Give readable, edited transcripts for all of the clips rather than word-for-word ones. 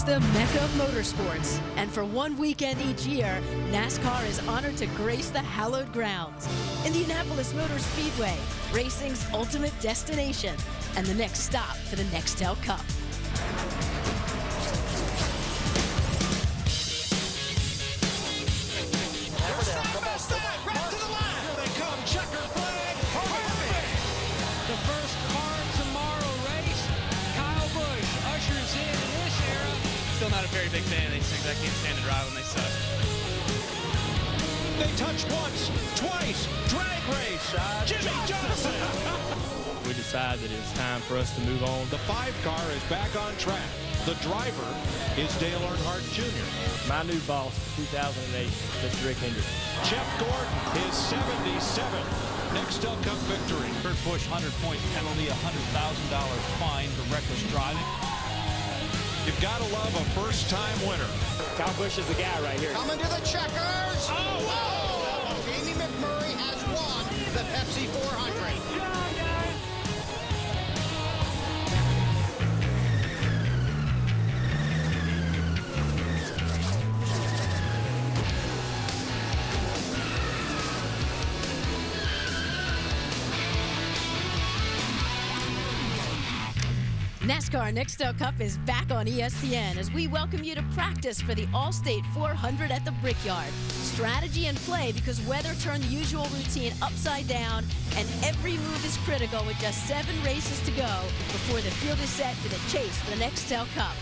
the Mecca of motorsports, and for one weekend each year, NASCAR is honored to grace the hallowed grounds. Indianapolis Motor Speedway, racing's ultimate destination, and the next stop for the Nextel Cup. The first car tomorrow race, Kyle Busch ushers in this era. Still not a very big fan of these things. I can't stand to drive when they suck. They touch once, twice, drag race. Jimmy Johnson. We decided that it was time for us to move on. The 5 car is back on track. The driver is Dale Earnhardt Jr. My new boss for 2008, Mr. Rick Hendrick. Jeff Gordon, his 77th Nextel Cup victory. Kurt Busch 100-point penalty, $100,000 fine for reckless driving. You've got to love a first-time winner. Kyle Busch is the guy right here. Coming to the checkers. Oh, whoa! Jamie McMurray has won the Pepsi 400. NASCAR Nextel Cup is back on ESPN as we welcome you to practice for the All-State 400 at the Brickyard. Strategy and play because weather turned the usual routine upside down, and every move is critical with just 7 races to go before the field is set for the chase for the Nextel Cup.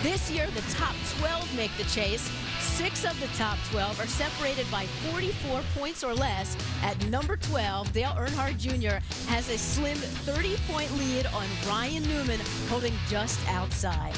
This year, the top 12 make the chase. 6 of the top 12 are separated by 44 points or less. At number 12, Dale Earnhardt Jr. has a slim 30-point lead on Ryan Newman, holding just outside.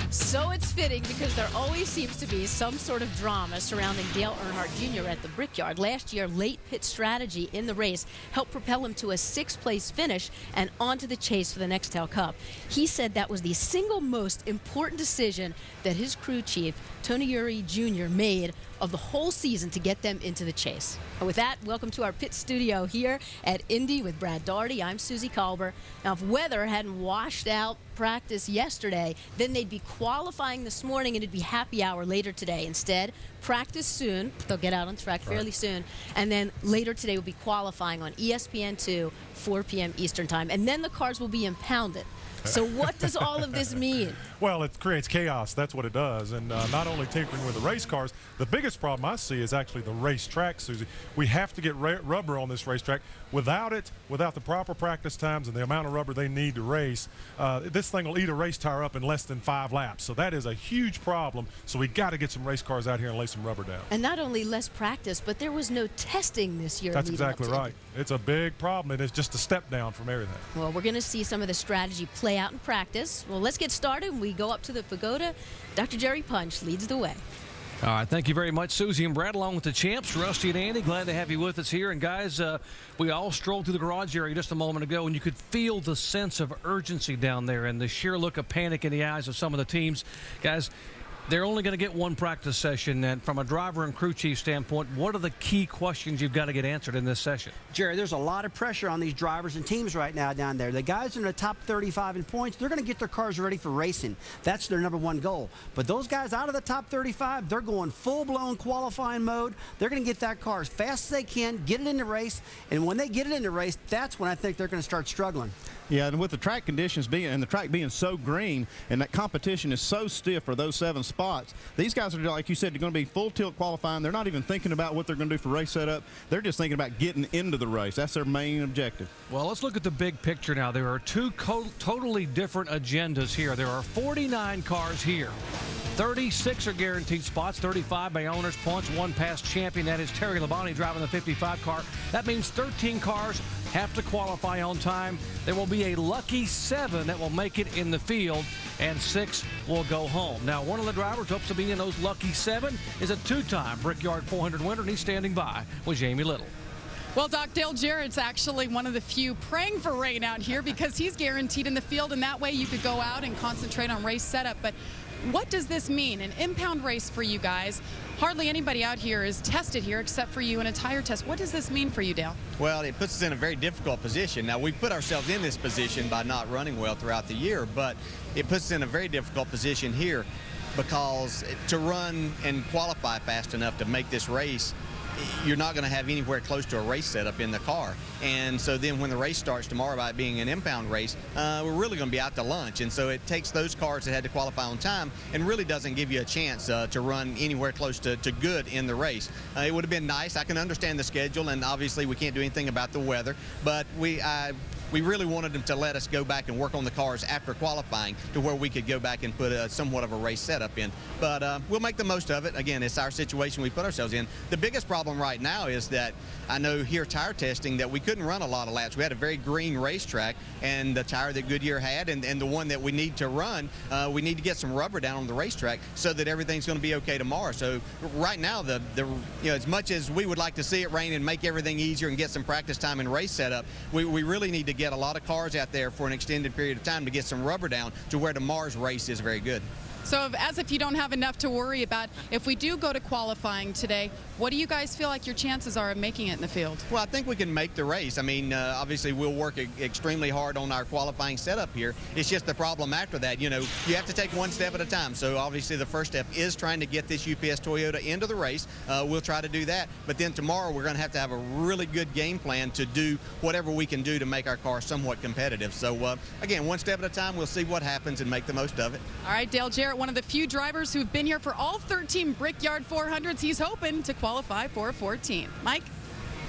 So it's fitting because there always seems to be some sort of drama surrounding Dale Earnhardt Jr. at the Brickyard. Last year, late pit strategy in the race helped propel him to a 6th-place finish and onto the chase for the Nextel Cup. He said that was the single most important decision that his crew chief, Tony Eury Jr., made of the whole season to get them into the chase. And with that, welcome to our pit studio here at Indy with Brad Daugherty. I'm Susie Colber. Now, if weather hadn't washed out practice yesterday, then they'd be qualifying this morning and it'd be happy hour later today. Instead, practice soon. They'll get out on track fairly soon. And then later today will be qualifying on ESPN2, 4 p.m. Eastern Time. And then the cars will be impounded. So what does all of this mean? Well, it creates chaos. That's what it does. And not only tinkering with the race cars, the biggest problem I see is actually the racetrack, Susie. We have to get rubber on this racetrack. Without it, without the proper practice times and the amount of rubber they need to race, this thing will eat a race tire up in less than 5 laps. So that is a huge problem. So we got to get some race cars out here and lay some rubber down. And not only less practice, but there was no testing this year. That's exactly right. It's a big problem, and it's just a step down from everything. Well, we're going to see some of the strategy play out in practice. Well, let's get started. We go up to the pagoda. Dr. Jerry Punch leads the way. All right, thank you very much, Susie and Brad, along with the champs, Rusty and Andy. Glad to have you with us here. And, guys, we all strolled through the garage area just a moment ago, and you could feel the sense of urgency down there and the sheer look of panic in the eyes of some of the teams. Guys, they're only going to get one practice session, and from a driver and crew chief standpoint, what are the key questions you've got to get answered in this session? Jerry, there's a lot of pressure on these drivers and teams right now down there. The guys in the top 35 in points, they're going to get their cars ready for racing. That's their #1 goal. But those guys out of the top 35, they're going full-blown qualifying mode. They're going to get that car as fast as they can, get it in the race, and when they get it in the race, that's when I think they're going to start struggling. Yeah, and with the track conditions being, and the track being so green, and that competition is so stiff for those 7 spots, these guys are, like you said, they're going to be full tilt qualifying. They're not even thinking about what they're going to do for race setup. They're just thinking about getting into the race. That's their main objective. Well, let's look at the big picture now. There are 2 totally different agendas here. There are 49 cars here. 36 are guaranteed spots, 35 by owner's points, 1 past champion. That is Terry Labonte driving the 55 car. That means 13 cars have to qualify on time. There will be a lucky 7 that will make it in the field, and 6 will go home. Now, one of the drivers hopes to be in those lucky 7 is a 2-time Brickyard 400 winner, and he's standing by with Jamie Little. Well, Doc, Dale Jarrett's actually one of the few praying for rain out here because he's guaranteed in the field, and that way you could go out and concentrate on race setup. But what does this mean? An impound race for you guys. Hardly anybody out here is tested here except for you in a tire test. What does this mean for you, Dale? Well, it puts us in a very difficult position. Now, we put ourselves in this position by not running well throughout the year, but it puts us in a very difficult position here. because to run and qualify fast enough to make this race, you're not going to have anywhere close to a race setup in the car. And so then when the race starts tomorrow, by it being an impound race, we're really going to be out to lunch. And so it takes those cars that had to qualify on time and really doesn't give you a chance to run anywhere close to good in the race. It would have been nice. I can understand the schedule, and obviously we can't do anything about the weather, but we really wanted them to let us go back and work on the cars after qualifying to where we could go back and put somewhat of a race setup in. But we'll make the most of it. Again, it's our situation we put ourselves in. The biggest problem right now is that I know here tire testing that we couldn't run a lot of laps. We had a very green racetrack, and the tire that Goodyear had and the one that we need to run, we need to get some rubber down on the racetrack so that everything's going to be okay tomorrow. So right now, as much as we would like to see it rain and make everything easier and get some practice time and race setup, we really need to get a lot of cars out there for an extended period of time to get some rubber down to where tomorrow's race is very good. So as if you don't have enough to worry about, if we do go to qualifying today, what do you guys feel like your chances are of making it in the field? Well, I think we can make the race. I mean, obviously we'll work extremely hard on our qualifying setup here. It's just the problem after that. You have to take one step at a time. So obviously the first step is trying to get this UPS Toyota into the race. We'll try to do that. But then tomorrow we're going to have a really good game plan to do whatever we can do to make our car somewhat competitive. So again, one step at a time, we'll see what happens and make the most of it. All right, Dale Jarrett, one of the few drivers who've been here for all 13 Brickyard 400s. He's hoping to qualify for a 14th. Mike?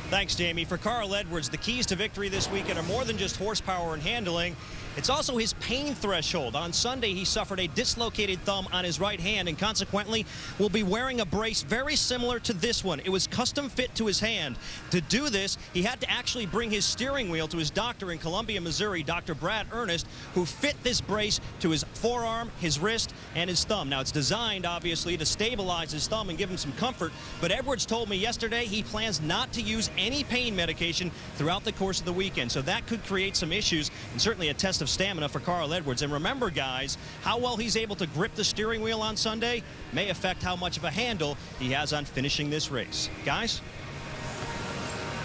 Thanks, Jamie. For Carl Edwards, the keys to victory this weekend are more than just horsepower and handling. It's also his pain threshold. On Sunday, he suffered a dislocated thumb on his right hand and consequently will be wearing a brace very similar to this one. It was custom fit to his hand. To do this, he had to actually bring his steering wheel to his doctor in Columbia, Missouri, Dr. Brad Ernest, who fit this brace to his forearm, his wrist, and his thumb. Now, it's designed, obviously, to stabilize his thumb and give him some comfort, but Edwards told me yesterday he plans not to use any pain medication throughout the course of the weekend, so that could create some issues and certainly a test of stamina for Carl Edwards. And remember, guys, how well he's able to grip the steering wheel on Sunday may affect how much of a handle he has on finishing this race. Guys?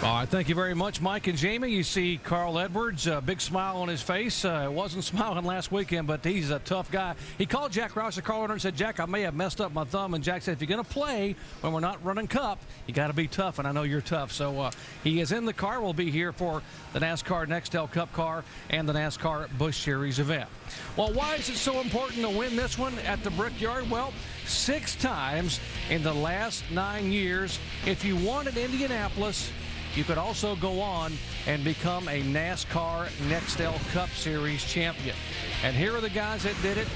All right, thank you very much, Mike and Jamie. You see Carl Edwards, a big smile on his face. Wasn't smiling last weekend, but he's a tough guy. He called Jack Roush at Carl Edwards and said, Jack, I may have messed up my thumb. And Jack said, if you're going to play when we're not running Cup, you got to be tough, and I know you're tough. So he is in the car. We'll be here for the NASCAR Nextel Cup car and the NASCAR Busch Series event. Well, why is it so important to win this one at the Brickyard? Well, 6 times in the last 9 years. If you won at Indianapolis, you could also go on and become a NASCAR Nextel Cup Series champion. And here are the guys that did it.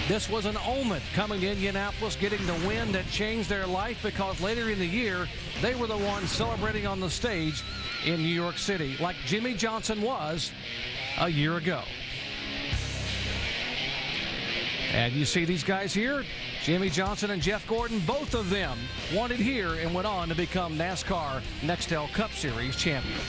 This was an omen coming to Indianapolis, getting the win that changed their life, because later in the year, they were the ones celebrating on the stage in New York City, like Jimmy Johnson was a year ago. And you see these guys here, Jimmy Johnson and Jeff Gordon, both of them won it here and went on to become NASCAR Nextel Cup Series champions.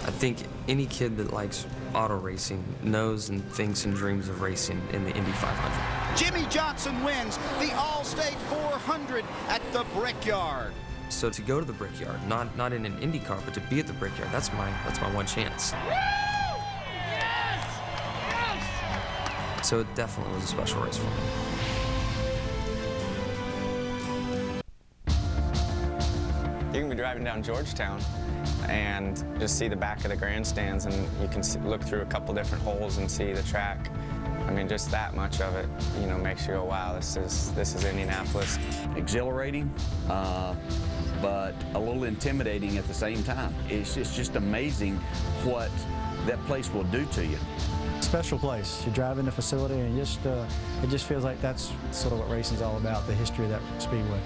I think any kid that likes auto racing knows and thinks and dreams of racing in the Indy 500. Jimmy Johnson wins the Allstate 400 at the Brickyard. So to go to the Brickyard, not in an Indy car, but to be at the Brickyard, that's my one chance. Yes! Yes! So it definitely was a special race for me. You can be driving down Georgetown and just see the back of the grandstands, and you can look through a couple different holes and see the track. I mean, just that much of it, makes you go, wow, this is Indianapolis. Exhilarating, but a little intimidating at the same time. It's just amazing what that place will do to you. Special place. You drive in the facility and it just feels like that's sort of what racing's all about, the history of that speedway.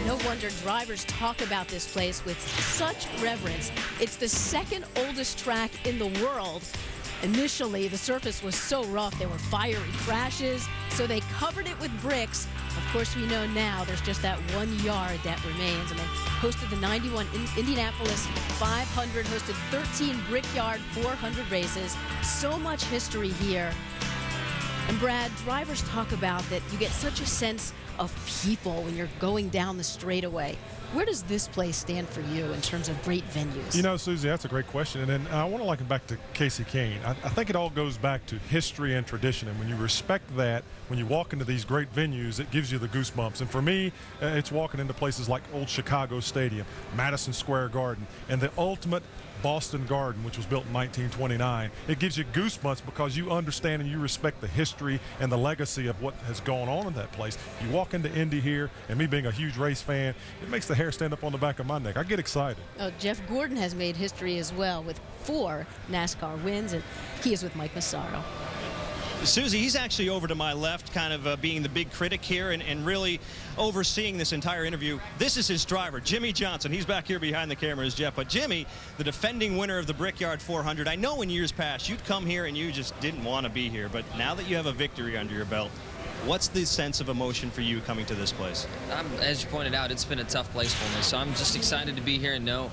No wonder drivers talk about this place with such reverence. It's the second oldest track in the world. Initially, the surface was so rough, there were fiery crashes, so they covered it with bricks. Of course, we know now there's just that 1 yard that remains. And they hosted the 91 Indianapolis 500, hosted 13 Brickyard 400 races. So much history here. And Brad, drivers talk about that you get such a sense of people when you're going down the straightaway. Where does this place stand for you in terms of great venues? You know, Susie, that's a great question. And then I want to liken back to Casey Kane. I think it all goes back to history and tradition. And when you respect that, when you walk into these great venues, it gives you the goosebumps. And for me, it's walking into places like old Chicago Stadium, Madison Square Garden, and the ultimate Boston Garden, which was built in 1929. It gives you goosebumps because you understand and you respect the history and the legacy of what has gone on in that place. You walk into Indy here, and me being a huge race fan, it makes the hair stand up on the back of my neck. I get excited. Oh, Jeff Gordon has made history as well with 4 NASCAR wins, and he is with Mike Massaro. Susie, he's actually over to my left, kind of being the big critic here and really overseeing this entire interview. This is his driver, Jimmy Johnson. He's back here behind the cameras, Jeff. But Jimmy, the defending winner of the Brickyard 400, I know in years past you'd come here and you just didn't want to be here, but now that you have a victory under your belt, what's the sense of emotion for you coming to this place? As you pointed out, it's been a tough place for me, so I'm just excited to be here and know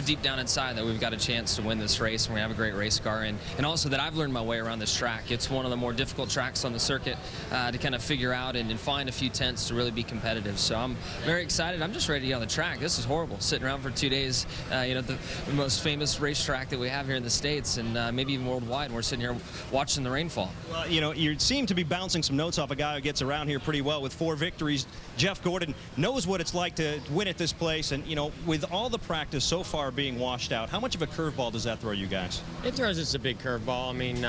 deep down inside that we've got a chance to win this race and we have a great race car, and also that I've learned my way around this track. It's one of the more difficult tracks on the circuit to kind of figure out and find a few tenths to really be competitive. So I'm very excited. I'm just ready to get on the track. This is horrible, sitting around for 2 days, the most famous racetrack that we have here in the States and maybe even worldwide, and we're sitting here watching the rainfall. Well, you seem to be bouncing some notes off a guy who gets around here pretty well with 4 victories. Jeff Gordon knows what it's like to win at this place, and with all the practice so far being washed out, how much of a curveball does that throw you guys? It throws us a big curveball. I mean,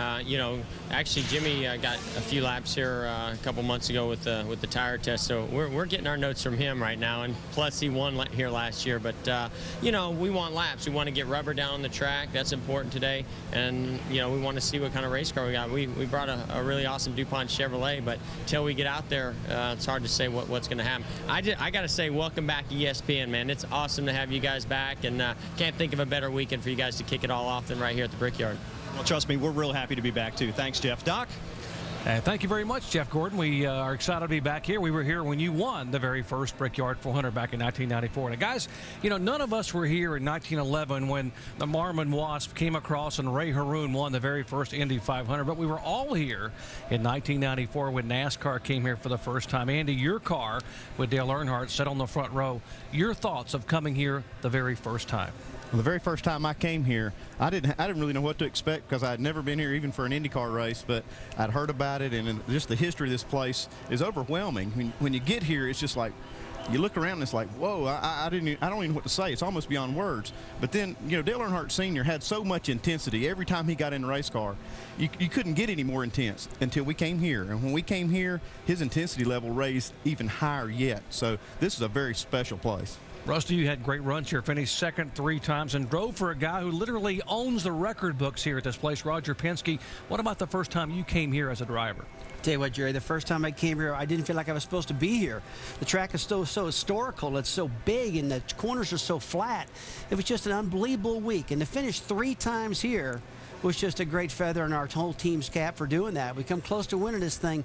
actually Jimmy got a few laps here a couple months ago with the tire test, so we're getting our notes from him right now, and plus he won here last year. But we want laps. We want to get rubber down on the track. That's important today, and we want to see what kind of race car we got. We brought a really awesome DuPont Chevrolet, but until we get out there, it's hard to say what's going to happen. I got to say, welcome back to ESPN, man. It's awesome to have you guys back, and can't think of a better weekend for you guys to kick it all off than right here at the Brickyard. Well, trust me, we're real happy to be back, too. Thanks, Jeff. Doc? Thank you very much, Jeff Gordon. We are excited to be back here. We were here when you won the very first Brickyard 400 back in 1994. Now, guys, none of us were here in 1911 when the Marmon Wasp came across and Ray Haroon won the very first Indy 500, but we were all here in 1994 when NASCAR came here for the first time. Andy, your car with Dale Earnhardt sat on the front row. Your thoughts of coming here the very first time? Well, the very first time I came here, I didn't really know what to expect because I had never been here even for an IndyCar race, but I'd heard about it, and just the history of this place is overwhelming. When you get here, it's just like you look around and it's like, whoa, I don't even know what to say. It's almost beyond words. But then, Dale Earnhardt Sr. had so much intensity every time he got in a race car. You couldn't get any more intense until we came here. And when we came here, his intensity level raised even higher yet. So this is a very special place. Rusty, you had great runs here, finished second 3 times, and drove for a guy who literally owns the record books here at this place, Roger Penske. What about the first time you came here as a driver? Tell you what, Jerry, the first time I came here, I didn't feel like I was supposed to be here. The track is so historical. It's so big, and the corners are so flat. It was just an unbelievable week. And to finish 3 times here was just a great feather in our whole team's cap for doing that. We come close to winning this thing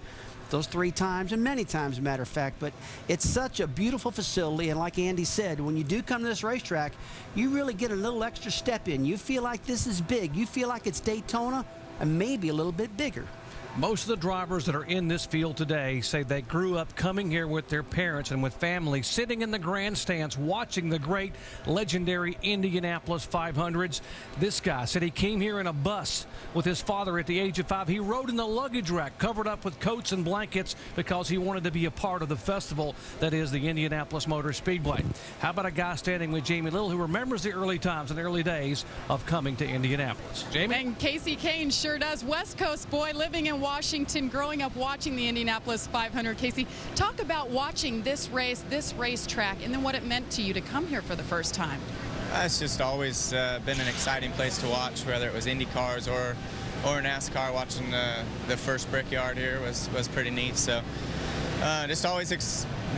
those 3 times, and many times, as a matter of fact. But it's such a beautiful facility, and like Andy said, when you do come to this racetrack, you really get a little extra step in. You feel like this is big. You feel like it's Daytona, and maybe a little bit bigger. Most of the drivers that are in this field today say they grew up coming here with their parents and with family, sitting in the grandstands watching the great legendary Indianapolis 500s. This guy said he came here in a bus with his father at the age of 5. He rode in the luggage rack covered up with coats and blankets because he wanted to be a part of the festival that is the Indianapolis Motor Speedway. How about a guy standing with Jamie Little who remembers the early times and early days of coming to Indianapolis? Jamie? And Casey Kane sure does. West Coast boy living in Washington, growing up watching the Indianapolis 500. Casey, talk about watching this race, this racetrack, and then what it meant to you to come here for the first time. It's just always been an exciting place to watch, whether it was Indy cars or NASCAR. Watching the first Brickyard here was pretty neat. So just always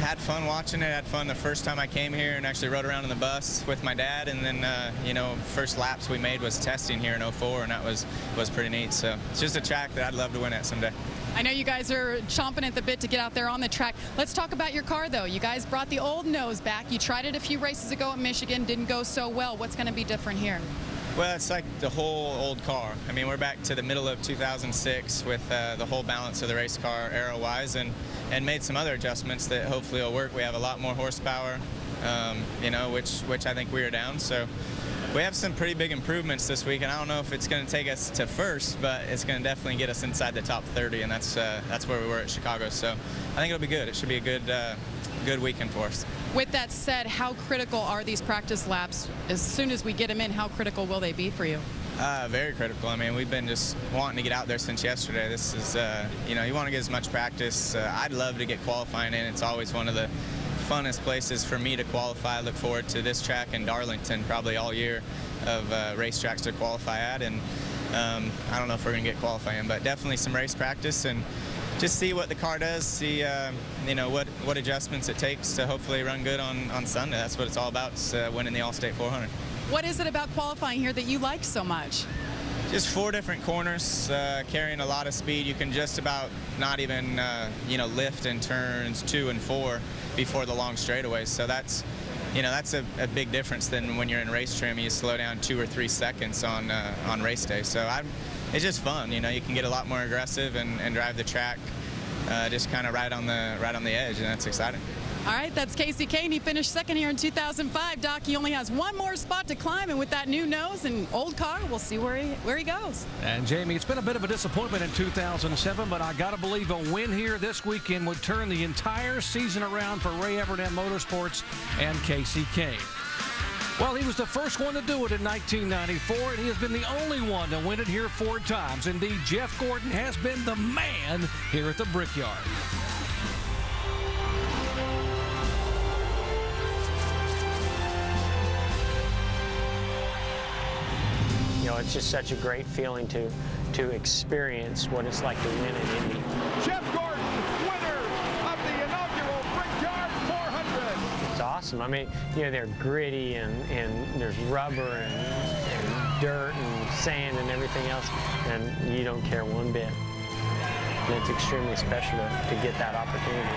had fun watching it. Had fun the first time I came here and actually rode around in the bus with my dad. And then first laps we made was testing here in 04, and that was pretty neat. So it's just a track that I'd love to win at someday. I know you guys are chomping at the bit to get out there on the track. Let's talk about your car, though. You guys brought the old nose back. You tried it a few races ago at Michigan, didn't go so well. What's going to be different here? Well, it's like the whole old car. I mean, we're back to the middle of 2006 with the whole balance of the race car aero-wise, and made some other adjustments that hopefully will work. We have a lot more horsepower, you know, which I think we are down. So we have some pretty big improvements this week, and I don't know if it's going to take us to first, but it's going to definitely get us inside the top 30, and that's where we were at Chicago. So I think it'll be good. It should be a good weekend for us. With that said, how critical are these practice laps? As soon as we get them in, how critical will they be for you? Very critical. I mean, we've been just wanting to get out there since yesterday. This is, you know, you want to get as much practice. I'd love to get qualifying in. It's always one of the funnest places for me to qualify. I look forward to this track in Darlington probably all year of racetracks to qualify at. And I don't know if we're going to get qualifying, but definitely some race practice and just see what the car does, see you know, what adjustments it takes to hopefully run good on Sunday. That's what it's all about, is winning the All-State 400. What is it about qualifying here that you like so much? Just 4 different corners, carrying a lot of speed. You can just about not even you know, lift in turns 2 and 4 before the long straightaways. So that's, you know, that's a big difference than when you're in race trim. You slow down 2 or 3 seconds on race day. So it's just fun. You know, you can get a lot more aggressive and drive the track just kind of right on the edge, and that's exciting. All right, that's Casey Kane. He finished second here in 2005. Doc, he only has one more spot to climb, and with that new nose and old car, we'll see where he goes. And Jamie, it's been a bit of a disappointment in 2007, but I got to believe a win here this weekend would turn the entire season around for Ray Evernham Motorsports and Casey Kane. Well, he was the first one to do it in 1994, and he has been the only one to win it here 4 times. Indeed, Jeff Gordon has been the man here at the Brickyard. You know, it's just such a great feeling to experience what it's like to win an Indy. Jeff Gordon, winner of the inaugural Brickyard 400. It's awesome. I mean, you know, they're gritty and there's rubber and dirt and sand and everything else, and you don't care one bit. And it's extremely special to get that opportunity.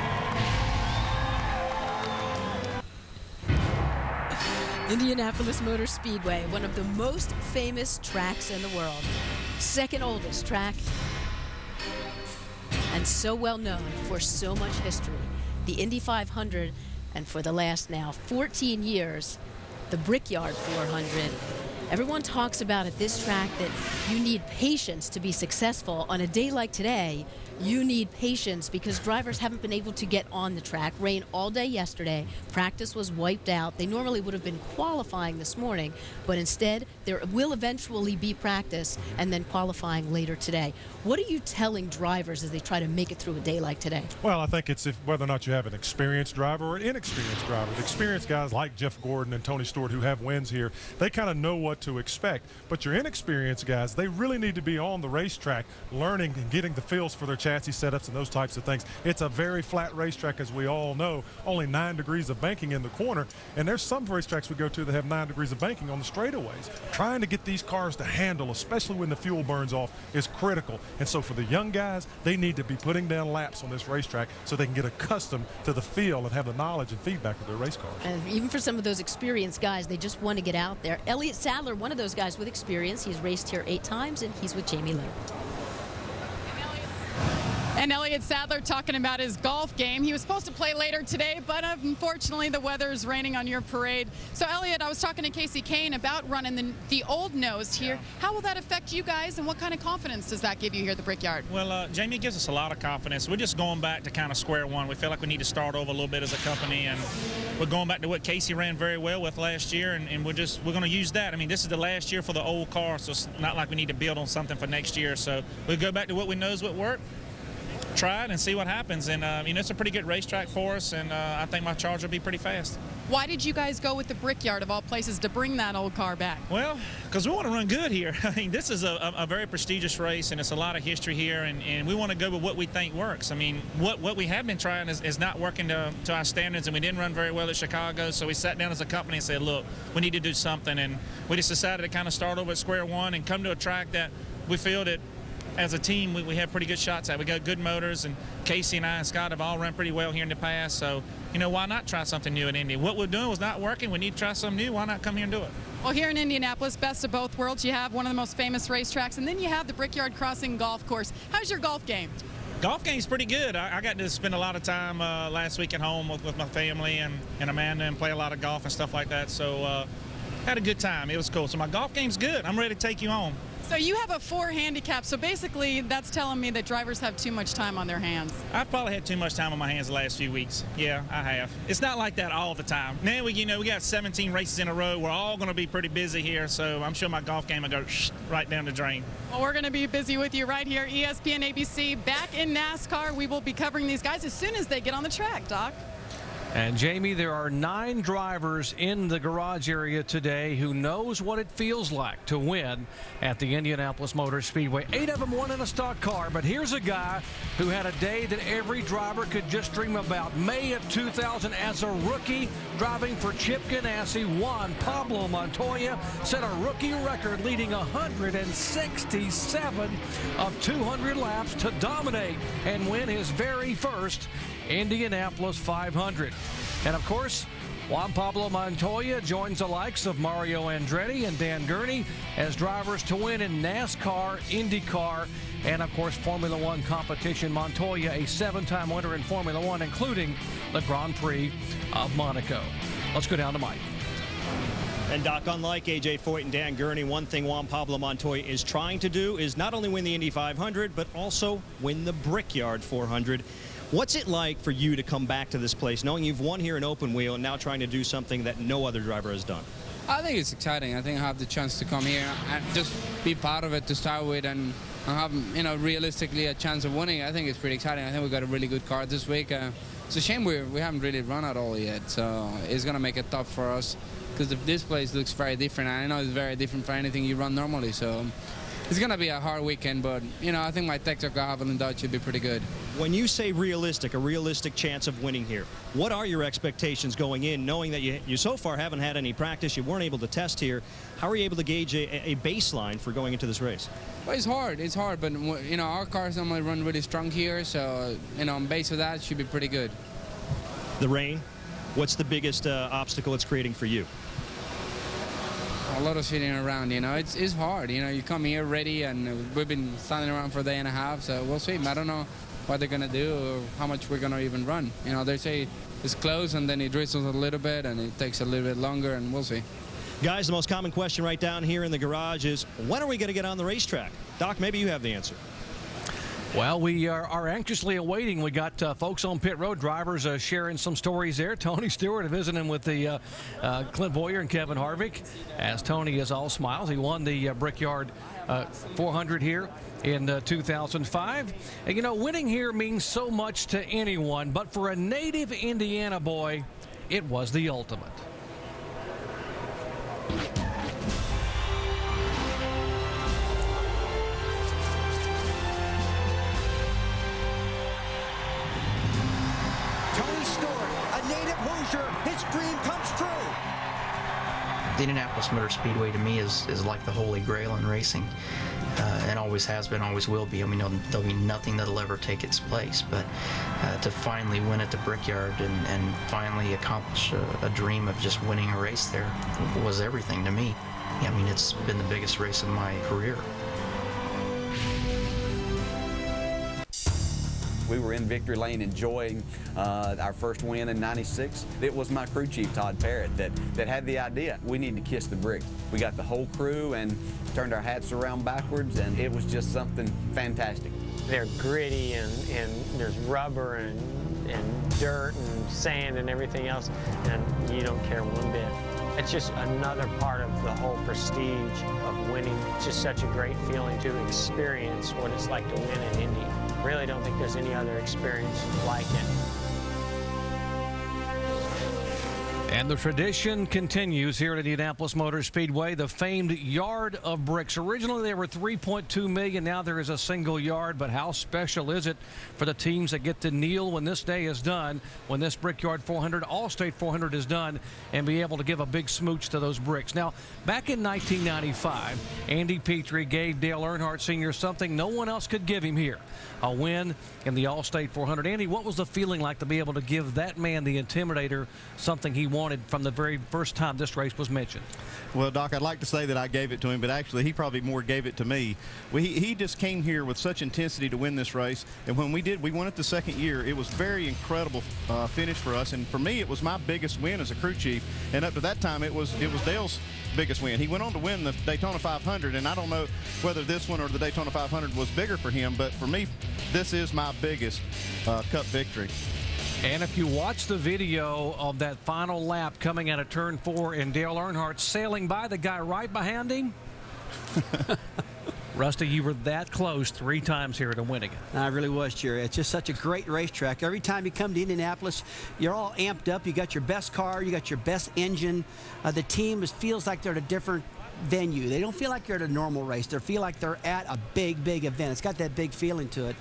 Indianapolis Motor Speedway, one of the most famous tracks in the world. Second oldest track, and so well known for so much history. The Indy 500, and for the last now 14 years, the Brickyard 400. Everyone talks about at this track that you need patience to be successful. On a day like today, you need patience because drivers haven't been able to get on the track. Rain all day yesterday. Practice was wiped out. They normally would have been qualifying this morning, but instead there will eventually be practice and then qualifying later today. What are you telling drivers as they try to make it through a day like today? Well, I think it's whether or not you have an experienced driver or an inexperienced driver. The experienced guys like Jeff Gordon and Tony Stewart who have wins here, they kind of know what to expect. But your inexperienced guys, they really need to be on the racetrack learning and getting the feels for their chassis setups and those types of things. It's a very flat racetrack, as we all know, only 9 degrees of banking in the corner, and there's some racetracks we go to that have 9 degrees of banking on the straightaways. Trying to get these cars to handle, especially when the fuel burns off, is critical. And so for the young guys, they need to be putting down laps on this racetrack so they can get accustomed to the feel and have the knowledge and feedback of their race cars. And even for some of those experienced guys, they just want to get out there. Elliott Sadler, one of those guys with experience. He's raced here 8 times, and he's with Jamie Leonard. And Elliott Sadler talking about his golf game. He was supposed to play later today, but unfortunately the weather is raining on your parade. So Elliott, I was talking to Casey Kane about running the old nose here. How will that affect you guys, and what kind of confidence does that give you here at the Brickyard? Well, Jamie, gives us a lot of confidence. We're just going back to kind of square one. We feel like we need to start over a little bit as a company, and we're going back to what Casey ran very well with last year, and we're going to use that. I mean, this is the last year for the old car, so it's not like we need to build on something for next year. So we'll go back to what we know is what worked. Try it and see what happens, and you know, it's a pretty good racetrack for us, and I think my Charger will be pretty fast. Why did you guys go with the Brickyard of all places to bring that old car back? Well, because we want to run good here. I mean, this is a very prestigious race, and it's a lot of history here, and we want to go with what we think works. I mean, what we have been trying is not working to our standards, and we didn't run very well at Chicago, so we sat down as a company and said, look, we need to do something, and we just decided to kind of start over at square one and come to a track that we feel that as a team, we have pretty good shots at. We got good motors, and Casey and I and Scott have all run pretty well here in the past, so you know, why not try something new in Indy? What we're doing was not working. We need to try something new. Why not come here and do it? Well, here in Indianapolis, best of both worlds. You have one of the most famous racetracks, and then you have the Brickyard Crossing Golf Course. How's your golf game? Golf game's pretty good. I got to spend a lot of time last week at home with my family and Amanda and play a lot of golf and stuff like that. So had a good time. It was cool. So my golf game's good. I'm ready to take you home. So you have a 4 handicap. So basically, that's telling me that drivers have too much time on their hands. I've probably had too much time on my hands the last few weeks. Yeah, I have. It's not like that all the time. Now we got 17 races in a row. We're all going to be pretty busy here. So I'm sure my golf game will go right down the drain. Well, we're going to be busy with you right here, ESPN ABC, back in NASCAR. We will be covering these guys as soon as they get on the track, Doc. And Jamie, there are 9 drivers in the garage area today who knows what it feels like to win at the Indianapolis Motor Speedway. 8 of them won in a stock car, but here's a guy who had a day that every driver could just dream about. May of 2000 as a rookie driving for Chip Ganassi, Juan Pablo Montoya set a rookie record leading 167 of 200 laps to dominate and win his very first Indianapolis 500. And of course, Juan Pablo Montoya joins the likes of Mario Andretti and Dan Gurney as drivers to win in NASCAR, IndyCar, and of course Formula One competition. Montoya, a 7-time winner in Formula One, including the Grand Prix of Monaco. Let's go down to Mike. And Doc, unlike A.J. Foyt and Dan Gurney, one thing Juan Pablo Montoya is trying to do is not only win the Indy 500, but also win the Brickyard 400. What's it like for you to come back to this place, knowing you've won here in open wheel and now trying to do something that no other driver has done? I think it's exciting. I think I have the chance to come here and just be part of it to start with and have, realistically a chance of winning. I think it's pretty exciting. I think we got a really good car this week. It's a shame we haven't really run at all yet, so it's going to make it tough for us because this place looks very different. I know it's very different for anything you run normally, so it's going to be a hard weekend, but, I think my technical Haviland Dodge should be pretty good. When you say realistic, a realistic chance of winning here, what are your expectations going in, knowing that you so far haven't had any practice, you weren't able to test here? How are you able to gauge a baseline for going into this race? Well, it's hard, but, our cars normally run really strong here, so, on base of that, it should be pretty good. The rain, what's the biggest obstacle it's creating for you? A lot of sitting around, it's hard. You come here ready, and we've been standing around for a day and a half, so we'll see. I don't know what they're going to do or how much we're going to even run. They say it's close, and then it drizzles a little bit, and it takes a little bit longer, and we'll see. Guys, the most common question right down here in the garage is, when are we going to get on the racetrack? Doc, maybe you have the answer. Well, we are anxiously awaiting. We got folks on pit road, drivers sharing some stories there. Tony Stewart visiting with the Clint Boyer and Kevin Harvick, as Tony is all smiles. He won the Brickyard 400 here in 2005. And, winning here means so much to anyone, but for a native Indiana boy, it was the ultimate. His dream comes true. The Indianapolis Motor Speedway to me is like the holy grail in racing, and always has been, always will be. I mean, there'll be nothing that'll ever take its place, but to finally win at the Brickyard and finally accomplish a dream of just winning a race there was everything to me. I mean, it's been the biggest race of my career. We were in victory lane enjoying our first win in '96. It was my crew chief, Todd Parrott, that had the idea. We need to kiss the brick. We got the whole crew and turned our hats around backwards, and it was just something fantastic. They're gritty, and there's rubber and dirt and sand and everything else, and you don't care one bit. It's just another part of the whole prestige of winning. It's just such a great feeling to experience what it's like to win in Indy. Really don't think there's any other experience like it. And the tradition continues here at Indianapolis Motor Speedway, the famed yard of bricks. Originally, they were 3.2 million. Now there is a single yard. But how special is it for the teams that get to kneel when this day is done, when this Brickyard 400, All-State 400 is done, and be able to give a big smooch to those bricks. Now, back in 1995, Andy Petrie gave Dale Earnhardt Sr. something no one else could give him here, a win in the All-State 400. Andy, what was the feeling like to be able to give that man, the Intimidator, something he wanted from the very first time this race was mentioned? Well, Doc, I'd like to say that I gave it to him, but actually he probably more gave it to me. He just came here with such intensity to win this race, and when we won it the second year. It was very incredible finish for us, and for me it was my biggest win as a crew chief, and up to that time it was Dale's biggest win. He went on to win the Daytona 500, and I don't know whether this one or the Daytona 500 was bigger for him, but for me this is my biggest Cup victory. And if you watch the video of that final lap coming out of turn 4 and Dale Earnhardt sailing by the guy right behind him, Rusty, you were that close 3 times here to winning it. I really was, Jerry. It's just such a great racetrack. Every time you come to Indianapolis, you're all amped up. You got your best car. You got your best engine. The team feels like they're at a different venue. They don't feel like you're at a normal race. They feel like they're at a big, big event. It's got that big feeling to it.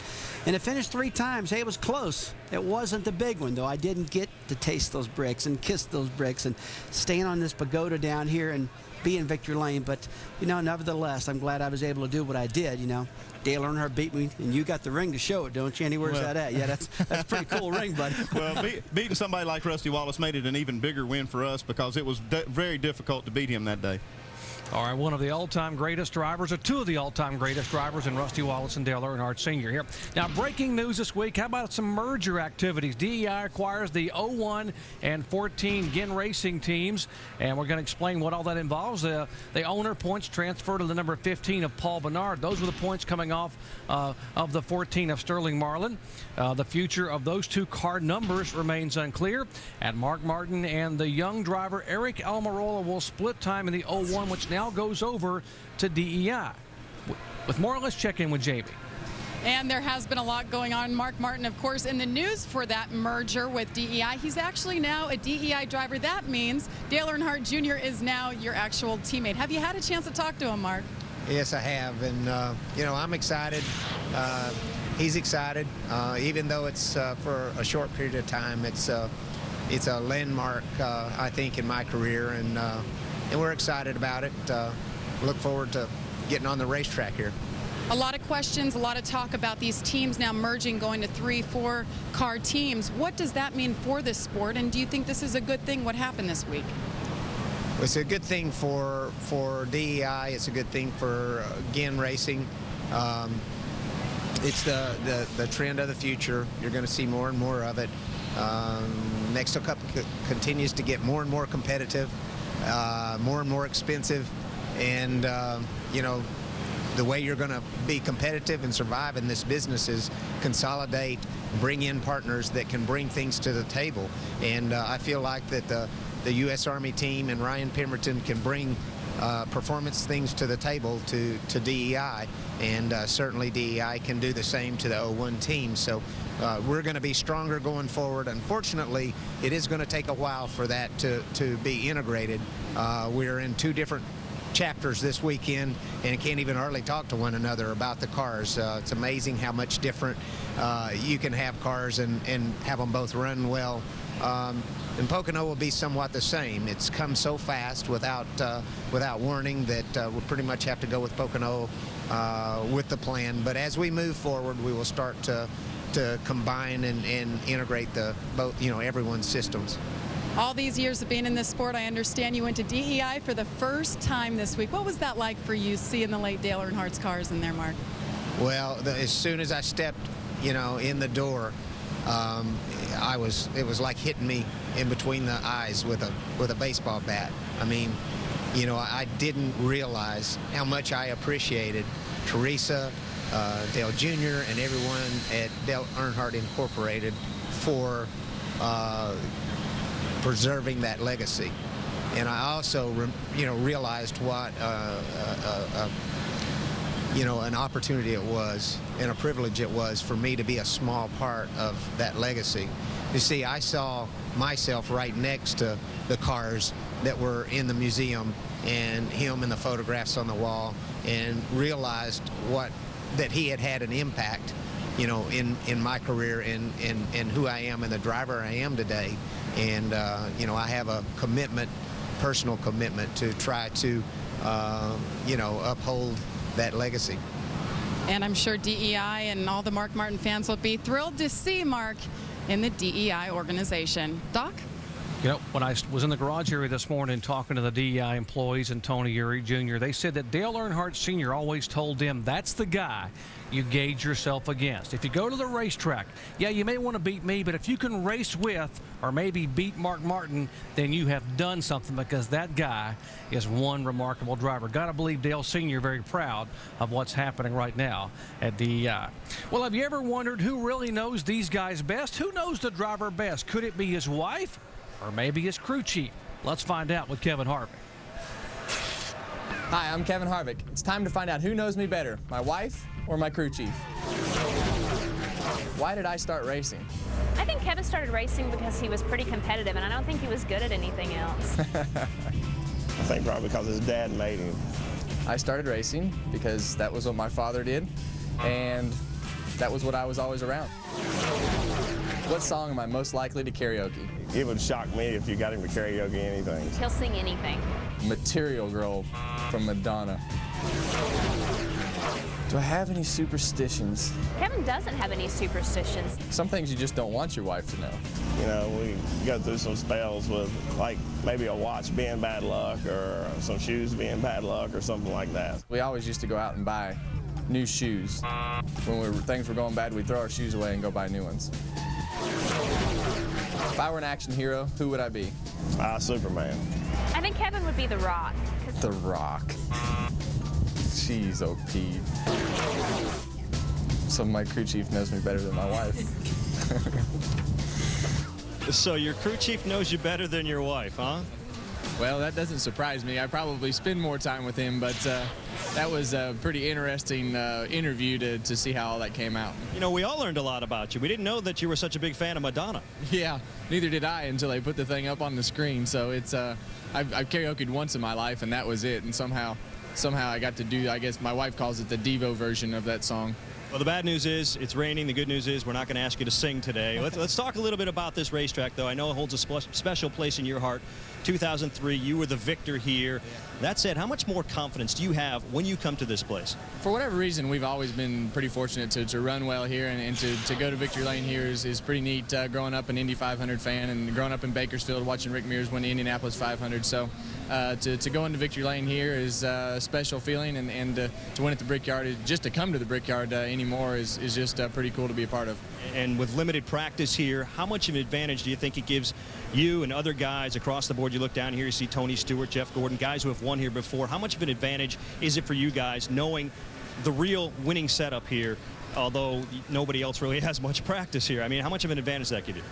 And it finished 3 times. Hey, it was close. It wasn't the big one, though. I didn't get to taste those bricks and kiss those bricks and stand on this pagoda down here and be in victory lane. But, you know, nevertheless, I'm glad I was able to do what I did, you know. Dale Earnhardt beat me, and you got the ring to show it, don't you, Andy? Where's that at? Yeah, that's a pretty cool ring, buddy. Well, beating somebody like Rusty Wallace made it an even bigger win for us because it was very difficult to beat him that day. All right, one of the all-time greatest drivers, or 2 of the all-time greatest drivers in Rusty Wallace and Dale Earnhardt Sr. here. Now, breaking news this week, how about some merger activities? DEI acquires the 01 and 14 Ginn Racing teams, and we're going to explain what all that involves. The owner points transfer to the number 15 of Paul Bernard. Those were the points coming off of the 14 of Sterling Marlin. The future of those 2 car numbers remains unclear. And Mark Martin and the young driver Eric Almirola will split time in the 01, which now goes over to DEI. With more, let's check in with Jamie. And there has been a lot going on. Mark Martin, of course, in the news for that merger with DEI. He's actually now a DEI driver. That means Dale Earnhardt Jr. is now your actual teammate. Have you had a chance to talk to him, Mark? Yes, I have. And, you know, I'm excited. He's excited. Even though it's for a short period of time, it's a landmark, I think, in my career. And we're excited about it. Look forward to getting on the racetrack here. A lot of questions, a lot of talk about these teams now merging, going to 3-4 car teams. What does that mean for this sport, and do you think this is a good thing, what happened this week? It's a good thing for DEI. It's a good thing for Ginn Racing. It's the trend of the future. You're going to see more and more of it. Nextel Cup continues to get more and more competitive, more and more expensive, and you know, the way you're going to be competitive and survive in this business is consolidate, bring in partners that can bring things to the table. And I feel like that the U.S. Army team and Ryan Pemberton can bring performance things to the table to DEI, and certainly DEI can do the same to the 01 team. So we're going to be stronger going forward. Unfortunately, it is going to take a while for that to be integrated. We're in 2 different chapters this weekend and can't even hardly talk to one another about the cars. It's amazing how much different you can have cars and have them both run well. And Pocono will be somewhat the same. It's come so fast without warning that we'll pretty much have to go with Pocono with the plan. But as we move forward, we will start to combine and integrate everyone's systems. All these years of being in this sport, I understand you went to DEI for the first time this week. What was that like for you, seeing the late Dale Earnhardt's cars in there, Mark? Well, as soon as I stepped, in the door, it was like hitting me in between the eyes with a baseball bat. I mean, I didn't realize how much I appreciated Teresa, Dale Jr., and everyone at Dale Earnhardt Incorporated for preserving that legacy. And I also, realized what, an opportunity it was and a privilege it was for me to be a small part of that legacy. You see, I saw myself right next to the cars that were in the museum and him in the photographs on the wall, and realized that he had an impact, you know, in my career and who I am and the driver I am today. And, you know, I have a personal commitment to try to, you know, uphold that legacy. And I'm sure DEI and all the Mark Martin fans will be thrilled to see Mark in the DEI organization. Doc? You know, when I was in the garage area this morning talking to the DEI employees and Tony Urey Jr., they said that Dale Earnhardt Sr. always told them that's the guy you gauge yourself against. If you go to the racetrack, yeah, you may want to beat me, but if you can race with or maybe beat Mark Martin, then you have done something, because that guy is one remarkable driver. Got to believe Dale Sr. very proud of what's happening right now at DEI. Well, have you ever wondered who really knows these guys best? Who knows the driver best? Could it be his wife? Or maybe his crew chief? Let's find out with Kevin Harvick. Hi, I'm Kevin Harvick. It's time to find out who knows me better, my wife or my crew chief. Why did I start racing? I think Kevin started racing because he was pretty competitive, and I don't think he was good at anything else. I think probably because his dad made him. I started racing because that was what my father did, and that was what I was always around. What song am I most likely to karaoke? It would shock me if you got him to karaoke anything. He'll sing anything. Material Girl from Madonna. Do I have any superstitions? Kevin doesn't have any superstitions. Some things you just don't want your wife to know. You know, we go through some spells with, like, maybe a watch being bad luck or some shoes being bad luck or something like that. We always used to go out and buy new shoes. When things were going bad, we'd throw our shoes away and go buy new ones. If I were an action hero, who would I be? Superman. I think Kevin would be The Rock. The Rock. Jeez, oh, Pete. So my crew chief knows me better than my wife. So your crew chief knows you better than your wife, huh? Well, that doesn't surprise me. I probably spend more time with him, but that was a pretty interesting interview to see how all that came out. You know, we all learned a lot about you. We didn't know that you were such a big fan of Madonna. Yeah, neither did I until they put the thing up on the screen. So it's I've karaoke'd once in my life, and that was it. And somehow I got to do, I guess my wife calls it the Devo version of that song. Well, the bad news is it's raining. The good news is we're not going to ask you to sing today. Let's talk a little bit about this racetrack, though. I know it holds a special place in your heart. 2003, you were the victor here. That said, how much more confidence do you have when you come to this place? For whatever reason, we've always been pretty fortunate to run well here, and to go to victory lane here is pretty neat. Growing up an Indy 500 fan and growing up in Bakersfield watching Rick Mears win the Indianapolis 500. So to go into victory lane here is a special feeling, and to win at the Brickyard, just to come to the Brickyard anymore is just pretty cool to be a part of. And with limited practice here, how much of an advantage do you think it gives you and other guys across the board? You look down here, you see Tony Stewart, Jeff Gordon, guys who have won here before. How much of an advantage is it for you guys knowing the real winning setup here, although nobody else really has much practice here? I mean, how much of an advantage does that give you?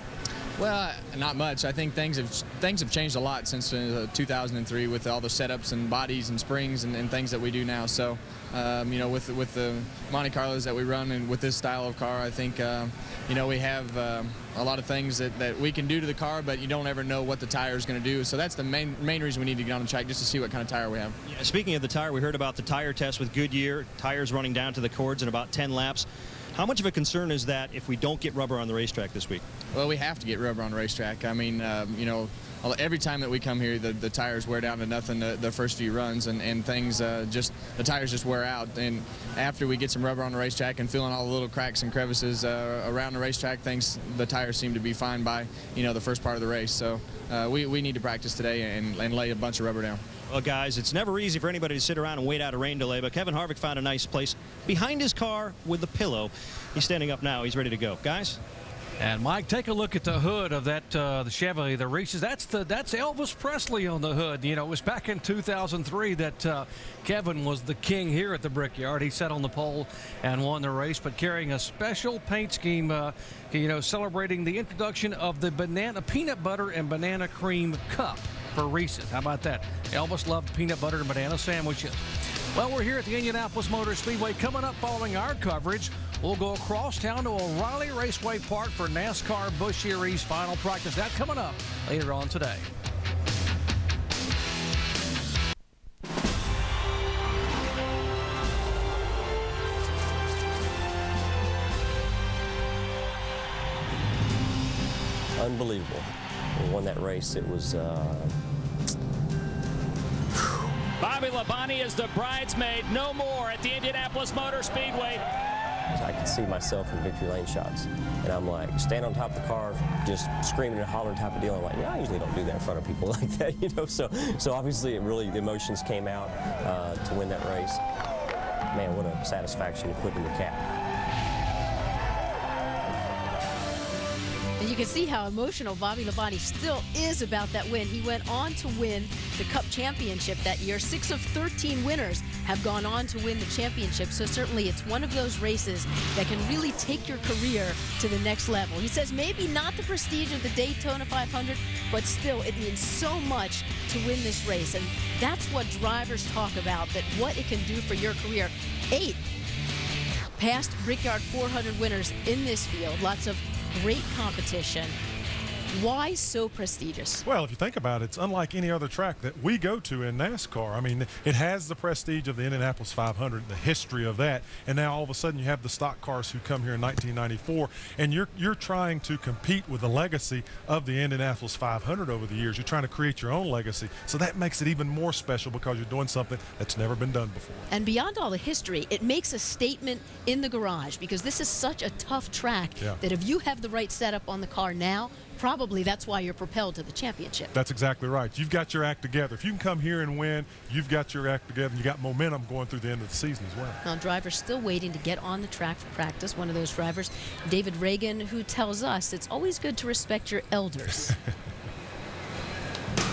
Well, not much. I think things have changed a lot since 2003 with all the setups and bodies and springs and things that we do now. So, you know, with the Monte Carlos that we run and with this style of car, I think, you know, we have a lot of things that we can do to the car, but you don't ever know what the tire is going to do. So that's the main reason we need to get on the track, just to see what kind of tire we have. Yeah, speaking of the tire, we heard about the tire test with Goodyear, tires running down to the cords in about 10 laps. How much of a concern is that if we don't get rubber on the racetrack this week? Well, we have to get rubber on the racetrack. I mean, you know, every time that we come here, the tires wear down to nothing the first few runs, and things the tires just wear out. And after we get some rubber on the racetrack and filling all the little cracks and crevices around the racetrack, the tires seem to be fine by, you know, the first part of the race. So we need to practice today and lay a bunch of rubber down. Well, guys, it's never easy for anybody to sit around and wait out a rain delay, but Kevin Harvick found a nice place behind his car with a pillow. He's standing up now. He's ready to go. Guys? And Mike, take a look at the hood of that the Chevy, the Reese's. That's Elvis Presley on the hood. You know, it was back in 2003 that Kevin was the king here at the Brickyard. He sat on the pole and won the race, but carrying a special paint scheme, you know, celebrating the introduction of the banana peanut butter and banana cream cup for Reese's. How about that? Elvis loved peanut butter and banana sandwiches. Well, we're here at the Indianapolis Motor Speedway. Coming up following our coverage, We'll go across town to O'Reilly Raceway Park for NASCAR Busch Series final practice. That coming up later on today. Unbelievable. We won that race. It was Bobby Labonte is the bridesmaid no more at the Indianapolis Motor Speedway. I could see myself in victory lane shots, and I'm like, stand on top of the car, just screaming and hollering type of deal. I'm like, yeah, I usually don't do that in front of people like that, you know. So obviously, it really, the emotions came out to win that race. Man, what a satisfaction to put in the cap. And you can see how emotional Bobby Labonte still is about that win. He went on to win the Cup Championship that year. 6 of 13 winners have gone on to win the championship. So certainly it's one of those races that can really take your career to the next level. He says maybe not the prestige of the Daytona 500, but still it means so much to win this race. And that's what drivers talk about, that what it can do for your career. 8 past Brickyard 400 winners in this field. Lots of great competition. Why so prestigious? Well, if you think about it, it's unlike any other track that we go to in NASCAR. I mean, it has the prestige of the Indianapolis 500, the history of that, and now all of a sudden you have the stock cars who come here in 1994, and you're trying to compete with the legacy of the Indianapolis 500 over the years. You're trying to create your own legacy, so that makes it even more special because you're doing something that's never been done before. And beyond all the history, it makes a statement in the garage, because this is such a tough track that if you have the right setup on the car now, probably that's why you're propelled to the championship. That's exactly right. You've got your act together. If you can come here and win, you've got your act together, and you got momentum going through the end of the season as well. Now, drivers still waiting to get on the track for practice. One of those drivers, David Reagan, who tells us it's always good to respect your elders.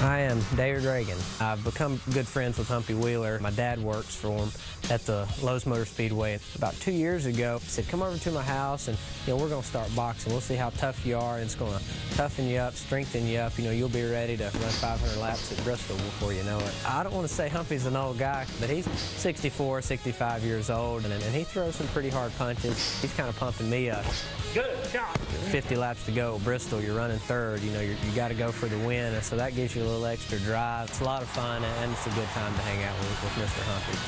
I am David Reagan. I've become good friends with Humpy Wheeler. My dad works for him at the Lowe's Motor Speedway. About 2 years ago, he said, come over to my house and, we're going to start boxing. We'll see how tough you are, and it's going to toughen you up, strengthen you up. You'll be ready to run 500 laps at Bristol before you know it. I don't want to say Humpy's an old guy, but he's 64, 65 years old, and he throws some pretty hard punches. He's kind of pumping me up. Good shot. 50 laps to go, Bristol, you're running third. You got to go for the win, and so that gives you a little extra drive. It's a lot of fun, and it's a good time to hang out with Mr. Humpy.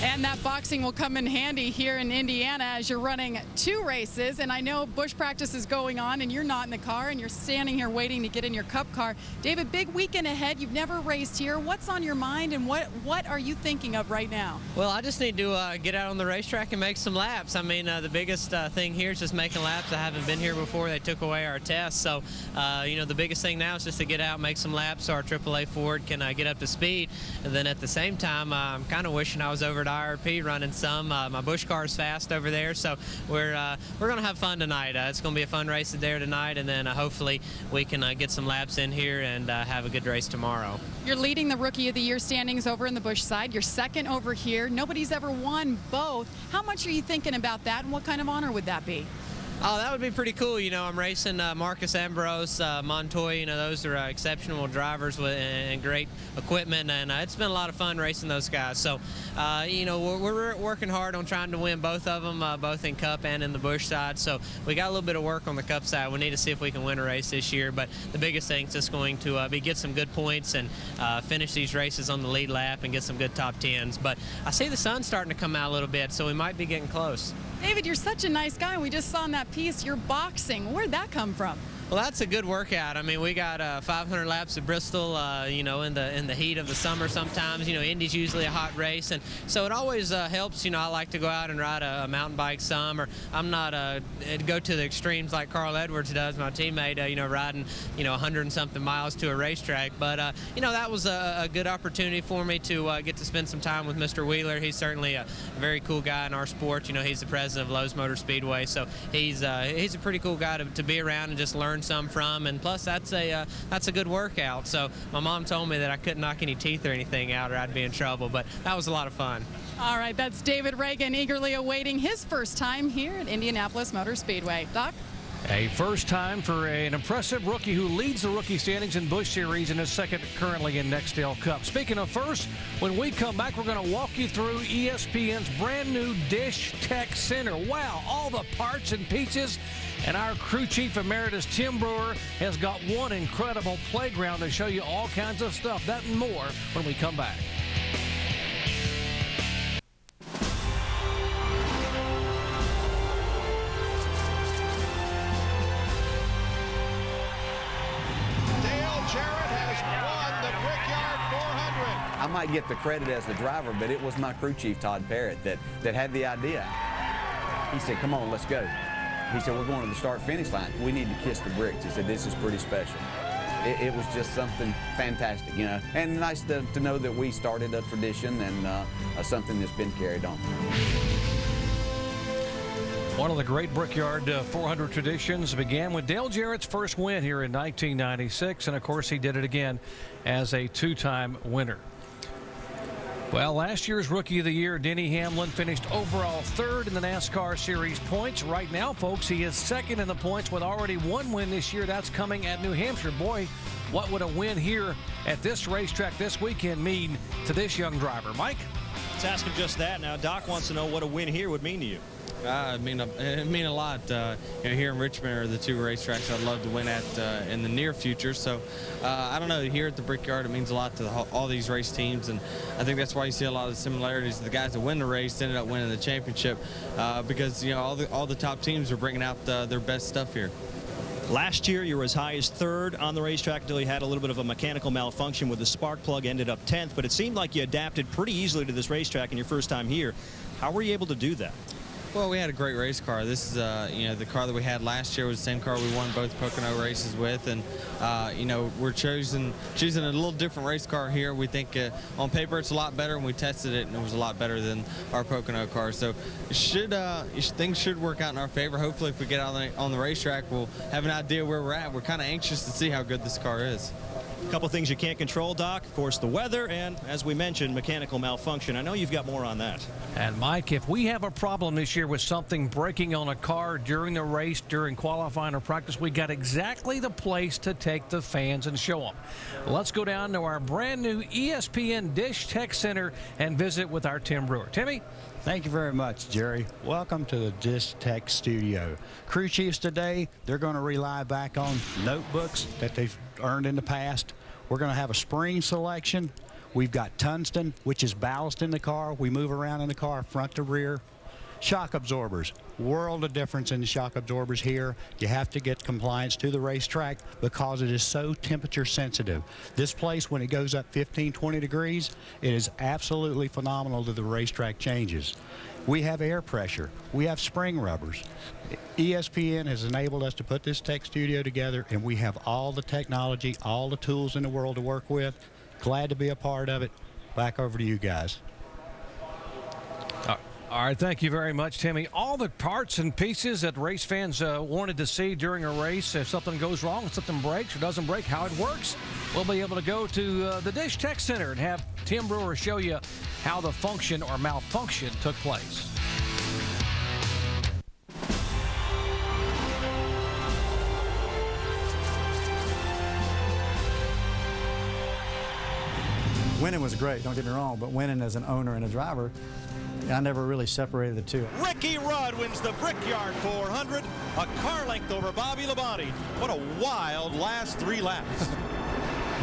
And that boxing will come in handy here in Indiana as you're running 2 races. And I know Busch practice is going on and you're not in the car and you're standing here waiting to get in your Cup car. David, big weekend ahead. You've never raced here. What's on your mind and what are you thinking of right now? Well, I just need to get out on the racetrack and make some laps. I mean, the biggest thing here is just making laps. I haven't been here before. They took away our test. So, the biggest thing now is just to get out, make some laps so our AAA Ford can get up to speed. And then at the same time, I'm kind of wishing I was over at IRP running some. My Busch car is fast over there, so we're going to have fun tonight. It's going to be a fun race there tonight, and then hopefully we can get some laps in here and have a good race tomorrow. You're leading the Rookie of the Year standings over in the Busch side. You're second over here. Nobody's ever won both. How much are you thinking about that, and what kind of honor would that be? Oh, that would be pretty cool. I'm racing Marcus Ambrose, Montoya. Those are exceptional drivers and great equipment, and it's been a lot of fun racing those guys. So, we're working hard on trying to win both of them, both in Cup and in the Busch side. So we got a little bit of work on the Cup side. We need to see if we can win a race this year, but the biggest thing is just going to be get some good points and finish these races on the lead lap and get some good top 10s. But I see the sun starting to come out a little bit, so we might be getting close. David, you're such a nice guy. We just saw in that piece you're boxing. Where'd that come from? Well, that's a good workout. I mean, we got 500 laps at Bristol, in the heat of the summer sometimes. Indy's usually a hot race, and so it always helps. I like to go out and ride a mountain bike some, or I'm not go to the extremes like Carl Edwards does, my teammate, riding, 100 and something miles to a racetrack. But, that was a good opportunity for me to get to spend some time with Mr. Wheeler. He's certainly a very cool guy in our sport. He's the president of Lowe's Motor Speedway, so he's a pretty cool guy to be around and just learn some from, and plus that's a good workout. So my mom told me that I couldn't knock any teeth or anything out or I'd be in trouble, but that was a lot of fun. All right, that's David Reagan eagerly awaiting his first time here at Indianapolis Motor Speedway. Doc? A first time for an impressive rookie who leads the rookie standings in Busch Series and is second currently in Nextel Cup. Speaking of first, when we come back, we're going to walk you through ESPN's brand new Dish Tech Center. Wow, all the parts and pieces. And our crew chief emeritus, Tim Brewer, has got one incredible playground to show you all kinds of stuff. That and more when we come back. I might get the credit as the driver, but it was my crew chief, Todd Parrott, that had the idea. He said, come on, let's go. He said, we're going to the start-finish line. We need to kiss the bricks. He said, this is pretty special. It was just something fantastic, you know, and nice to know that we started a tradition and something that's been carried on. One of the great Brickyard 400 traditions began with Dale Jarrett's first win here in 1996, and of course he did it again as a two-time winner. Well, last year's Rookie of the Year, Denny Hamlin, finished overall third in the NASCAR Series points. Right now, folks, he is second in the points with already one win this year. That's coming at New Hampshire. Boy, what would a win here at this racetrack this weekend mean to this young driver? Mike? Let's ask him just that. Now, Doc wants to know what a win here would mean to you. It mean a lot. Here in Richmond are the two racetracks I'd love to win at in the near future. So I don't know. Here at the Brickyard, it means a lot to all these race teams, and I think that's why you see a lot of the similarities. The guys that win the race ended up winning the championship because all the top teams are bringing out their best stuff here. Last year, you were as high as third on the racetrack until you had a little bit of a mechanical malfunction with the spark plug, ended up 10th, but it seemed like you adapted pretty easily to this racetrack in your first time here. How were you able to do that? Well, we had a great race car. This is, the car that we had last year was the same car we won both Pocono races with, and we're choosing a little different race car here. We think on paper it's a lot better, and we tested it, and it was a lot better than our Pocono car. So things should work out in our favor. Hopefully, if we get out on the racetrack, we'll have an idea where we're at. We're kind of anxious to see how good this car is. A couple things you can't control, Doc. Of course, the weather and, as we mentioned, mechanical malfunction. I know you've got more on that. And, Mike, if we have a problem this year with something breaking on a car during the race, during qualifying or practice, we got exactly the place to take the fans and show them. Let's go down to our brand-new ESPN Dish Tech Center and visit with our Tim Brewer. Timmy? Thank you very much, Jerry. Welcome to the Dish Tech Studio. Crew chiefs today, they're going to rely back on notebooks that they've earned in the past. We're going to have a spring selection. We've got tungsten, which is ballast in the car. We move around in the car front to rear. Shock absorbers, world of difference in the shock absorbers here. You have to get compliance to the racetrack because it is so temperature sensitive. This place, when it goes up 15, 20 degrees, it is absolutely phenomenal to the racetrack changes. We have air pressure. We have spring rubbers. ESPN has enabled us to put this tech studio together, and we have all the technology, all the tools in the world to work with. Glad to be a part of it. Back over to you guys. All right, thank you very much, Timmy. All the parts and pieces that race fans wanted to see during a race, if something goes wrong, if something breaks or doesn't break, how it works, we'll be able to go to the Dish Tech Center and have Tim Brewer show you how the function or malfunction took place. Winning was great, don't get me wrong, but winning as an owner and a driver, I never really separated the two. Ricky Rudd wins the Brickyard 400, a car length over Bobby Labonte. What a wild last 3 laps.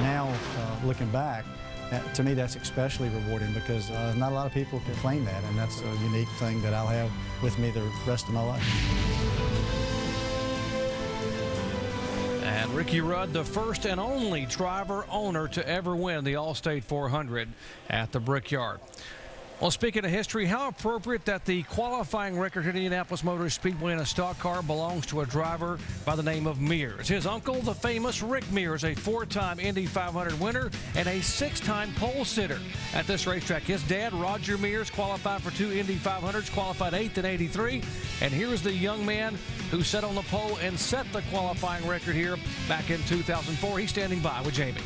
Now, looking back, to me that's especially rewarding because not a lot of people can claim that, and that's a unique thing that I'll have with me the rest of my life. And Ricky Rudd, the first and only driver owner to ever win the Allstate 400 at the Brickyard. Well, speaking of history, how appropriate that the qualifying record at Indianapolis Motor Speedway in a stock car belongs to a driver by the name of Mears. His uncle, the famous Rick Mears, a 4-time Indy 500 winner and a 6-time pole sitter at this racetrack. His dad, Roger Mears, qualified for 2 Indy 500s, qualified 8th in '83. And here's the young man who sat on the pole and set the qualifying record here back in 2004. He's standing by with Jamie.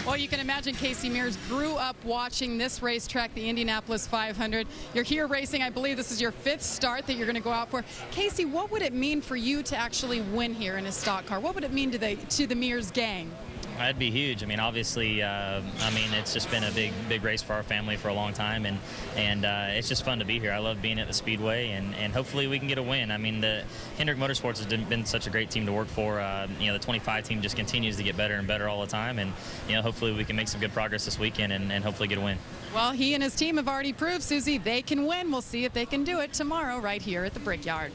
Well, you can imagine Casey Mears grew up watching this racetrack, the Indianapolis 500. You're here racing. I believe this is your 5th start that you're going to go out for. Casey, what would it mean for you to actually win here in a stock car? What would it mean to the Mears gang? That'd be huge. I mean, obviously, it's just been a big race for our family for a long time, and it's just fun to be here. I love being at the Speedway, and hopefully we can get a win. I mean, the Hendrick Motorsports has been such a great team to work for. The 25 team just continues to get better and better all the time, and hopefully we can make some good progress this weekend and hopefully get a win. Well, he and his team have already proved, Susie, they can win. We'll see if they can do it tomorrow right here at the Brickyard.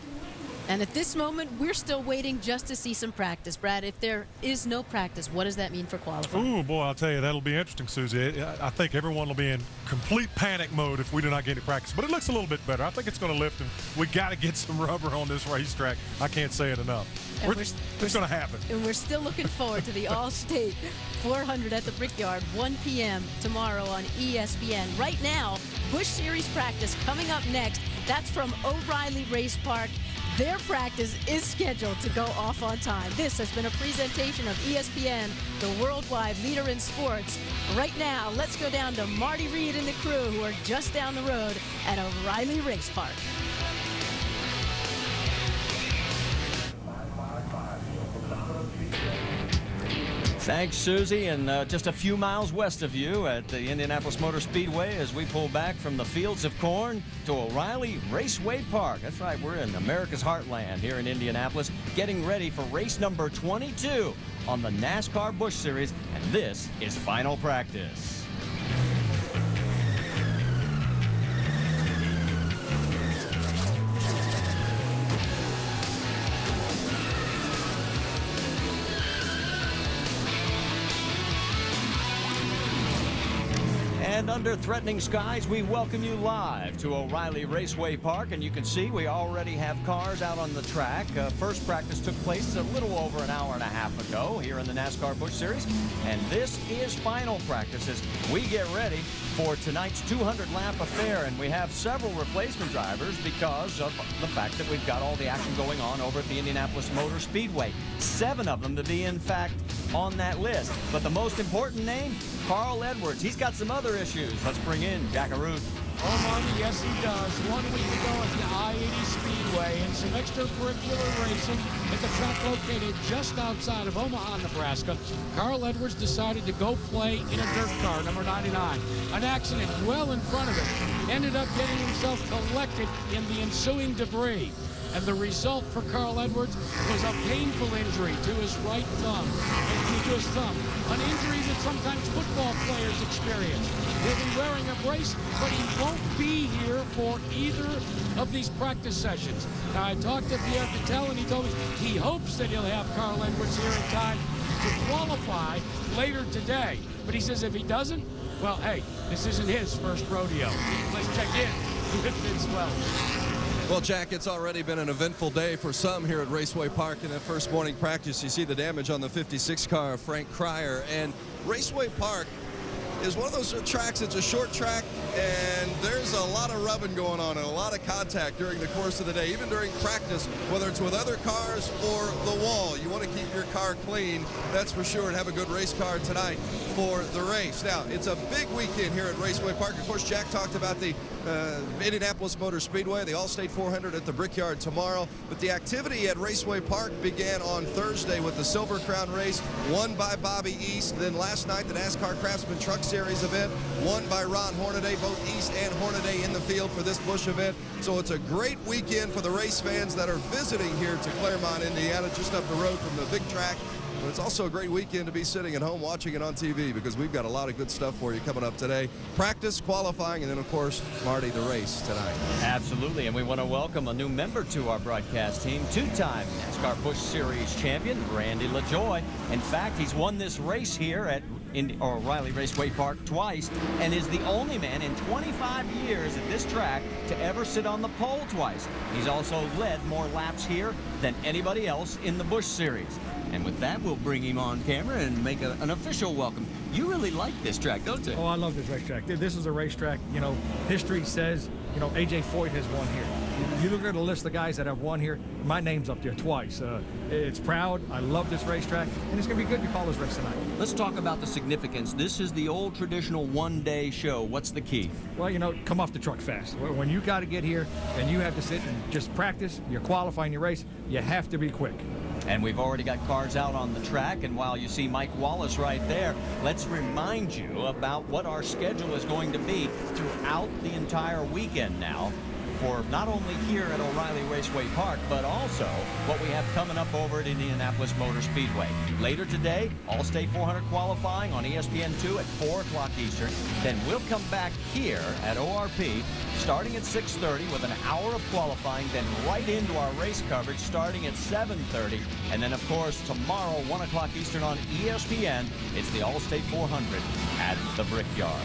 And at this moment, we're still waiting just to see some practice. Brad, if there is no practice, what does that mean for qualifying? Ooh, boy, I'll tell you, that'll be interesting, Susie. I think everyone will be in complete panic mode if we do not get any practice. But it looks a little bit better. I think it's going to lift, and we got to get some rubber on this racetrack. I can't say it enough. It's going to happen. And we're still looking forward to the All-State 400 at the Brickyard, 1 p.m. tomorrow on ESPN. Right now, Busch Series practice coming up next. That's from O'Reilly Race Park. Their practice is scheduled to go off on time. This has been a presentation of ESPN, the worldwide leader in sports. Right now, let's go down to Marty Reed and the crew who are just down the road at O'Reilly Race Park. Thanks, Susie, and just a few miles west of you at the Indianapolis Motor Speedway as we pull back from the fields of corn to O'Reilly Raceway Park. That's right, we're in America's heartland here in Indianapolis, getting ready for race number 22 on the NASCAR Busch Series, and this is final practice. And under threatening skies, we welcome you live to O'Reilly Raceway Park. And you can see we already have cars out on the track. First practice took place a little over an hour and a half ago here in the NASCAR Busch Series. And this is final practice as we get ready for tonight's 200-lap affair. And we have several replacement drivers because of the fact that we've got all the action going on over at the Indianapolis Motor Speedway. 7 of them to be, in fact, on that list. But the most important name, Carl Edwards. He's got some other issues. Let's bring in Jack Arute. Oh, Marty, yes, he does. 1 week ago at the I-80 Speedway in some extracurricular racing at the track located just outside of Omaha, Nebraska, Carl Edwards decided to go play in a dirt car, number 99. An accident well in front of him. Ended up getting himself collected in the ensuing debris. And the result for Carl Edwards was a painful injury to his right thumb, to his thumb. An injury that sometimes football players experience. He'll be wearing a brace, but he won't be here for either of these practice sessions. Now, I talked to Pierre Cattell, and he told me he hopes that he'll have Carl Edwards here in time to qualify later today. But he says if he doesn't, well, hey, this isn't his first rodeo. Let's check in with Vince Wells. Well, Jack, it's already been an eventful day for some here at Raceway Park. In that first morning practice, you see the damage on the 56 car of Frank Cryer. And Raceway Park is one of those tracks, it's a short track, and there's a lot of rubbing going on and a lot of contact during the course of the day, even during practice, whether it's with other cars or the wall. You want to keep your car clean, that's for sure, and have a good race car tonight for the race. Now, it's a big weekend here at Raceway Park. Of course, Jack talked about the Indianapolis Motor Speedway, the All-State 400 at the Brickyard tomorrow. But the activity at Raceway Park began on Thursday with the Silver Crown race, won by Bobby East. Then last night, the NASCAR Craftsman Truck Series event, won by Ron Hornaday, both East and Hornaday in the field for this Busch event. So it's a great weekend for the race fans that are visiting here to Claremont, Indiana, just up the road from the big track. But it's also a great weekend to be sitting at home watching it on TV because we've got a lot of good stuff for you coming up today. Practice, qualifying, and then, of course, Marty, the race tonight. Absolutely, and we want to welcome a new member to our broadcast team, 2-time NASCAR Busch Series champion, Randy LaJoie. In fact, he's won this race here at O'Reilly Raceway Park twice and is the only man in 25 years at this track to ever sit on the pole twice. He's also led more laps here than anybody else in the Busch Series. And with that, we'll bring him on camera and make an official welcome. You really like this track, don't you? Oh, I love this racetrack. This is a racetrack, you know, history says, you know, A.J. Foyt has won here. You look at the list of guys that have won here, my name's up there twice. It's proud. I love this racetrack, and it's going to be good to call this race tonight. Let's talk about the significance. This is the old traditional one-day show. What's the key? Well, you know, come off the truck fast. When you got to get here and you have to sit and just practice, you're qualifying your race, you have to be quick. And we've already got cars out on the track, and while you see Mike Wallace right there, let's remind you about what our schedule is going to be throughout the entire weekend now, for not only here at O'Reilly Raceway Park, but also what we have coming up over at Indianapolis Motor Speedway. Later today, All-State 400 qualifying on ESPN2 at 4 o'clock Eastern. Then we'll come back here at ORP starting at 6:30 with an hour of qualifying, then right into our race coverage starting at 7:30. And then, of course, tomorrow, 1 o'clock Eastern on ESPN, it's the All-State 400 at the Brickyard.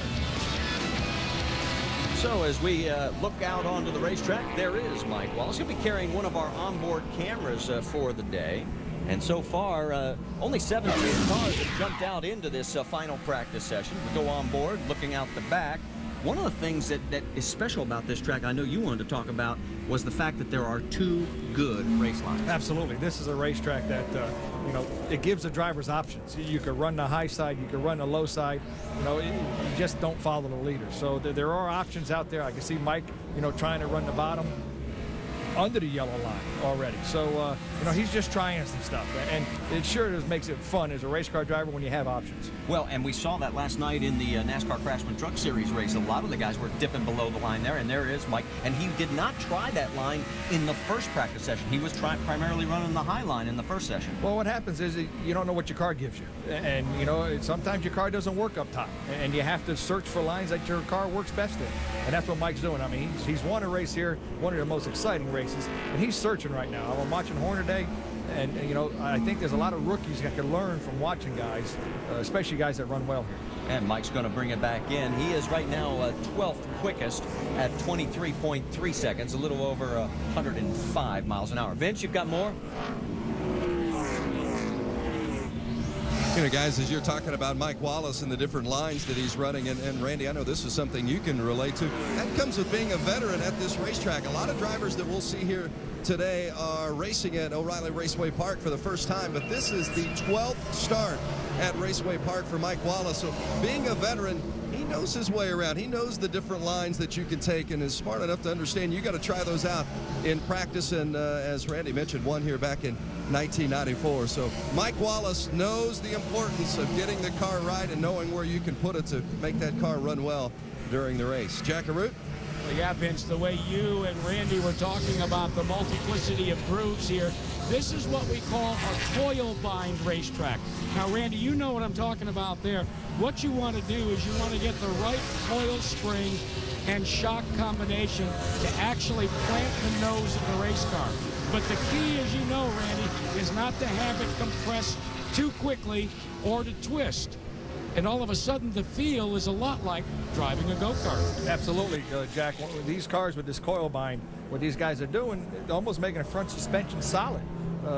So as we look out onto the racetrack, there is Mike Wallace. He'll be carrying one of our onboard cameras for the day. And so far, only 17 cars have jumped out into this final practice session. We go on board, looking out the back. One of the things that is special about this track, I know you wanted to talk about, was the fact that there are 2 good race lines. Absolutely. This is a racetrack that, you know, it gives the drivers options. You could run the high side, you could run the low side. You know, you just don't follow the leader. So there are options out there. I can see Mike, you know, trying to run the bottom under the yellow line already. So, you know, he's just trying some stuff. And it sure makes it fun as a race car driver when you have options. Well, and we saw that last night in the NASCAR Craftsman Truck Series race. A lot of the guys were dipping below the line there, and there is Mike. And he did not try that line in the first practice session. He was primarily running the high line in the first session. Well, what happens is you don't know what your car gives you. And, you know, sometimes your car doesn't work up top. And you have to search for lines that your car works best in. And that's what Mike's doing. I mean, he's won a race here, one of the most exciting races. And he's searching right now. I'm watching Horner today, and you know, I think there's a lot of rookies that can learn from watching guys, especially guys that run well here. And Mike's going to bring it back in. He is right now 12th quickest at 23.3 seconds, a little over 105 miles an hour. Vince, you've got more? You know, guys, as you're talking about Mike Wallace and the different lines that he's running, and Randy, I know this is something you can relate to. That comes with being a veteran at this racetrack. A lot of drivers that we'll see here today are racing at O'Reilly Raceway Park for the first time, but this is the 12th start at Raceway Park for Mike Wallace. So being a veteran, he knows his way around. He knows the different lines that you can take and is smart enough to understand you got to try those out in practice. And as Randy mentioned, one here back in 1994. So Mike Wallace knows the importance of getting the car right and knowing where you can put it to make that car run well during the race. Jackaroo? Well, yeah, Vince, the way you and Randy were talking about the multiplicity of grooves here, this is what we call a coil bind racetrack. Now, Randy, you know what I'm talking about there. What you want to do is you want to get the right coil spring and shock combination to actually plant the nose of the race car. But the key, as you know, Randy, is not to have it compress too quickly or to twist. And all of a sudden, the feel is a lot like driving a go-kart. Absolutely, Jack. These cars with this coil bind, what these guys are doing, they're almost making a front suspension solid.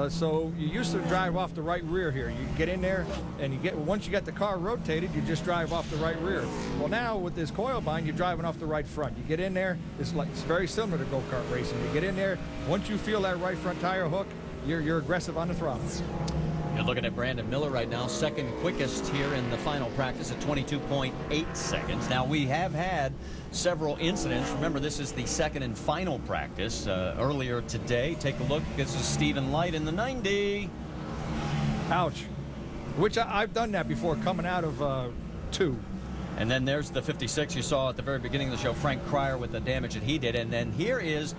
So you used to drive off the right rear here. You get in there, and once you get the car rotated, you just drive off the right rear. Well, now with this coil bind, you're driving off the right front. You get in there, it's very similar to go-kart racing. You get in there, once you feel that right front tire hook, you're aggressive on the throttle. You're looking at Brandon Miller right now, second quickest here in the final practice at 22.8 seconds. Now, we have had several incidents. Remember, this is the second and final practice. Earlier today, take a look. This is Stephen Light in the 90. Ouch. Which I've done that before, coming out of 2. And then there's the 56 you saw at the very beginning of the show, Frank Cryer with the damage that he did. And then here is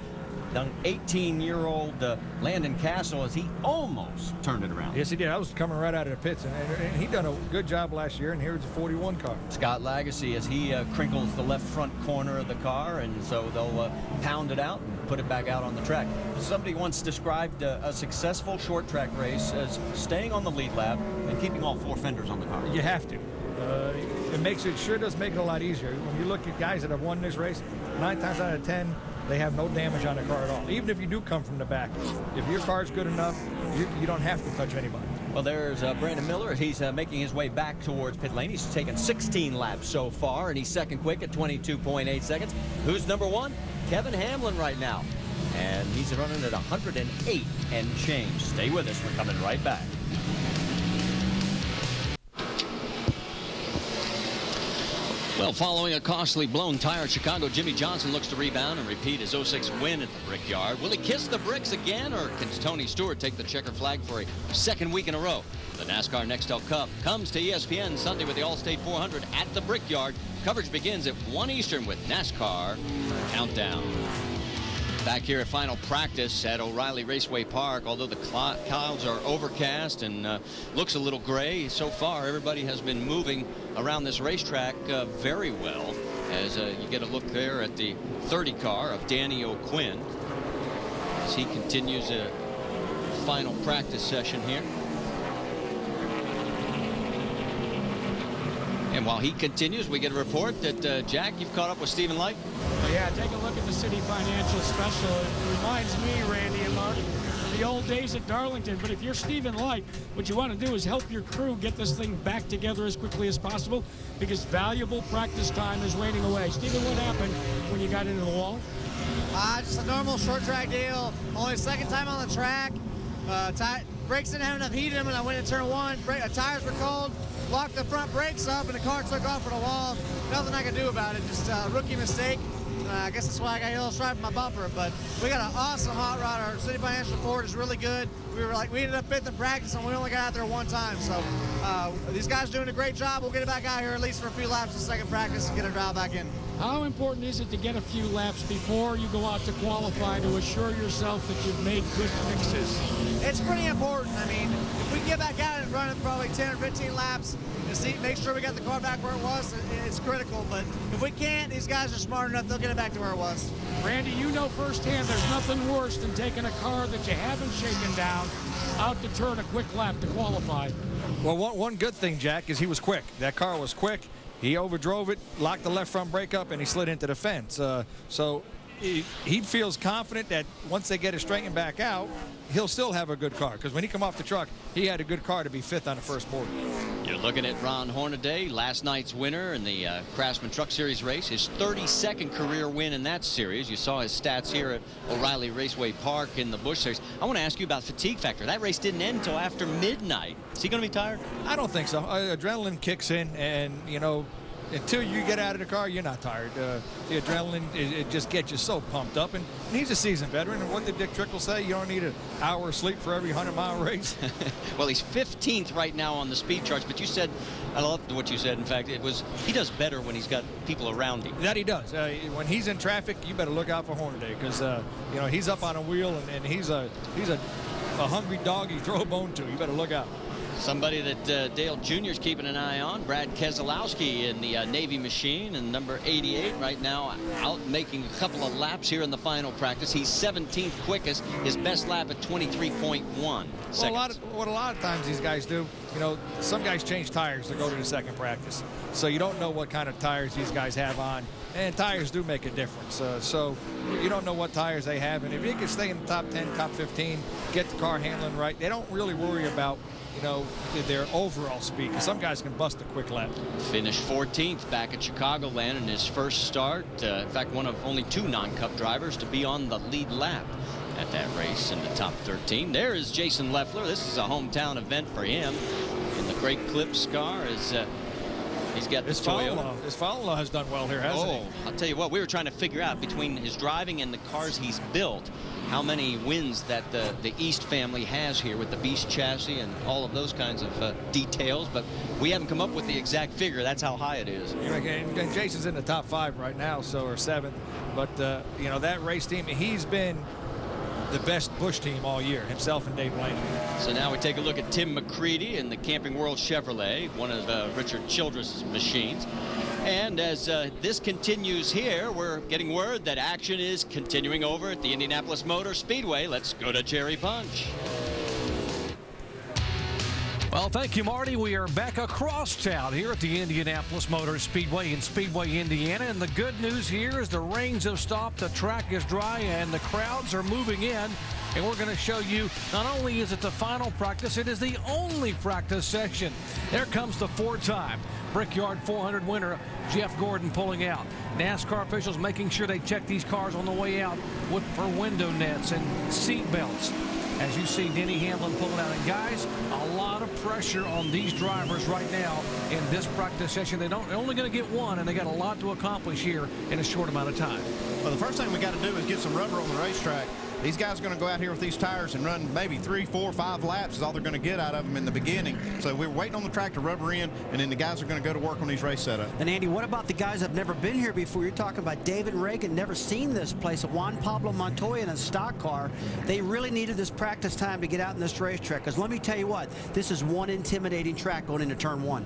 the 18-year-old Landon Castle as he almost turned it around. Yes, he did. I was coming right out of the pits, and he done a good job last year, and here's a 41 car. Scott Lagacy as he crinkles the left front corner of the car, and so they'll pound it out and put it back out on the track. Somebody once described a successful short track race as staying on the lead lap and keeping all 4 fenders on the car. You have to. It sure does make it a lot easier. When you look at guys that have won this race, 9 times out of 10, they have no damage on the car at all. Even if you do come from the back, if your car's good enough, you don't have to touch anybody. Well, there's Brandon Miller. He's making his way back towards pit lane. He's taken 16 laps so far, and he's second quick at 22.8 seconds. Who's number 1? Kevin Hamlin right now. and he's running at 108 and change. Stay with us. We're coming right back. Well, following a costly blown tire, Chicago Jimmy Johnson looks to rebound and repeat his 06 win at the Brickyard. Will he kiss the bricks again, or can Tony Stewart take the checker flag for a second week in a row? The NASCAR Nextel Cup comes to ESPN Sunday with the All-State 400 at the Brickyard. Coverage begins at 1 Eastern with NASCAR Countdown. Back here at final practice at O'Reilly Raceway Park, although the clouds are overcast and looks a little gray so far, everybody has been moving around this racetrack very well, as you get a look there at the 30 car of Danny O'Quinn as he continues a final practice session here. And while he continues, we get a report that, Jack, you've caught up with Stephen Light. Yeah, take a look at the City Financial Special. It reminds me, Randy and Mark, of the old days at Darlington. But if you're Stephen Light, what you want to do is help your crew get this thing back together as quickly as possible, because valuable practice time is waiting away. Stephen, what happened when you got into the wall? Just a normal short track deal. Only second time on the track. Brakes didn't have enough heat in them, and I went in turn one. Tires were cold. Locked the front brakes up, and the car took off for the wall. Nothing I could do about it. Just a rookie mistake. I guess that's why I got a yellow stripe in my bumper. But we got an awesome hot rod. Our City Financial Ford is really good. We ended up 5th in practice, and we only got out there one time. So these guys are doing a great job. We'll get it back out here at least for a few laps in second practice and get it dialed back in. How important is it to get a few laps before you go out to qualify to assure yourself that you've made good fixes? It's pretty important. I mean, if we can get back out and run it probably 10 or 15 laps and make sure we got the car back where it was, it's critical. But if we can't, these guys are smart enough, they'll get it back to where it was. Randy, you know firsthand there's nothing worse than taking a car that you haven't shaken down out to turn a quick lap to qualify. Well, one good thing, Jack, is he was quick. That car was quick. He overdrove it, locked the left front brake up, and he slid into the fence. So he feels confident that once they get it straightened back out, he'll still have a good car. Because when he come off the truck, he had a good car to be 5th on the first board. You're looking at Ron Hornaday, last night's winner in the Craftsman Truck Series race, his 32nd career win in that series. You saw his stats here at O'Reilly Raceway Park in the Busch Series. I want to ask you about fatigue factor. That race didn't end until after midnight. Is he going to be tired? I don't think so. Adrenaline kicks in, and, you know, until you get out of the car, you're not tired. The adrenaline, it just gets you so pumped up. And he's a seasoned veteran. And what did Dick Trickle say? You don't need an hour of sleep for every 100-mile race. Well, he's 15th right now on the speed charts. But you said, I loved what you said. In fact, it was he does better when he's got people around him. That he does. When he's in traffic, you better look out for Hornaday, because you know, he's up on a wheel, and he's a hungry dog you throw a bone to. You better look out. Somebody that Dale Jr. is keeping an eye on, Brad Keselowski in the Navy machine, and number 88 right now out making a couple of laps here in the final practice. He's 17th quickest, his best lap at 23.1 seconds. Well, what a lot of times these guys do, you know, some guys change tires to go to the second practice. So you don't know what kind of tires these guys have on, and tires do make a difference. So you don't know what tires they have, and if you can stay in the top 10, top 15, get the car handling right, they don't really worry about, you know, their overall speed, because some guys can bust a quick lap. Finished 14th back at Chicagoland in his first start. In fact, one of only 2 non-Cup drivers to be on the lead lap at that race in the top 13. There is Jason Leffler. This is a hometown event for him. In the Great Clips car is he's got this Toyota. His father-in-law has done well here, hasn't he? I'll tell you what, we were trying to figure out between his driving and the cars he's built how many wins that the East family has here with the Beast chassis and all of those kinds of details, but we haven't come up with the exact figure. That's how high it is. And Jason's in the top 5 right now, so, or 7th, but you know, that race team, he's been the best Busch team all year, himself and Dave Blaney. So now we take a look at Tim McCready in the Camping World Chevrolet, one of Richard Childress' machines. And as this continues here, we're getting word that action is continuing over at the Indianapolis Motor Speedway. Let's go to Jerry Punch. Well, thank you, Marty. We are back across town here at the Indianapolis Motor Speedway in Speedway, Indiana. And the good news here is the rains have stopped, the track is dry, and the crowds are moving in and we're going to show you not only is it the final practice, it is the only practice session. There comes the four-time Brickyard 400 winner, Jeff Gordon, pulling out. NASCAR officials making sure they check these cars on the way out for window nets and seat belts. As you see Denny Hamlin pulling out. And guys, a lot of pressure on these drivers right now in this practice session. They're only going to get one, and they got a lot to accomplish here in a short amount of time. Well, the first thing we got to do is get some rubber on the racetrack. These guys are going to go out here with these tires and run maybe 3, 4, 5 laps is all they're going to get out of them in the beginning. So we're waiting on the track to rubber in, and then the guys are going to go to work on these race setups. And Andy, what about the guys that have never been here before? You're talking about David Reagan, never seen this place. Juan Pablo Montoya in a stock car. They really needed this practice time to get out in this racetrack. Because let me tell you what, this is one intimidating track going into turn 1.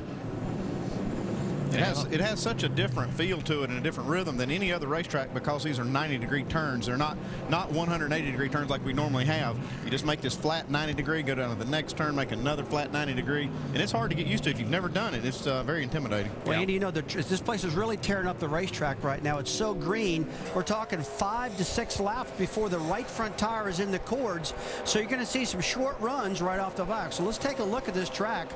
It has such a different feel to it and a different rhythm than any other racetrack because these are 90-degree turns. They're not 180-degree turns like we normally have. You just make this flat 90-degree, go down to the next turn, make another flat 90-degree, and it's hard to get used to if you've never done it. It's very intimidating. Well, Andy, you know, this place is really tearing up the racetrack right now. It's so green. We're talking 5 to 6 laps before the right front tire is in the cords. So you're going to see some short runs right off the back. So let's take a look at this track,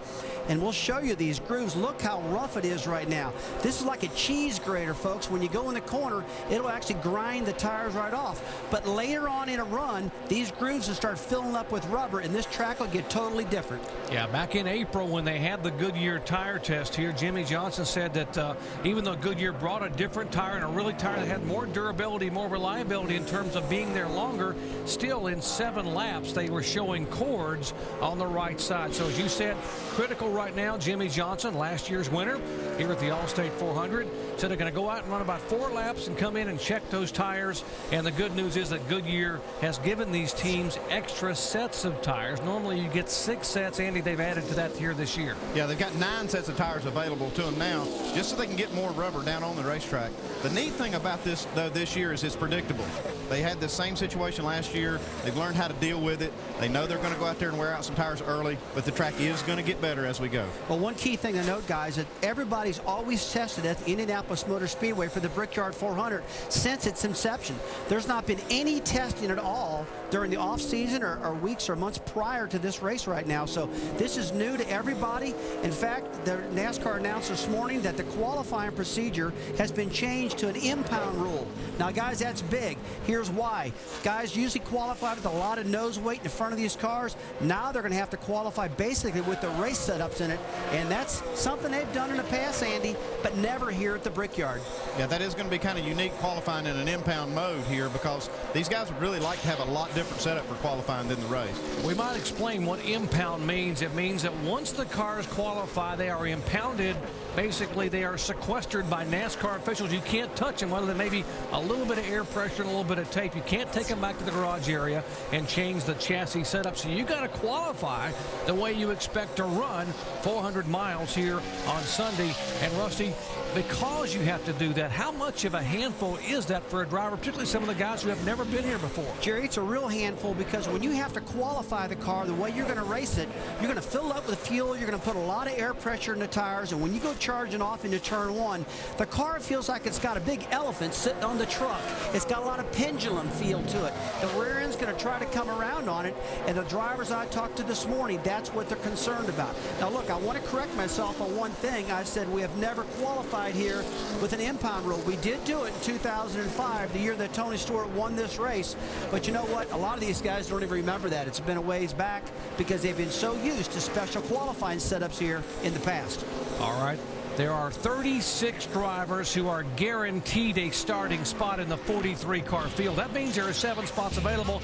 and we'll show you these grooves. Look how rough it is right now. This is like a cheese grater, folks. When you go in the corner, it'll actually grind the tires right off. But later on in a run, these grooves will start filling up with rubber, and this track will get totally different. Yeah, back in April when they had the Goodyear tire test here, Jimmy Johnson said that even though Goodyear brought a different tire and a really tire that had more durability, more reliability in terms of being there longer, still in 7 laps they were showing cords on the right side. So as you said, critical right now. Jimmy Johnson, last year's winner here at the All-State 400, said they're going to go out and run about 4 laps and come in and check those tires. And the good news is that Goodyear has given these teams extra sets of tires. Normally you get 6 sets. Andy, they've added to that here this year. Yeah, they've got 9 sets of tires available to them now just so they can get more rubber down on the racetrack. The neat thing about this, though, this year is it's predictable. They had the same situation last year. They've learned how to deal with it. They know they're going to go out there and wear out some tires early, but the track is going to get better as we go. Well, one key thing to note, guys, that everybody's always tested at the Indianapolis Motor Speedway for the Brickyard 400 since its inception. There's not been any testing at all during the off season or weeks or months prior to this race right now. So this is new to everybody. In fact, the NASCAR announced this morning that the qualifying procedure has been changed to an impound rule. Now, guys, that's big. Here's why. Guys usually qualify with a lot of nose weight in front of these cars. Now they're going to have to qualify basically with the race setups in it, and that's something they've done in the past, Andy, but never here at the Brickyard. Yeah, that is going to be kind of unique qualifying in an impound mode here because these guys would really like to have a lot different setup for qualifying than the race. We might explain what impound means. It means that once the cars qualify, they are impounded. Basically, they are sequestered by NASCAR officials. You can't touch them, other than maybe a little bit of air pressure and a little bit of tape. You can't take them back to the garage area and change the chassis setup. So you got to qualify the way you expect to run 400 miles here on Sunday. And Rusty, because you have to do that, how much of a handful is that for a driver, particularly some of the guys who have never been here before? Jerry, it's a real handful because when you have to qualify the car the way you're going to race it, you're going to fill up with fuel, you're going to put a lot of air pressure in the tires, and when you go charging off into turn 1, the car feels like it's got a big elephant sitting on the truck. It's got a lot of pendulum feel to it. The rear end's going to try to come around on it, and the drivers I talked to this morning, that's what they're concerned about. Now, look, I want to correct myself on one thing. I said we have never qualified here with an impound rule. We did do it in 2005, the year that Tony Stewart won this race, but you know what? A lot of these guys don't even remember that. It's been a ways back because they've been so used to special qualifying setups here in the past. All right. There are 36 drivers who are guaranteed a starting spot in the 43-car field. That means there are 7 spots available.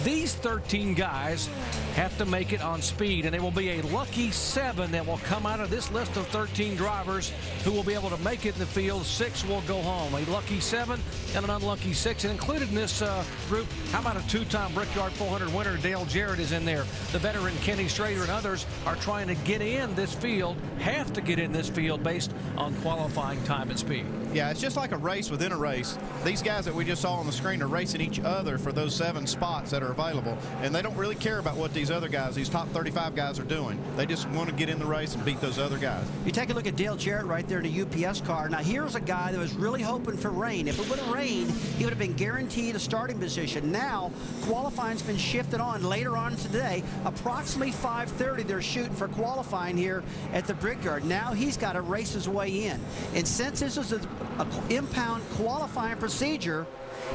These 13 guys have to make it on speed, and there will be a lucky 7 that will come out of this list of 13 drivers who will be able to make it in the field. 6 will go home. A lucky 7 and an unlucky 6. And included in this group, how about a 2-time Brickyard 400 winner? Dale Jarrett is in there. The veteran Kenny Strader and others are trying to get in this field, have to get in this field based on qualifying time and speed. Yeah, it's just like a race within a race. These guys that we just saw on the screen are racing each other for those 7 spots that that are available, and they don't really care about what these other guys, these top 35 guys, are doing. They just want to get in the race and beat those other guys. You take a look at Dale Jarrett right there in the UPS car. Now, here's a guy that was really hoping for rain. If it would have rained, he would have been guaranteed a starting position. Now, qualifying's been shifted on later on today. Approximately 5:30, they're shooting for qualifying here at the Brickyard. Now he's got to race his way in. And since this is an impound qualifying procedure,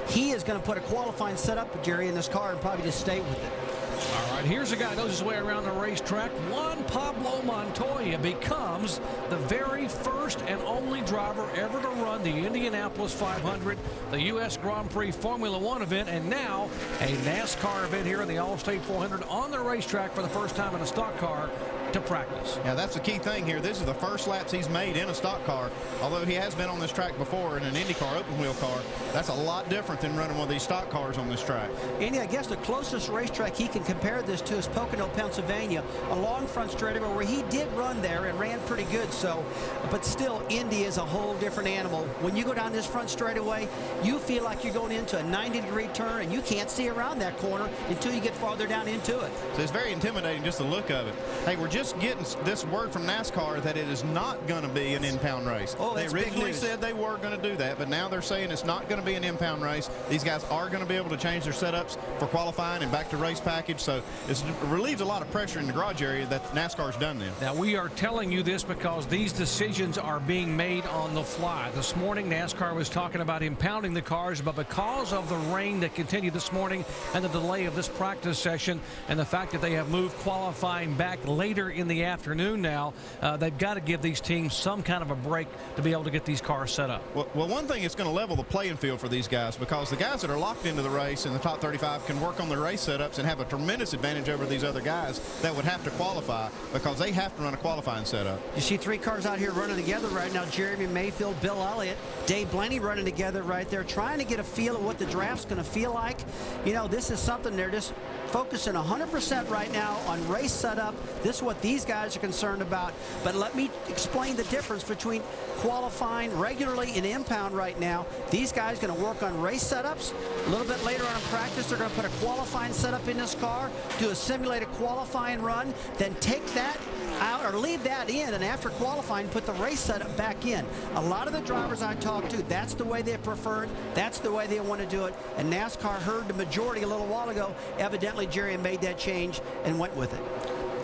he is going to put a qualifying setup, Jerry, in this car and probably just stay with it. All right, here's a guy who knows his way around the racetrack. Juan Pablo Montoya becomes the very first and only driver ever to run the Indianapolis 500, the U.S. Grand Prix Formula One event, and now a NASCAR event here in the Allstate 400 on the racetrack for the first time in a stock car to practice. Yeah, that's the key thing here. This is the first laps he's made in a stock car. Although he has been on this track before in an IndyCar open wheel car, that's a lot different than running one of these stock cars on this track. Andy, I guess the closest racetrack he can compare this to is Pocono, Pennsylvania, a long front straightaway where he did run there and ran pretty good. So, but still, Indy is a whole different animal. When you go down this front straightaway, you feel like you're going into a 90-degree turn, and you can't see around that corner until you get farther down into it. So it's very intimidating, just the look of it. Hey, we're just getting this word from NASCAR that it is not going to be an impound race. Oh, they that's originally big news. said they were going to do that, but now they're saying it's not going to be an impound race. These guys are going to be able to change their setups for qualifying and back to race package, so it relieves a lot of pressure in the garage area that NASCAR's done this. Now, we are telling you this because these decisions are being made on the fly. This morning, NASCAR was talking about impounding the cars, but because of the rain that continued this morning and the delay of this practice session and the fact that they have moved qualifying back later in the afternoon now, they've got to give these teams some kind of a break to be able to get these cars set up. Well, one thing, it's going to level the playing field for these guys, because the guys that are locked into the race in the top 35 can work on their race setups and have a tremendous advantage over these other guys that would have to qualify because they have to run a qualifying setup. You see three cars out here running together right now. Jeremy Mayfield, Bill Elliott, Dave Blaney running together right there, trying to get a feel of what the draft's going to feel like. You know, this is something they're just focusing 100% right now on race setup. This is what these guys are concerned about. But let me explain the difference between qualifying regularly and impound right now. These guys are going to work on race setups. A little bit later on in practice, they're going to put a qualifying setup in this car, do a simulated qualifying run, then take that out or leave that in, and after qualifying, put the race setup back in. A lot of the drivers I talked to, that's the way they prefer it. That's the way they want to do it. And NASCAR heard the majority a little while ago. Evidently, Jerry made that change and went with it.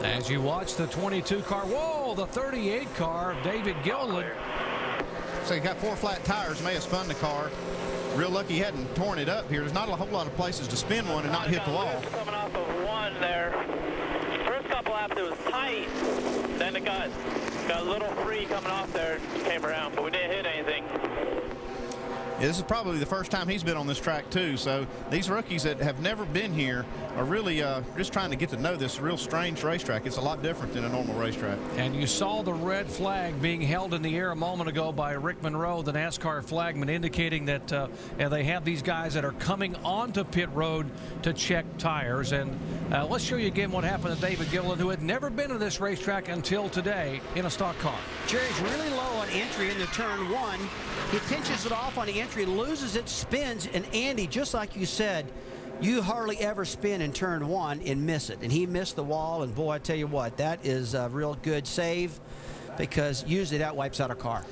As you watch the 22 car, whoa, the 38 car of David Gilliland. So he got four flat tires, may have spun the car. Real lucky he hadn't torn it up here. There's not a whole lot of places to spin one and not hit the wall. Coming off of one there. First couple laps it was tight. Then it got a little free coming off there and came around, but we didn't hit anything. Yeah, this is probably the first time he's been on this track too, so these rookies that have never been here are really just trying to get to know this real strange racetrack. It's a lot different than a normal racetrack. And you saw the red flag being held in the air a moment ago by Rick Monroe, the NASCAR flagman, indicating that they have these guys that are coming onto pit road to check tires. And let's show you again what happened to David Gilliland, who had never been to this racetrack until today in a stock car. Jerry's really low on entry into turn one. He pinches it off on the entry, loses it, spins, and Andy, just like you said, you hardly ever spin in turn one and miss it. And he missed the wall, and boy, I tell you what, that is a real good save because usually that wipes out a car.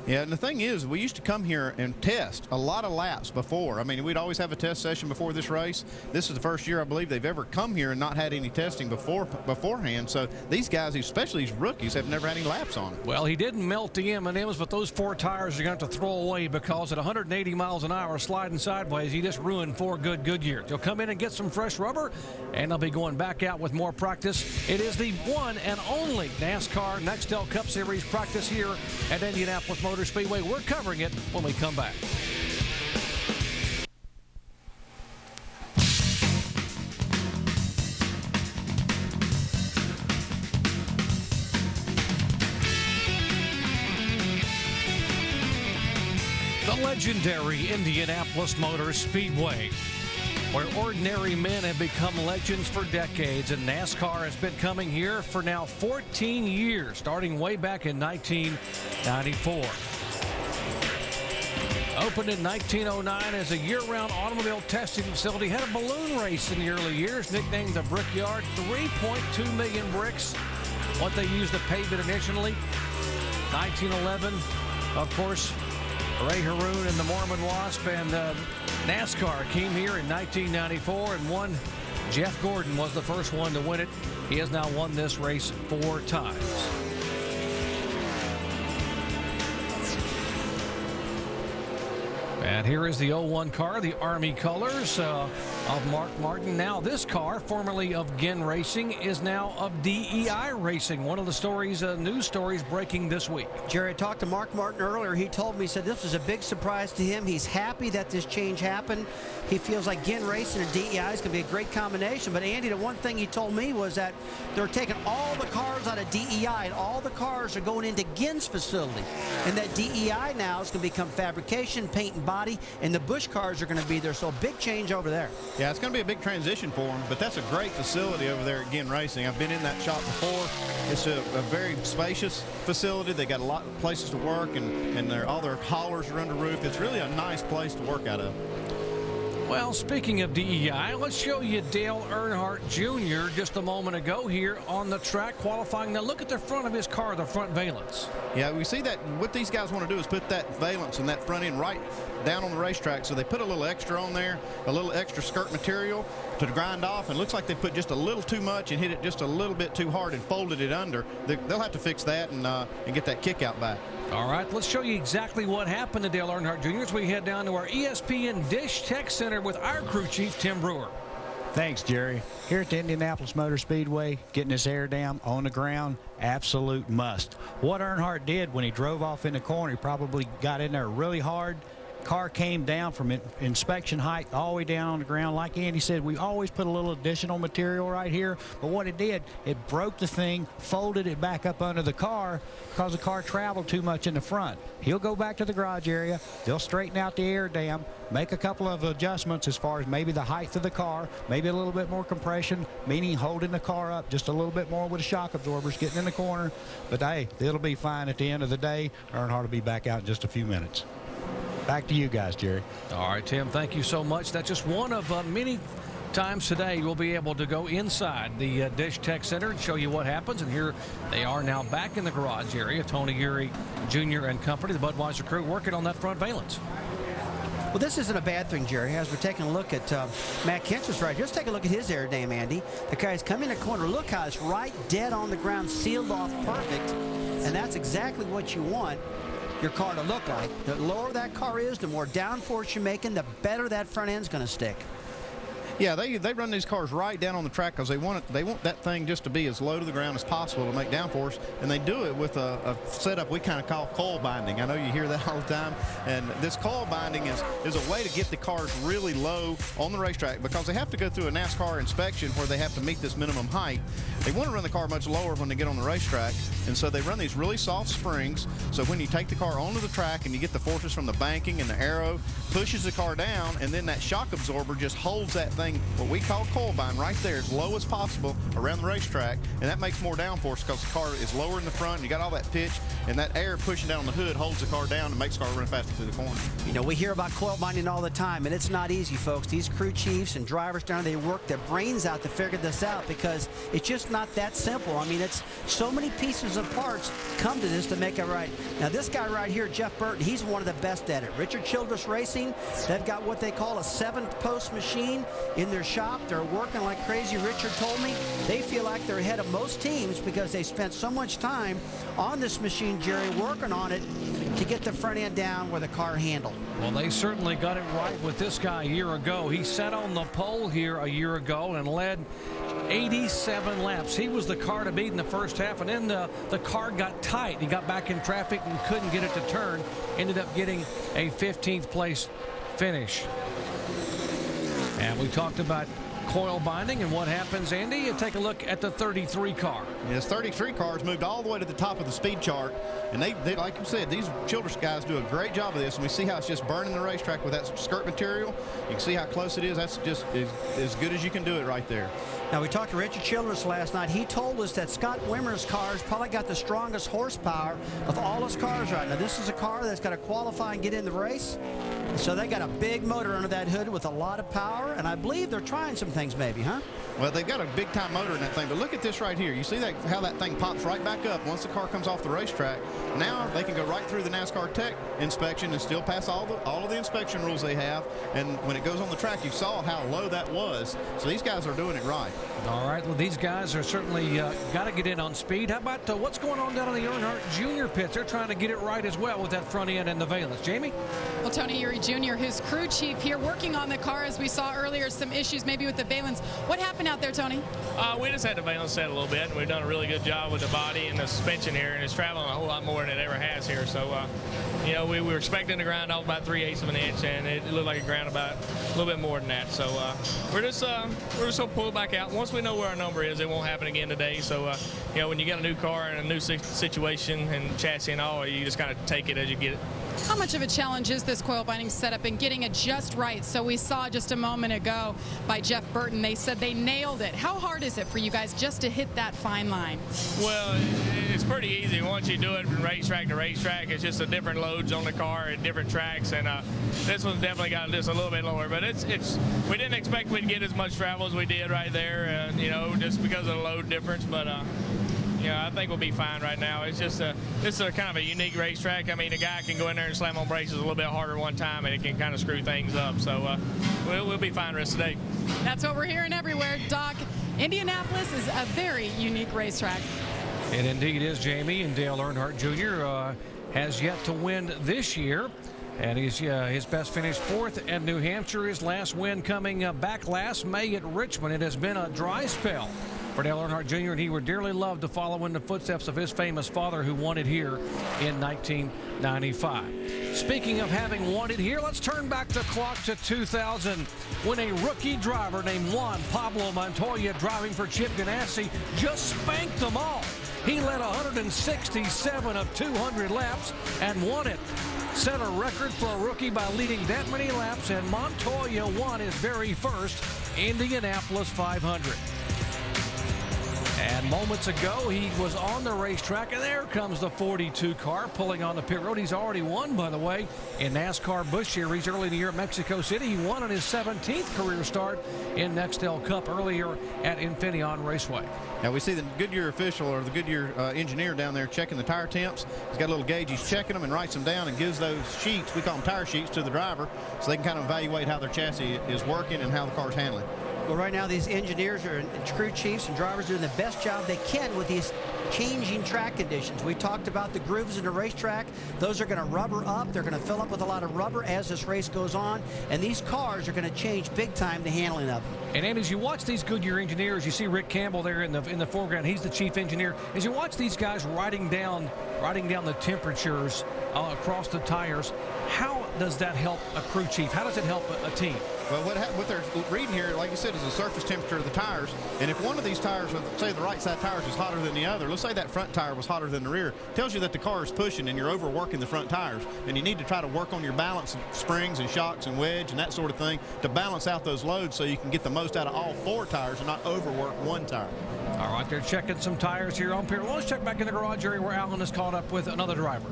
Yeah, and the thing is, we used to come here and test a lot of laps before. I mean, we'd always have a test session before this race. This is the first year, I believe, they've ever come here and not had any testing beforehand. So these guys, especially these rookies, have never had any laps on. Well, he didn't melt the M&Ms, but those four tires you're going to have to throw away because at 180 miles an hour sliding sideways, he just ruined four good Goodyears. He'll come in and get some fresh rubber, and they'll be going back out with more practice. It is the one and only NASCAR Nextel Cup Series practice here at Indianapolis Motor Speedway. We're covering it when we come back. The legendary Indianapolis Motor Speedway, where ordinary men have become legends for decades, and NASCAR has been coming here for now 14 years, starting way back in 1994. Opened in 1909 as a year-round automobile testing facility. Had a balloon race in the early years, nicknamed the Brickyard. 3.2 million bricks, what they used to pave it initially. 1911, of course, Ray Haroon and the Mormon Wasp, and NASCAR came here in 1994 and won. Jeff Gordon was the first one to win it. He has now won this race 4 times. And here is the 01 car, the Army colors of Mark Martin. Now this car, formerly of Ginn Racing, is now of DEI Racing. One of the stories, news stories breaking this week. Jerry, I talked to Mark Martin earlier. He told me, he said this was a big surprise to him. He's happy that this change happened. He feels like Ginn Racing and DEI is going to be a great combination. But Andy, the one thing he told me was that they're taking all the cars out of DEI and all the cars are going into Ginn's facility. And that DEI now is going to become fabrication, paint and body, and the Busch cars are going to be there. So a big change over there. Yeah, it's going to be a big transition for them, but that's a great facility over there at Ginn Racing. I've been in that shop before. It's a very spacious facility. They got a lot of places to work, and all their haulers are under roof. It's really a nice place to work out of. Well, speaking of DEI, let's show you Dale Earnhardt Jr. just a moment ago here on the track qualifying. Now look at the front of his car, the front valence. Yeah, we see that what these guys want to do is put that valence and that front end right down on the racetrack. So they put a little extra on there, a little extra skirt material to grind off, and it looks like they put just a little too much and hit it just a little bit too hard and folded it under. They'll have to fix that and get that kick out back. All right, let's show you exactly what happened to Dale Earnhardt Jr. as we head down to our ESPN Dish Tech Center with our crew chief, Tim Brewer. Thanks, Jerry. Here at the Indianapolis Motor Speedway, getting this air dam on the ground, absolute must. What Earnhardt did when he drove off in the corner, he probably got in there really hard. Car came down from inspection height all the way down on the ground. Like Andy said, we always put a little additional material right here, but what it did, it broke the thing, folded it back up under the car because the car traveled too much in the front. He'll go back to the garage area. They'll straighten out the air dam, make a couple of adjustments as far as maybe the height of the car, maybe a little bit more compression, meaning holding the car up just a little bit more with the shock absorbers, getting in the corner. But hey, it'll be fine at the end of the day. Earnhardt will be back out in just a few minutes. Back to you guys, Jerry. All right, Tim, thank you so much. That's just one of many times today we'll be able to go inside the Dish Tech Center and show you what happens. And here they are now back in the garage area. Tony Urey Jr. and company, the Budweiser crew, working on that front valence. Well, this isn't a bad thing, Jerry. As we're taking a look at Matt Kenseth's right here, let's take a look at his air dam, Andy. The guy's coming in the corner. Look how it's right dead on the ground, sealed off perfect. And that's exactly what you want your car to look like. The lower that car is, the more downforce you're making, the better that front end's going to stick. Yeah, they run these cars right down on the track because they want that thing just to be as low to the ground as possible to make downforce, and they do it with a setup we kind of call coil binding. I know you hear that all the time, and this coil binding is a way to get the cars really low on the racetrack because they have to go through a NASCAR inspection where they have to meet this minimum height. They want to run the car much lower when they get on the racetrack, and so they run these really soft springs, so when you take the car onto the track and you get the forces from the banking and the aero, pushes the car down, and then that shock absorber just holds that thing, what we call coil bind, right there as low as possible around the racetrack, and that makes more downforce because the car is lower in the front, and you got all that pitch, and that air pushing down on the hood holds the car down and makes the car run faster through the corner. You know, we hear about coil binding all the time, and it's not easy, folks. These crew chiefs and drivers down there, they work their brains out to figure this out because it's just not that simple. I mean, it's so many pieces of parts come to this to make it right. Now, this guy right here, Jeff Burton, he's one of the best at it. Richard Childress Racing, they've got what they call a 7-post machine in their shop. They're working like crazy. Richard told me they feel like they're ahead of most teams because they spent so much time on this machine, Jerry, working on it to get the front end down where the car handled. Well, they certainly got it right with this guy a year ago. He sat on the pole here a year ago and led 87 laps. He was the car to beat in the first half, and then the car got tight. He got back in traffic and couldn't get it to turn. Ended up getting a 15th place finish. And we talked about coil binding and what happens, Andy. You take a look at the 33 car. Yes, 33 cars moved all the way to the top of the speed chart, and they like you said, these Childress guys do a great job of this, and we see how it's just burning the racetrack with that skirt material. You can see how close it is. That's just as good as you can do it right there. Now, we talked to Richard Childress last night. He told us that Scott Wimmer's cars probably got the strongest horsepower of all his cars right now. This is a car that's got to qualify and get in the race. So they got a big motor under that hood with a lot of power, and I believe they're trying some things maybe, huh? Well, they've got a big-time motor in that thing, but look at this right here. You see that how that thing pops right back up once the car comes off the racetrack. Now they can go right through the NASCAR Tech inspection and still pass all of the inspection rules they have. And when it goes on the track, you saw how low that was. So these guys are doing it right. All right, well, these guys are certainly got to get in on speed. How about what's going on down in the Earnhardt Jr. pits? They're trying to get it right as well with that front end and the valence. Jamie? Well, Tony Eury Jr., who's crew chief here, working on the car, as we saw earlier, some issues maybe with the valence. What happened out there, Tony? We just had the valence set a little bit, and we've done a really good job with the body and the suspension here, and it's traveling a whole lot more than it ever has here. So, you know, we were expecting to grind off about 3/8 of an inch, and it looked like it ground about a little bit more than that. So we're just gonna pull it back out. Once we know where our number is, it won't happen again today. So, you know, when you get a new car and a new situation and chassis and all, you just kind of take it as you get it. How much of a challenge is this coil binding setup and getting it just right? So we saw just a moment ago by Jeff Burton, they said they nailed it. How hard is it for you guys just to hit that fine line? Well, it's pretty easy once you do it from racetrack to racetrack. It's just the different loads on the car at different tracks, and this one's definitely got just a little bit lower. But we didn't expect we'd get as much travel as we did right there, you know, just because of the load difference. But yeah, I think we'll be fine right now. It's just this is a kind of a unique racetrack. I mean, a guy can go in there and slam on brakes a little bit harder one time, and it can kind of screw things up. So we'll be fine the rest of the day. That's what we're hearing everywhere, Doc. Indianapolis is a very unique racetrack. It indeed is, Jamie. And Dale Earnhardt Jr. Has yet to win this year. And he's his best finish 4th at New Hampshire. His last win coming back last May at Richmond. It has been a dry spell for Dale Earnhardt Jr., and he would dearly love to follow in the footsteps of his famous father, who won it here in 1995. Speaking of having won it here, let's turn back the clock to 2000, when a rookie driver named Juan Pablo Montoya, driving for Chip Ganassi, just spanked them all. He led 167 of 200 laps and won it. Set a record for a rookie by leading that many laps, and Montoya won his very first Indianapolis 500. And moments ago, he was on the racetrack, and there comes the 42 car pulling on the pit road. He's already won, by the way, in NASCAR Busch Series early in the year at Mexico City. He won on his 17th career start in Nextel Cup earlier at Infineon Raceway. Now we see the Goodyear official, or the Goodyear engineer down there checking the tire temps. He's got a little gauge. He's checking them and writes them down and gives those sheets, we call them tire sheets, to the driver so they can kind of evaluate how their chassis is working and how the car's handling. Well, right now these engineers and crew chiefs and drivers doing the best job they can with these changing track conditions. We talked about the grooves in the racetrack. Those are going to rubber up. They're going to fill up with a lot of rubber as this race goes on, and these cars are going to change big time the handling of them. And as you watch these Goodyear engineers, you see Rick Campbell there in the foreground. He's the chief engineer. As you watch these guys writing down the temperatures across the tires, how does that help a crew chief? How does it help a team? Well, what they're reading here, like you said, is the surface temperature of the tires. And if one of these tires, say the right side tires, is hotter than the other, let's say that front tire was hotter than the rear, tells you that the car is pushing and you're overworking the front tires. And you need to try to work on your balance of springs and shocks and wedge and that sort of thing to balance out those loads so you can get the most out of all 4 tires and not overwork one tire. All right, they're checking some tires here on pit. Let's check back in the garage area where Alan is caught up with another driver.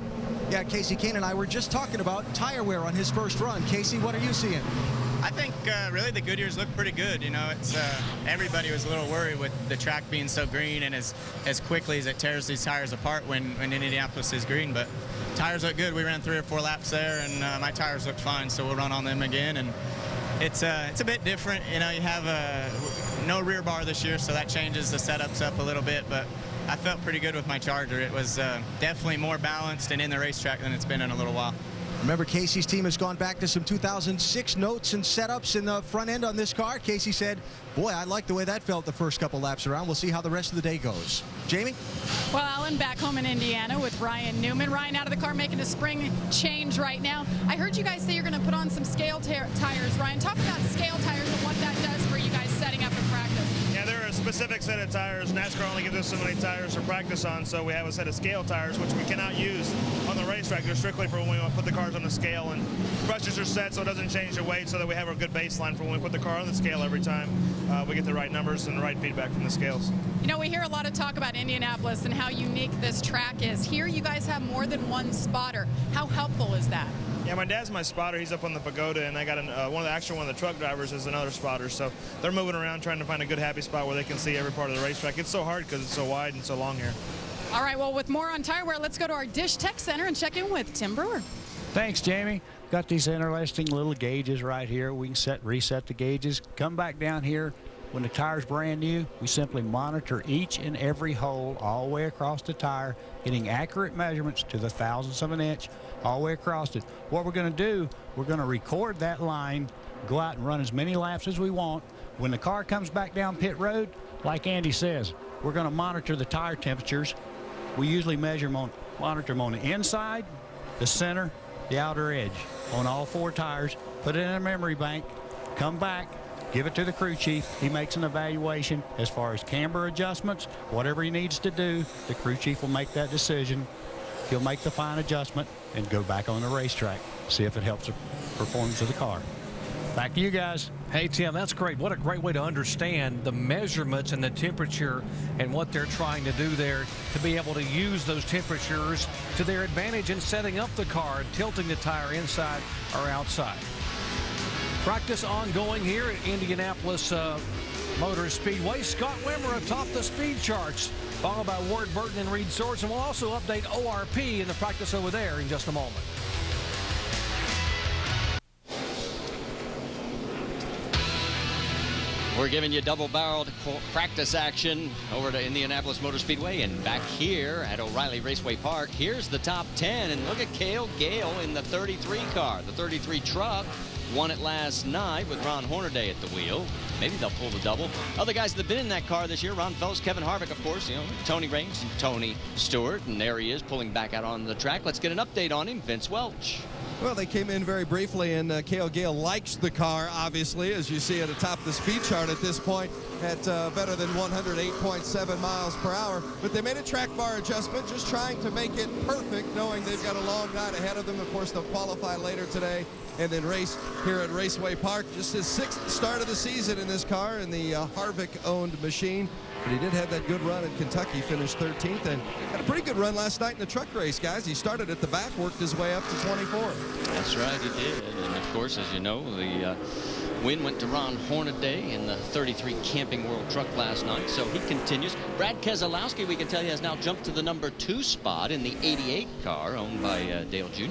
Yeah, Casey Kane and I were just talking about tire wear on his first run. Casey, what are you seeing? I think really the Goodyears look pretty good. You know, it's everybody was a little worried with the track being so green and as quickly as it tears these tires apart when Indianapolis is green. But tires look good. We ran 3 or 4 laps there, and my tires look fine. So we'll run on them again. And it's a bit different. You know, you have no rear bar this year, so that changes the setups up a little bit. But I felt pretty good with my Charger. It was definitely more balanced and in the racetrack than it's been in a little while. Remember, Casey's team has gone back to some 2006 notes and setups in the front end on this car. Casey said, boy, I like the way that felt the first couple laps around. We'll see how the rest of the day goes. Jamie? Well, Alan, back home in Indiana with Ryan Newman. Ryan out of the car making a spring change right now. I heard you guys say you're going to put on some scale tires. Ryan, talk about scale tires and what that does for you guys setting up for practice. Yeah, they're a specific set of tires. NASCAR only gives us so many tires to practice on, so we have a set of scale tires, which we cannot use on the racetrack. They're strictly for when we want to put the cars on the scale, and brushes are set so it doesn't change the weight, so that we have a good baseline for when we put the car on the scale every time. We get the right numbers and the right feedback from the scales. You know, we hear a lot of talk about Indianapolis and how unique this track is. Here you guys have more than one spotter. How helpful is that? Yeah, Yeah, my dad's my spotter. He's up on the pagoda, and I got one of the truck drivers is another spotter. So they're moving around trying to find a good happy spot where they can see every part of the racetrack. It's so hard because it's so wide and so long here. All right, well, with more on tire wear, let's go to our Dish Tech Center and check in with Tim Brewer. Thanks, Jamie. Got these interesting little gauges right here. We can reset the gauges. Come back down here. When the tire's brand new, we simply monitor each and every hole all the way across the tire, getting accurate measurements to the thousandths of an inch all the way across it. What we're going to do, we're going to record that line, go out and run as many laps as we want. When the car comes back down pit road, like Andy says, we're going to monitor the tire temperatures. We usually monitor them on the inside, the center, the outer edge on all 4 tires, put it in a memory bank, come back, give it to the crew chief. He makes an evaluation as far as camber adjustments, whatever he needs to do. The crew chief will make that decision. He'll make the fine adjustment and go back on the racetrack, see if it helps the performance of the car. Back to you guys. Hey, Tim, that's great. What a great way to understand the measurements and the temperature and what they're trying to do there to be able to use those temperatures to their advantage in setting up the car and tilting the tire inside or outside. Practice ongoing here at Indianapolis Motor Speedway. Scott Wimmer atop the speed charts, followed by Ward Burton and Reed Swords, and we'll also update ORP in the practice over there in just a moment. We're giving you double-barreled practice action over to Indianapolis Motor Speedway, and back here at O'Reilly Raceway Park, here's the top 10, and look at Cale Gale in the 33 car. The 33 truck won it last night with Ron Hornaday at the wheel. Maybe they'll pull the double. Other guys that have been in that car this year, Ron Fellows, Kevin Harvick, of course, Tony Raines and Tony Stewart, and there he is pulling back out on the track. Let's get an update on him, Vince Welch. Well, they came in very briefly, and Cale Gale likes the car, obviously, as you see at the top of the speed chart at this point, at better than 108.7 miles per hour. But they made a track bar adjustment, just trying to make it perfect, knowing they've got a long night ahead of them. Of course, they'll qualify later today and then race here at Raceway Park. Just his 6th start of the season in this car in the Harvick-owned machine. But he did have that good run in Kentucky, finished 13th, and had a pretty good run last night in the truck race, guys. He started at the back, worked his way up to 24. That's right, he did. And, of course, as you know, the win went to Ron Hornaday in the 33 Camping World truck last night, so he continues. Brad Keselowski, we can tell you, has now jumped to the number 2 spot in the 88 car owned by Dale Jr.,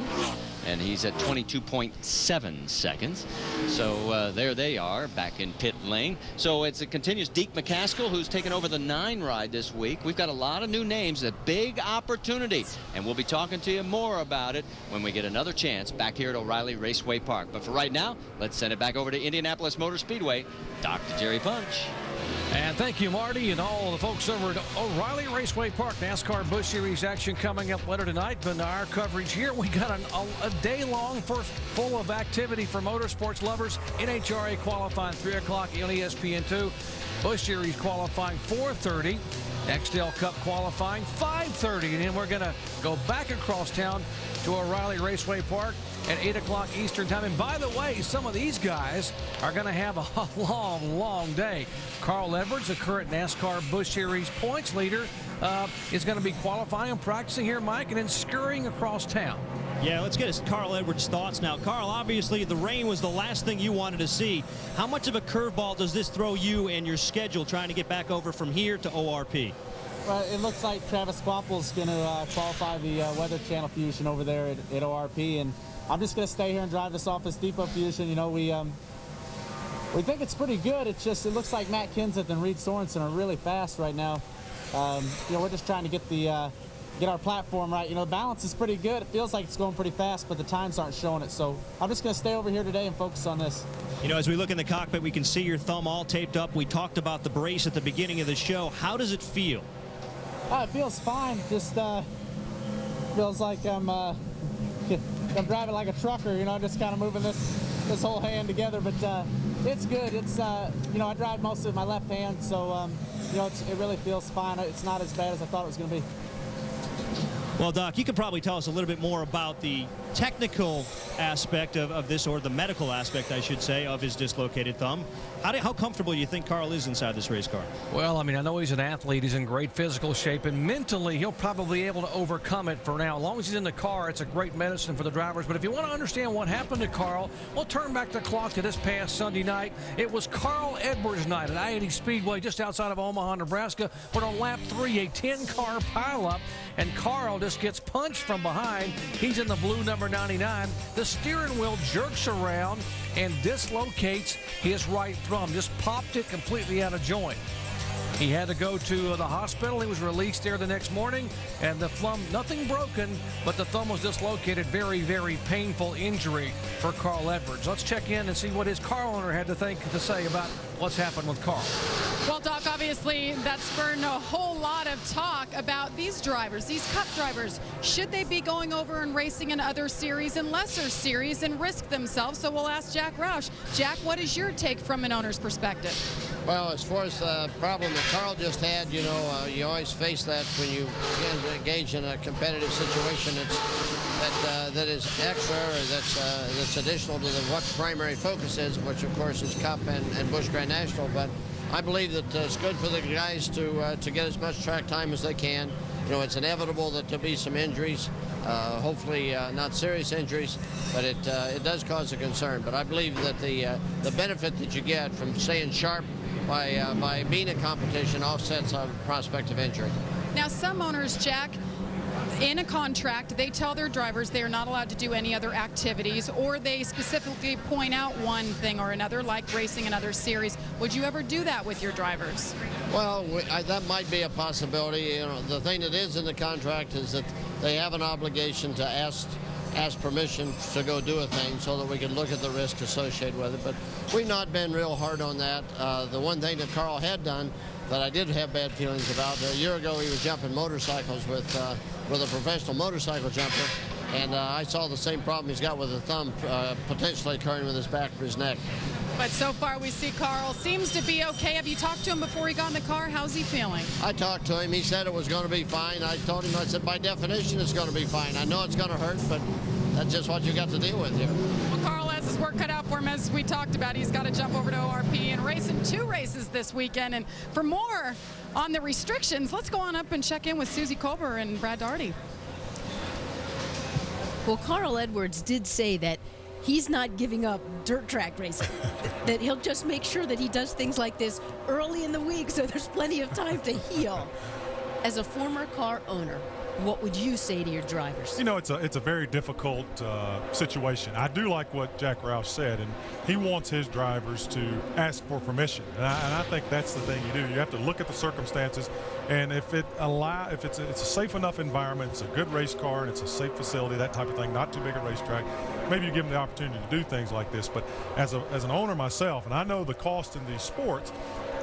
and he's at 22.7 seconds. So there they are back in pit lane. So it continues. Deke McCaskill, who's taken over the 9 ride this week. We've got a lot of new names, a big opportunity, and we'll be talking to you more about it when we get another chance back here at O'Reilly Raceway Park. But for right now, let's send it back over to Indianapolis Motor Speedway. Dr. Jerry Punch. And thank you, Marty, and all the folks over at O'Reilly Raceway Park. NASCAR Busch Series action coming up later tonight. But our coverage here, we got a day long full of activity for motorsports lovers. NHRA qualifying 3 o'clock on ESPN2. Busch Series qualifying 4:30. Nextel Cup qualifying 5:30. And then we're going to go back across town to O'Reilly Raceway Park at 8 o'clock Eastern time. And by the way, some of these guys are going to have a long, long day. Carl Edwards, the current NASCAR Busch Series points leader, is going to be qualifying and practicing here, Mike, and then scurrying across town. Yeah, let's get Carl Edwards' thoughts now. Carl, obviously the rain was the last thing you wanted to see. How much of a curveball does this throw you and your schedule trying to get back over from here to ORP? Well, it looks like Travis Quapple's going to qualify the Weather Channel Fusion over there at ORP, and I'm just going to stay here and drive this Office Depot Fusion. You know, we think it's pretty good. It's just, it looks like Matt Kenseth and Reed Sorensen are really fast right now. You know, we're just trying to get our platform right. You know, the balance is pretty good. It feels like it's going pretty fast, but the times aren't showing it. So I'm just going to stay over here today and focus on this. You know, as we look in the cockpit, we can see your thumb all taped up. We talked about the brace at the beginning of the show. How does it feel? It feels fine. Just feels like I'm driving like a trucker, you know, just kind of moving this whole hand together. But it's good. It's you know, I drive most of my left hand, so you know, it really feels fine. It's not as bad as I thought it was going to be. Well, Doc, you could probably tell us a little bit more about the technical aspect of this, or the medical aspect, I should say, of his dislocated thumb. How comfortable do you think Carl is inside this race car? Well, I mean, I know he's an athlete. He's in great physical shape, and mentally he'll probably be able to overcome it for now. As long as he's in the car, it's a great medicine for the drivers. But if you want to understand what happened to Carl, we'll turn back the clock to this past Sunday night. It was Carl Edwards night at I-80 Speedway just outside of Omaha, Nebraska. But on lap 3, a 10-car pileup, and Carl just gets punched from behind. He's in the blue number 99. The steering wheel jerks around and dislocates his right thumb. Just popped it completely out of joint. He had to go to the hospital. He was released there the next morning, and the thumb, nothing broken, but the thumb was dislocated. Very, very painful injury for Carl Edwards. Let's check in and see what his car owner had to say about what's happened with Carl. Well, Doc, obviously that spurred a whole lot of talk about these drivers, these Cup drivers. Should they be going over and racing in other series and lesser series and risk themselves? So we'll ask Jack Roush. Jack, what is your take from an owner's perspective? Well, as far as the problem that Carl just had, you know, you always face that when you engage in a competitive situation that is extra, or that's additional to what the primary focus is, which of course is Cup and Busch Grand National. But I believe that it's good for the guys to get as much track time as they can. You know, it's inevitable that there'll be some injuries, hopefully not serious injuries, but it does cause a concern. But I believe that the benefit that you get from staying sharp by being in competition offsets a prospect of injury. Now, some owners, Jack, in a contract, they tell their drivers they are not allowed to do any other activities, or they specifically point out one thing or another, like racing another series. Would you ever do that with your drivers? Well, that might be a possibility. You know, the thing that is in the contract is that they have an obligation to ask permission to go do a thing so that we can look at the risk associated with it. But we've not been real hard on that. The one thing that Carl had done that I did have bad feelings about, a year ago he was jumping motorcycles with a professional motorcycle jumper, and I saw the same problem he's got with the thumb potentially occurring with his back or his neck. But so far we see Carl seems to be okay. Have you talked to him before he got in the car? How's he feeling? I talked to him. He said it was going to be fine. I told him, I said, by definition, it's going to be fine. I know it's going to hurt, but that's just what you got to deal with here. Well, Carl has his work cut out for him, as we talked about. He's got to jump over to ORP and race in 2 races this weekend. And for more on the restrictions, let's go on up and check in with Susie Colber and Brad Daugherty. Well, Carl Edwards did say that he's not giving up dirt track racing, that he'll just make sure that he does things like this early in the week so there's plenty of time to heal. As a former car owner, what would you say to your drivers? You know, it's a very difficult situation. I do like what Jack Roush said, and he wants his drivers to ask for permission. And I think that's the thing you do. You have to look at the circumstances, and if it's a safe enough environment, it's a good race car, and it's a safe facility, that type of thing, not too big a racetrack, maybe you give them the opportunity to do things like this. But as an owner myself, and I know the cost in these sports,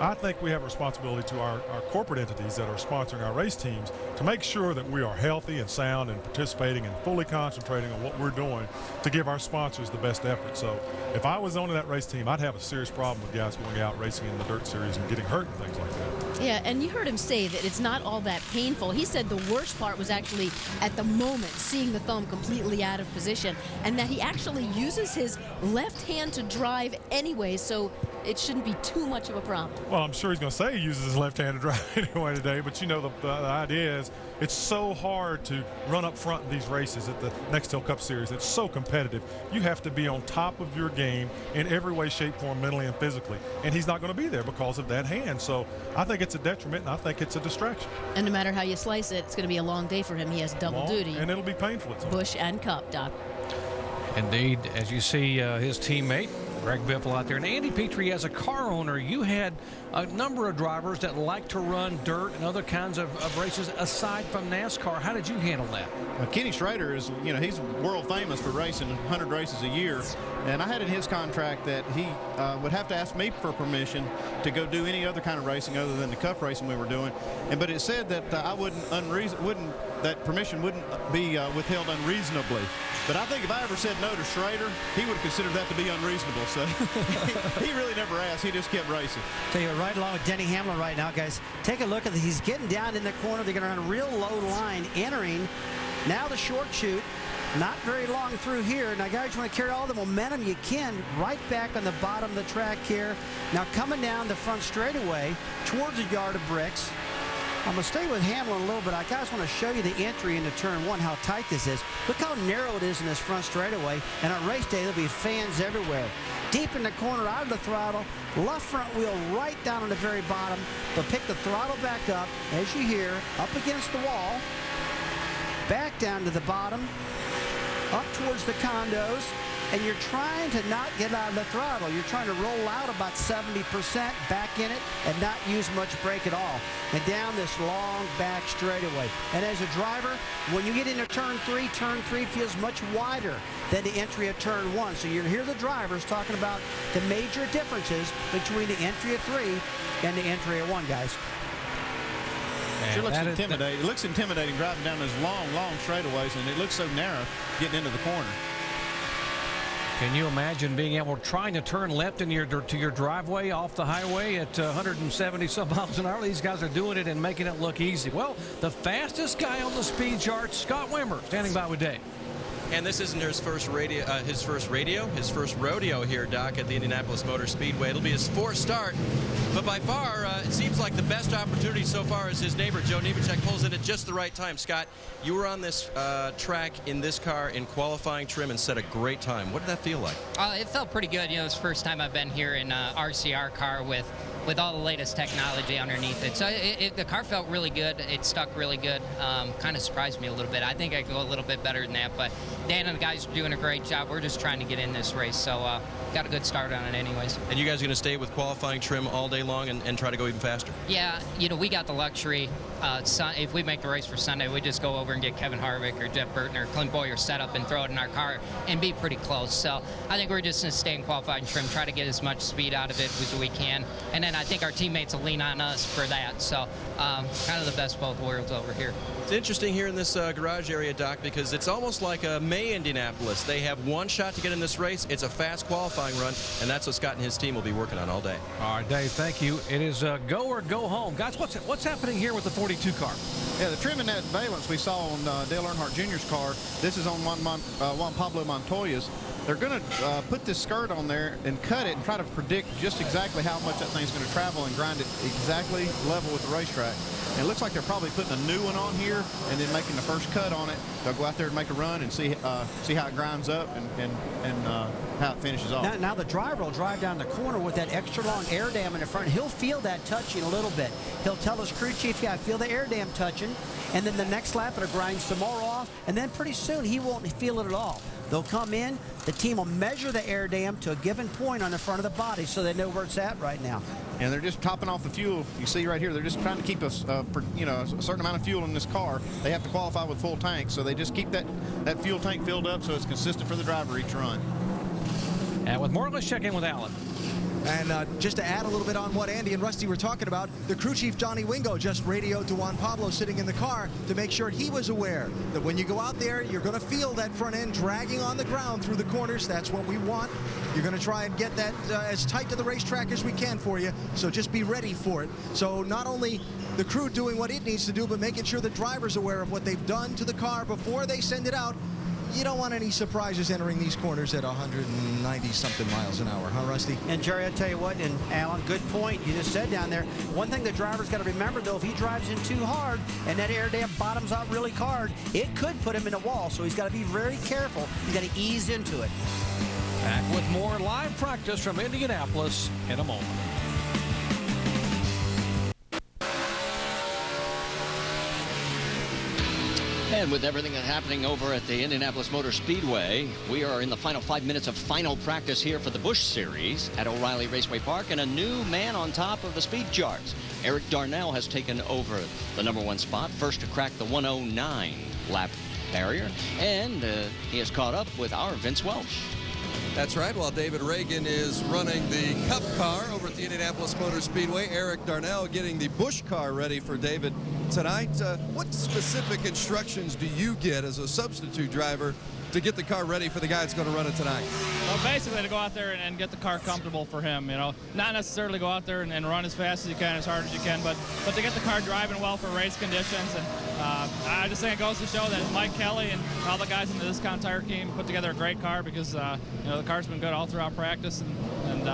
I think we have a responsibility to our corporate entities that are sponsoring our race teams to make sure that we are healthy and sound and participating and fully concentrating on what we're doing to give our sponsors the best effort. So if I was owning that race team, I'd have a serious problem with guys going out racing in the dirt series and getting hurt and things like that. Yeah, and you heard him say that it's not all that painful. He said the worst part was actually at the moment seeing the thumb completely out of position, and that he actually uses his left hand to drive anyway, so it shouldn't be too much of a problem. Well, I'm sure he's going to say he uses his left hand to drive anyway today, but you know the idea is it's so hard to run up front in these races at the Nextel Cup Series. It's so competitive. You have to be on top of your game in every way, shape, form, mentally and physically, and he's not going to be there because of that hand. So I think it's a detriment, and I think it's a distraction. And no matter how you slice it, it's going to be a long day for him. He has double duty. And it'll be painful at times. Busch and Cup, Doc. Indeed, as you see his teammate, Greg Biffle, out there. And Andy Petrie, as a car owner, you had a number of drivers that like to run dirt and other kinds of races aside from NASCAR. How did you handle that? Kenny Schrader is, you know, he's world famous for racing 100 races a year. And I had in his contract that he would have to ask me for permission to go do any other kind of racing other than the cup racing we were doing. But it said that that permission wouldn't be withheld unreasonably. But I think if I ever said no to Schrader, he would have considered that to be unreasonable. So he really never asked. He just kept racing. Tell you, right along with Denny Hamlin right now, guys. Take a look at he's getting down in the corner. They're going to run a real low line entering. Now the short chute. Not very long through here. Now, guys, you want to carry all the momentum you can right back on the bottom of the track here. Now, coming down the front straightaway towards a yard of bricks. I'm going to stay with Hamlin a little bit. I guys want to show you the entry into turn 1, how tight this is. Look how narrow it is in this front straightaway. And on race day, there'll be fans everywhere. Deep in the corner, out of the throttle, left front wheel right down on the very bottom. They'll pick the throttle back up, as you hear, up against the wall, back down to the bottom, up towards the condos, and you're trying to not get out of the throttle. You're trying to roll out about 70% back in it and not use much brake at all. And down this long back straightaway. And as a driver, when you get into turn 3 feels much wider than the entry of turn 1. So you hear the drivers talking about the major differences between the entry of 3 and the entry of 1, guys. Sure looks intimidating. It looks intimidating driving down those long straightaways, and it looks so narrow getting into the corner. Can you imagine being able to trying to turn left in to your driveway off the highway at 170 some miles an hour? These guys are doing it and making it look easy. Well, the fastest guy on the speed chart, Scott Wimmer, standing by with Dave. And this isn't his first rodeo here, Doc, at the Indianapolis Motor Speedway. It'll be his 4th start. But by far, it seems like the best opportunity so far is his neighbor, Joe Nemechek, pulls in at just the right time. Scott, you were on this track in this car in qualifying trim and set a great time. What did that feel like? It felt pretty good. You know, it's the first time I've been here in a RCR car with all the latest technology underneath it. So the car felt really good. It stuck really good. Kind of surprised me a little bit. I think I could go a little bit better than that, but Dan and the guys are doing a great job. We're just trying to get in this race, so got a good start on it anyways. And you guys are going to stay with qualifying trim all day long and try to go even faster? Yeah, you know, we got the luxury. If we make the race for Sunday, we just go over and get Kevin Harvick or Jeff Burton or Clint Boyer set up and throw it in our car and be pretty close. So I think we're just going to stay in qualifying trim, try to get as much speed out of it as we can. And then I think our teammates will lean on us for that. So kind of the best of both worlds over here. It's interesting here in this garage area, Doc, because it's almost like a May Indianapolis. They have one shot to get in this race. It's a fast qualifying run, and that's what Scott and his team will be working on all day. All right, Dave, thank you. It is go or go home. Guys, what's happening here with the 42 car? Yeah, the trim in that valence we saw on Dale Earnhardt Jr.'s car, this is on Juan Pablo Montoya's. They're going to put this skirt on there and cut it and try to predict just exactly how much that thing's going to travel and grind it exactly level with the racetrack. And it looks like they're probably putting a new one on here and then making the first cut on it. They'll go out there and make a run and see how it grinds up and how it finishes off. Now the driver will drive down the corner with that extra long air dam in the front. He'll feel that touching a little bit. He'll tell his crew chief, yeah, I feel the air dam touching. And then the next lap it'll grind some more off. And then pretty soon he won't feel it at all. They'll come in, the team will measure the air dam to a given point on the front of the body so they know where it's at right now. And they're just topping off the fuel. You see right here, they're just trying to keep a certain amount of fuel in this car. They have to qualify with full tanks, so they just keep that fuel tank filled up so it's consistent for the driver each run. And with more, let's check in with Alan. And just to add a little bit on what Andy and Rusty were talking about, the crew chief, Johnny Wingo, just radioed to Juan Pablo sitting in the car to make sure he was aware that when you go out there, you're going to feel that front end dragging on the ground through the corners. That's what we want. You're going to try and get that as tight to the racetrack as we can for you, so just be ready for it. So not only the crew doing what it needs to do, but making sure the driver's aware of what they've done to the car before they send it out. You don't want any surprises entering these corners at 190-something miles an hour, huh, Rusty? And, Jerry, I tell you what, and Alan, good point. You just said down there, one thing the driver's got to remember, though, if he drives in too hard and that air dam bottoms out really hard, it could put him in a wall, so he's got to be very careful. He's got to ease into it. Back with more live practice from Indianapolis in a moment. And with everything that's happening over at the Indianapolis Motor Speedway, we are in the final 5 minutes of final practice here for the Busch Series at O'Reilly Raceway Park, and a new man on top of the speed charts. Eric Darnell has taken over the #1 spot, first to crack the 109 lap barrier, and he has caught up with our Vince Welch. That's right. While David Reagan is running the Cup car over at the Indianapolis Motor Speedway, Eric Darnell getting the Busch car ready for David tonight. What specific instructions do you get as a substitute driver to get the car ready for the guy that's going to run it tonight? Well, basically to go out there and get the car comfortable for him, you know. Not necessarily go out there and run as fast as you can, as hard as you can, but to get the car driving well for race conditions. And I just think it goes to show that Mike Kelly and all the guys in the Discount Tire team put together a great car because the car's been good all throughout practice, and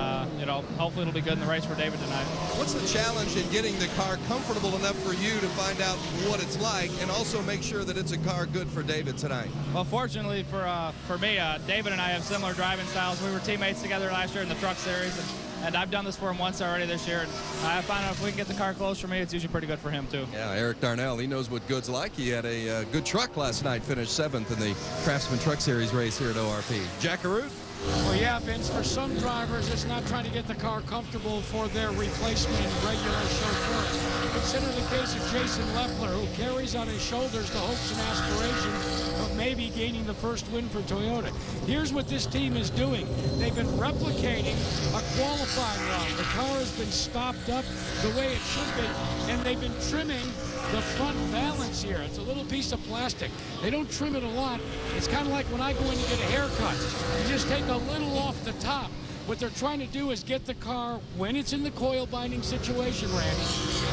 hopefully it'll be good in the race for David tonight. What's the challenge in getting the car comfortable enough for you to find out what it's like and also make sure that it's a car good for David tonight? Well, fortunately for me, David and I have similar driving styles. We were teammates together last year in the Truck Series, and I've done this for him once already this year. And I found out if we can get the car close for me, it's usually pretty good for him too. Yeah, Eric Darnell, he knows what good's like. He had a good truck last night, finished 7th in the Craftsman Truck Series race here at ORP. Jack Caruth? Well, yeah, Vince, for some drivers, it's not trying to get the car comfortable for their replacement regular chauffeur. Consider the case of Jason Leffler, who carries on his shoulders the hopes and aspirations of maybe gaining the first win for Toyota. Here's what this team is doing. They've been replicating a qualifying run. The car has been stopped up the way it should be, and they've been trimming the front valance here. It's a little piece of plastic. They don't trim it a lot. It's kind of like when I go in to get a haircut. You just take a little off the top. What they're trying to do is get the car, when it's in the coil binding situation, Randy,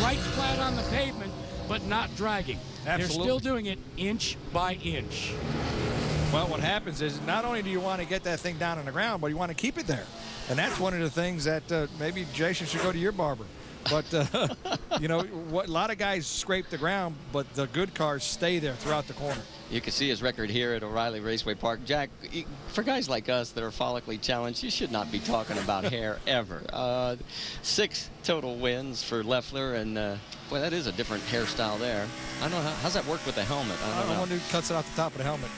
right flat on the pavement, but not dragging. Absolutely. They're still doing it inch by inch. Well, what happens is not only do you want to get that thing down on the ground, but you want to keep it there. And that's one of the things that maybe Jason should go to your barber. But, a lot of guys scrape the ground, but the good cars stay there throughout the corner. You can see his record here at O'Reilly Raceway Park. Jack, for guys like us that are follically challenged, you should not be talking about hair ever. 6 total wins for Leffler, and boy, that is a different hairstyle there. I don't know, how's that work with the helmet? I don't know. I wonder who cuts it off the top of the helmet.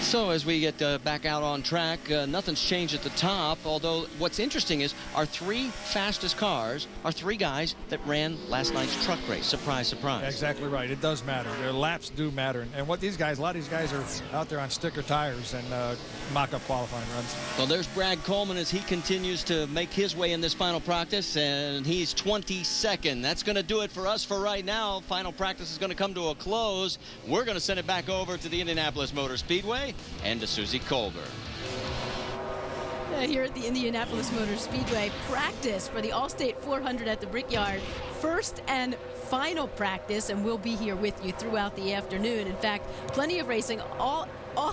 So as we get back out on track, nothing's changed at the top, although what's interesting is our 3 fastest cars are 3 guys that ran last night's truck race. Surprise, surprise. Exactly right. It does matter. Their laps do matter. And what these guys, a lot of these guys are out there on sticker tires and mock-up qualifying runs. Well, there's Brad Coleman as he continues to make his way in this final practice, and he's 22nd. That's going to do it for us for right now. Final practice is going to come to a close. We're going to send it back over to the Indianapolis Motor Speedway and to Susie Colbert. Here at the Indianapolis Motor Speedway, practice for the Allstate 400 at the Brickyard. First and final practice, and we'll be here with you throughout the afternoon. In fact, plenty of racing all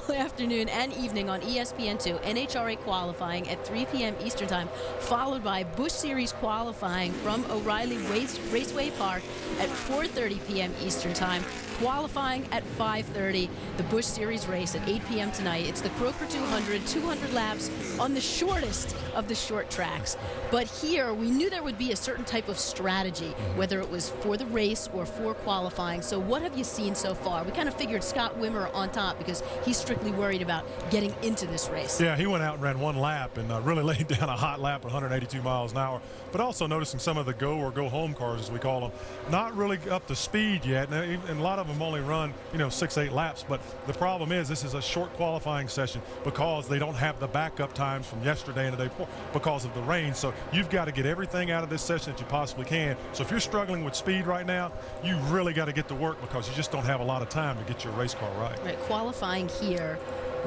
afternoon and evening on ESPN2, NHRA qualifying at 3 p.m. Eastern Time, followed by Busch Series qualifying from O'Reilly Raceway Park at 4:30 p.m. Eastern Time. Qualifying at 5:30, the Busch Series race at 8 p.m. tonight. It's the Croker 200 laps on the shortest of the short tracks. But here, we knew there would be a certain type of strategy, whether it was for the race or for qualifying. So what have you seen so far? We kind of figured Scott Wimmer on top because he's strictly worried about getting into this race. Yeah, he went out and ran 1 lap and really laid down a hot lap at 182 miles an hour. But also noticing some of the go or go home cars, as we call them, not really up to speed yet. And a lot of them only run, 6-8 laps. But the problem is this is a short qualifying session because they don't have the backup times from yesterday and the day before because of the rain. So you've got to get everything out of this session that you possibly can. So if you're struggling with speed right now, you really got to get to work because you just don't have a lot of time to get your race car right. Right, qualifying here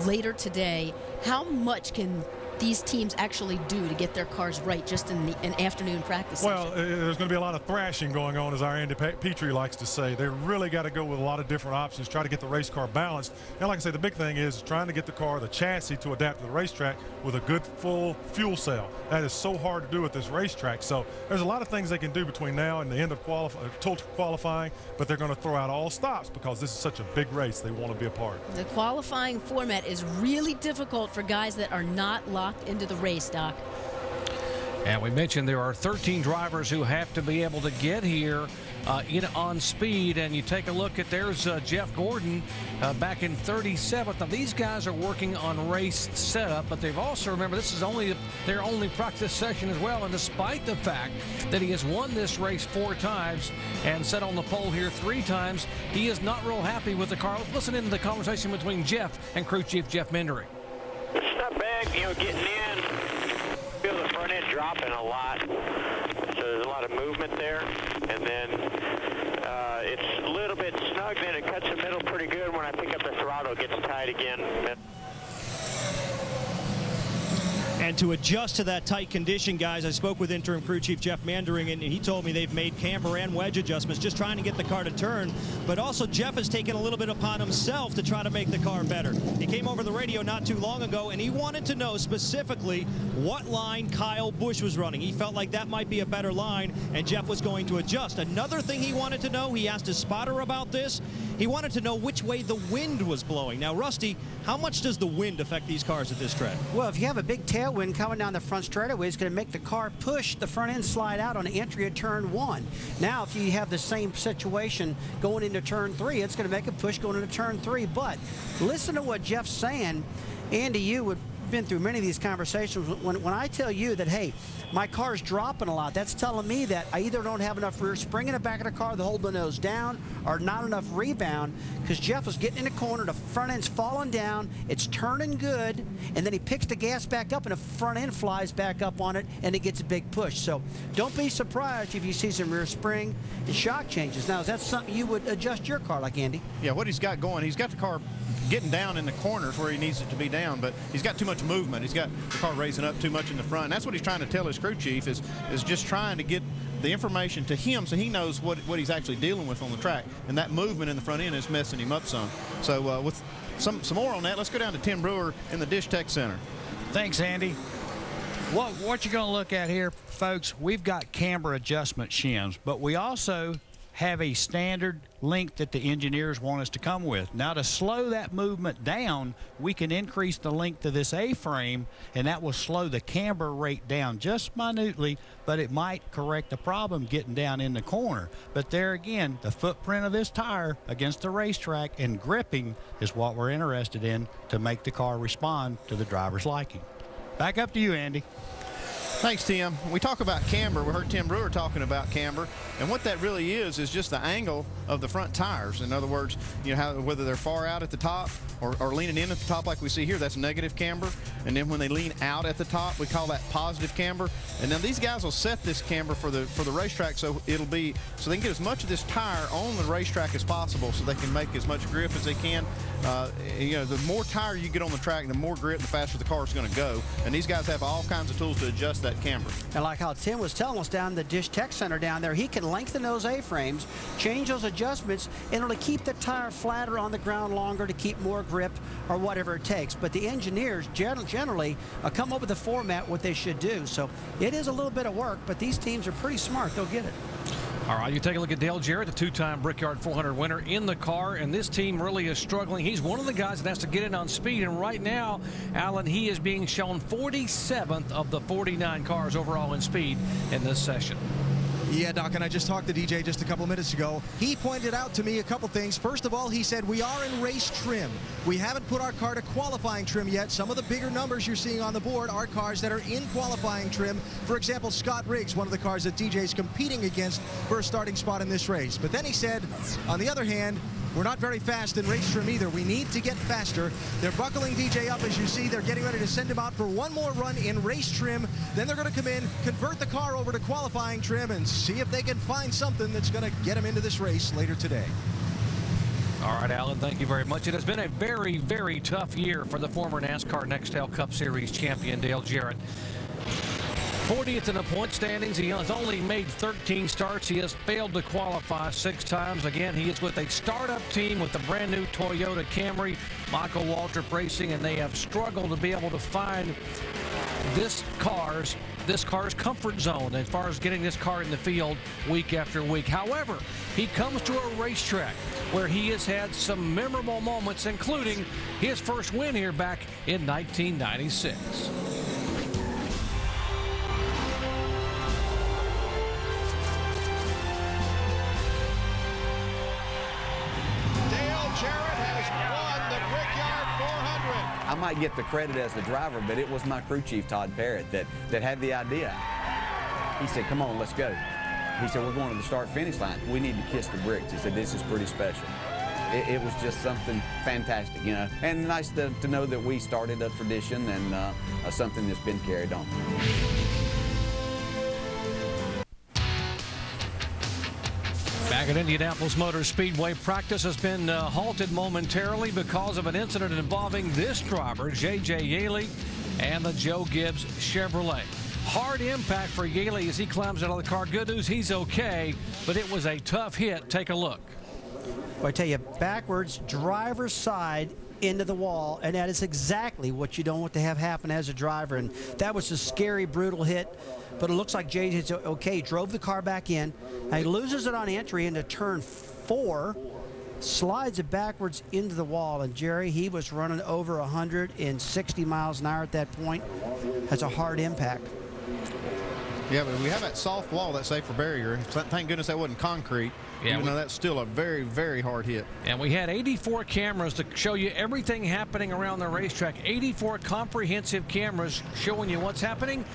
later today, how much can these teams actually do to get their cars right just in an afternoon practice session? Well, there's going to be a lot of thrashing going on, as our Andy Petrie likes to say. They really got to go with a lot of different options, try to get the race car balanced. And like I say, the big thing is trying to get the car, the chassis, to adapt to the racetrack with a good full fuel cell. That is so hard to do at this racetrack. So there's a lot of things they can do between now and the end of total qualifying, but they're going to throw out all stops because this is such a big race they want to be a part. The qualifying format is really difficult for guys that are not locked into the race, Doc. And we mentioned there are 13 drivers who have to be able to get here on speed. And you take a look at there's Jeff Gordon back in 37th. Now these guys are working on race setup, but they've also, remember, this is their only practice session as well. And despite the fact that he has won this race 4 times and set on the pole here 3 times, he is not real happy with the car. Listen into the conversation between Jeff and crew chief Jeff Mendery. It's not bad, getting in. Feel the front end dropping a lot. So there's a lot of movement there. And then it's a little bit snug, then it cuts the middle pretty good. When I pick up the throttle, it gets tight again. And to adjust to that tight condition, guys, I spoke with interim crew chief Jeff Mandering, and he told me they've made camber and wedge adjustments just trying to get the car to turn. But also Jeff has taken a little bit upon himself to try to make the car better. He came over the radio not too long ago, and he wanted to know specifically what line Kyle Busch was running. He felt like that might be a better line, and Jeff was going to adjust. Another thing he wanted to know, he asked his spotter about this, he wanted to know which way the wind was blowing. Now, Rusty, how much does the wind affect these cars at this track? Well, if you have a big tailwind coming down the front straightaway, it's going to make the car push the front end slide out on the entry of turn 1. Now, if you have the same situation going into turn 3, it's going to make a push going into turn 3. But listen to what Jeff's saying. Andy, you would been through many of these conversations. When I tell you that, hey, my car's dropping a lot, that's telling me that I either don't have enough rear spring in the back of the car to hold the nose down, or not enough rebound, because Jeff was getting in the corner, the front end's falling down, it's turning good, and then he picks the gas back up and the front end flies back up on it, and it gets a big push. So don't be surprised if you see some rear spring and shock changes. Now, is that something you would adjust your car like, Andy? Yeah, what he's got going, he's got the car getting down in the corners where he needs it to be down, but he's got too much movement. He's got the car raising up too much in the front. And that's what he's trying to tell his crew chief, is just trying to get the information to him so he knows what he's actually dealing with on the track. And that movement in the front end is messing him up some. So with some more on that, let's go down to Tim Brewer in the Dish Tech Center. Thanks, Andy. What you're going to look at here, folks, we've got camber adjustment shims, but we also have a standard length that the engineers want us to come with. Now, to slow that movement down, we can increase the length of this A-frame, and that will slow the camber rate down just minutely, but it might correct the problem getting down in the corner. But there again, the footprint of this tire against the racetrack and gripping is what we're interested in to make the car respond to the driver's liking. Back up to you, Andy. Thanks, Tim. We talk about camber. We heard Tim Brewer talking about camber, and what that really is just the angle of the front tires. In other words, you know, whether they're far out at the top or leaning in at the top like we see here, that's negative camber. And then when they lean out at the top, we call that positive camber. And now these guys will set this camber for the racetrack, so it'll be so they can get as much of this tire on the racetrack as possible, so they can make as much grip as they can. You know, the more tire you get on the track, the more grip, the faster the car is going to go. And these guys have all kinds of tools to adjust that camber. And like how Tim was telling us down the Dish Tech Center down there, he can lengthen those A-frames, change those adjustments, and it'll keep the tire flatter on the ground longer to keep more grip or whatever it takes. But the engineers generally come up with a format what they should do. So it is a little bit of work, but these teams are pretty smart. They'll get it. All right, you take a look at Dale Jarrett, the two-time Brickyard 400 winner in the car, and this team really is struggling. He's one of the guys that has to get in on speed, and right now, Alan, he is being shown 47th of the 49 cars overall in speed in this session. Yeah, Doc, and I just talked to DJ just a couple minutes ago. He pointed out to me a couple things. First of all, he said we are in race trim. We haven't put our car to qualifying trim yet. Some of the bigger numbers you're seeing on the board are cars that are in qualifying trim. For example, Scott Riggs, one of the cars that DJ's competing against for a starting spot in this race. But then he said, on the other hand, we're not very fast in race trim either. We need to get faster. They're buckling DJ up, as you see. They're getting ready to send him out for one more run in race trim. Then they're going to come in, convert the car over to qualifying trim, and see if they can find something that's going to get him into this race later today. All right, Alan, thank you very much. It has been a very, very tough year for the former NASCAR Nextel Cup Series champion, Dale Jarrett. 40th in the point standings. He has only made 13 starts. He has failed to qualify 6 times. Again, he is with a startup team with the brand new Toyota Camry, Michael Waltrip Racing, and they have struggled to be able to find this car's comfort zone as far as getting this car in the field week after week. However, he comes to a racetrack where he has had some memorable moments, including his first win here back in 1996. I might get the credit as the driver, but it was my crew chief, Todd Parrott, that had the idea. He said, come on, let's go. He said, we're going to the start-finish line. We need to kiss the bricks. He said, this is pretty special. It was just something fantastic, you know, and nice to know that we started a tradition and something that's been carried on. Back at Indianapolis Motor Speedway, practice has been halted momentarily because of an incident involving this driver, J.J. Yaley, and the Joe Gibbs Chevrolet. Hard impact for Yaley as he climbs out of the car. Good news, he's okay, but it was a tough hit. Take a look. Well, I tell you, backwards, driver's side into the wall, and that is exactly what you don't want to have happen as a driver. And that was a scary, brutal hit, but it looks like JJ's okay. Drove the car back in. Now he loses it on entry into turn 4, slides it backwards into the wall. And Jerry, he was running over 160 miles an hour at that point. Has a hard impact. Yeah, but we have that soft wall, that safer barrier. Thank goodness that wasn't concrete. Yeah, even though that's still a very, very hard hit. And we had 84 cameras to show you everything happening around the racetrack. 84 comprehensive cameras showing you what's happening.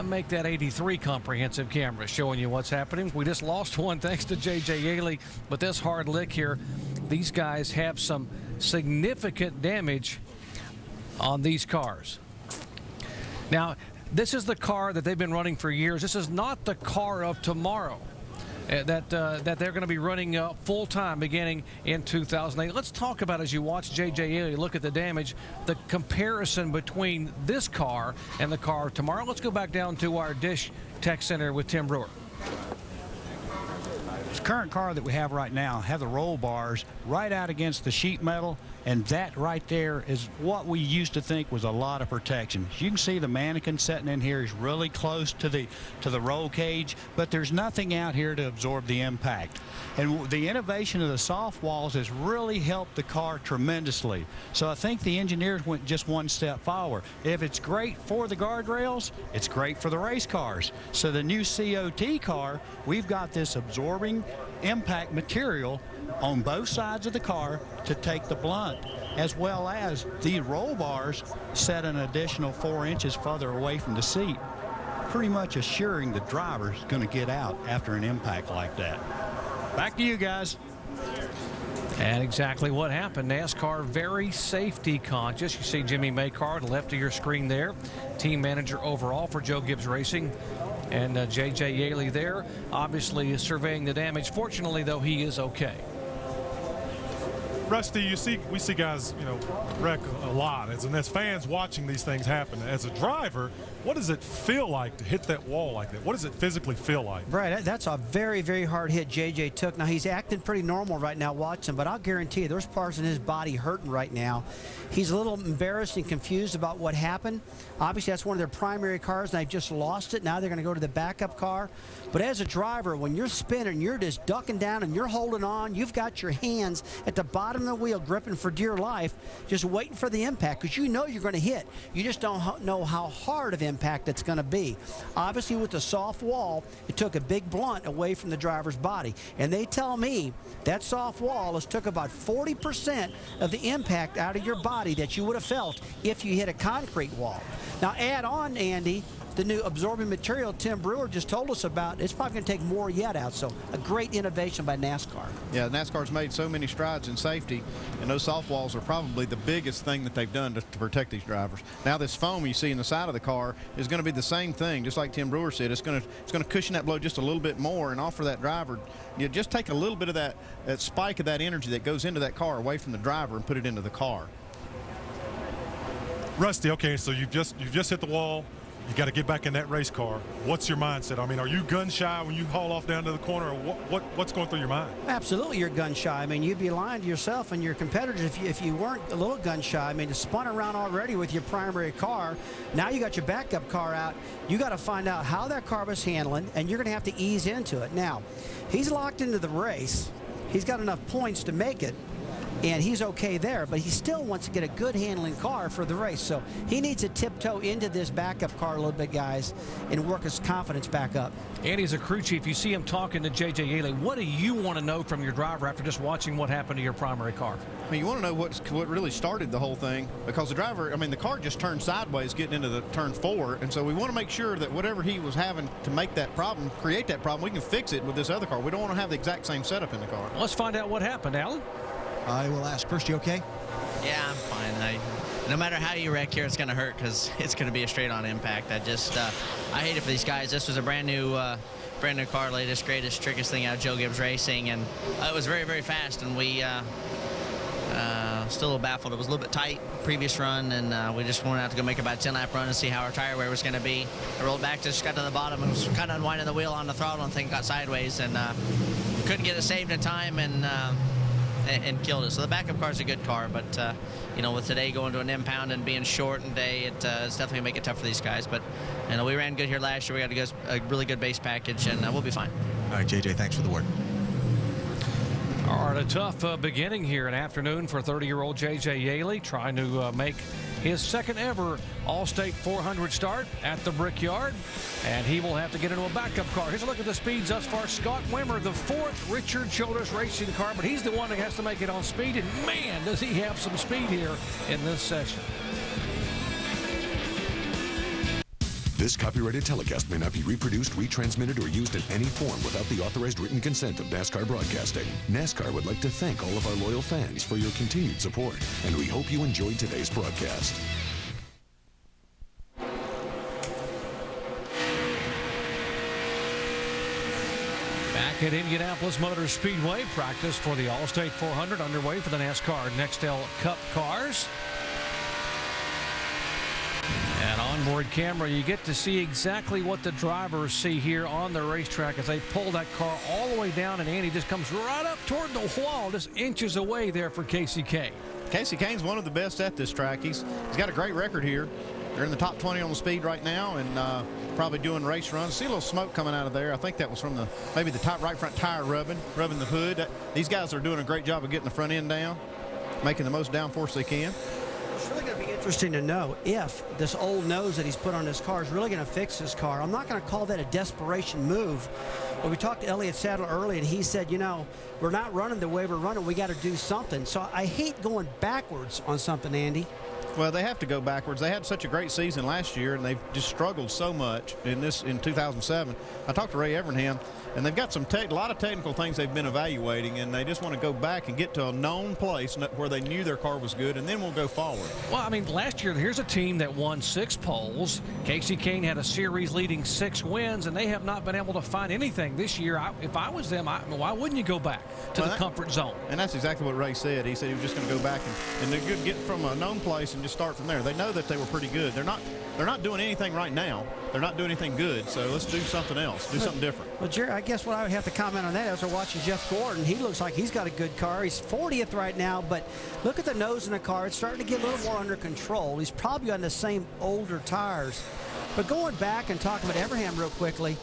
Make that 83 comprehensive cameras showing you what's happening. We just lost one thanks to J.J. Yaley, but this hard lick here, these guys have some significant damage on these cars. Now, this is the car that they've been running for years. This is not the car of tomorrow that they're going to be running full-time beginning in 2008. Let's talk about, as you watch J.J. Yaley look at the damage, the comparison between this car and the car of tomorrow. Let's go back down to our Dish Tech Center with Tim Brewer. This current car that we have right now have the roll bars right out against the sheet metal, and that right there is what we used to think was a lot of protection. You can see the mannequin sitting in here is really close to the roll cage, but there's nothing out here to absorb the impact. And the innovation of the soft walls has really helped the car tremendously. So I think the engineers went just one step forward. If it's great for the guardrails, it's great for the race cars. So the new COT car, we've got this absorbing impact material on both sides of the car to take the blunt, as well as the roll bars set an additional 4 inches further away from the seat, pretty much assuring the driver's going to get out after an impact like that. Back to you guys. And exactly what happened. NASCAR very safety conscious. You see Jimmy Maycar to the left of your screen there, team manager overall for Joe Gibbs Racing. And J.J. Yaley there, obviously surveying the damage. Fortunately, though, he is okay. Rusty, we see guys, wreck a lot. And as fans watching these things happen, as a driver, what does it feel like to hit that wall like that? What does it physically feel like? Right, that's a very, very hard hit JJ took. Now, he's acting pretty normal right now watching, but I'll guarantee you there's parts in his body hurting right now. He's a little embarrassed and confused about what happened. Obviously, that's one of their primary cars, and they've just lost it. Now they're going to go to the backup car. But as a driver, when you're spinning, you're just ducking down and you're holding on. You've got your hands at the bottom of the wheel gripping for dear life, just waiting for the impact, because you know you're going to hit. You just don't know how hard of impact it's going to be. Obviously, with the soft wall, it took a big blunt away from the driver's body. And they tell me that soft wall has took about 40% of the impact out of your body that you would have felt if you hit a concrete wall. Now, add on, Andy, the new absorbing material Tim Brewer just told us about. It's probably going to take more yet out. So a great innovation by NASCAR. Yeah, NASCAR's made so many strides in safety, and those soft walls are probably the biggest thing that they've done to protect these drivers. Now this foam you see in the side of the car is going to be the same thing, just like Tim Brewer said. It's going to cushion that blow just a little bit more and offer that driver, just take a little bit of that spike of that energy that goes into that car away from the driver and put it into the car. Rusty, okay, so you've just hit the wall. You got to get back in that race car. What's your mindset? I mean, are you gun shy when you haul off down to the corner, or what's going through your mind? Absolutely, you're gun shy. I mean, you'd be lying to yourself and your competitors if you weren't a little gun shy. I mean, it's spun around already with your primary car. Now you got your backup car out. You got to find out how that car was handling, and you're going to have to ease into it. Now, he's locked into the race. He's got enough points to make it, and he's okay there, but he still wants to get a good handling car for the race. So he needs to tiptoe into this backup car a little bit, guys, and work his confidence back up. Andy's a crew chief. You see him talking to J.J. Yaley. What do you want to know from your driver after just watching what happened to your primary car? I mean, you want to know what really started the whole thing, because the car just turned sideways getting into the turn 4, and so we want to make sure that whatever he was having to make that problem, create that problem, we can fix it with this other car. We don't want to have the exact same setup in the car. Let's find out what happened, Alan. I will ask Chris, you okay? Yeah, I'm fine. No matter how you wreck here, it's going to hurt because it's going to be a straight-on impact. I hate it for these guys. This was a brand new car, latest, greatest, trickiest thing out of Joe Gibbs Racing, and it was very, very fast. And we still a little baffled. It was a little bit tight previous run, and we just went out to go make about a 10-lap run and see how our tire wear was going to be. I rolled back, just got to the bottom, and was kind of unwinding the wheel on the throttle, and thing got sideways, and couldn't get it saved in time, and killed it. So the backup car is a good car, but you know, with today going to an impound and being short and day, it's definitely gonna make it tough for these guys. But you know, we ran good here last year. We got a really good base package, and we'll be fine. All right, JJ, thanks for the word. All right, a tough beginning here in afternoon for 30-year-old J.J. Yaley, trying to make his second ever All-State 400 start at the Brickyard, and he will have to get into a backup car. Here's a look at the speeds thus far. Scott Wimmer, the 4th Richard Childress racing car, but he's the one that has to make it on speed, and man, does he have some speed here in this session. This copyrighted telecast may not be reproduced, retransmitted, or used in any form without the authorized written consent of NASCAR Broadcasting. NASCAR would like to thank all of our loyal fans for your continued support, and we hope you enjoyed today's broadcast. Back at Indianapolis Motor Speedway, practice for the All-State 400 underway for the NASCAR Nextel Cup cars. And onboard camera, you get to see exactly what the drivers see here on the racetrack as they pull that car all the way down, and Andy just comes right up toward the wall, just inches away there for Casey Kane. Casey Kane's one of the best at this track. He's got a great record here. They're in the top 20 on the speed right now, and probably doing race runs. See a little smoke coming out of there. I think that was from maybe the top right front tire rubbing the hood. These guys are doing a great job of getting the front end down, making the most downforce they can. It's really going to be interesting to know if this old nose that he's put on his car is really going to fix his car. I'm not going to call that a desperation move. But we talked to Elliott Sadler early, and he said, you know, we're not running the way we're running. We got to do something. So I hate going backwards on something, Andy. Well, they have to go backwards. They had such a great season last year, and they've just struggled so much in 2007. I talked to Ray Evernham, and they've got a lot of technical things they've been evaluating, and they just want to go back and get to a known place where they knew their car was good, and then we'll go forward. Well, I mean, last year, here's a team that won 6 poles. Casey Kane had a series-leading 6 wins, and they have not been able to find anything this year. If I was them, why wouldn't you go back to the comfort zone? And that's exactly what Ray said. He said he was just going to go back and they're good, get from a known place and just start from there. They know that they were pretty good. They're not doing anything right now. They're not doing anything good, so let's do something else, do something different. Well, Jerry, I guess what I would have to comment on that is we're watching Jeff Gordon. He looks like he's got a good car. He's 40th right now, but look at the nose in the car. It's starting to get a little more under control. He's probably on the same older tires. But going back and talking about Evernham real quickly,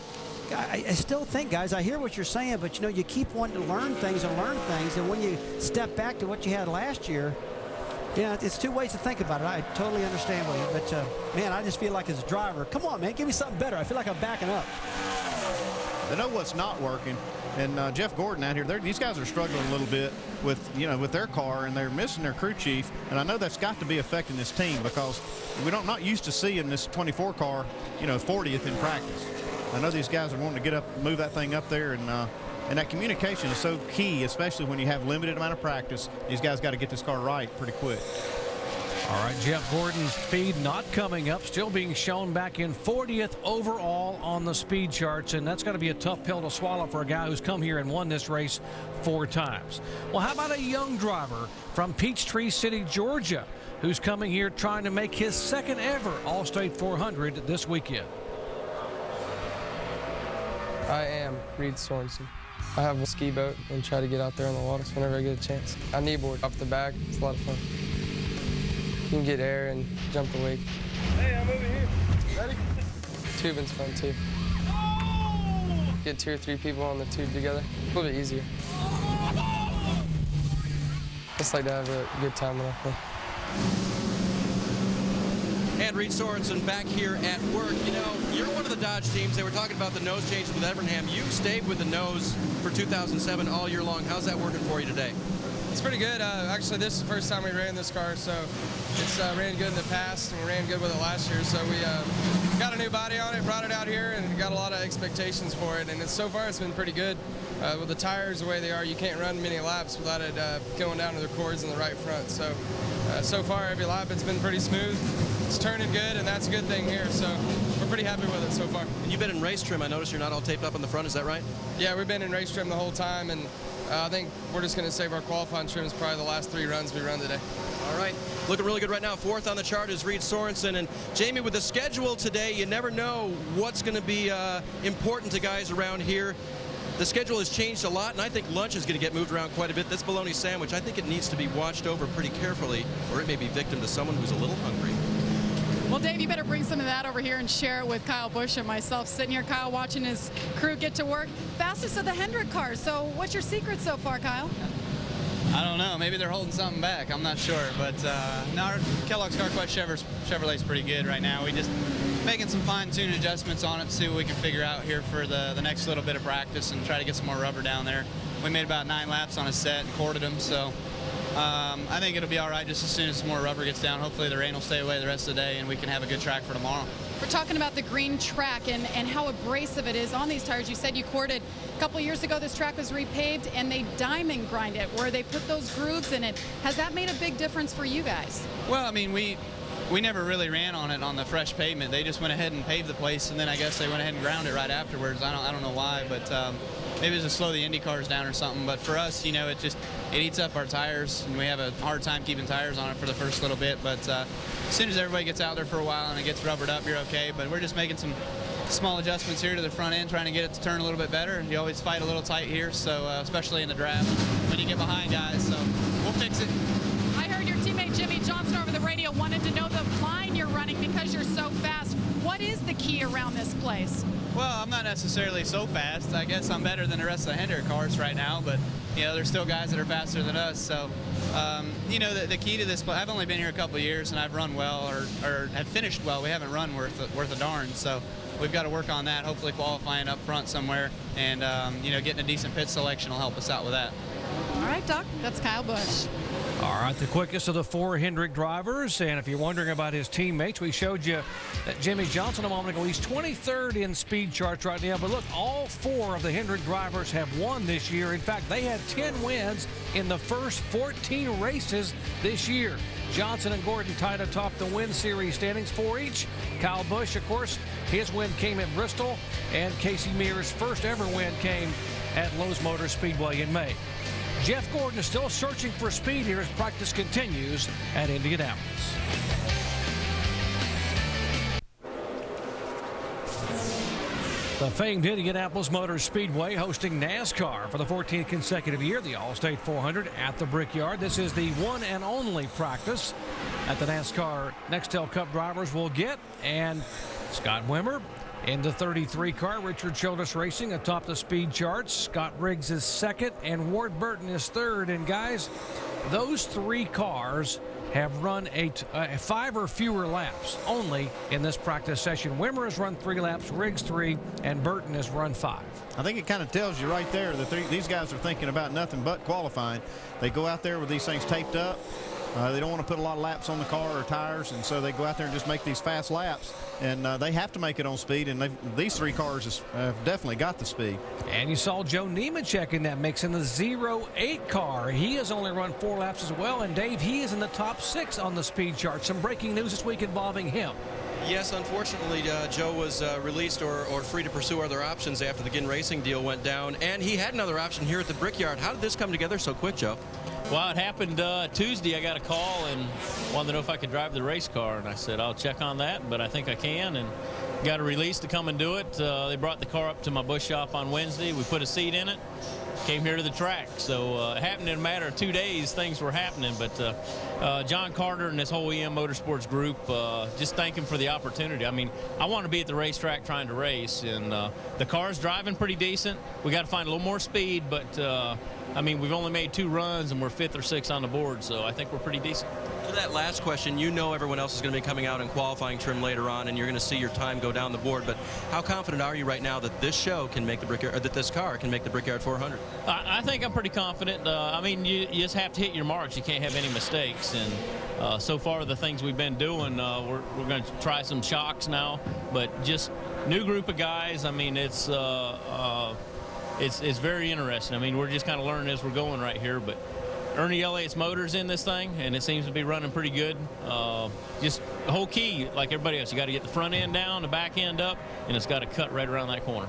I still think, guys, I hear what you're saying, but, you know, you keep wanting to learn things, and when you step back to what you had last year, yeah, it's 2 ways to think about it. I totally understand what you, but, man, I just feel like as a driver, come on, man, give me something better. I feel like I'm backing up. They know what's not working, and Jeff Gordon out here, these guys are struggling a little bit with their car, and they're missing their crew chief, and I know that's got to be affecting this team because I'm not used to seeing this 24 car, 40th in practice. I know these guys are wanting to get up, move that thing up there, and that communication is so key, especially when you have limited amount of practice. These guys got to get this car right pretty quick. All right, Jeff Gordon's speed not coming up, still being shown back in 40th overall on the speed charts, and that's going to be a tough pill to swallow for a guy who's come here and won this race 4 times. Well, how about a young driver from Peachtree City, Georgia, who's coming here trying to make his second ever All-State 400 this weekend? I am Reed Sorensen. I have a ski boat and try to get out there on the water whenever I get a chance. I kneeboard off the back. It's a lot of fun. You can get air and jump the wake. Hey, I'm over here. Ready? Tubing's fun too. Get 2 or 3 people on the tube together. A little bit easier. Just like to have a good time when I play. And Reed Sorensen back here at work. You know, you're one of the Dodge teams. They were talking about the nose changes with Evernham. You stayed with the nose for 2007 all year long. How's that working for you today? It's pretty good. Actually, this is the first time we ran this car, so it's ran good in the past, and we ran good with it last year. So we got a new body on it, brought it out here, and got a lot of expectations for it. And so far, it's been pretty good. With the tires the way they are, you can't run many laps without it going down to the cords in the right front. So far, every lap, it's been pretty smooth. It's turning good, and that's a good thing here. So we're pretty happy with it so far. And you've been in race trim. I noticed you're not all taped up on the front. Is that right? Yeah, we've been in race trim the whole time, and I think we're just going to save our qualifying trims probably the last 3 runs we run today. All right, looking really good right now. 4th on the chart is Reed Sorensen. And Jamie, with the schedule today, you never know what's going to be important to guys around here. The schedule has changed a lot, and I think lunch is going to get moved around quite a bit. This bologna sandwich, I think it needs to be watched over pretty carefully, or it may be victim to someone who's a little hungry. Well, Dave, you better bring some of that over here and share it with Kyle Busch and myself. Sitting here, Kyle, watching his crew get to work. Fastest of the Hendrick cars. So what's your secret so far, Kyle? I don't know. Maybe they're holding something back. I'm not sure. But no, our Kellogg's Car Quest Chevrolet's pretty good right now. We just making some fine-tuned adjustments on it to see what we can figure out here for the next little bit of practice and try to get some more rubber down there. We made about 9 laps on a set and corded them, so I think it'll be all right just as soon as some more rubber gets down. Hopefully the rain will stay away the rest of the day and we can have a good track for tomorrow. We're talking about the green track and how abrasive it is on these tires. You said you corded a couple of years ago. This track was repaved and they diamond grind it where they put those grooves in it. Has that made a big difference for you guys? Well, I mean, we never really ran on it on the fresh pavement. They just went ahead and paved the place, and then I guess they went ahead and ground it right afterwards. I don't know why, but maybe it's to slow the Indy cars down or something. But for us, you know, it eats up our tires, and we have a hard time keeping tires on it for the first little bit. But as soon as everybody gets out there for a while and it gets rubbered up, you're okay. But we're just making some small adjustments here to the front end, trying to get it to turn a little bit better. You always fight a little tight here, so especially in the draft when you get behind guys. So we'll fix it. I heard your teammate Jimmy Johnson over the radio wanted to know the line you're running because you're so fast. What is the key around this place? Well, I'm not necessarily so fast. I guess I'm better than the rest of the Hendrick cars right now, but you know, there's still guys that are faster than us. So, you know, the key to this, I've only been here a couple of years and I've run well or have finished well. We haven't run worth a darn. So we've got to work on that. Hopefully qualifying up front somewhere and, you know, getting a decent pit selection will help us out with that. All right, Doc, that's Kyle Busch. All right, the quickest of the 4 Hendrick drivers. And if you're wondering about his teammates, we showed you that Jimmy Johnson a moment ago. He's 23rd in speed charts right now. But look, all 4 of the Hendrick drivers have won this year. In fact, they had 10 wins in the first 14 races this year. Johnson and Gordon tied atop the Win Series standings for each. Kyle Busch, of course, his win came at Bristol. And Casey Mears' first ever win came at Lowe's Motor Speedway in May. Jeff Gordon is still searching for speed here as practice continues at Indianapolis. The famed Indianapolis Motor Speedway hosting NASCAR for the 14th consecutive year, the All-State 400 at the Brickyard. This is the one and only practice that the NASCAR Nextel Cup drivers will get. And Scott Wimmer in the 33 car, Richard Childress Racing atop the speed charts. Scott Riggs is second and Ward Burton is third. And guys, those 3 cars have run 5 or fewer laps only in this practice session. Wimmer has run 3 laps, Riggs 3, and Burton has run 5. I think it kind of tells you right there that these guys are thinking about nothing but qualifying. They go out there with these things taped up. They don't want to put a lot of laps on the car or tires, and so they go out there and just make these fast laps. And they have to make it on speed, and these 3 cars have definitely got the speed. And you saw Joe Nemechek in that mix in the 08 car. He has only run 4 laps as well, and Dave, he is in the top 6 on the speed chart. Some breaking news this week involving him. Yes, unfortunately, Joe was released or free to pursue other options after the Ginn Racing deal went down, and he had another option here at the Brickyard. How did this come together so quick, Joe? Well, it happened Tuesday. I got a call and wanted to know if I could drive the race car, and I said I'll check on that, but I think I can, and got a release to come and do it. They brought the car up to my Busch shop on Wednesday. We put a seat in it, came here to the track. So it happened in a matter of 2 days. Things were happening, but John Carter and this whole EM Motorsports group, just thank him for the opportunity. I mean, I want to be at the racetrack trying to race, and the car's driving pretty decent. We got to find a little more speed, but I mean, we've only made 2 runs, and we're 5th or 6th on the board, so I think we're pretty decent. To that last question, you know everyone else is going to be coming out in qualifying trim later on, and you're going to see your time go down the board. But how confident are you right now that this show can make the Brickyard, or that this car can make the Brickyard 400? I think I'm pretty confident. I mean, you just have to hit your marks. You can't have any mistakes. And so far, the things we've been doing, we're going to try some shocks now, but just new group of guys. I mean, it's very interesting. I mean, we're just kind of learning as we're going right here, but Ernie Elliott's motor's in this thing, and it seems to be running pretty good. Just the whole key, like everybody else, you got to get the front end down, the back end up, and it's got to cut right around that corner.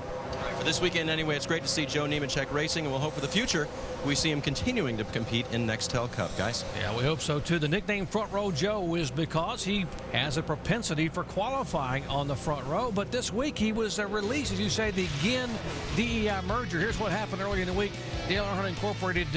For this weekend anyway, it's great to see Joe Nemechek racing, and we'll hope for the future we see him continuing to compete in Nextel Cup, guys. Yeah, we hope so too. The nickname Front Row Joe is because he has a propensity for qualifying on the front row, but this week he was released, as you say, the Ginn DEI merger. Here's what happened earlier in the week. Dale Earnhardt Incorporated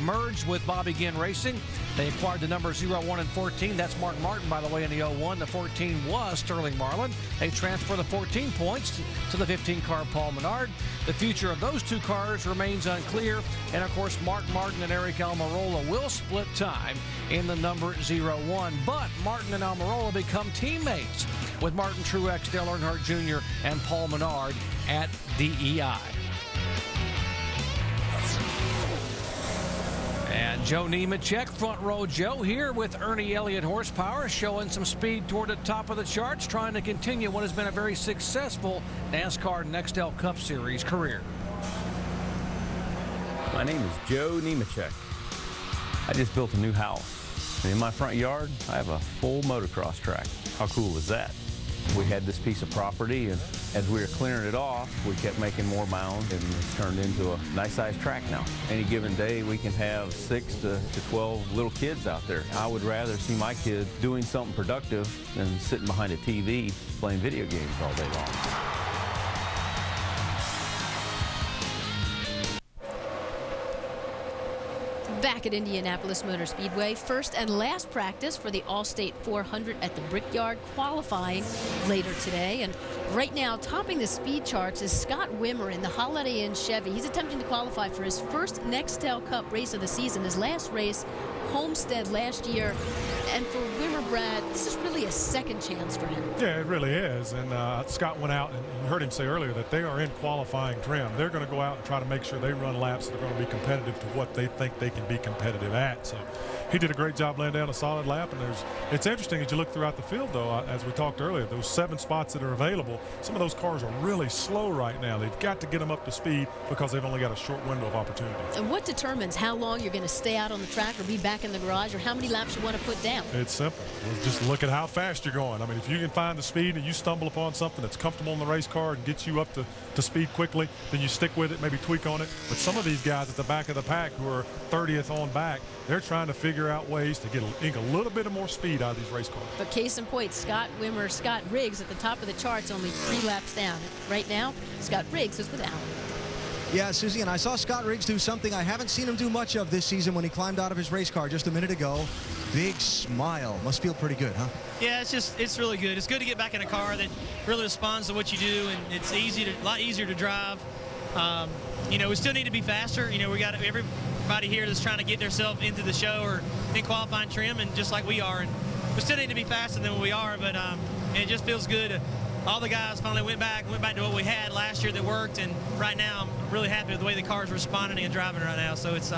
merged with Bobby Ginn Racing. They acquired the numbers 0, 1, and 14. That's Mark Martin, by the way, in the 01. The 14 was Sterling Marlin. They transfer the 14 points to the 15 car Paul Menard. The future of those two cars remains unclear. And, of course, Mark Martin and Eric Almirola will split time in the number 01. But Martin and Almirola become teammates with Martin Truex, Dale Earnhardt Jr., and Paul Menard at DEI. And Joe Nemechek, Front Row Joe, here with Ernie Elliott horsepower, showing some speed toward the top of the charts, trying to continue what has been a very successful NASCAR Nextel Cup Series career. My name is Joe Nemechek. I just built a new house. And in my front yard, I have a full motocross track. How cool is that? We had this piece of property, and as we were clearing it off, we kept making more mounds, and it's turned into a nice-sized track now. Any given day, we can have 6 to 12 little kids out there. I would rather see my kids doing something productive than sitting behind a TV playing video games all day long. Back at Indianapolis Motor Speedway, first and last practice for the All-State 400 at the Brickyard, qualifying later today. And right now, topping the speed charts is Scott Wimmer in the Holiday Inn Chevy. He's attempting to qualify for his first Nextel Cup race of the season. His last race, Homestead last year. And for Wimmer, Brad, this is really a second chance for him. Yeah, it really is. And Scott went out, and you heard him say earlier that they are in qualifying trim. They're going to go out and try to make sure they run laps that are going to be competitive to what they think they can be competitive at. So he did a great job laying down a solid lap. And it's interesting as you look throughout the field, though, as we talked earlier, those 7 spots that are available, some of those cars are really slow right now. They've got to get them up to speed because they've only got a short window of opportunity. And what determines how long you're going to stay out on the track or be back in the garage, or how many laps you want to put down? It's simple. Just look at how fast you're going. I mean, if you can find the speed and you stumble upon something that's comfortable in the race car and gets you up to speed quickly, then you stick with it, maybe tweak on it. But some of these guys at the back of the pack who are 30th on back, they're trying to figure out ways to ink a little bit of more speed out of these race cars. But case in point, Scott Wimmer, Scott Riggs at the top of the charts, only 3 laps down. Right now, Scott Riggs is with Allen. Yeah, Susie, and I saw Scott Riggs do something I haven't seen him do much of this season when he climbed out of his race car just a minute ago. Big smile. Must feel pretty good, huh? Yeah, it's really good. It's good to get back in a car that really responds to what you do, and it's a lot easier to drive. You know, we still need to be faster. You know, we got everybody here that's trying to get themselves into the show or in qualifying trim, and just like we are, and we still need to be faster than we are. But it just feels good. All the guys finally went back to what we had last year that worked, and right now I'm really happy with the way the car's responding and driving right now. So it's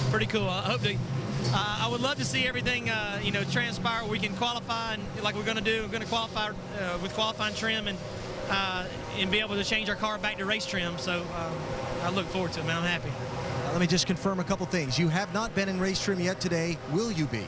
pretty cool. I would love to see everything you know, transpire. We can qualify and, like we're going to do. We're going to qualify with qualifying trim and be able to change our car back to race trim. So I look forward to it, man. I'm happy. Let me just confirm a couple things. You have not been in race trim yet today. Will you be?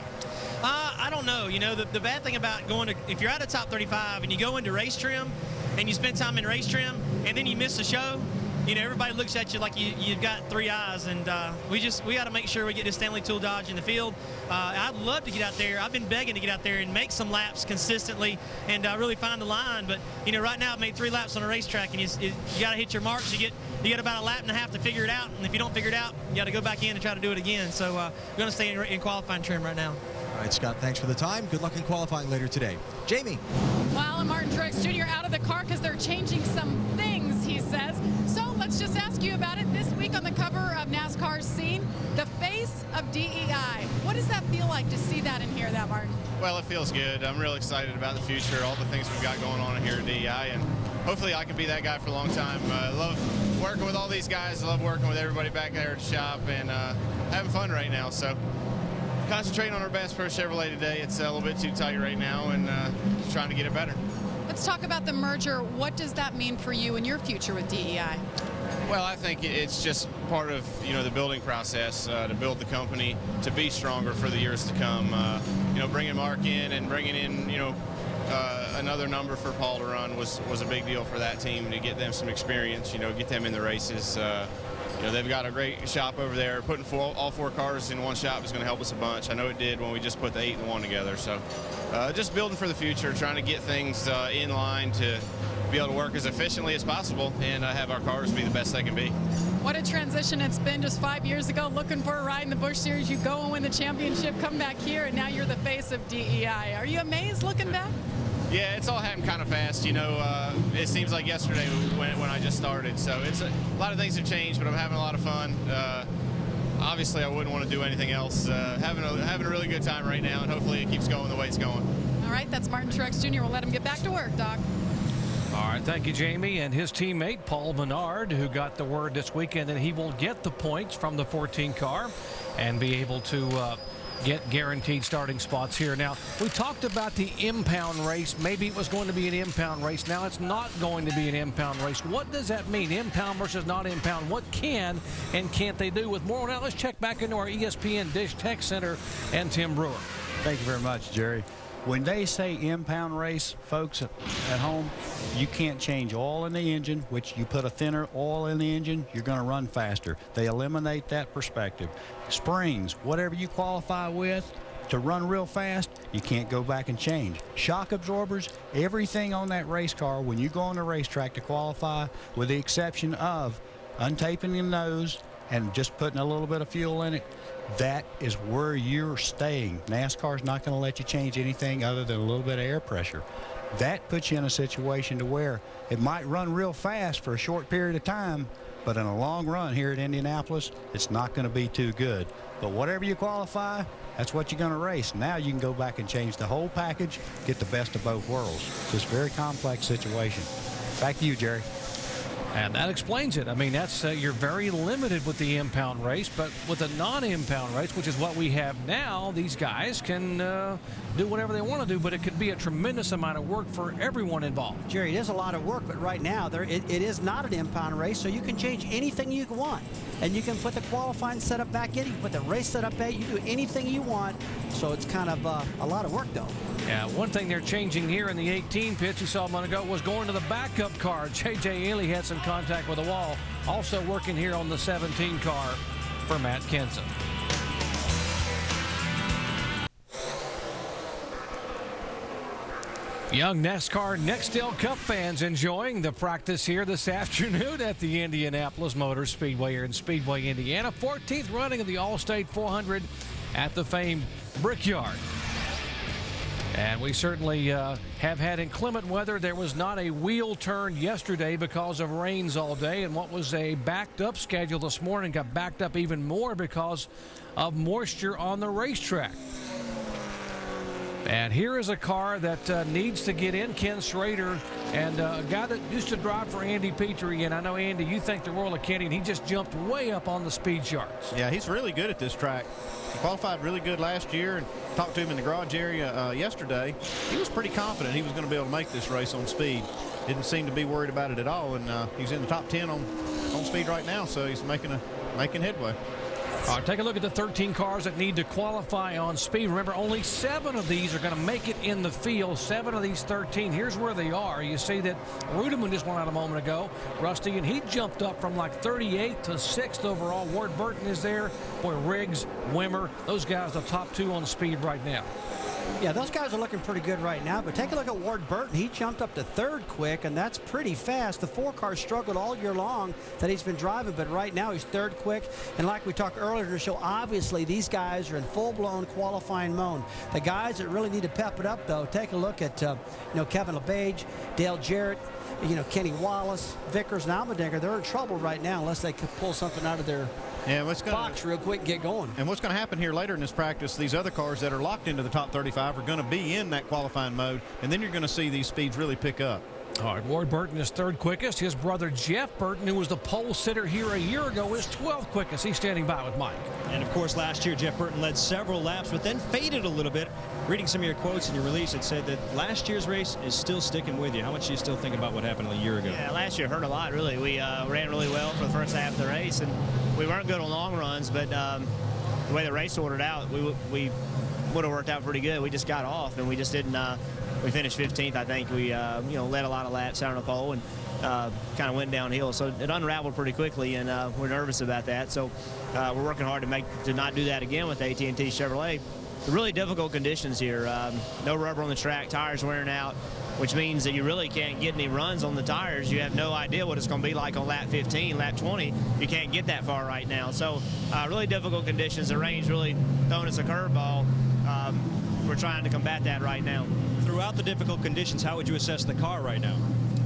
I don't know. You know, the bad thing about if you're out of top 35 and you go into race trim and you spend time in race trim and then you miss the show, you know, everybody looks at you like you've got 3 eyes, and we got to make sure we get this Stanley Tool Dodge in the field. I'd love to get out there. I've been begging to get out there and make some laps consistently and really find the line. But, you know, right now I've made 3 laps on a racetrack, and you got to hit your marks. You get about a lap and a half to figure it out, and if you don't figure it out, you got to go back in and try to do it again. So we're going to stay in qualifying trim right now. All right, Scott, thanks for the time. Good luck in qualifying later today. Jamie. Well, and Martin Truex Jr. out of the car because they're changing some things, he says. So let's just ask you about it. This week on the cover of NASCAR's Scene, the face of DEI. What does that feel like to see that and hear that, Martin? Well, it feels good. I'm real excited about the future, all the things we've got going on here at DEI, and hopefully I can be that guy for a long time. I love working with all these guys. I love working with everybody back there at the shop, and having fun right now. So concentrating on our Bass Pro Chevrolet today. It's a little bit too tight right now, and just trying to get it better. Let's talk about the merger. What does that mean for you and your future with DEI? Well, I think it's just part of, the building process to build the company to be stronger for the years to come. Bringing Mark in and bringing in, another number for Paul to run was a big deal for that team to get them some experience, get them in the races. They've got a great shop over there. Putting all 4 cars in one shop is going to help us a bunch. I know it did when we just put the 8 and 1 together. So just building for the future, trying to get things in line to be able to work as efficiently as possible and have our cars be the best they can be. What a transition it's been just 5 years ago, looking for a ride in the Busch Series. You go and win the championship, come back here, and now you're the face of DEI. Are you amazed looking back? Yeah, it's all happened kind of fast. It seems like yesterday when I just started. So it's a lot of things have changed, but I'm having a lot of fun. Obviously, I wouldn't want to do anything else. Having a really good time right now, and hopefully it keeps going the way it's going. All right, that's Martin Truex Jr. We'll let him get back to work, Doc. All right, thank you, Jamie. And his teammate, Paul Menard, who got the word this weekend that he will get the points from the 14 car and be able to get guaranteed starting spots here. Now, we talked about the impound race. Maybe it was going to be an impound race. Now it's not going to be an impound race. What does that mean? Impound versus not impound. What can and can't they do? With more on that, let's check back into our ESPN Dish Tech Center and Tim Brewer. Thank you very much, Jerry. When they say impound race, folks at home, you can't change oil in the engine, which you put a thinner oil in the engine, you're going to run faster. They eliminate that perspective. Springs, whatever you qualify with to run real fast, you can't go back and change. Shock absorbers, everything on that race car, when you go on the racetrack to qualify, with the exception of untaping the nose and just putting a little bit of fuel in it, that is where you're staying. NASCAR's not going to let you change anything other than a little bit of air pressure. That puts you in a situation to where it might run real fast for a short period of time, but in a long run here at Indianapolis, it's not going to be too good. But whatever you qualify, that's what you're going to race. Now you can go back and change the whole package, get the best of both worlds. It's a very complex situation. Back to you, Jerry. And that explains it. I mean, that's you're very limited with the impound race, but with a non-impound race, which is what we have now, these guys can do whatever they want to do, but it could be a tremendous amount of work for everyone involved. Jerry, it is a lot of work, but right now it is not an impound race, so you can change anything you want. And you can put the qualifying setup back in, you can put the race setup back, you do anything you want. So it's kind of a lot of work, though. Yeah, one thing they're changing here in the 18 pits you saw a moment ago was going to the backup car. J.J. Ely had some contact with the wall. Also working here on the 17 car for Matt Kenseth. Young NASCAR Nextel Cup fans enjoying the practice here this afternoon at the Indianapolis Motor Speedway here in Speedway, Indiana. 14th running of the All-State 400 at the famed Brickyard. And we certainly have had inclement weather. There was not a wheel turn yesterday because of rains all day, and what was a backed up schedule this morning got backed up even more because of moisture on the racetrack. And here is a car that needs to get in, Ken Schrader, and a guy that used to drive for Andy Petrie. And I know, Andy, you think the world of Kenny, and he just jumped way up on the speed charts. Yeah, he's really good at this track. He qualified really good last year, and talked to him in the garage area yesterday. He was pretty confident he was going to be able to make this race on speed. Didn't seem to be worried about it at all, and he's in the top 10 on speed right now, so he's making headway. All right, take a look at the 13 cars that need to qualify on speed. Remember, only 7 of these are going to make it in the field. 7 of these 13. Here's where they are. You see that Rudeman just went out a moment ago, Rusty, and he jumped up from like 38 to 6th overall. Ward Burton is there. Boy, Riggs, Wimmer, those guys are the top 2 on speed right now. Yeah, those guys are looking pretty good right now, but take a look at Ward Burton. He jumped up to 3rd quick, and that's pretty fast. The 4 cars struggled all year long that he's been driving, but right now he's 3rd quick. And like we talked earlier in the show, obviously these guys are in full-blown qualifying mode. The guys that really need to pep it up, though, take a look at Kevin LePage, Dale Jarrett, Kenny Wallace, Vickers, and Almendinger. They're in trouble right now unless they could pull something out of their box real quick and get going. And what's going to happen here later in this practice, these other cars that are locked into the top 35 are going to be in that qualifying mode, and then you're going to see these speeds really pick up. All right, Ward Burton is third quickest. His brother Jeff Burton, who was the pole sitter here a year ago, is 12th quickest. He's standing by with Mike. And of course, last year Jeff Burton led several laps, but then faded a little bit. Reading some of your quotes in your release, it said that last year's race is still sticking with you. How much do you still think about what happened a year ago? Yeah, last year hurt a lot, really. We ran really well for the first half of the race, and we weren't good on long runs, but the way the race ordered out, we would have worked out pretty good. We just got off, and we just didn't. We finished 15th, I think. We led a lot of laps out on the pole and kind of went downhill. So it unraveled pretty quickly, and we're nervous about that. So we're working hard to not do that again with AT&T Chevrolet. The really difficult conditions here. No rubber on the track, tires wearing out, which means that you really can't get any runs on the tires. You have no idea what it's going to be like on lap 15, lap 20. You can't get that far right now. So really difficult conditions. The rain's really throwing us a curveball. We're trying to combat that right now. Throughout the difficult conditions, how would you assess the car right now?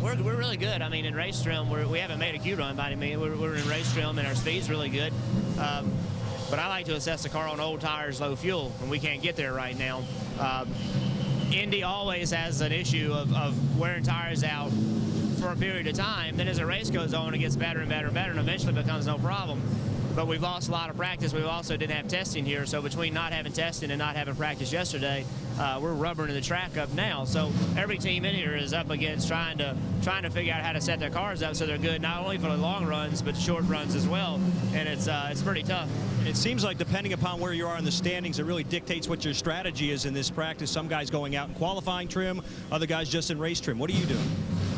We're really good. I mean, in race trim, we haven't made a Q run by any means. We're in race trim, and our speed's really good. But I like to assess the car on old tires, low fuel, and we can't get there right now. Indy always has an issue of wearing tires out for a period of time. Then as the race goes on, it gets better and better and better, and eventually becomes no problem. But we've lost a lot of practice. We also didn't have testing here, so between not having testing and not having practice yesterday, we're rubbering the track up now. So every team in here is up against trying to figure out how to set their cars up so they're good, not only for the long runs, but the short runs as well. And it's pretty tough. It seems like depending upon where you are in the standings, it really dictates what your strategy is in this practice. Some guys going out in qualifying trim, other guys just in race trim. What are you doing?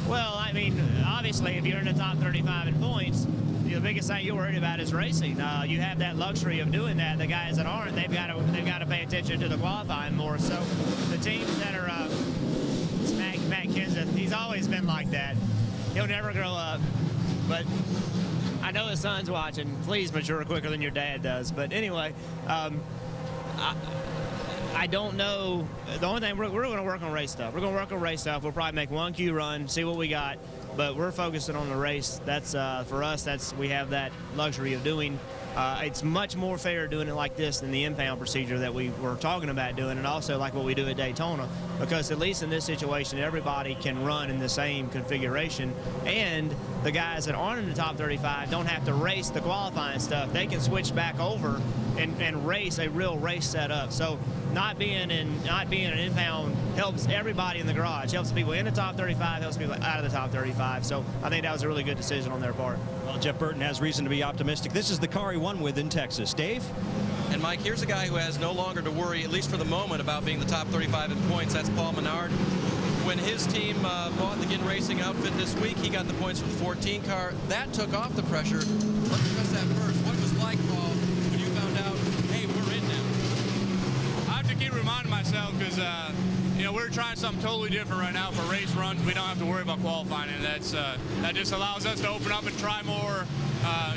Well, I mean, obviously, if you're in the top 35 in points, the biggest thing you're worried about is racing. You have that luxury of doing that. The guys that aren't, they've got to pay attention to the qualifying more. So the teams that are Matt Kenseth, he's always been like that. He'll never grow up. But I know his son's watching. Please mature quicker than your dad does. But anyway, I don't know. The only thing we're going to work on race stuff. We're going to work on race stuff. We'll probably make one Q run, see what we got. But we're focusing on the race. That's for us. We have that luxury of doing. It's much more fair doing it like this than the impound procedure that we were talking about doing, and also like what we do at Daytona, because at least in this situation, everybody can run in the same configuration, and the guys that aren't in the top 35 don't have to race the qualifying stuff. They can switch back over and race a real race setup. So not being an impound helps everybody in the garage, helps people in the top 35, helps people out of the top 35. So I think that was a really good decision on their part. Well, Jeff Burton has reason to be optimistic. This is the car he won with in Texas. Dave? And Mike, here's a guy who has no longer to worry, at least for the moment, about being the top 35 in points. That's Paul Menard. When his team bought the Ginn Racing outfit this week, he got the points for the 14 car. That took off the pressure. Let's discuss that first. What was it like, Paul, when you found out, hey, we're in now? I have to keep reminding myself because, we're trying something totally different right now for race runs. We don't have to worry about qualifying, and that just allows us to open up and try more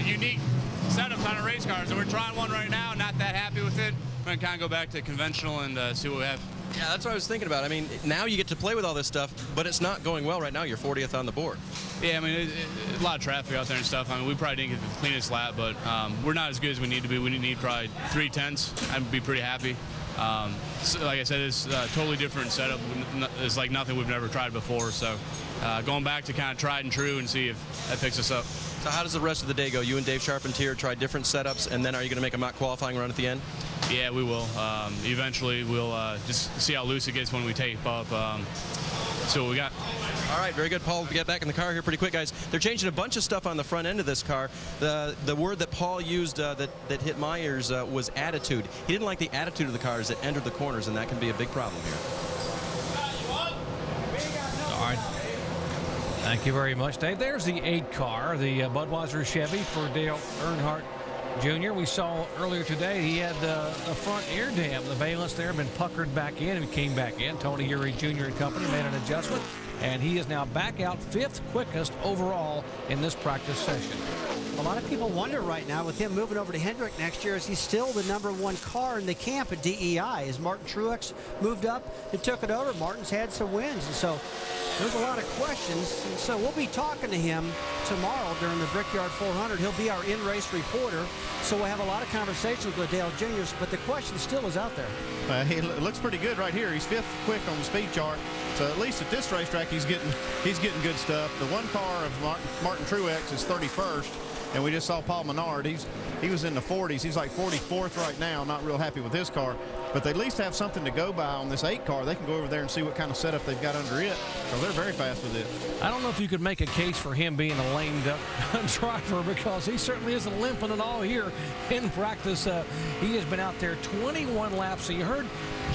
unique setups on our race cars. And we're trying one right now, not that happy with it. We're going to kind of go back to conventional and see what we have. Yeah, that's what I was thinking about. I mean, now you get to play with all this stuff, but it's not going well right now. You're 40th on the board. Yeah, I mean, a lot of traffic out there and stuff. I mean, we probably didn't get the cleanest lap, but we're not as good as we need to be. We need probably 3/10. I'd be pretty happy. So like I said, it's a totally different setup. It's like nothing we've never tried before. So going back to kind of tried and true and see if that picks us up. So how does the rest of the day go? You and Dave Charpentier try different setups, and then are you going to make a mock qualifying run at the end? Yeah, we will. Eventually, we'll just see how loose it gets when we tape up. See what we got. All right, very good, Paul. We get back in the car here pretty quick, guys. They're changing a bunch of stuff on the front end of this car. The word that Paul used that hit my ears was attitude. He didn't like the attitude of the cars that entered the corners, and that can be a big problem here. All right. Thank you very much, Dave. There's the 8 car, the Budweiser Chevy for Dale Earnhardt Jr. We saw earlier today he had the front air dam. The valence there had been puckered back in and came back in. Tony Eury Jr. and company made an adjustment, and he is now back out 5th quickest overall in this practice session. A lot of people wonder right now, with him moving over to Hendrick next year, is he still the #1 car in the camp at DEI? As Martin Truex moved up and took it over, Martin's had some wins, and so there's a lot of questions. And so we'll be talking to him tomorrow during the Brickyard 400. He'll be our in-race reporter, so we'll have a lot of conversations with Dale Jr., but the question still is out there. He looks pretty good right here. He's 5th quick on the speed chart. So at least at this racetrack, he's getting good stuff. The one car of Martin Truex is 31st, and we just saw Paul Menard. He was in the 40s. He's like 44th right now. Not real happy with his car, but they at least have something to go by on this 8 car. They can go over there and see what kind of setup they've got under it. So they're very fast with it. I don't know if you could make a case for him being a lame duck driver, because he certainly isn't limping at all here in practice. He has been out there 21 laps. So you heard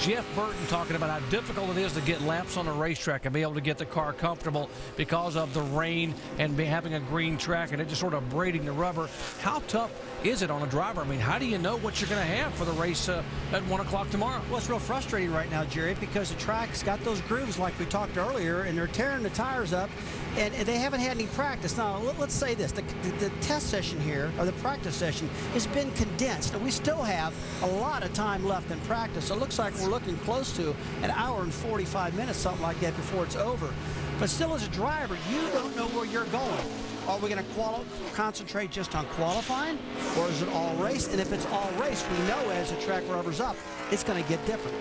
Jeff Burton talking about how difficult it is to get laps on a racetrack and be able to get the car comfortable because of the rain and having a green track and it just sort of braiding the rubber. How tough is it on a driver? I mean, how do you know what you're going to have for the race at 1 o'clock tomorrow? Well, it's real frustrating right now, Jerry, because the track's got those grooves like we talked earlier, and they're tearing the tires up, and they haven't had any practice. Now, let's say this. The test session here, or the practice session, has been condensed. And we still have a lot of time left in practice. So it looks like we're looking close to an hour and 45 minutes, something like that, before it's over. But still, as a driver, you don't know where you're going. Are we going to concentrate just on qualifying, or is it all race? And if it's all race, we know as the track rubbers up, it's going to get different.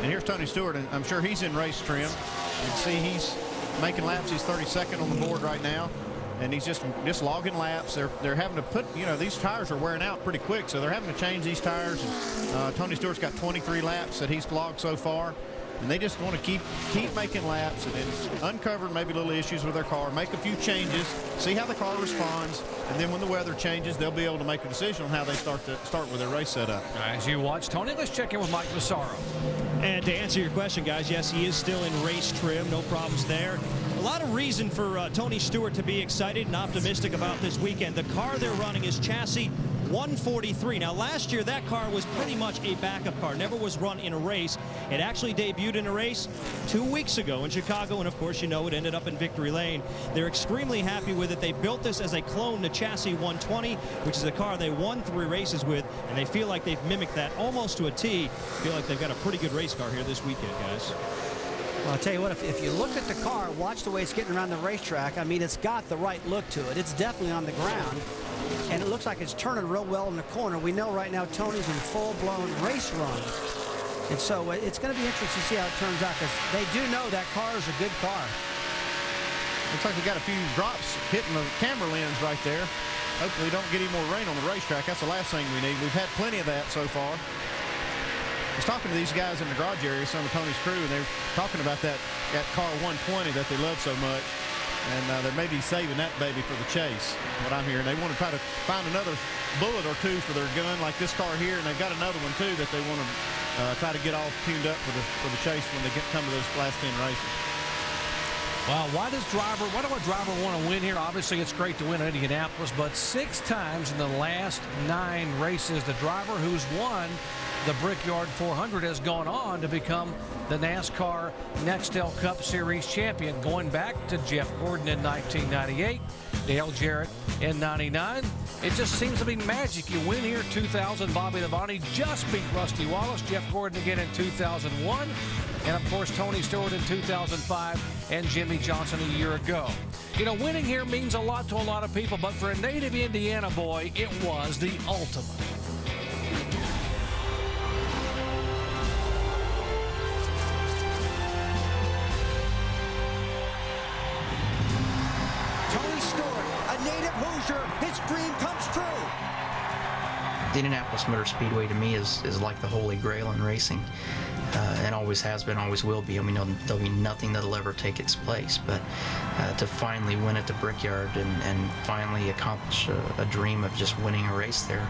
And here's Tony Stewart, and I'm sure he's in race trim. You can see he's making laps. He's 32nd on the board right now, and he's just logging laps. They're having to put, these tires are wearing out pretty quick, so they're having to change these tires. Tony Stewart's got 23 laps that he's logged so far. And they just want to keep making laps and then uncover maybe little issues with their car, make a few changes, see how the car responds, and then when the weather changes, they'll be able to make a decision on how they start with their race setup. As you watch, Tony, let's check in with Mike Massaro. And to answer your question, guys, yes, he is still in race trim. No problems there. A lot of reason for Tony Stewart to be excited and optimistic about this weekend. The car they're running is chassis 143. Now, last year, that car was pretty much a backup car. Never was run in a race. It actually debuted in a race 2 weeks ago in Chicago, and of course, it ended up in Victory Lane. They're extremely happy with it. They built this as a clone to chassis 120, which is a car they won 3 races with, and they feel like they've mimicked that almost to a T. Feel like they've got a pretty good race car here this weekend, guys. Well, I'll tell you what, if you look at the car, watch the way it's getting around the racetrack, I mean, it's got the right look to it. It's definitely on the ground, and it looks like it's turning real well in the corner. We know right now Tony's in full-blown race run, and so it's going to be interesting to see how it turns out, because they do know that car is a good car. Looks like we got a few drops hitting the camera lens right there. Hopefully we don't get any more rain on the racetrack. That's the last thing we need. We've had plenty of that so far. I was talking to these guys in the garage area, some of Tony's crew, and they're talking about that car 120 that they love so much. And they may be saving that baby for the chase, what I'm hearing. They want to try to find another bullet or two for their gun, like this car here, and they've got another one, too, that they want to try to get all tuned up for the chase when they come to those last 10 races. Well, why do a driver want to win here? Obviously, it's great to win at Indianapolis, but 6 times in the last 9 races, the driver who's won the Brickyard 400 has gone on to become the NASCAR Nextel Cup Series champion, going back to Jeff Gordon in 1998, Dale Jarrett in 99. It just seems to be magic. You win here. 2000, Bobby Labonte just beat Rusty Wallace. Jeff Gordon again in 2001. And, of course, Tony Stewart in 2005 and Jimmy Johnson a year ago. Winning here means a lot to a lot of people, but for a native Indiana boy, it was the ultimate. His dream comes true. The Indianapolis Motor Speedway to me is like the holy grail in racing, and always has been, always will be. I mean, there'll be nothing that'll ever take its place, but to finally win at the Brickyard and finally accomplish a dream of just winning a race there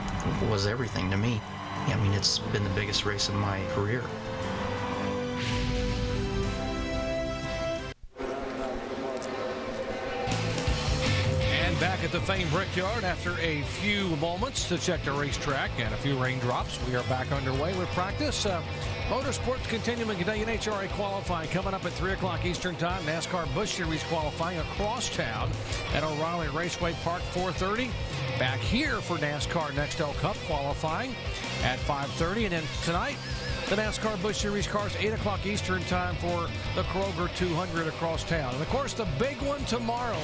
was everything to me. I mean, it's been the biggest race of my career. Back at the famed Brickyard after a few moments to check the racetrack and a few raindrops. We are back underway with practice. Motorsports continuing today. NHRA qualifying coming up at 3 o'clock Eastern Time. NASCAR Busch Series qualifying across town at O'Reilly Raceway Park, 4:30. Back here for NASCAR Nextel Cup qualifying at 5:30. And then tonight, the NASCAR Busch Series cars, 8 o'clock Eastern Time for the Kroger 200 across town. And, of course, the big one tomorrow,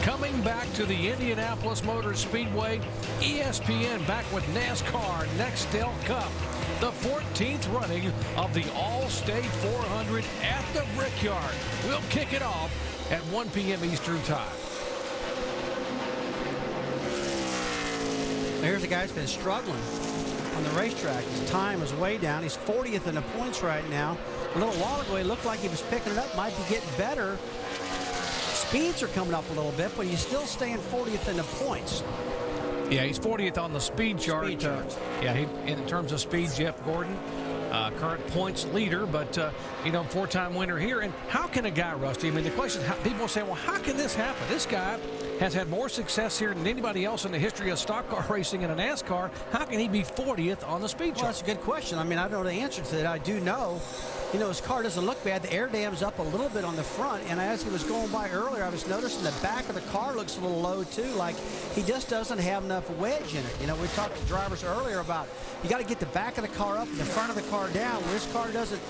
coming back to the Indianapolis Motor Speedway, ESPN back with NASCAR Nextel Cup. the 14th running of the All-State 400 at the Brickyard. We'll kick it off at 1 p.m. Eastern Time. Here's a guy who's been struggling on the racetrack. His time is way down. He's 40th in the points right now. A little while ago, he looked like he was picking it up, might be getting better. Speeds are coming up a little bit, but he's still staying 40th in the points. Yeah, he's 40th on the speed chart. In terms of speed, Jeff Gordon, current points leader, but, four-time winner here. And how can a guy, Rusty, I mean, the question is, people say, well, how can this happen? This guy has had more success here than anybody else in the history of stock car racing in a NASCAR. How can he be 40th on the speed chart? Well, that's a good question. I mean, I don't know the answer to that. I do know, his car doesn't look bad. The air dam's up a little bit on the front, and as he was going by earlier, I was noticing the back of the car looks a little low, too. Like, he just doesn't have enough wedge in it. We talked to drivers earlier about you got to get the back of the car up and the front of the car down. Well, this car doesn't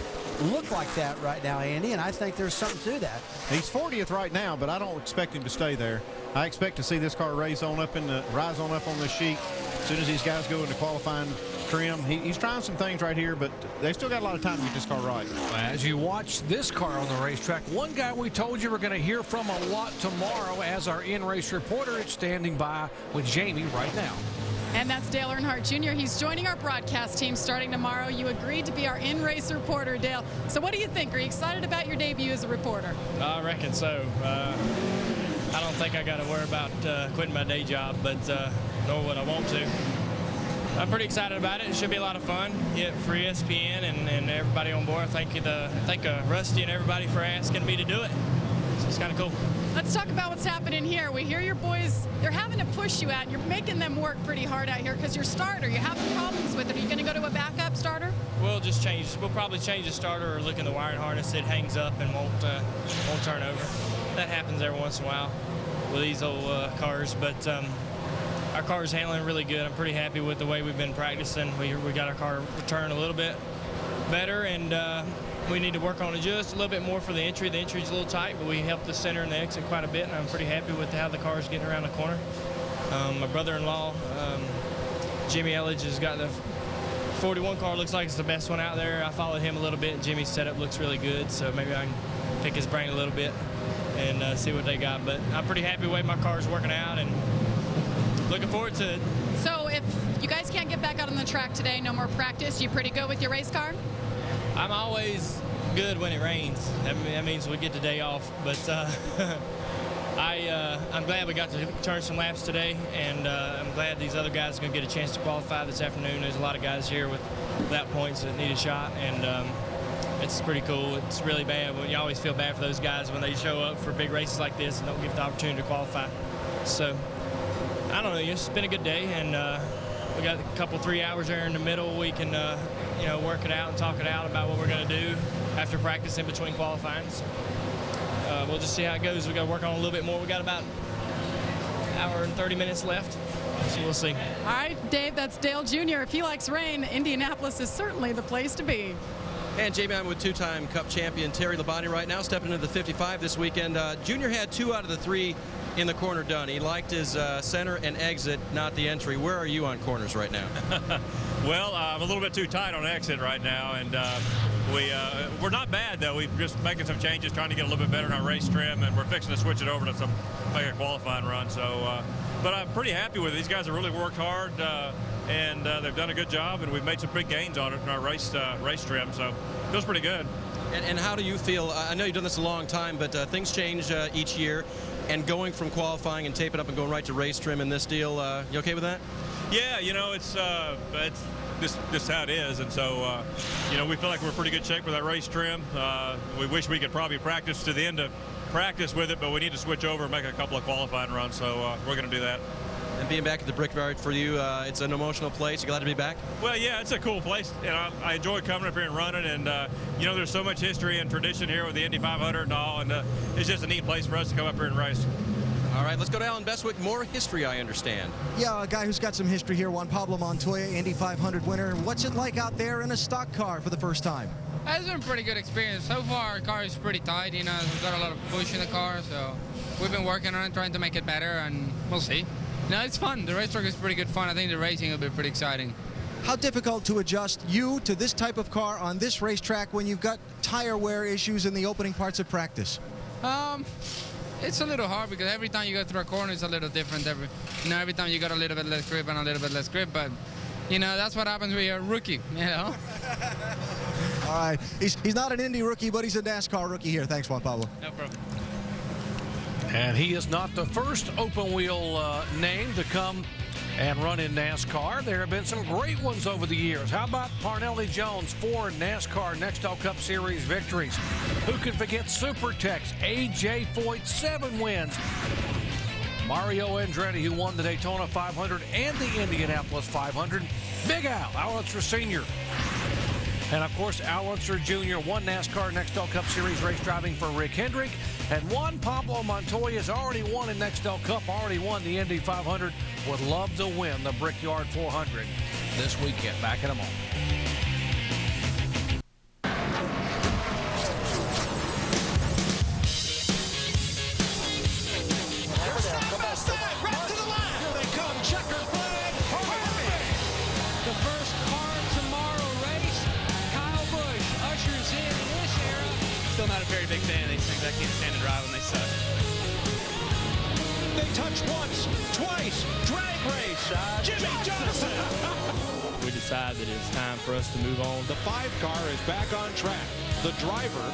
look like that right now, Andy, and I think there's something to that. He's 40th right now, but I don't expect him to stay there. I expect to see this car rise on up on the sheet as soon as these guys go into qualifying trim. He's trying some things right here, but they still got a lot of time to get this car right. As you watch this car on the racetrack, one guy we told you we're going to hear from a lot tomorrow as our in-race reporter. It's standing by with Jamie right now. And that's Dale Earnhardt Jr. He's joining our broadcast team starting tomorrow. You agreed to be our in-race reporter, Dale. So what do you think? Are you excited about your debut as a reporter? I reckon so. I don't think I got to worry about quitting my day job, but nor would I want to. I'm pretty excited about it. It should be a lot of fun. Get for ESPN and everybody on board. Thank Rusty and everybody for asking me to do it. So it's kind of cool. Let's talk about what's happening here. We hear your boys, they're having to push you out, and you're making them work pretty hard out here because you're starter. You're having problems with it. Are you going to go to a backup starter? We'll probably change the starter or look in the wiring harness. It hangs up and won't turn over. That happens every once in a while with these old cars, but our car is handling really good. I'm pretty happy with the way we've been practicing. We got our car returned a little bit better, and we need to work on it just a little bit more for the entry. The entry's a little tight, but we helped the center and the exit quite a bit, and I'm pretty happy with how the car is getting around the corner. My brother-in-law, Jimmy Elledge, has got the 41 car. Looks like it's the best one out there. I followed him a little bit, and Jimmy's setup looks really good, so maybe I can pick his brain a little bit and see what they got. But I'm pretty happy with the way my car's working out, and looking forward to it. So if you guys can't get back out on the track today, no more practice, you pretty good with your race car? I'm always good when it rains. That means we get the day off. But I'm glad we got to turn some laps today, and I'm glad these other guys are going to get a chance to qualify this afternoon. There's a lot of guys here without points that need a shot, and it's pretty cool. It's really bad. You always feel bad for those guys when they show up for big races like this and don't get the opportunity to qualify. So I don't know. It's been a good day, and we got a couple 3 hours there in the middle. We can work it out and talk it out about what we're going to do after practice in between qualifying. So, we'll just see how it goes. We got to work on it a little bit more. We got about an hour and 30 minutes left, so we'll see. All right, Dave, that's Dale Jr. If he likes rain, Indianapolis is certainly the place to be. And Jamie, I'm with two-time Cup champion Terry Labonte right now, stepping into the 55 this weekend. Junior had 2 out of the 3 in the corner done. He liked his center and exit, not the entry. Where are you on corners right now? Well, I'm a little bit too tight on exit right now, and we're not bad, though. We're just making some changes, trying to get a little bit better in our race trim, and we're fixing to switch it over to make a qualifying run. So, but I'm pretty happy with it. These guys have really worked hard, and they've done a good job, and we've made some big gains on it in our race trim, so it feels pretty good. And how do you feel? I know you've done this a long time, but things change each year, and going from qualifying and taping up and going right to race trim in this deal, you okay with that? Yeah, it's just how it is, and so we feel like we're in pretty good shape with our race trim. We wish we could probably practice to the end of practice with it, but we need to switch over and make a couple of qualifying runs, so we're going to do that. And being back at the Brickyard for you, it's an emotional place. You glad to be back? Well, yeah, it's a cool place, and I enjoy coming up here and running, and there's so much history and tradition here with the Indy 500 and all, and it's just a neat place for us to come up here and race. All right, let's go to Alan Bestwick. More history, I understand. Yeah, a guy who's got some history here, Juan Pablo Montoya, Indy 500 winner. What's it like out there in a stock car for the first time? It's been a pretty good experience. So far, our car is pretty tight. We've got a lot of push in the car, so we've been working on it, trying to make it better, and we'll see. No, it's fun. The racetrack is pretty good fun. I think the racing will be pretty exciting. How difficult to adjust you to this type of car on this racetrack when you've got tire wear issues in the opening parts of practice? It's a little hard because every time you go through a corner, it's a little different. Every time you got a little bit less grip and a little bit less grip, but that's what happens when you're a rookie. All right, he's not an Indy rookie, but he's a NASCAR rookie here. Thanks, Juan Pablo. No problem. And he is not the first open wheel name to come and run in NASCAR. There have been some great ones over the years. How about Parnelli Jones, 4 NASCAR Nextel Cup Series victories? Who can forget Super Tex? A.J. Foyt, 7 wins. Mario Andretti, who won the Daytona 500 and the Indianapolis 500. Big Al Unser Sr. And, of course, Al Unser Jr., 1 NASCAR Nextel Cup Series race driving for Rick Hendrick. And Juan Pablo Montoya has already won in Nextel Cup, already won the Indy 500. Would love to win the Brickyard 400 this weekend. Back in a moment. The first car tomorrow race, Kyle Busch ushers in this era. Still not a very big fan of these things. I can't stand to drive them. They suck. They touch once, twice, drag race, Jimmy Johnson. We decided that it's time for us to move on. The 5 car is back on track. The driver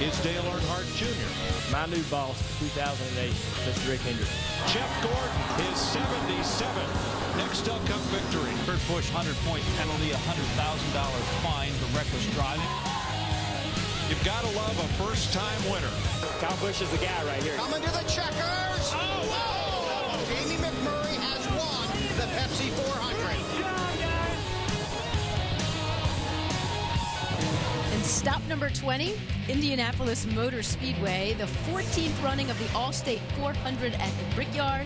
is Dale Earnhardt Jr. My new boss, 2008, Mr. Rick Hendrick. Jeff Gordon, his 77th Nextel Cup victory. Kurt Busch 100-point penalty, $100,000 fine for reckless driving. You've got to love a first-time winner. Kyle Busch is the guy right here. Coming to the checkers. Oh, whoa! Jamie McMurray has won the Pepsi 400. And stop number 20, Indianapolis Motor Speedway, the 14th running of the All-State 400 at the Brickyard.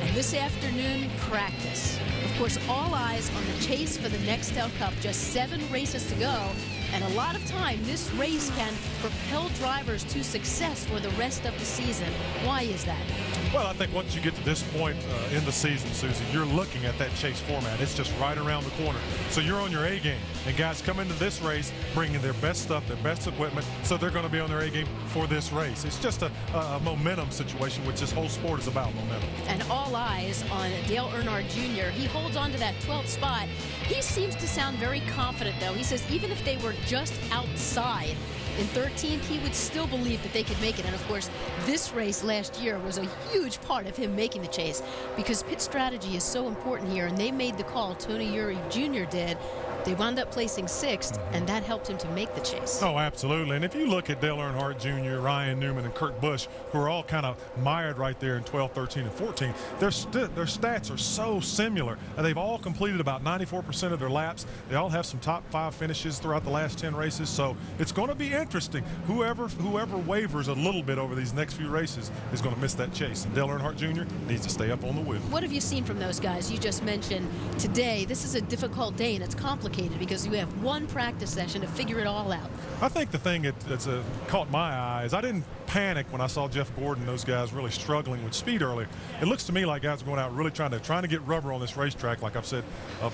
And this afternoon, practice. Of course, all eyes on the chase for the Nextel Cup. Just 7 races to go. And a lot of time, this race can propel drivers to success for the rest of the season. Why is that? Well, I think once you get to this point in the season, Susie, you're looking at that chase format. It's just right around the corner. So you're on your A game. And guys come into this race bringing their best stuff, their best equipment, so they're going to be on their A game for this race. It's just a momentum situation, which this whole sport is about, momentum. And all eyes on Dale Earnhardt Jr. He holds on to that 12th spot. He seems to sound very confident, though. He says even if they were just outside in 13th, he would still believe that they could make it. And of course, this race last year was a huge part of him making the chase because pit strategy is so important here. And they made the call, Tony Eury Jr. did. They wound up placing 6th, and that helped him to make the chase. Oh, absolutely. And if you look at Dale Earnhardt Jr., Ryan Newman, and Kurt Busch, who are all kind of mired right there in 12, 13, and 14, their stats are so similar. And they've all completed about 94% of their laps. They all have some top 5 finishes throughout the last 10 races. So it's going to be interesting. Whoever wavers a little bit over these next few races is going to miss that chase. And Dale Earnhardt Jr. needs to stay up on the wheel. What have you seen from those guys? You just mentioned today, this is a difficult day, and it's complicated because you have one practice session to figure it all out. I think the thing that's caught my eye is I didn't panic when I saw Jeff Gordon and those guys really struggling with speed earlier. It looks to me like guys are going out really trying to get rubber on this racetrack, like I've said a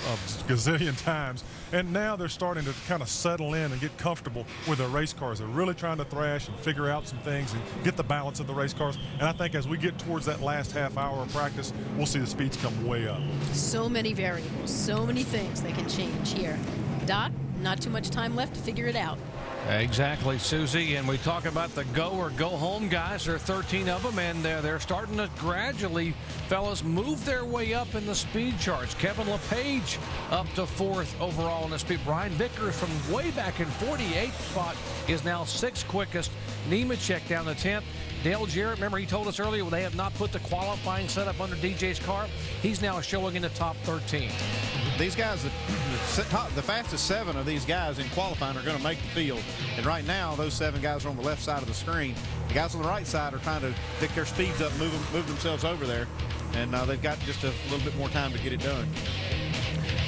gazillion times. And now they're starting to kind of settle in and get comfortable with their race cars. They're really trying to thrash and figure out some things and get the balance of the race cars. And I think as we get towards that last half hour of practice, we'll see the speeds come way up. So many variables, so many things that can change here. Doc, not too much time left to figure it out. Exactly, Susie. And we talk about the go or go home guys. There are 13 of them, and they're starting to gradually, fellas, move their way up in the speed charts. Kevin LePage up to 4th overall in the speed. Brian Vickers from way back in 48th spot is now 6th quickest. Nemechek down to 10th. Dale Jarrett, remember he told us earlier they have not put the qualifying setup under DJ's car. He's now showing in the top 13. These guys, the fastest 7 of these guys in qualifying are going to make the field. And right now, those 7 guys are on the left side of the screen. The guys on the right side are trying to pick their speeds up, move themselves over there. And they've got just a little bit more time to get it done.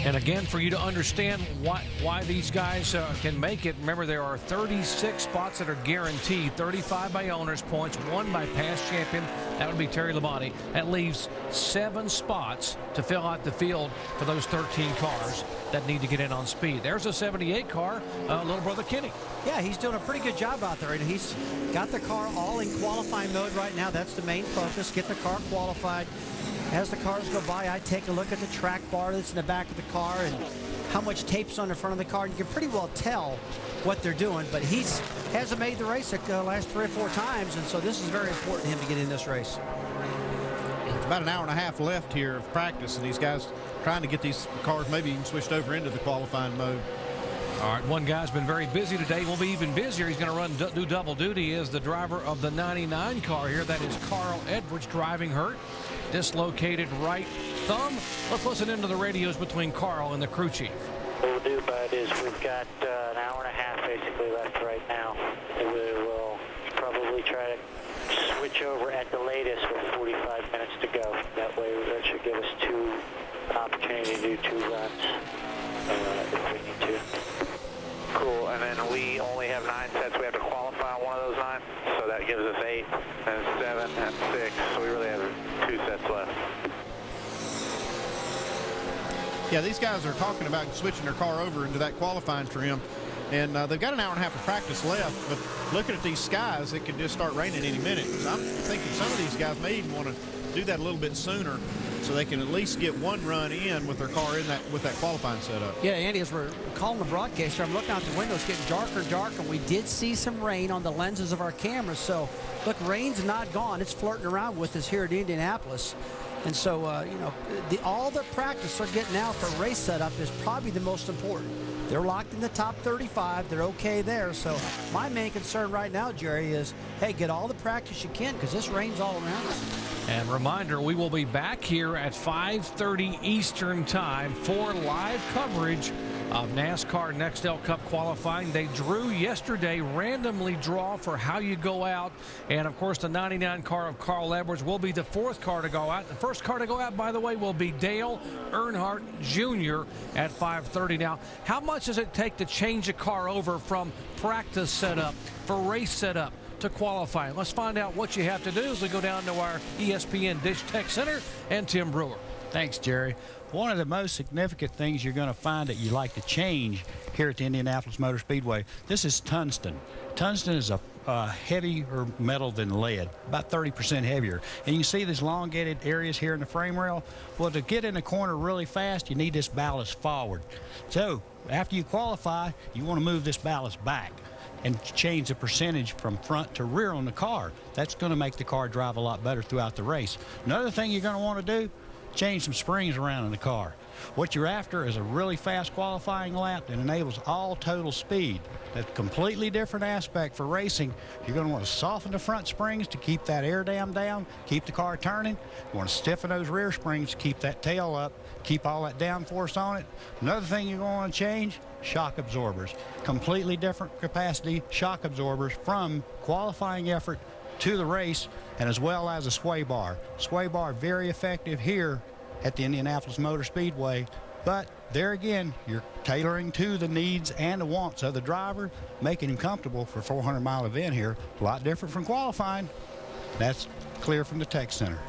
And again, for you to understand why these guys can make it, remember there are 36 spots that are guaranteed, 35 by owners points, 1 by past champion. That would be Terry Labonte. That leaves 7 spots to fill out the field for those 13 cars that need to get in on speed. There's a 78 car, little brother Kenny. Yeah, he's doing a pretty good job out there, and he's got the car all in qualifying mode right now. That's the main focus, get the car qualified. As the cars go by, I take a look at the track bar that's in the back of the car and how much tape's on the front of the car. You can pretty well tell what they're doing, but he hasn't made the race the last 3 or 4 times, and so this is very important to him to get in this race. It's about an hour and a half left here of practice, and these guys trying to get these cars maybe even switched over into the qualifying mode. All right, one guy's been very busy today. Will be even busier. He's going to do double duty as the driver of the 99 car here. That is Carl Edwards, driving hurt. Dislocated right thumb. Let's listen into the radios between Carl and the crew chief. What we'll do, bud, is we've got an hour and a half basically left right now. We will probably try to switch over at the latest with 45 minutes to go. That way that should give us an opportunity to do 2 runs if we need to. Cool, and then we only have 9 sets. We have to qualify on one of those 9, so that gives us 8, and 7, and 6, so we really have 2 sets left. Yeah, these guys are talking about switching their car over into that qualifying trim, and they've got an hour and a half of practice left, but looking at these skies, it could just start raining any minute. So I'm thinking some of these guys may even want to do that a little bit sooner so they can at least get 1 run in with their car in that with that qualifying setup. Yeah, Andy, as we're calling the broadcaster, I'm looking out the window. It's getting darker and darker. We did see some rain on the lenses of our cameras. So, look, rain's not gone. It's flirting around with us here at Indianapolis. And so, you know, all the practice they're getting now for race setup is probably the most important. They're locked in the top 35. They're okay there. So my main concern right now, Jerry, is, hey, get all the practice you can because this rain's all around us. And reminder, we will be back here at 5:30 Eastern Time for live coverage of NASCAR Nextel Cup qualifying. They drew yesterday, randomly draw for how you go out. And, of course, the 99 car of Carl Edwards will be the 4th car to go out. The first car to go out, by the way, will be Dale Earnhardt Jr. at 5:30. Now, how much does it take to change a car over from practice setup for race setup to qualify? Let's find out what you have to do as we go down to our ESPN Dish Tech Center and Tim Brewer. Thanks, Jerry. One of the most significant things you're going to find that you like to change here at the Indianapolis Motor Speedway, this is tungsten. Tungsten is a heavier metal than lead, about 30% heavier. And you can see these elongated areas here in the frame rail. Well, to get in the corner really fast, you need this ballast forward. So after you qualify, you want to move this ballast back and change the percentage from front to rear on the car. That's going to make the car drive a lot better throughout the race. Another thing you're going to want to do, change some springs around in the car. What you're after is a really fast qualifying lap that enables all total speed. That's a completely different aspect for racing. You're going to want to soften the front springs to keep that air dam down, keep the car turning. You want to stiffen those rear springs to keep that tail up, keep all that downforce on it. Another thing you're going to want to change, shock absorbers. Completely different capacity shock absorbers from qualifying effort to the race, and as well as a sway bar. Sway bar very effective here at the Indianapolis Motor Speedway, but there again, you're tailoring to the needs and the wants of the driver, making him comfortable for a 400-mile event here. A lot different from qualifying. That's clear from the Tech Center.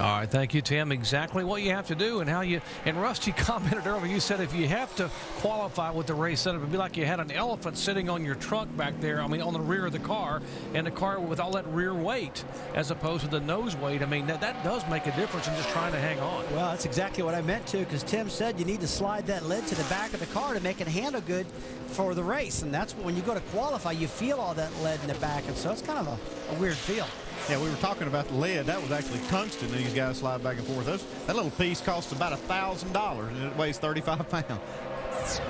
All right, thank you, Tim. Exactly what you have to do and how you, and Rusty commented earlier, you said if you have to qualify with the race setup, it'd be like you had an elephant sitting on your trunk back there, on the rear of the car, and the car with all that rear weight as opposed to the nose weight. That does make a difference in just trying to hang on. Well, that's exactly what I meant to, because Tim said you need to slide that lid to the back of the car to make it handle good for the race, and that's when you go to qualify, you feel all that lead in the back, and so it's kind of a weird feel. Yeah, we were talking about the lead. That was actually tungsten. These guys slide back and forth. That little piece costs about $1,000, and it weighs 35 pounds.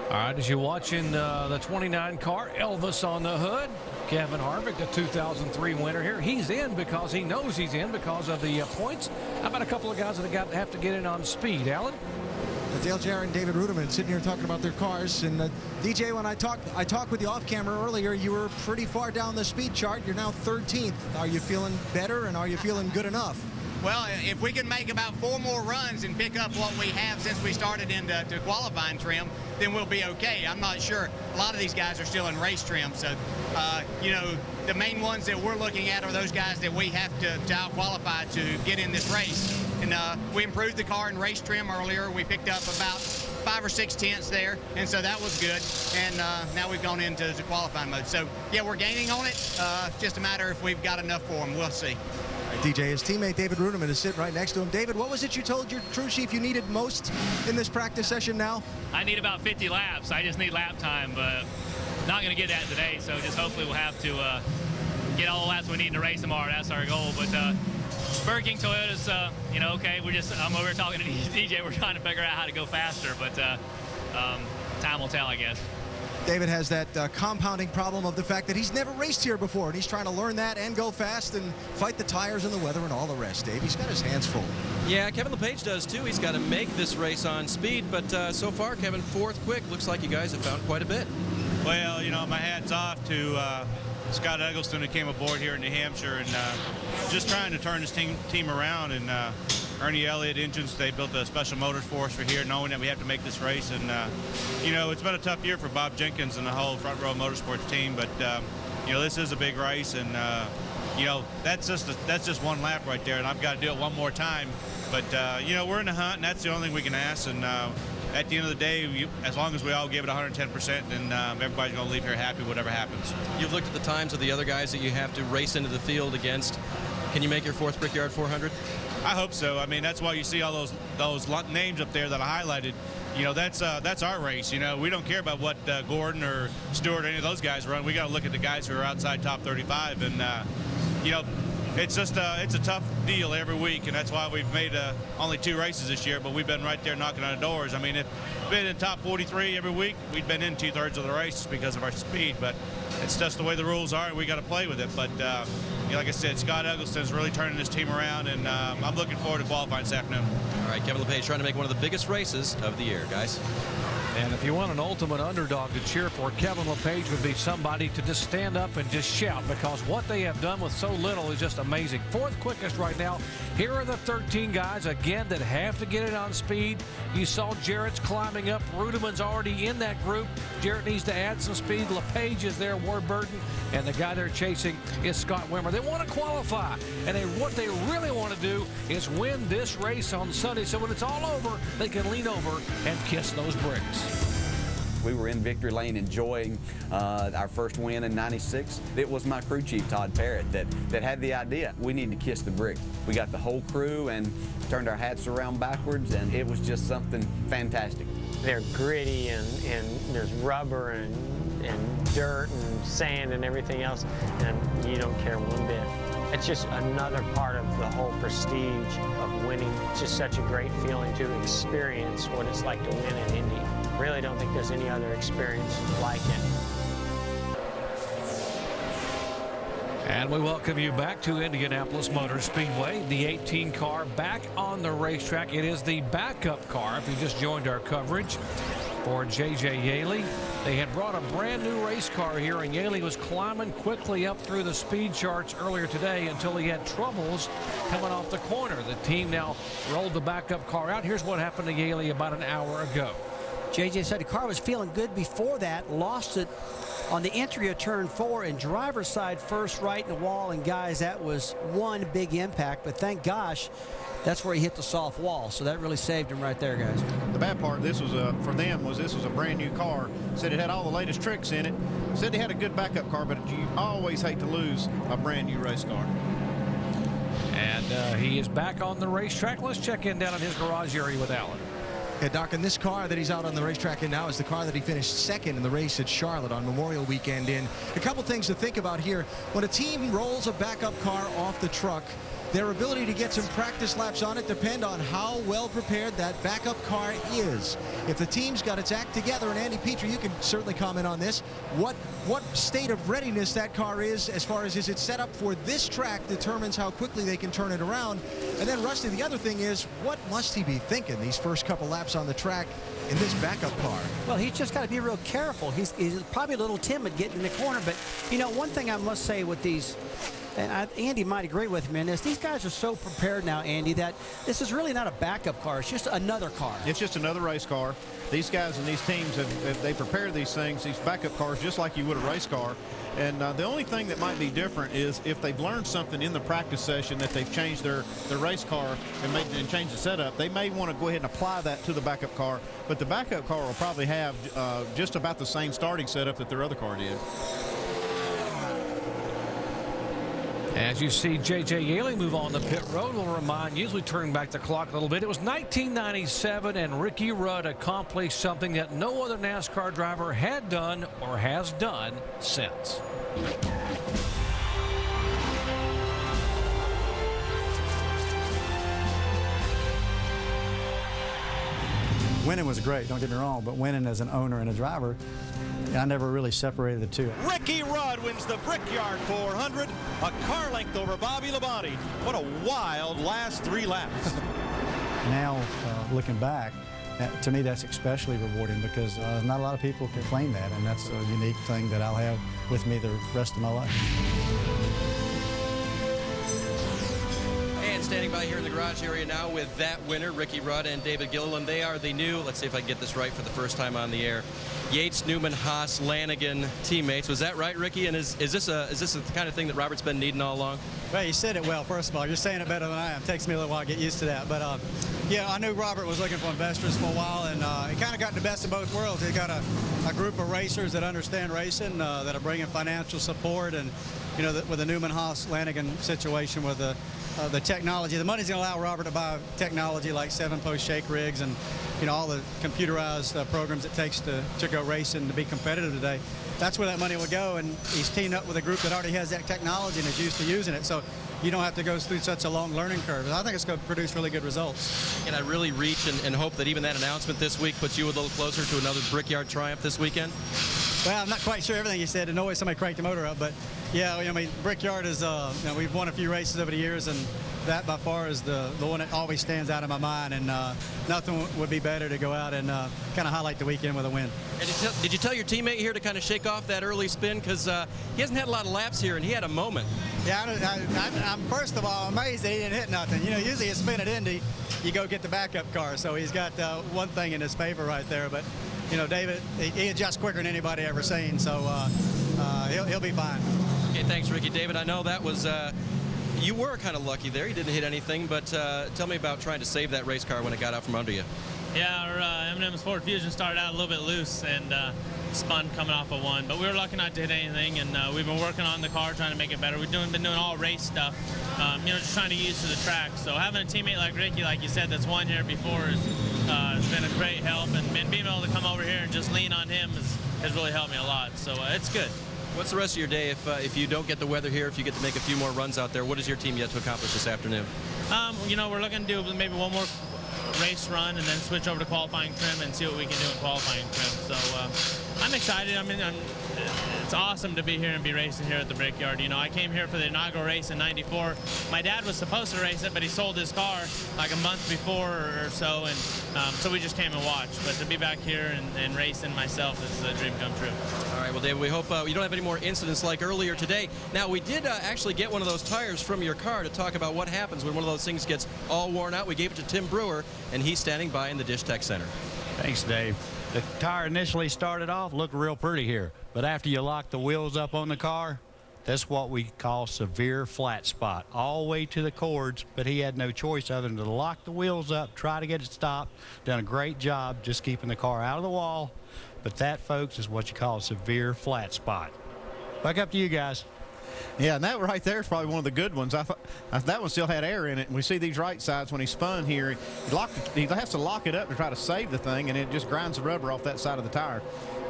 All right, as you're watching the 29 car, Elvis on the hood. Kevin Harvick, the 2003 winner here. He's in because he knows he's in because of the points. How about a couple of guys that have to get in on speed? Alan? Dale Jarrett and David Ruderman sitting here talking about their cars. And DJ, when I talked with you off camera earlier, you were pretty far down the speed chart. You're now 13th. Are you feeling better, and are you feeling good enough? Well, if we can make about 4 more runs and pick up what we have since we started into qualifying trim, then we'll be okay. I'm not sure. A lot of these guys are still in race trim, so you know, the main ones that we're looking at are those guys that we have to out-qualify to get in this race. And we improved the car in race trim earlier. We picked up about 5 or 6 tenths there, and so that was good. And now we've gone into the qualifying mode. So, yeah, we're gaining on it. Just a matter if we've got enough for them. We'll see. DJ, his teammate David Ruderman is sitting right next to him. David, what was it you told your crew chief you needed most in this practice session now? I need about 50 laps. I just need lap time, but not going to get that today. So just hopefully we'll have to get all the laps we need to race tomorrow. That's our goal. But Burger King Toyota's, you know, okay. I'm over here talking to DJ. We're trying to figure out how to go faster, but time will tell, I guess. David has that compounding problem of the fact that he's never raced here before, and he's trying to learn that and go fast and fight the tires and the weather and all the rest. Dave, he's got his hands full. Yeah, Kevin LePage does too. He's got to make this race on speed, but so far, Kevin, 4th quick. Looks like you guys have found quite a bit. Well, you know, my hat's off to Scott Eggleston, who came aboard here in New Hampshire, and just trying to turn this team around. And Ernie Elliott Engines, they built a special motors for us for here, knowing that we have to make this race. And you know, it's been a tough year for Bob Jenkins and the whole Front Row Motorsports team, but you know, this is a big race, and you know, that's just one lap right there, and I've got to do it one more time. But you know, we're in the hunt, and that's the only thing we can ask. And at the end of the day, as long as we all give it 110%, then everybody's going to leave here happy whatever happens. You've looked at the times of the other guys that you have to race into the field against. Can you make your 4th Brickyard 400? I hope so. I mean, that's why you see all those names up there that I highlighted. You know, that's our race. You know, we don't care about what Gordon or Stewart or any of those guys run. We got to look at the guys who are outside top 35, and you know, it's just it's a tough deal every week, and that's why we've made only 2 races this year, but we've been right there knocking on the doors. I mean, if we'd been in top 43 every week, we'd been in 2/3 of the race because of our speed, but it's just the way the rules are, and we got to play with it. But you know, like I said, Scott Eggleston's really turning this team around, and I'm looking forward to qualifying this afternoon. All right, Kevin LePage trying to make one of the biggest races of the year, guys. And if you want an ultimate underdog to cheer for, Kevin LePage would be somebody to just stand up and just shout, because what they have done with so little is just amazing. 4th quickest right now. Here are the 13 guys, again, that have to get it on speed. You saw Jarrett's climbing up. Ruderman's already in that group. Jarrett needs to add some speed. LePage is there, Warburton, and the guy they're chasing is Scott Wimmer. They want to qualify, and what they really want to do is win this race on Sunday, so when it's all over, they can lean over and kiss those bricks. We were in victory lane enjoying our first win in '96. It was my crew chief, Todd Parrott, that had the idea. We need to kiss the brick. We got the whole crew and turned our hats around backwards, and it was just something fantastic. They're gritty, and there's rubber and dirt and sand and everything else, and you don't care one bit. It's just another part of the whole prestige of winning. It's just such a great feeling to experience what it's like to win in Indy. Really don't think there's any other experience like it. And we welcome you back to Indianapolis Motor Speedway. The 18 car back on the racetrack. It is the backup car, if you just joined our coverage, for J.J. Yaley. They had brought a brand new race car here, and Yaley was climbing quickly up through the speed charts earlier today until he had troubles coming off the corner. The team now rolled the backup car out. Here's what happened to Yaley about an hour ago. JJ said the car was feeling good before that, lost it on the entry of turn 4 and driver's side first right in the wall, and guys, that was one big impact, but thank gosh that's where he hit the soft wall, so that really saved him right there, guys. The bad part, this was for them, was this was a brand new car. Said it had all the latest tricks in it. Said they had a good backup car, but you always hate to lose a brand new race car. And he is back on the racetrack. Let's check in down in his garage area with Alan. Yeah, Doc, and this car that he's out on the racetrack in now is the car that he finished second in the race at Charlotte on Memorial Weekend. In a couple things to think about here. When a team rolls a backup car off the truck, their ability to get some practice laps on it depend on how well prepared that backup car is. If the team's got its act together, and Andy Petrie, you can certainly comment on this, what state of readiness that car is as far as is it set up for this track determines how quickly they can turn it around. And then, Rusty, the other thing is, what must he be thinking these first couple laps on the track in this backup car? Well, he's just got to be real careful. He's probably a little timid getting in the corner, but, you know, one thing I must say with these and Andy might agree with me on this, these guys are so prepared now, Andy, that this is really not a backup car. It's just another car. It's just another race car. These guys and these teams, they prepare these things, these backup cars, just like you would a race car. And the only thing that might be different is if they've learned something in the practice session that they've changed their race car and changed the setup, they may want to go ahead and apply that to the backup car. But the backup car will probably have just about the same starting setup that their other car did. As you see J.J. Yaley move on the pit road, we'll remind you as we turn back the clock a little bit. It was 1997, and Ricky Rudd accomplished something that no other NASCAR driver had done or has done since. Winning was great, don't get me wrong, but winning as an owner and a driver, I never really separated the two. Ricky Rudd wins the Brickyard 400, a car length over Bobby Labonte. What a wild last 3 laps. Now, looking back, to me that's especially rewarding because not a lot of people can claim that, and that's a unique thing that I'll have with me the rest of my life. And standing by here in the garage area now with that winner, Ricky Rudd and David Gilliland. They are the new, let's see if I can get this right for the first time on the air, Yates, Newman, Haas, Lanigan teammates. Was that right, Ricky? And is this the kind of thing that Robert's been needing all along? Well, you said it well, first of all. You're saying it better than I am. It takes me a little while to get used to that. But, yeah, I knew Robert was looking for investors for a while, and he kind of got the best of both worlds. He got a group of racers that understand racing, that are bringing financial support, and, you know, with the Newman, Haas, Lanigan situation with the technology. The money's going to allow Robert to buy technology like 7-post shake rigs and, you know, all the computerized programs it takes to go racing to be competitive today. That's where that money will go, and he's teamed up with a group that already has that technology and is used to using it. So you don't have to go through such a long learning curve. I think it's going to produce really good results. Can I really reach and hope that even that announcement this week puts you a little closer to another Brickyard triumph this weekend? Well, I'm not quite sure everything you said, and always somebody cranked the motor up, but yeah, I mean, Brickyard is, you know, we've won a few races over the years, and that by far is the one that always stands out in my mind, and nothing would be better to go out and kind of highlight the weekend with a win. And did you tell your teammate here to kind of shake off that early spin? Because he hasn't had a lot of laps here, and he had a moment. Yeah, I'm first of all amazed that he didn't hit nothing. You know, usually a spin at Indy, you go get the backup car, so he's got one thing in his favor right there, but you know, David, he adjusts quicker than anybody ever seen, so he'll be fine. Okay, thanks, Ricky. David, I know that was, you were kind of lucky there. You didn't hit anything, but tell me about trying to save that race car when it got out from under you. Yeah, our M&M's Ford Fusion started out a little bit loose and spun coming off of one, but we were lucky not to hit anything, and we've been working on the car, trying to make it better. We've been doing all race stuff, you know, just trying to get used to the track. So having a teammate like Ricky, like you said, that's won here before has been a great help, and being able to come over here and just lean on him has really helped me a lot. So it's good. What's the rest of your day if you don't get the weather here, if you get to make a few more runs out there? What is your team yet to accomplish this afternoon? You know, we're looking to do maybe one more race run and then switch over to qualifying trim and see what we can do in qualifying trim. So I'm excited. I mean, it's awesome to be here and be racing here at the Brickyard. You know, I came here for the inaugural race in '94. My dad was supposed to race it, but he sold his car like a month before or so, and so we just came and watched. But to be back here and racing myself is a dream come true. All right, well, David, we hope you don't have any more incidents like earlier today. Now, we did actually get one of those tires from your car to talk about what happens when one of those things gets all worn out. We gave it to Tim Brewer, and he's standing by in the Dish Tech Center. Thanks, Dave. The tire initially started off looked real pretty here, but after you lock the wheels up on the car, that's what we call severe flat spot, all the way to the cords, but he had no choice other than to lock the wheels up, try to get it stopped. Done a great job just keeping the car out of the wall, but that, folks, is what you call a severe flat spot. Back up to you guys. Yeah, and that right there is probably one of the good ones. I thought that one still had air in it. And we see these right sides when he spun here. He has to lock it up to try to save the thing, and it just grinds the rubber off that side of the tire.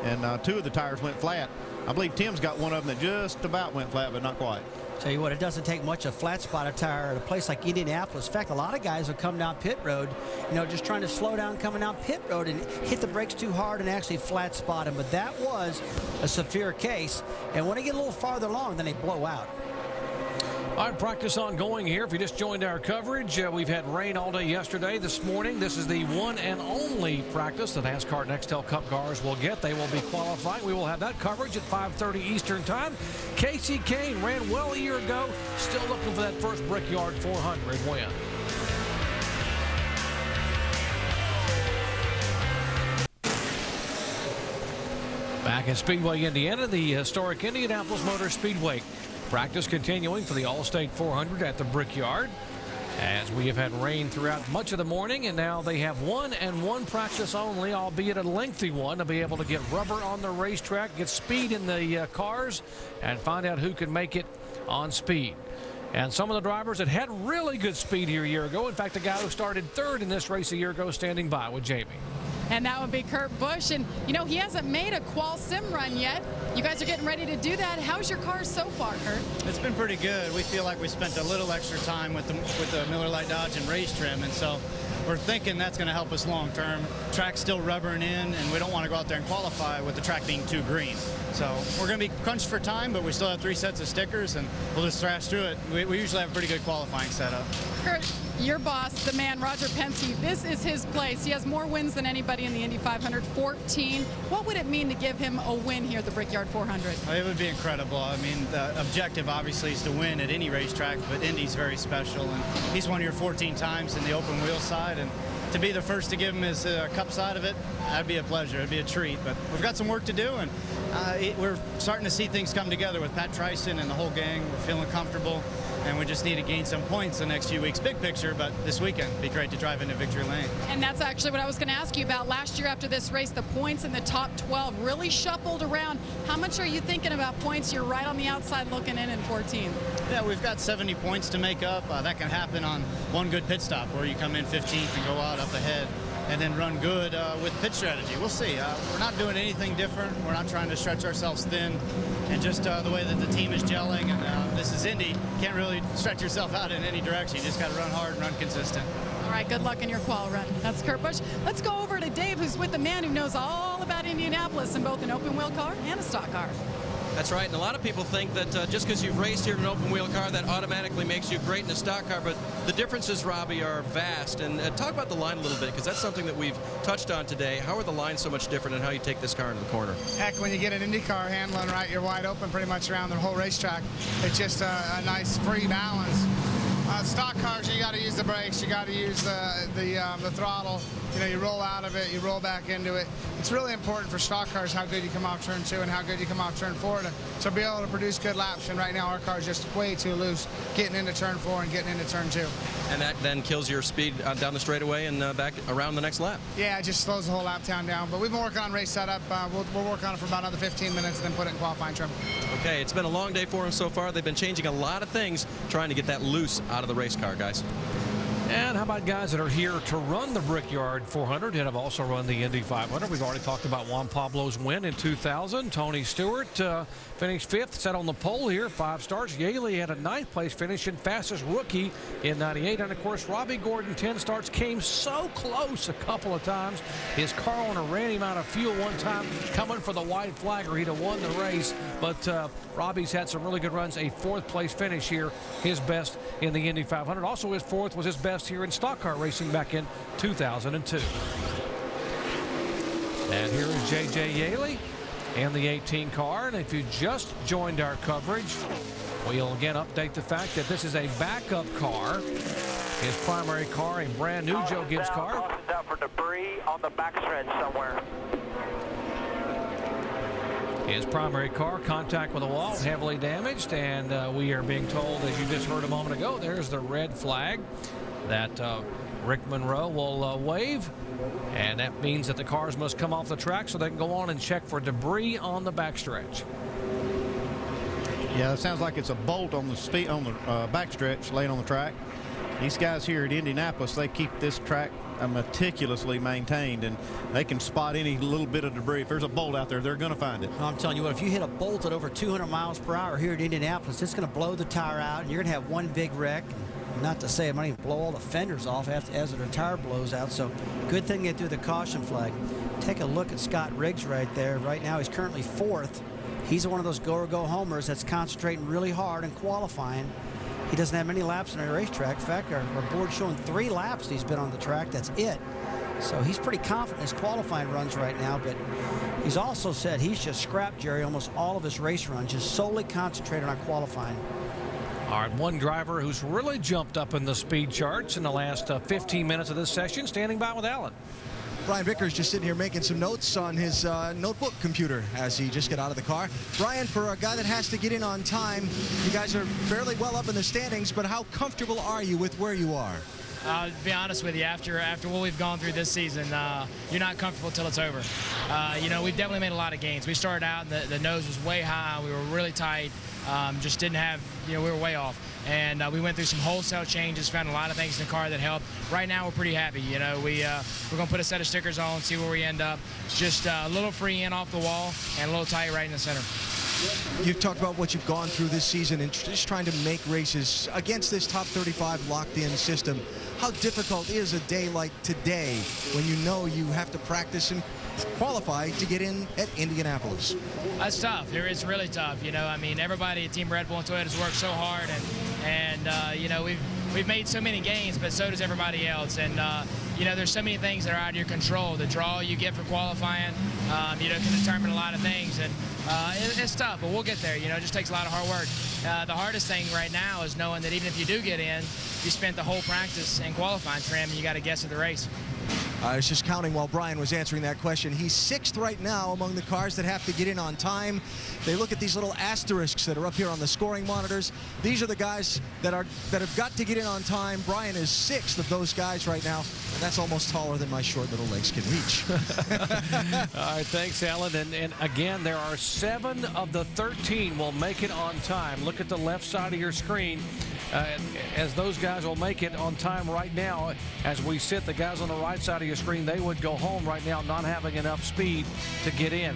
And 2 of the tires went flat. I believe Tim's got one of them that just about went flat, but not quite. Tell you what, it doesn't take much of a flat spot tire at a place like Indianapolis. In fact, a lot of guys will come down pit road, you know, just trying to slow down coming down pit road and hit the brakes too hard and actually flat spot them. But that was a severe case. And when they get a little farther along, then they blow out. All right, practice ongoing here. If you just joined our coverage, we've had rain all day yesterday. This morning, this is the one and only practice the NASCAR Nextel Cup cars will get. They will be qualifying. We will have that coverage at 5:30 Eastern Time. Casey Kane ran well a year ago. Still looking for that first Brickyard 400 win. Back at Speedway, Indiana, the historic Indianapolis Motor Speedway. Practice continuing for the All-State 400 at the Brickyard, as we have had rain throughout much of the morning, and now they have one practice only, albeit a lengthy one, to be able to get rubber on the racetrack, get speed in the cars, and find out who can make it on speed. And some of the drivers that had really good speed here a year ago, in fact, the guy who started third in this race a year ago, standing by with Jamie. And that would be Kurt Busch. And, you know, he hasn't made a qual sim run yet. You guys are getting ready to do that. How's your car so far, Kurt? It's been pretty good. We feel like we spent a little extra time with the Miller Lite Dodge and race trim, and so we're thinking that's going to help us long term. Track's still rubbering in, and we don't want to go out there and qualify with the track being too green. So we're going to be crunched for time, but we still have 3 sets of stickers, and we'll just thrash through it. We usually have a pretty good qualifying setup. Kurt, your boss, the man, Roger Penske, this is his place. He has more wins than anybody in the Indy 500, 14. What would it mean to give him a win here at the Brickyard 400? It would be incredible. I mean, the objective obviously is to win at any racetrack, but Indy's very special, and he's won here 14 times in the open wheel side, and to be the first to give him his cup side of it, that'd be a pleasure. It'd be a treat. But we've got some work to do, and we're starting to see things come together with Pat Tryson and the whole gang. We're feeling comfortable, and we just need to gain some points the next few weeks. Big picture, but this weekend it'd be great to drive into victory lane. And that's actually what I was going to ask you about. Last year after this race, the points in the top 12 really shuffled around. How much are you thinking about points? You're right on the outside looking in 14. Yeah, we've got 70 points to make up. That can happen on one good pit stop where you come in 15th and go out up ahead and then run good with pit strategy. We'll see. We're not doing anything different. We're not trying to stretch ourselves thin. And just the way that the team is gelling, and this is Indy, can't really stretch yourself out in any direction. You just got to run hard and run consistent. All right, good luck in your qual run. That's Kurt Busch. Let's go over to Dave, who's with the man who knows all about Indianapolis in both an open wheel car and a stock car. That's right, and a lot of people think that just because you've raced here in an open wheel car, that automatically makes you great in a stock car, but the differences, Robbie, are vast. And talk about the line a little bit, because that's something that we've touched on today. How are the lines so much different, and how you take this car into the corner? Heck, when you get an Indy car handling right, you're wide open pretty much around the whole racetrack. It's just a nice free balance. Stock cars, you got to use the brakes, you got to use the throttle. You know, you roll out of it, you roll back into it. It's really important for stock cars how good you come off turn 2 and how good you come off turn 4 to be able to produce good laps. And right now our car is just way too loose getting into turn 4 and getting into turn 2. And that then kills your speed down the straightaway and back around the next lap. Yeah, it just slows the whole lap time down. But we've been working on race setup. We'll work on it for about another 15 minutes and then put it in qualifying trim. Okay, it's been a long day for them so far. They've been changing a lot of things, trying to get that loose out of the race car, guys. And how about guys that are here to run the Brickyard 400 and have also run the Indy 500? We've already talked about Juan Pablo's win in 2000. Tony Stewart finished 5th, sat on the pole here, 5 starts. Yaley had a 9th place finish and fastest rookie in 98. And of course, Robbie Gordon, 10 starts, came so close a couple of times. His car owner ran him out of fuel one time, coming for the white flag, or he'd have won the race. But Robbie's had some really good runs. A 4th place finish here, his best in the Indy 500. Also, his 4th was his best here in stock car racing back in 2002. And here is J.J. Yaley and the 18 car. And if you just joined our coverage, we'll again update the fact that this is a backup car. His primary car, a brand new Joe Gibbs car. Caution's out for debris on the backstretch somewhere. His primary car, contact with a wall, heavily damaged, and we are being told, as you just heard a moment ago, there's the red flag that Rick Monroe will wave, and that means that the cars must come off the track so they can go on and check for debris on the backstretch. Yeah, it sounds like it's a bolt on the backstretch laying on the track. These guys here at Indianapolis, they keep this track meticulously maintained, and they can spot any little bit of debris. If there's a bolt out there, they're going to find it. I'm telling you what, if you hit a bolt at over 200 miles per hour here at Indianapolis, it's going to blow the tire out, and you're going to have one big wreck. Not to say it might even blow all the fenders off as the tire blows out. So good thing they threw the caution flag. Take a look at Scott Riggs right there. Right now he's currently 4th. He's one of those go-or-go homers that's concentrating really hard and qualifying. He doesn't have many laps on a racetrack. In fact, our board's showing 3 laps he's been on the track. That's it. So he's pretty confident in his qualifying runs right now, but he's also said he's just scrapped, Jerry, almost all of his race runs, just solely concentrated on qualifying. All right, one driver who's really jumped up in the speed charts in the last 15 minutes of this session, standing by with Alan. Brian Vickers just sitting here making some notes on his notebook computer as he just got out of the car. Brian, for a guy that has to get in on time, you guys are fairly well up in the standings, but how comfortable are you with where you are? To be honest with you, after what we've gone through this season, you're not comfortable till it's over. You know, we've definitely made a lot of gains. We started out and the nose was way high. We were really tight. Just didn't have, you know, we were way off. And we went through some wholesale changes, found a lot of things in the car that helped. Right now, we're pretty happy. You know, we're going to put a set of stickers on, see where we end up. Just a little free in off the wall and a little tight right in the center. You've talked about what you've gone through this season and just trying to make races against this top 35 locked-in system. How difficult is a day like today when you know you have to practice and qualify to get in at Indianapolis? That's tough. It's really tough. You know, I mean, everybody at Team Red Bull and Toyota has worked so hard, and you know, we've made so many gains, but so does everybody else. And you know, there's so many things that are out of your control. The draw you get for qualifying, you know, can determine a lot of things. And it's tough, but we'll get there. You know, it just takes a lot of hard work. The hardest thing right now is knowing that even if you do get in, you spent the whole practice and qualifying trim, and you got to guess at the race. I was just counting while Brian was answering that question. He's 6th right now among the cars that have to get in on time. They look at these little asterisks that are up here on the scoring monitors. These are the guys that have got to get in on time. Brian is 6th of those guys right now, and that's almost taller than my short little legs can reach. All right, thanks, Alan. And again, there are 7 of the 13 will make it on time. Look at the left side of your screen. As those guys will make it on time right now. As we sit, the guys on the right side of your screen, they would go home right now not having enough speed to get in.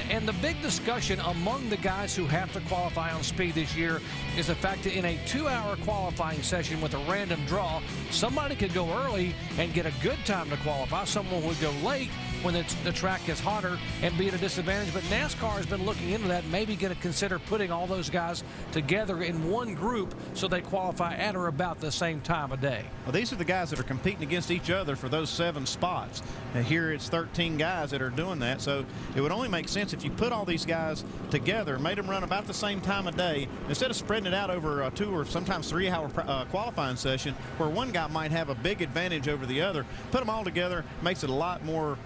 And the big discussion among the guys who have to qualify on speed this year is the fact that in a 2-hour qualifying session with a random draw, somebody could go early and get a good time to qualify. Someone would go late when the track is hotter and be at a disadvantage. But NASCAR has been looking into that, maybe going to consider putting all those guys together in one group so they qualify at or about the same time of day. Well, these are the guys that are competing against each other for those 7 spots. And here it's 13 guys that are doing that. So it would only make sense if you put all these guys together, made them run about the same time of day, instead of spreading it out over a 2 or sometimes 3-hour qualifying session where one guy might have a big advantage over the other. Put them all together, makes it a lot more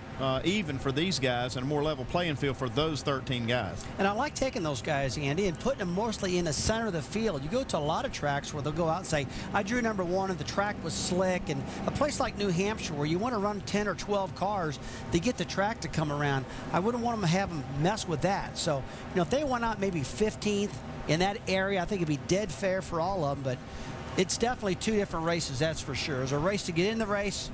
even for these guys and a more level playing field for those 13 guys. And I like taking those guys, Andy, and putting them mostly in the center of the field. You go to a lot of tracks where they'll go out and say, I drew number 1 and the track was slick, and a place like New Hampshire where you want to run 10 or 12 cars to get the track to come around, I wouldn't want them to have them mess with that. So, you know, if they went out maybe 15th in that area, I think it'd be dead fair for all of them, but it's definitely 2 different races, that's for sure. There's a race to get in the race,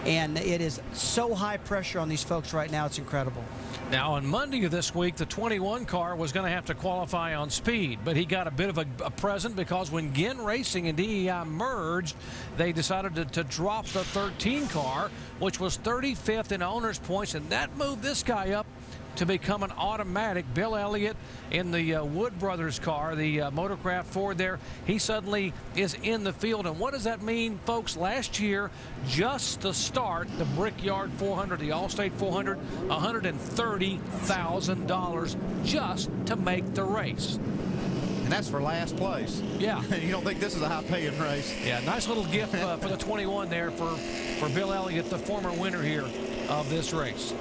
and it is so high pressure on these folks right now, it's incredible. Now, on Monday of this week, the 21 car was going to have to qualify on speed, but he got a bit of a present because when Ginn Racing and DEI merged, they decided to drop the 13 car, which was 35th in owners' points, and that moved this guy up to become an automatic. Bill Elliott in the Wood Brothers car, the Motorcraft Ford there, he suddenly is in the field. And what does that mean, folks? Last year, just to start the Brickyard 400, the Allstate 400, $130,000 just to make the race. And that's for last place. Yeah. You don't think this is a high-paying race? Yeah, nice little gift for the 21 there for Bill Elliott, the former winner here of this race.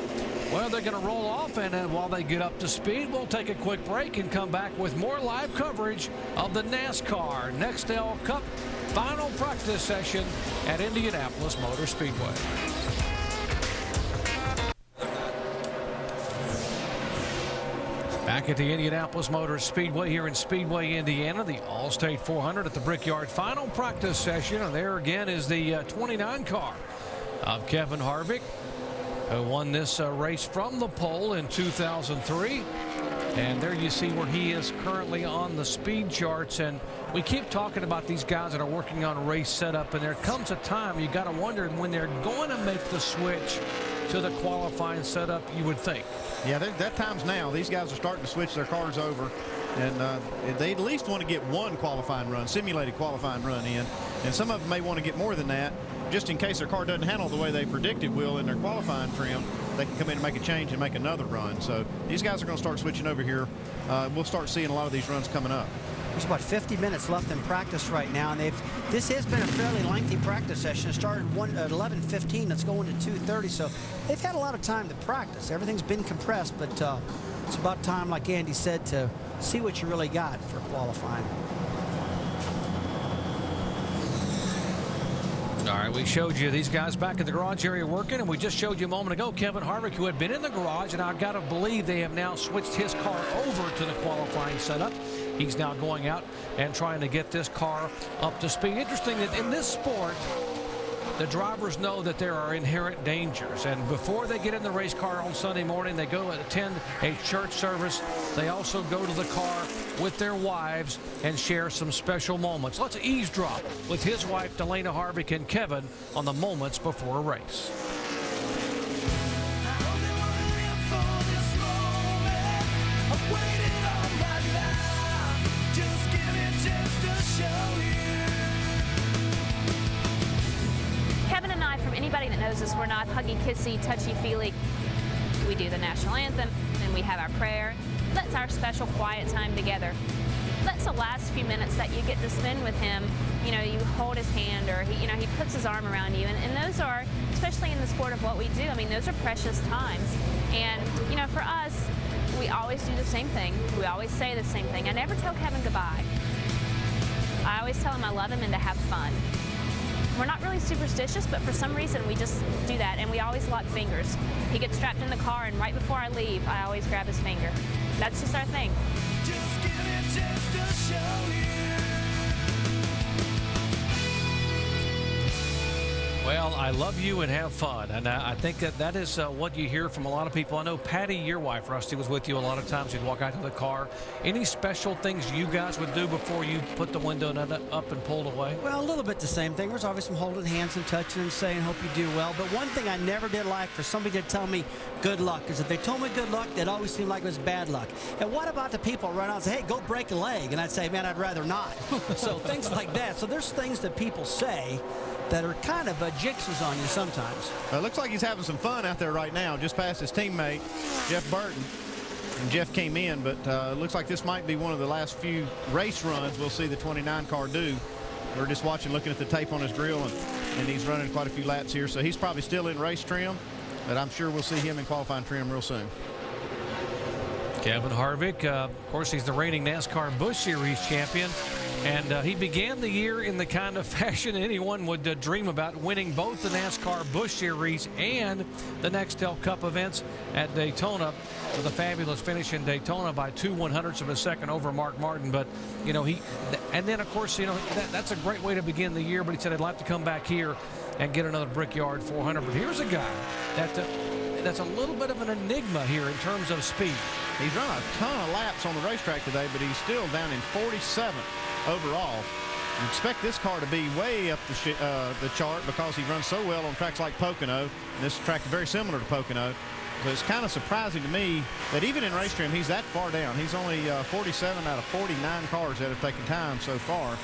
Well, they're going to roll off, and while they get up to speed, we'll take a quick break and come back with more live coverage of the NASCAR Nextel Cup final practice session at Indianapolis Motor Speedway. Back at the Indianapolis Motor Speedway here in Speedway, Indiana, the Allstate 400 at the Brickyard final practice session. And there again is the 29 car of Kevin Harvick, who won this race from the pole in 2003. And there you see where he is currently on the speed charts. And we keep talking about these guys that are working on race setup, and there comes a time you got to wonder when they're going to make the switch to the qualifying setup, you would think. Yeah, that time's now. These guys are starting to switch their cars over. and they at least want to get one qualifying run, simulated qualifying run in, and some of them may want to get more than that, just in case their car doesn't handle the way they predict it will in their qualifying trim. They can come in and make a change and make another run. So these guys are going to start switching over here. We'll start seeing a lot of these runs coming up. There's about 50 minutes left in practice right now, and this has been a fairly lengthy practice session. It started at 11:15. It's going to 2:30, so they've had a lot of time to practice. Everything's been compressed, but it's about time, like Andy said, to see what you really got for qualifying. All right, we showed you these guys back in the garage area working, and we just showed you a moment ago Kevin Harvick, who had been in the garage, and I've got to believe they have now switched his car over to the qualifying setup. He's now going out and trying to get this car up to speed. Interesting that in this sport, the drivers know that there are inherent dangers, and before they get in the race car on Sunday morning, they go and attend a church service. They also go to the car with their wives and share some special moments. Let's eavesdrop with his wife, Delana Harvick, and Kevin on the moments before a race. Anybody that knows us, we're not huggy, kissy, touchy-feely. We do the national anthem, and we have our prayer. That's our special quiet time together. That's the last few minutes that you get to spend with him. You know, you hold his hand, or he puts his arm around you, and those are, especially in the sport of what we do, I mean, those are precious times. And, you know, for us, we always do the same thing. We always say the same thing. I never tell Kevin goodbye. I always tell him I love him and to have fun. We're not really superstitious, but for some reason we just do that, and we always lock fingers. He gets strapped in the car, and right before I leave, I always grab his finger. That's just our thing. Just give me a chance to show you. Well, I love you and have fun, and I think that is what you hear from a lot of people. I know Patty, your wife, Rusty, was with you a lot of times. You'd walk out to the car. Any special things you guys would do before you put the window up and pulled away? Well, a little bit the same thing. There's always some holding hands and touching and saying, hope you do well. But one thing I never did like for somebody to tell me good luck, because if they told me good luck, it always seemed like it was bad luck. And what about the people run out and say, hey, go break a leg? And I'd say, man, I'd rather not. So things like that. So there's things that people say that are kind of jinxes on you sometimes. It looks like he's having some fun out there right now, just past his teammate, Jeff Burton. And Jeff came in, but it looks like this might be one of the last few race runs we'll see the 29 car do. We're just watching, looking at the tape on his grill, and he's running quite a few laps here, so he's probably still in race trim, but I'm sure we'll see him in qualifying trim real soon. Kevin Harvick, of course, he's the reigning NASCAR Busch Series champion. And he began the year in the kind of fashion anyone would dream about, winning both the NASCAR Busch Series and the Nextel Cup events at Daytona, with a fabulous finish in Daytona by 2/100ths of a second over Mark Martin. But, you know, and then, of course, you know, that's a great way to begin the year. But he said, I'd like to come back here and get another Brickyard 400. But here's a guy that's a little bit of an enigma here in terms of speed. He's run a ton of laps on the racetrack today, but he's still down in 47th overall. You expect this car to be way up the chart because he runs so well on tracks like Pocono. And this track is very similar to Pocono. So it's kind of surprising to me that even in race trim, he's that far down. He's only 47 out of 49 cars that have taken time so far.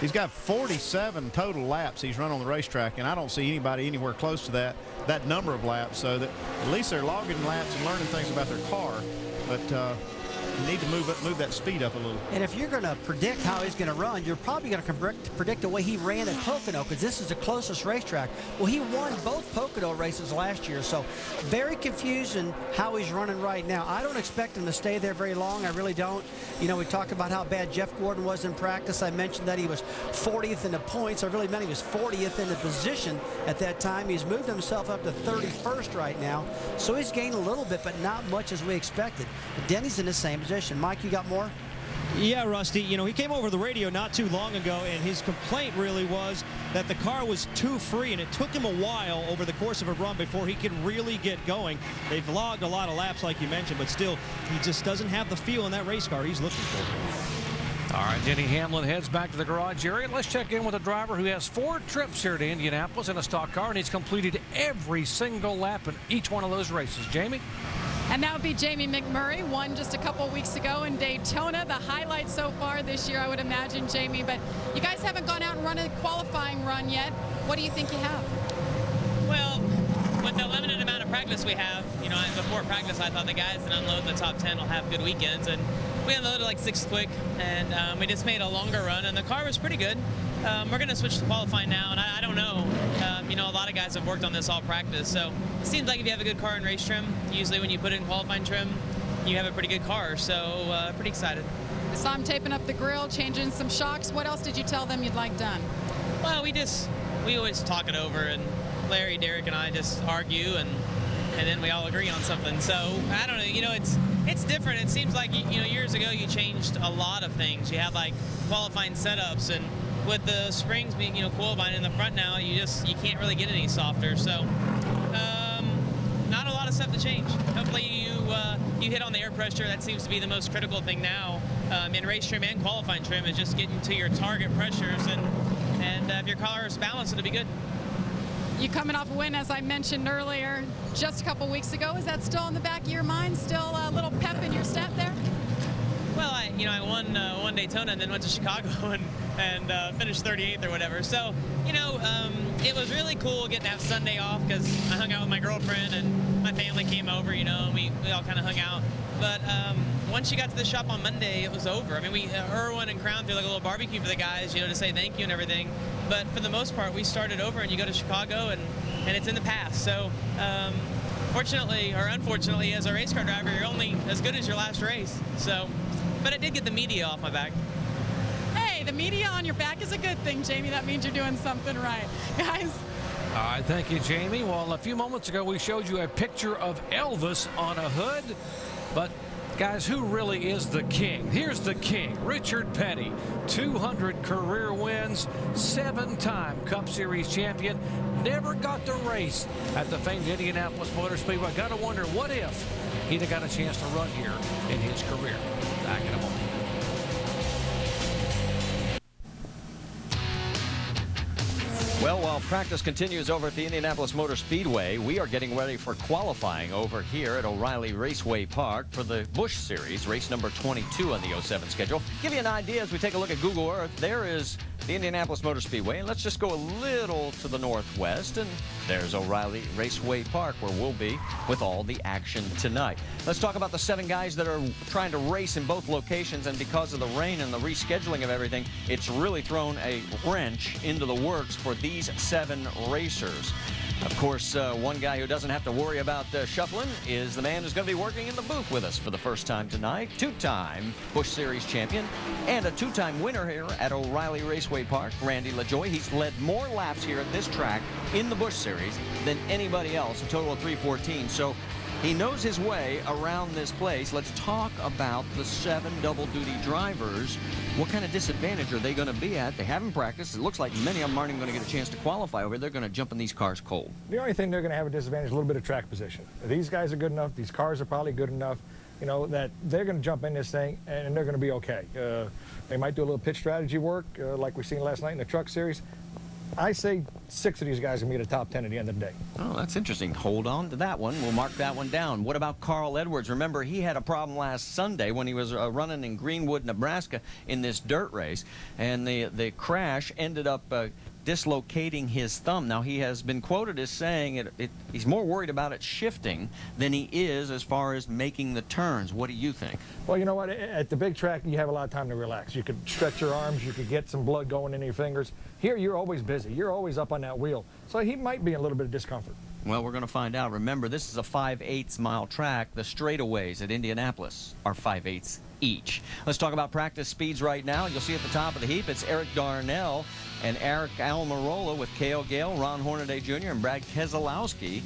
He's got 47 total laps he's run on the racetrack, and I don't see anybody anywhere close to that number of laps. So that at least they're logging laps and learning things about their car. But you need to move that speed up a little. And if you're going to predict how he's going to run, you're probably going to predict the way he ran at Pocono, because this is the closest racetrack. Well, he won both Pocono races last year, so very confusing how he's running right now. I don't expect him to stay there very long. I really don't. You know, we talked about how bad Jeff Gordon was in practice. I mentioned that he was 40th in the points. I really meant he was 40th in the position at that time. He's moved himself up to 31st right now, so he's gained a little bit, but not much as we expected. Denny's in the same position. Mike, you got more? Yeah, Rusty, you know, he came over the radio not too long ago, and his complaint really was that the car was too free, and it took him a while over the course of a run before he could really get going. They've logged a lot of laps, like you mentioned, but still, he just doesn't have the feel in that race car he's looking for. All right, Denny Hamlin heads back to the garage area. Let's check in with a driver who has 4 trips here to Indianapolis in a stock car, and he's completed every single lap in each one of those races. Jamie? And that would be Jamie McMurray, won just a couple weeks ago in Daytona. The highlight so far this year, I would imagine, Jamie. But you guys haven't gone out and run a qualifying run yet. What do you think you have? Well, with the limited amount of practice we have, you know, before practice, I thought the guys that unload in the top 10 will have good weekends. And we unloaded like 6 quick, and we just made a longer run, and the car was pretty good. We're going to switch to qualifying now, and I don't know. You know, a lot of guys have worked on this all practice, so it seems like if you have a good car in race trim, usually when you put it in qualifying trim, you have a pretty good car, so pretty excited. I saw him taping up the grill, changing some shocks. What else did you tell them you'd like done? Well, we always talk it over, and Larry, Derek, and I just argue, and then we all agree on something. So I don't know. You know, it's different. It seems like you know years ago you changed a lot of things. You had like qualifying setups, and with the springs being qualifying in the front now, you can't really get any softer. So not a lot of stuff to change. Hopefully you hit on the air pressure. That seems to be the most critical thing now in race trim and qualifying trim, is just getting to your target pressures, and if your car is balanced, it'll be good. You coming off a win, as I mentioned earlier, just a couple weeks ago. Is that still in the back of your mind? Still a little pep in your step there? Well, I won Daytona and then went to Chicago and finished 38th or whatever. So, it was really cool getting to have Sunday off, because I hung out with my girlfriend and my family came over, and we all kind of hung out. But once you got to the shop on Monday, it was over. I mean, Irwin and Crown threw like a little barbecue for the guys, to say thank you and everything. But for the most part, we started over, and you go to Chicago, and it's in the past. So, fortunately or unfortunately, as a race car driver, you're only as good as your last race. So, but I did get the media off my back. Hey, the media on your back is a good thing, Jamie. That means you're doing something right. Guys. All right, thank you, Jamie. Well, a few moments ago, we showed you a picture of Elvis on a hood. But, guys, who really is the king? Here's the king, Richard Petty. 200 career wins, 7-time Cup Series champion. Never got to race at the famed Indianapolis Motor Speedway. Got to wonder, what if he'd have got a chance to run here in his career? Back in a moment. Well, while practice continues over at the Indianapolis Motor Speedway, we are getting ready for qualifying over here at O'Reilly Raceway Park for the Busch Series, race number 22 on the 07 schedule. Give you an idea as we take a look at Google Earth. There is the Indianapolis Motor Speedway, and let's just go a little to the northwest, and there's O'Reilly Raceway Park, where we'll be with all the action tonight. Let's talk about the 7 guys that are trying to race in both locations, and because of the rain and the rescheduling of everything, it's really thrown a wrench into the works for these 7 racers. Of course, one guy who doesn't have to worry about shuffling is the man who's going to be working in the booth with us for the first time tonight. 2-time Busch Series champion and a 2-time winner here at O'Reilly Raceway Park, Randy LaJoie. He's led more laps here at this track in the Busch Series than anybody else, a total of 314. So he knows his way around this place. Let's talk about the 7 double-duty drivers. What kind of disadvantage are they going to be at? They haven't practiced. It looks like many of them aren't even going to get a chance to qualify over. They're going to jump in these cars cold. The only thing they're going to have a disadvantage is a little bit of track position. These guys are good enough. These cars are probably good enough, that they're going to jump in this thing and they're going to be okay. They might do a little pitch strategy work like we seen last night in the Truck Series. I say 6 of these guys are going to be the top 10 at the end of the day. Oh, that's interesting. Hold on to that one. We'll mark that one down. What about Carl Edwards? Remember, he had a problem last Sunday when he was running in Greenwood, Nebraska in this dirt race, and the crash ended up dislocating his thumb. Now, he has been quoted as saying he's more worried about it shifting than he is as far as making the turns. What do you think? Well, you know what? At the big track, you have a lot of time to relax. You could stretch your arms. You could get some blood going in your fingers. Here, you're always busy. You're always up on that wheel. So he might be in a little bit of discomfort. Well, we're going to find out. Remember, this is a 5/8 mile track. The straightaways at Indianapolis are 5/8 each. Let's talk about practice speeds right now. You'll see at the top of the heap, it's Eric Darnell and Eric Almirola with Cale Gale, Ron Hornaday Jr., and Brad Keselowski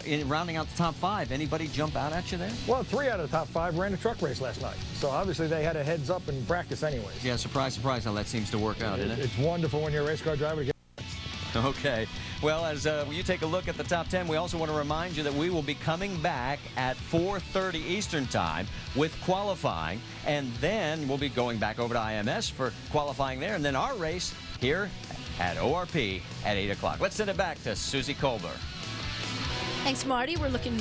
in rounding out the top 5. Anybody jump out at you there? Well, 3 out of the top 5 ran a truck race last night. So obviously they had a heads up in practice anyways. Yeah, surprise, surprise how that seems to work out, isn't it? It's wonderful when you're a race car driver to get. Okay. Well, as you take a look at the top 10, we also want to remind you that we will be coming back at 4:30 Eastern Time with qualifying, and then we'll be going back over to IMS for qualifying there, and then our race here at ORP at 8 o'clock. Let's send it back to Susie Colbert. Thanks, Marty. We're looking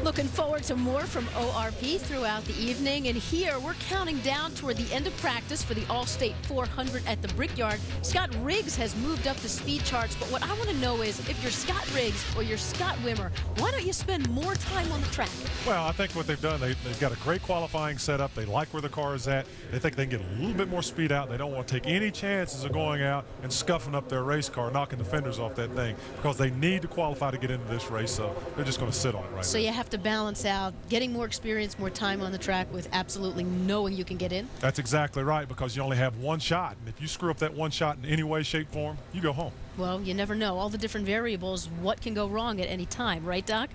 Looking forward to more from ORP throughout the evening. And here we're counting down toward the end of practice for the All-State 400 at the Brickyard. Scott Riggs has moved up the speed charts. But what I want to know is if you're Scott Riggs or you're Scott Wimmer, why don't you spend more time on the track? Well, I think what they've done, they've got a great qualifying setup. They like where the car is at. They think they can get a little bit more speed out. They don't want to take any chances of going out and scuffing up their race car, knocking the fenders off that thing, because they need to qualify to get into this race. So they're just going to sit on it right now. So you have to balance out getting more experience, more time on the track with absolutely knowing you can get in? That's exactly right, because you only have one shot. And if you screw up that one shot in any way, shape, form, you go home. Well, you never know. All the different variables, what can go wrong at any time, right, Doc?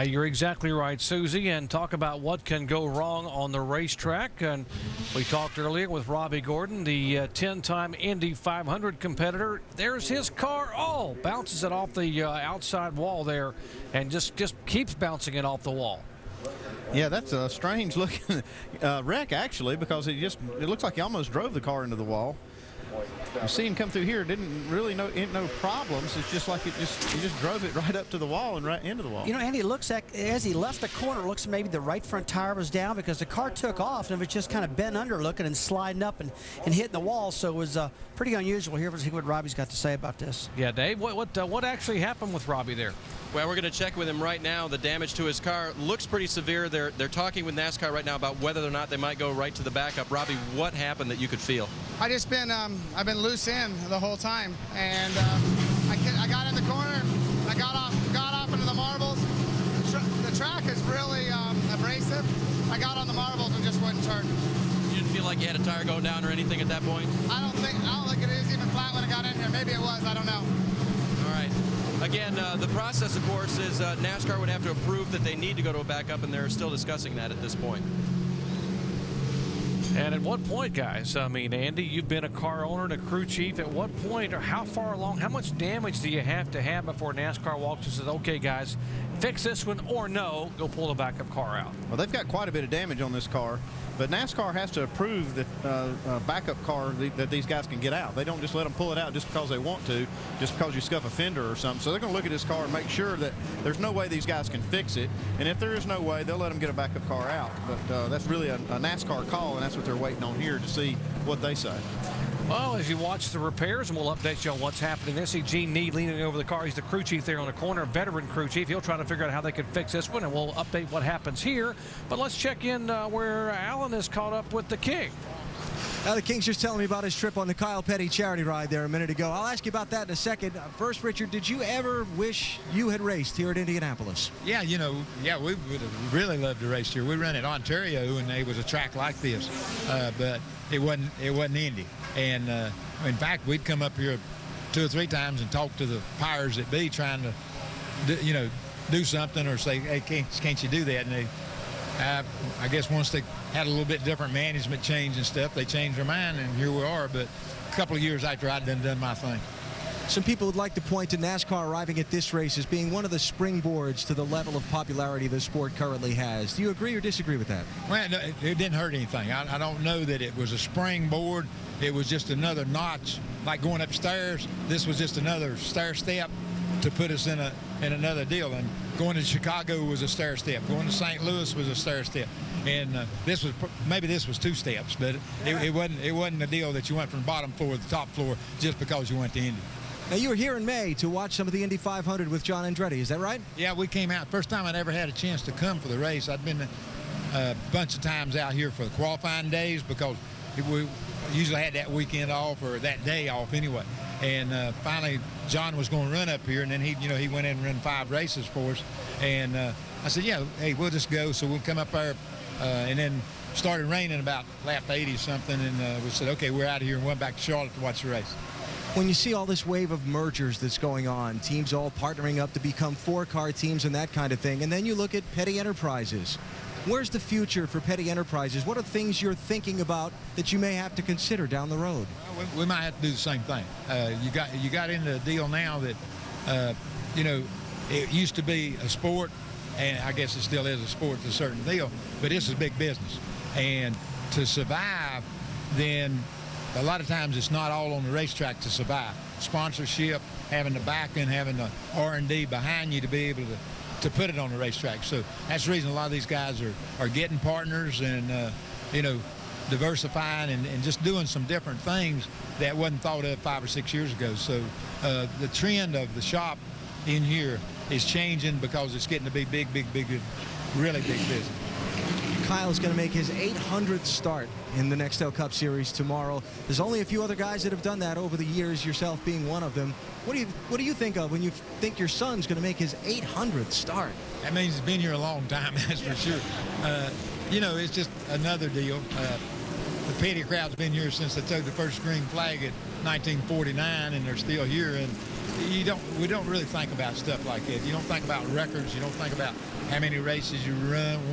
You're exactly right, Susie, and talk about what can go wrong on the racetrack. And we talked earlier with Robbie Gordon, the 10-time Indy 500 competitor. There's his car. Oh, bounces it off the outside wall there and just keeps bouncing it off the wall. Yeah, that's a strange looking wreck, actually, because it looks like he almost drove the car into the wall. You see him come through here, didn't really no problems. It's just like he just drove it right up to the wall and right into the wall. You know, Andy, it looks like as he left the corner, it looks maybe the right front tire was down because the car took off and it was just kind of bent under looking and sliding up and hitting the wall. So it was pretty unusual. Here, let's see what Robbie's got to say about this. Yeah, Dave, what actually happened with Robbie there? Well, we're going to check with him right now. The damage to his car looks pretty severe. They're talking with NASCAR right now about whether or not they might go right to the backup. Robbie, what happened that you could feel? I've been loose in the whole time, and I got in the corner. I got off into the marbles. The track is really abrasive. I got on the marbles and just wouldn't turn. You didn't feel like you had a tire going down or anything at that point? I don't think it is even flat when I got in here. Maybe it was. I don't know. All right. Again, the process, of course, is NASCAR would have to approve that they need to go to a backup, and they're still discussing that at this point. And at what point, guys? I mean, Andy, you've been a car owner and a crew chief. At what point or how far along, how much damage do you have to have before NASCAR walks and says, okay, guys, fix this one, or no, go pull the backup car out? Well, they've got quite a bit of damage on this car, but NASCAR has to approve that backup car that these guys can get out. They don't just let them pull it out just because they want to, just because you scuff a fender or something. So they're going to look at this car and make sure that there's no way these guys can fix it. And if there is no way, they'll let them get a backup car out. But that's really a NASCAR call, and that's what they're waiting on here to see what they say. Well, as you watch the repairs, and we'll update you on what's happening there. See Gene Need leaning over the car. He's the crew chief there on the corner, veteran crew chief. He'll try to figure out how they can fix this one, and we'll update what happens here. But let's check in where Alan is caught up with the King. The King's just telling me about his trip on the Kyle Petty charity ride there a minute ago. I'll ask you about that in a second. First, Richard, did you ever wish you had raced here at Indianapolis? Yeah, we would have really loved to race here. We run at Ontario, and there was a track like this, but it wasn't Indy. And in fact, we'd come up here 2 or 3 times and talk to the powers that be, trying to, do something or say, hey, can't you do that? And they, I guess once they had a little bit different management change and stuff, they changed their mind, and here we are. But a couple of years after I'd done my thing. Some people would like to point to NASCAR arriving at this race as being one of the springboards to the level of popularity the sport currently has. Do you agree or disagree with that? Well, it didn't hurt anything. I don't know that it was a springboard. It was just another notch, like going upstairs. This was just another stair step to put us in another deal. And going to Chicago was a stair step. Going to St. Louis was a stair step. And this was 2 steps, but it wasn't a deal that you went from the bottom floor to the top floor just because you went to Indy. Now, you were here in May to watch some of the Indy 500 with John Andretti. Is that right? Yeah, we came out. First time I'd ever had a chance to come for the race. I'd been a bunch of times out here for the qualifying days because we usually had that weekend off or that day off anyway. And finally, John was going to run up here, and then he went in and ran 5 races for us. And I said, yeah, hey, we'll just go. So we'll come up there, and then started raining about lap 80 something, and we said, okay, we're out of here, and went back to Charlotte to watch the race. When you see all this wave of mergers that's going on, teams all partnering up to become 4-car teams and that kind of thing, and then you look at Petty Enterprises. Where's the future for Petty Enterprises? What are things you're thinking about that you may have to consider down the road? Well, we might have to do the same thing. You got into a deal now that, it used to be a sport, and I guess it still is a sport to a certain deal, but this is big business. And to survive, then a lot of times it's not all on the racetrack to survive. Sponsorship, having the backing, having the R&D behind you to be able to put it on the racetrack. So that's the reason a lot of these guys are getting partners and, you know, diversifying and just doing some different things that wasn't thought of 5 or 6 years ago. So the trend of the shop in here is changing because it's getting to be big, really big business. Kyle is going to make his 800th start in the Nextel Cup Series tomorrow. There's only a few other guys that have done that over the years, yourself being one of them. What do you think of when you think your son's going to make his 800th start? That means he's been here a long time, that's for sure. You know, it's just another deal. The Petty crowd's been here since they took the first green flag at 1949, and they're still here. And we don't really think about stuff like that. You don't think about records. You don't think about how many races you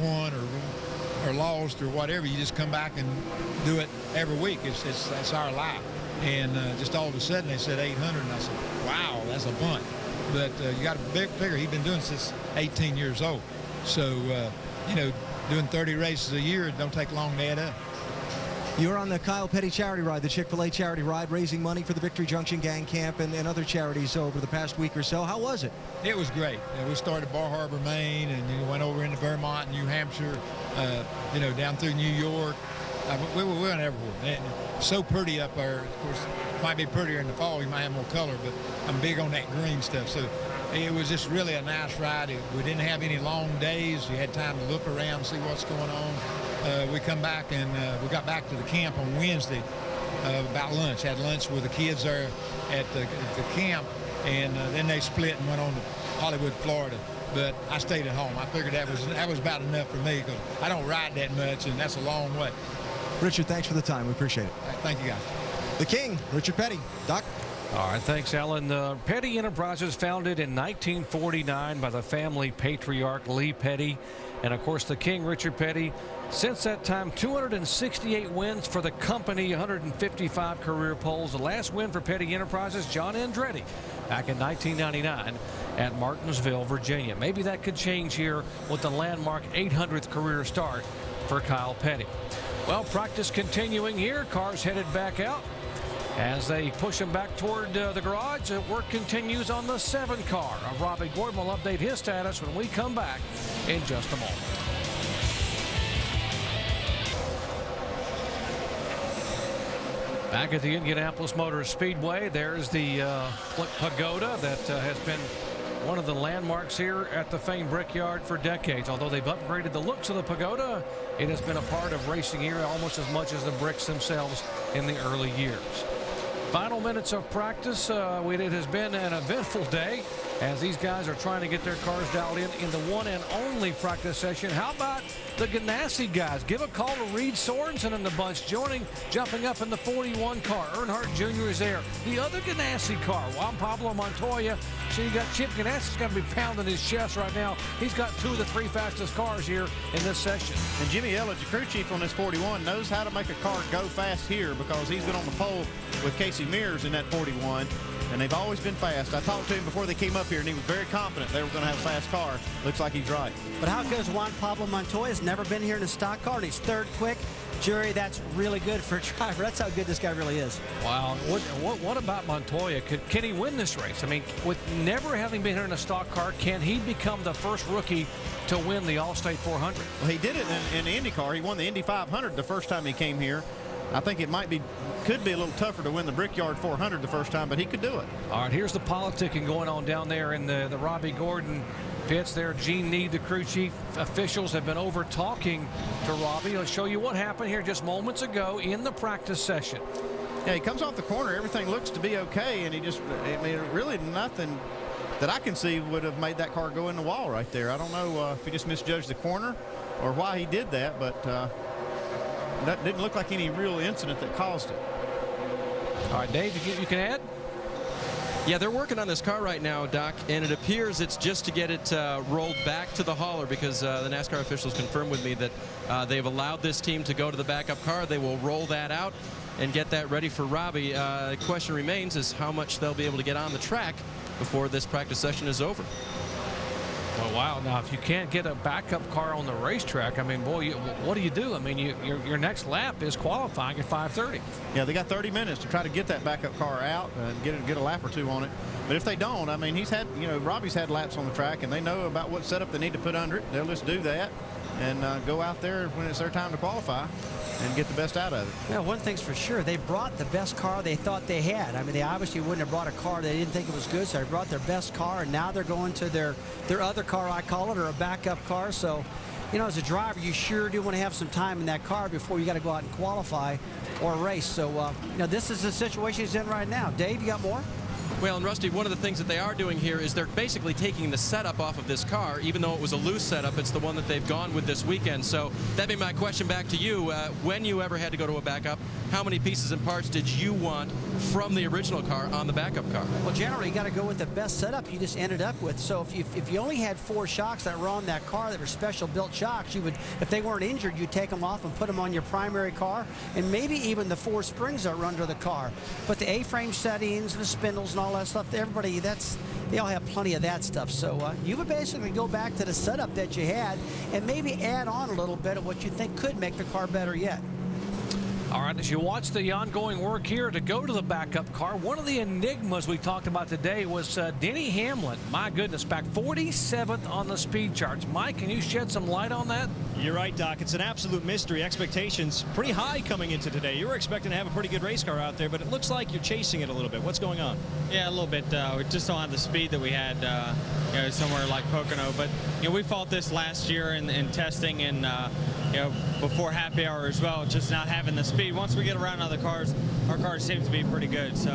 won or lost or whatever. You just come back and do it every week. That's our life. And just all of a sudden they said 800, and I said, wow, that's a bunch. But you got to figure he's been doing since 18 years old. So, you know, doing 30 races a year, it don't take long to add up. You were on the Kyle Petty charity ride, the Chick-fil-A charity ride, raising money for the Victory Junction Gang Camp and other charities over the past week or so. How was it? It was great. We started Bar Harbor, Maine, and went over into Vermont, New Hampshire, you know, down through New York. We went everywhere. And so pretty up there. Of course, it might be prettier in the fall. You might have more color, but I'm big on that green stuff. So it was just really a nice ride. We didn't have any long days. You had time to look around, see what's going on. We come back and we got back to the camp on Wednesday about lunch. Had lunch with the kids there at the camp, and then they split and went on to Hollywood, Florida. But I stayed at home. I figured that was about enough for me because I don't ride that much, and that's a long way. Richard, thanks for the time. We appreciate it. Right, thank you, guys. The King, Richard Petty. Doc? All right, thanks, Alan. Petty Enterprises, founded in 1949 by the family patriarch Lee Petty, and of course the King, Richard Petty. Since that time, 268 wins for the company, 155 career poles. The last win for Petty Enterprises, John Andretti, back in 1999 at Martinsville, Virginia. Maybe that could change here with the landmark 800th career start for Kyle Petty. Well, practice continuing here. Cars headed back out. As they push him back toward the garage, work continues on the 7 car. Robbie Gordon will update his status when we come back in just a moment. Back at the Indianapolis Motor Speedway, there's the pagoda that has been one of the landmarks here at the famed Brickyard for decades. Although they've upgraded the looks of the pagoda, it has been a part of racing here almost as much as the bricks themselves in the early years. Final minutes of practice. It has been an eventful day as these guys are trying to get their cars dialed in the one and only practice session. How about the Ganassi guys? Give a call to Reed Sorensen and the bunch jumping up in the 41 car. Earnhardt Jr. is there. The other Ganassi car, Juan Pablo Montoya. So you got Chip Ganassi's got to be pounding his chest right now. He's got 2 of the 3 fastest cars here in this session. And Jimmy Elledge, the crew chief on this 41, knows how to make a car go fast here because he's been on the pole with Casey Mears in that 41, and they've always been fast. I talked to him before they came up here, and he was very confident they were going to have a fast car. Looks like he's right. But how goes Juan Pablo Montoya? Has never been here in a stock car, and he's 3rd quick. Jury, that's really good for a driver. That's how good this guy really is. Wow. What about Montoya? Can he win this race? I mean, with never having been here in a stock car, can he become the first rookie to win the Allstate 400? Well, he did it in the IndyCar. He won the Indy 500 the first time he came here. I think it could be a little tougher to win the Brickyard 400 the first time, but he could do it. All right, here's the politicking going on down there in the Robbie Gordon pits there. Gene Need, the crew chief. Officials have been over talking to Robbie. I'll show you what happened here just moments ago in the practice session. Yeah, he comes off the corner. Everything looks to be okay, and really nothing that I can see would have made that car go in the wall right there. I don't know if he just misjudged the corner or why he did that, but that didn't look like any real incident that caused it. All right, Dave, you can add? Yeah, they're working on this car right now, Doc, and it appears it's just to get it rolled back to the hauler because the NASCAR officials confirmed with me that they've allowed this team to go to the backup car. They will roll that out and get that ready for Robbie. The question remains is how much they'll be able to get on the track before this practice session is over. Well, wow. Now, if you can't get a backup car on the racetrack, I mean, boy, what do you do? I mean, your next lap is qualifying at 5:30. Yeah, they got 30 minutes to try to get that backup car out and get a lap or two on it. But if they don't, I mean, Robbie's had laps on the track, and they know about what setup they need to put under it. They'll just do that and go out there when it's their time to qualify and get the best out of it. Yeah, one thing's for sure, they brought the best car they thought they had. I mean, they obviously wouldn't have brought a car they didn't think it was good, so they brought their best car, and now they're going to their other car, I call it, or a backup car. So, as a driver, you sure do want to have some time in that car before you got to go out and qualify or race. So, this is the situation he's in right now. Dave, you got more? Well, and Rusty, one of the things that they are doing here is they're basically taking the setup off of this car. Even though it was a loose setup, it's the one that they've gone with this weekend. So that'd be my question back to you. When you ever had to go to a backup, how many pieces and parts did you want from the original car on the backup car? Well, generally, you got to go with the best setup you just ended up with. So if you only had 4 shocks that were on that car that were special built shocks, you would, if they weren't injured, you'd take them off and put them on your primary car, and maybe even the 4 springs that are under the car. But the A-frame settings and the spindles and all that stuff, everybody, they all have plenty of that stuff. So you would basically go back to the setup that you had and maybe add on a little bit of what you think could make the car better yet. All right, as you watch the ongoing work here to go to the backup car, one of the enigmas we talked about today was Denny Hamlin. My goodness, back 47th on the speed charts. Mike, can you shed some light on that? You're right, Doc. It's an absolute mystery. Expectations pretty high coming into today. You were expecting to have a pretty good race car out there, but it looks like you're chasing it a little bit. What's going on? Yeah, a little bit. We just don't have the speed that we had somewhere like Pocono. But we fought this last year in testing and before happy hour as well, just not having the speed. Once we get around other cars, our cars seem to be pretty good. So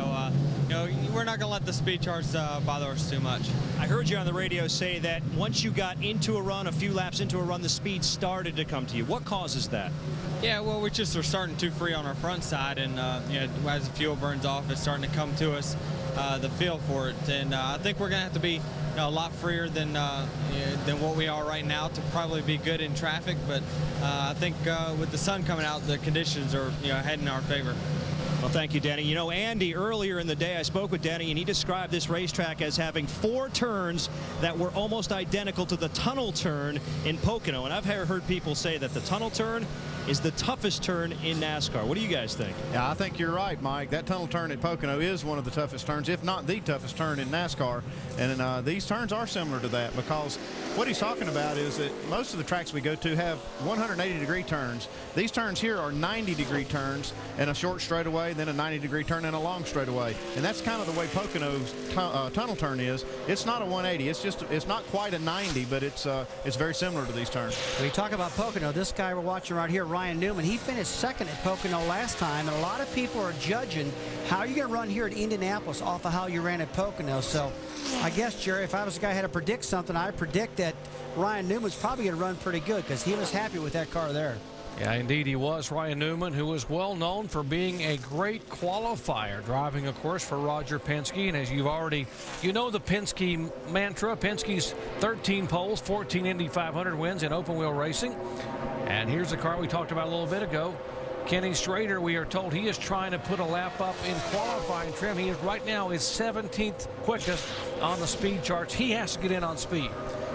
we're not going to let the speed charts bother us too much. I heard you on the radio say that once you got into a run, a few laps into a run, the speed started to come to you. What causes that? Yeah, well, we just are starting too free on our front side, and as the fuel burns off, it's starting to come to us, the feel for it. And I think we're going to have to be a lot freer than what we are right now to probably be good in traffic. But I think with the sun coming out, the conditions are heading in our favor. Well, thank you, Denny. Andy, earlier in the day, I spoke with Denny, and he described this racetrack as having 4 turns that were almost identical to the tunnel turn in Pocono. And I've heard people say that the tunnel turn is the toughest turn in NASCAR. What do you guys think? Yeah, I think you're right, Mike. That tunnel turn at Pocono is one of the toughest turns, if not the toughest turn in NASCAR. And these turns are similar to that, because what he's talking about is that most of the tracks we go to have 180-degree turns. These turns here are 90-degree turns and a short straightaway, then a 90-degree turn and a long straightaway. And that's kind of the way Pocono's tunnel turn is. It's not a 180. It's not quite a 90, but it's very similar to these turns. When you talk about Pocono, this guy we're watching right here, Ryan Newman, he finished second at Pocono last time, and a lot of people are judging how you're going to run here at Indianapolis off of how you ran at Pocono. So I guess, Jerry, if I was the guy who had to predict something, I'd predict that Ryan Newman's probably going to run pretty good, because he was happy with that car there. Yeah, indeed he was. Ryan Newman, who was well known for being a great qualifier, driving, of course, for Roger Penske. And as you've already, the Penske mantra, Penske's 13 poles, 14 Indy 500 wins in open wheel racing. And here's the car we talked about a little bit ago. Kenny Strader, we are told he is trying to put a lap up in qualifying trim. He is right now his 17th quickest on the speed charts. He has to get in on speed.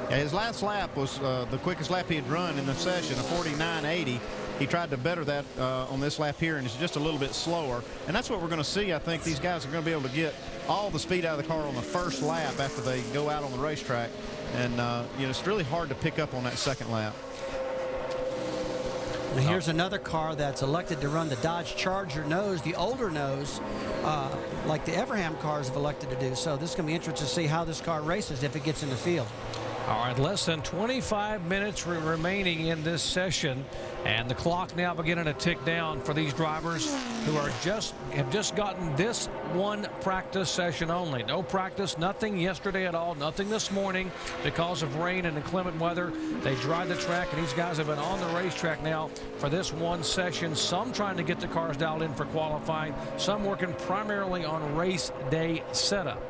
Yeah, his last lap was the quickest lap he had run in the session, a 49.80. He tried to better that on this lap here, and it's just a little bit slower. And that's what we're going to see. I think these guys are going to be able to get all the speed out of the car on the first lap after they go out on the racetrack. And, it's really hard to pick up on that second lap. Now here's another car that's elected to run the Dodge Charger nose, the older nose, like the Everham cars have elected to do. So this is going to be interesting to see how this car races if it gets in the field. All right, less than 25 minutes remaining in this session, and the clock now beginning to tick down for these drivers who have just gotten this one practice session only. No practice, nothing yesterday at all, nothing this morning because of rain and inclement weather. They dried the track, and these guys have been on the racetrack now for this one session. Some trying to get the cars dialed in for qualifying, some working primarily on race day setup.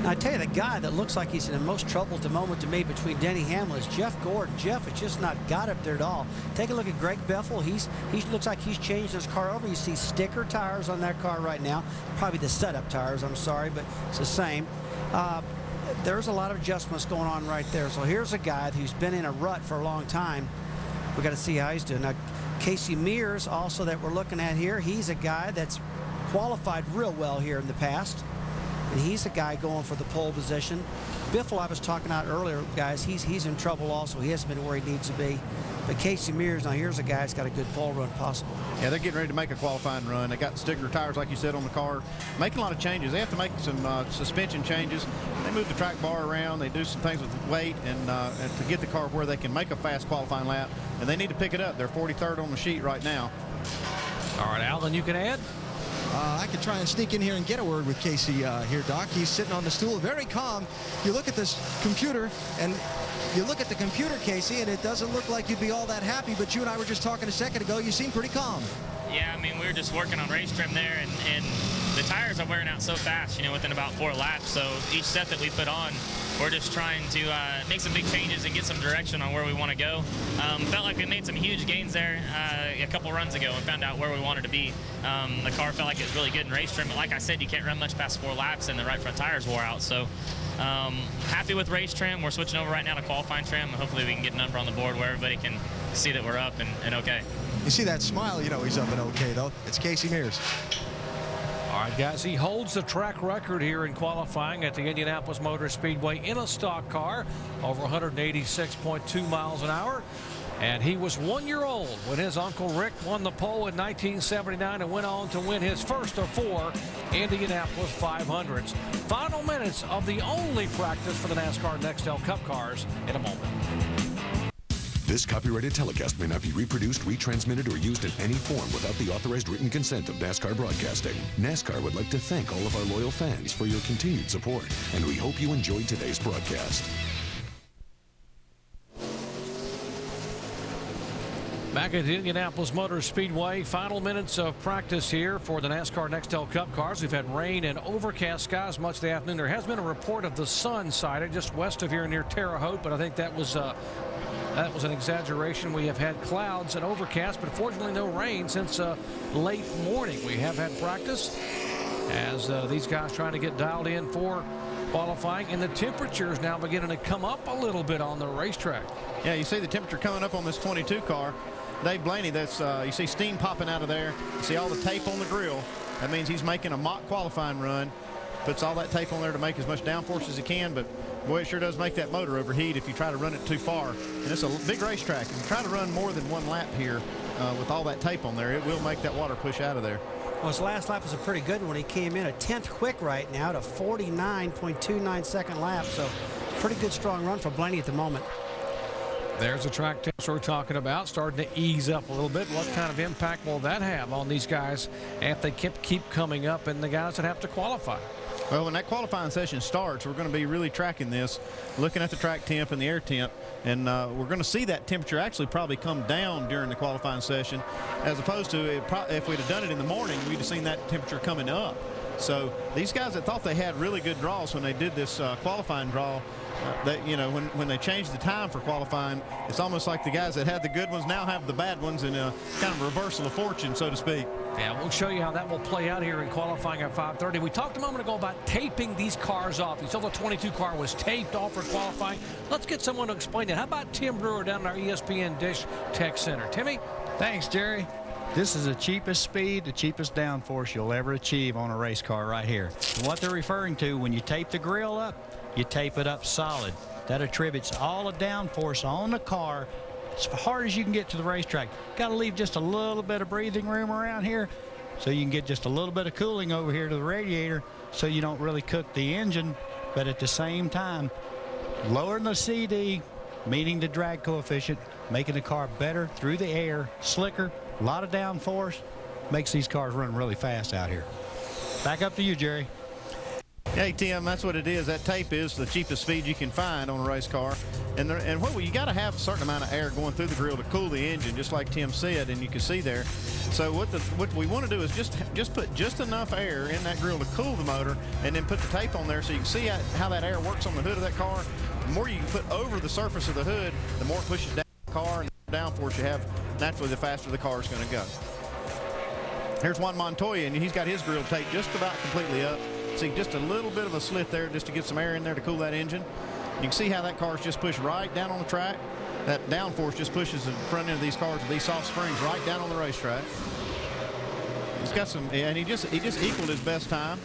Now, I tell you, the guy that looks like he's in the most trouble at the moment to me between Denny Hamlin is Jeff Gordon. Jeff has just not got up there at all. Take a look at Greg Beffel. He looks like he's changed his car over. You see sticker tires on that car right now. Probably the setup tires, I'm sorry, but it's the same. There's a lot of adjustments going on right there. So here's a guy who's been in a rut for a long time. We got to see how he's doing. Now, Casey Mears, also that we're looking at here, he's a guy that's qualified real well here in the past. And he's a guy going for the pole position. Biffle, I was talking about earlier, guys, he's in trouble also. He hasn't been where he needs to be. But Casey Mears, now here's a guy that's got a good pole run possible. Yeah, they're getting ready to make a qualifying run. They got sticker tires, like you said, on the car. Making a lot of changes. They have to make some suspension changes. They move the track bar around. They do some things with weight and to get the car where they can make a fast qualifying lap. And they need to pick it up. They're 43rd on the sheet right now. All right, Alan, you can add? I could try and sneak in here and get a word with Casey here, Doc. He's sitting on the stool, very calm. You look at this computer, and you look at the computer, Casey, and it doesn't look like you'd be all that happy, but you and I were just talking a second ago. You seem pretty calm. Yeah, I mean, we were just working on race trim there, and the tires are wearing out so fast, you know, within about 4 laps. So each set that we put on, we're just trying to make some big changes and get some direction on where we want to go. Felt like we made some huge gains there a couple runs ago and found out where we wanted to be. The car felt like it was really good in race trim, but like I said, you can't run much past 4 laps and the right front tires wore out. So happy with race trim. We're switching over right now to qualifying trim. Hopefully we can get a number on the board where everybody can see that we're up and okay. You see that smile, you know he's up and okay, though. It's Casey Mears. All right, guys, he holds the track record here in qualifying at the Indianapolis Motor Speedway in a stock car, over 186.2 miles an hour. And he was 1 year old when his Uncle Rick won the pole in 1979 and went on to win his first of 4 Indianapolis 500s. Final minutes of the only practice for the NASCAR Nextel Cup cars in a moment. This copyrighted telecast may not be reproduced, retransmitted, or used in any form without the authorized written consent of NASCAR Broadcasting. NASCAR would like to thank all of our loyal fans for your continued support, and we hope you enjoyed today's broadcast. Back at the Indianapolis Motor Speedway, final minutes of practice here for the NASCAR Nextel Cup cars. We've had rain and overcast skies much of the afternoon. There has been a report of the sun sighted just west of here near Terre Haute, but I think that was an exaggeration. We have had clouds and overcast, but fortunately no rain since late morning. We have had practice as these guys trying to get dialed in for qualifying, and the temperature is now beginning to come up a little bit on the racetrack. Yeah, you see the temperature coming up on this 22 car. Dave Blaney, that's you see steam popping out of there. You see all the tape on the grill. That means he's making a mock qualifying run. Puts all that tape on there to make as much downforce as he can, but boy, it sure does make that motor overheat if you try to run it too far. And it's a big racetrack. If you try to run more than 1 lap here with all that tape on there, it will make that water push out of there. Well, his last lap was a pretty good one. He came in a 10th quick right now to 49.29 second lap. So pretty good, strong run for Blaney at the moment. There's a track test we're talking about, starting to ease up a little bit. What kind of impact will that have on these guys if they keep coming up and the guys that have to qualify? Well, when that qualifying session starts, we're going to be really tracking this, looking at the track temp and the air temp, and we're going to see that temperature actually probably come down during the qualifying session, as opposed to if we'd have done it in the morning, we'd have seen that temperature coming up. So these guys that thought they had really good draws when they did this qualifying draw, that, you know, when they changed the time for qualifying, it's almost like the guys that had the good ones now have the bad ones, in a kind of reversal of fortune, so to speak. Yeah, we'll show you how that will play out here in qualifying at 5:30. We talked a moment ago about taping these cars off. You saw the 22 car was taped off for qualifying. Let's get someone to explain it. How about Tim Brewer down in our ESPN Dish Tech Center? Timmy? Thanks, Jerry. This is the cheapest speed, the cheapest downforce you'll ever achieve on a race car right here. And what they're referring to, when you tape the grill up, you tape it up solid. That attributes all the downforce on the car as hard as you can get to the racetrack. Got to leave just a little bit of breathing room around here so you can get just a little bit of cooling over here to the radiator so you don't really cook the engine, but at the same time, lowering the CD, meeting the drag coefficient, making the car better through the air, slicker, a lot of downforce, makes these cars run really fast out here. Back up to you, Jerry. Hey, Tim, that's what it is. That tape is the cheapest speed you can find on a race car. And what you got to have a certain amount of air going through the grill to cool the engine, just like Tim said, and you can see there. So what we want to do is just put just enough air in that grill to cool the motor, and then put the tape on there so you can see how that air works on the hood of that car. The more you can put over the surface of the hood, the more it pushes down the car, and the downforce you have, naturally the faster the car is going to go. Here's Juan Montoya, and he's got his grill taped just about completely up. See just a little bit of a slit there just to get some air in there to cool that engine. You can see how that car's just pushed right down on the track. That downforce just pushes the front end of these cars with these soft springs right down on the racetrack. He's got some, and he just equaled his best time.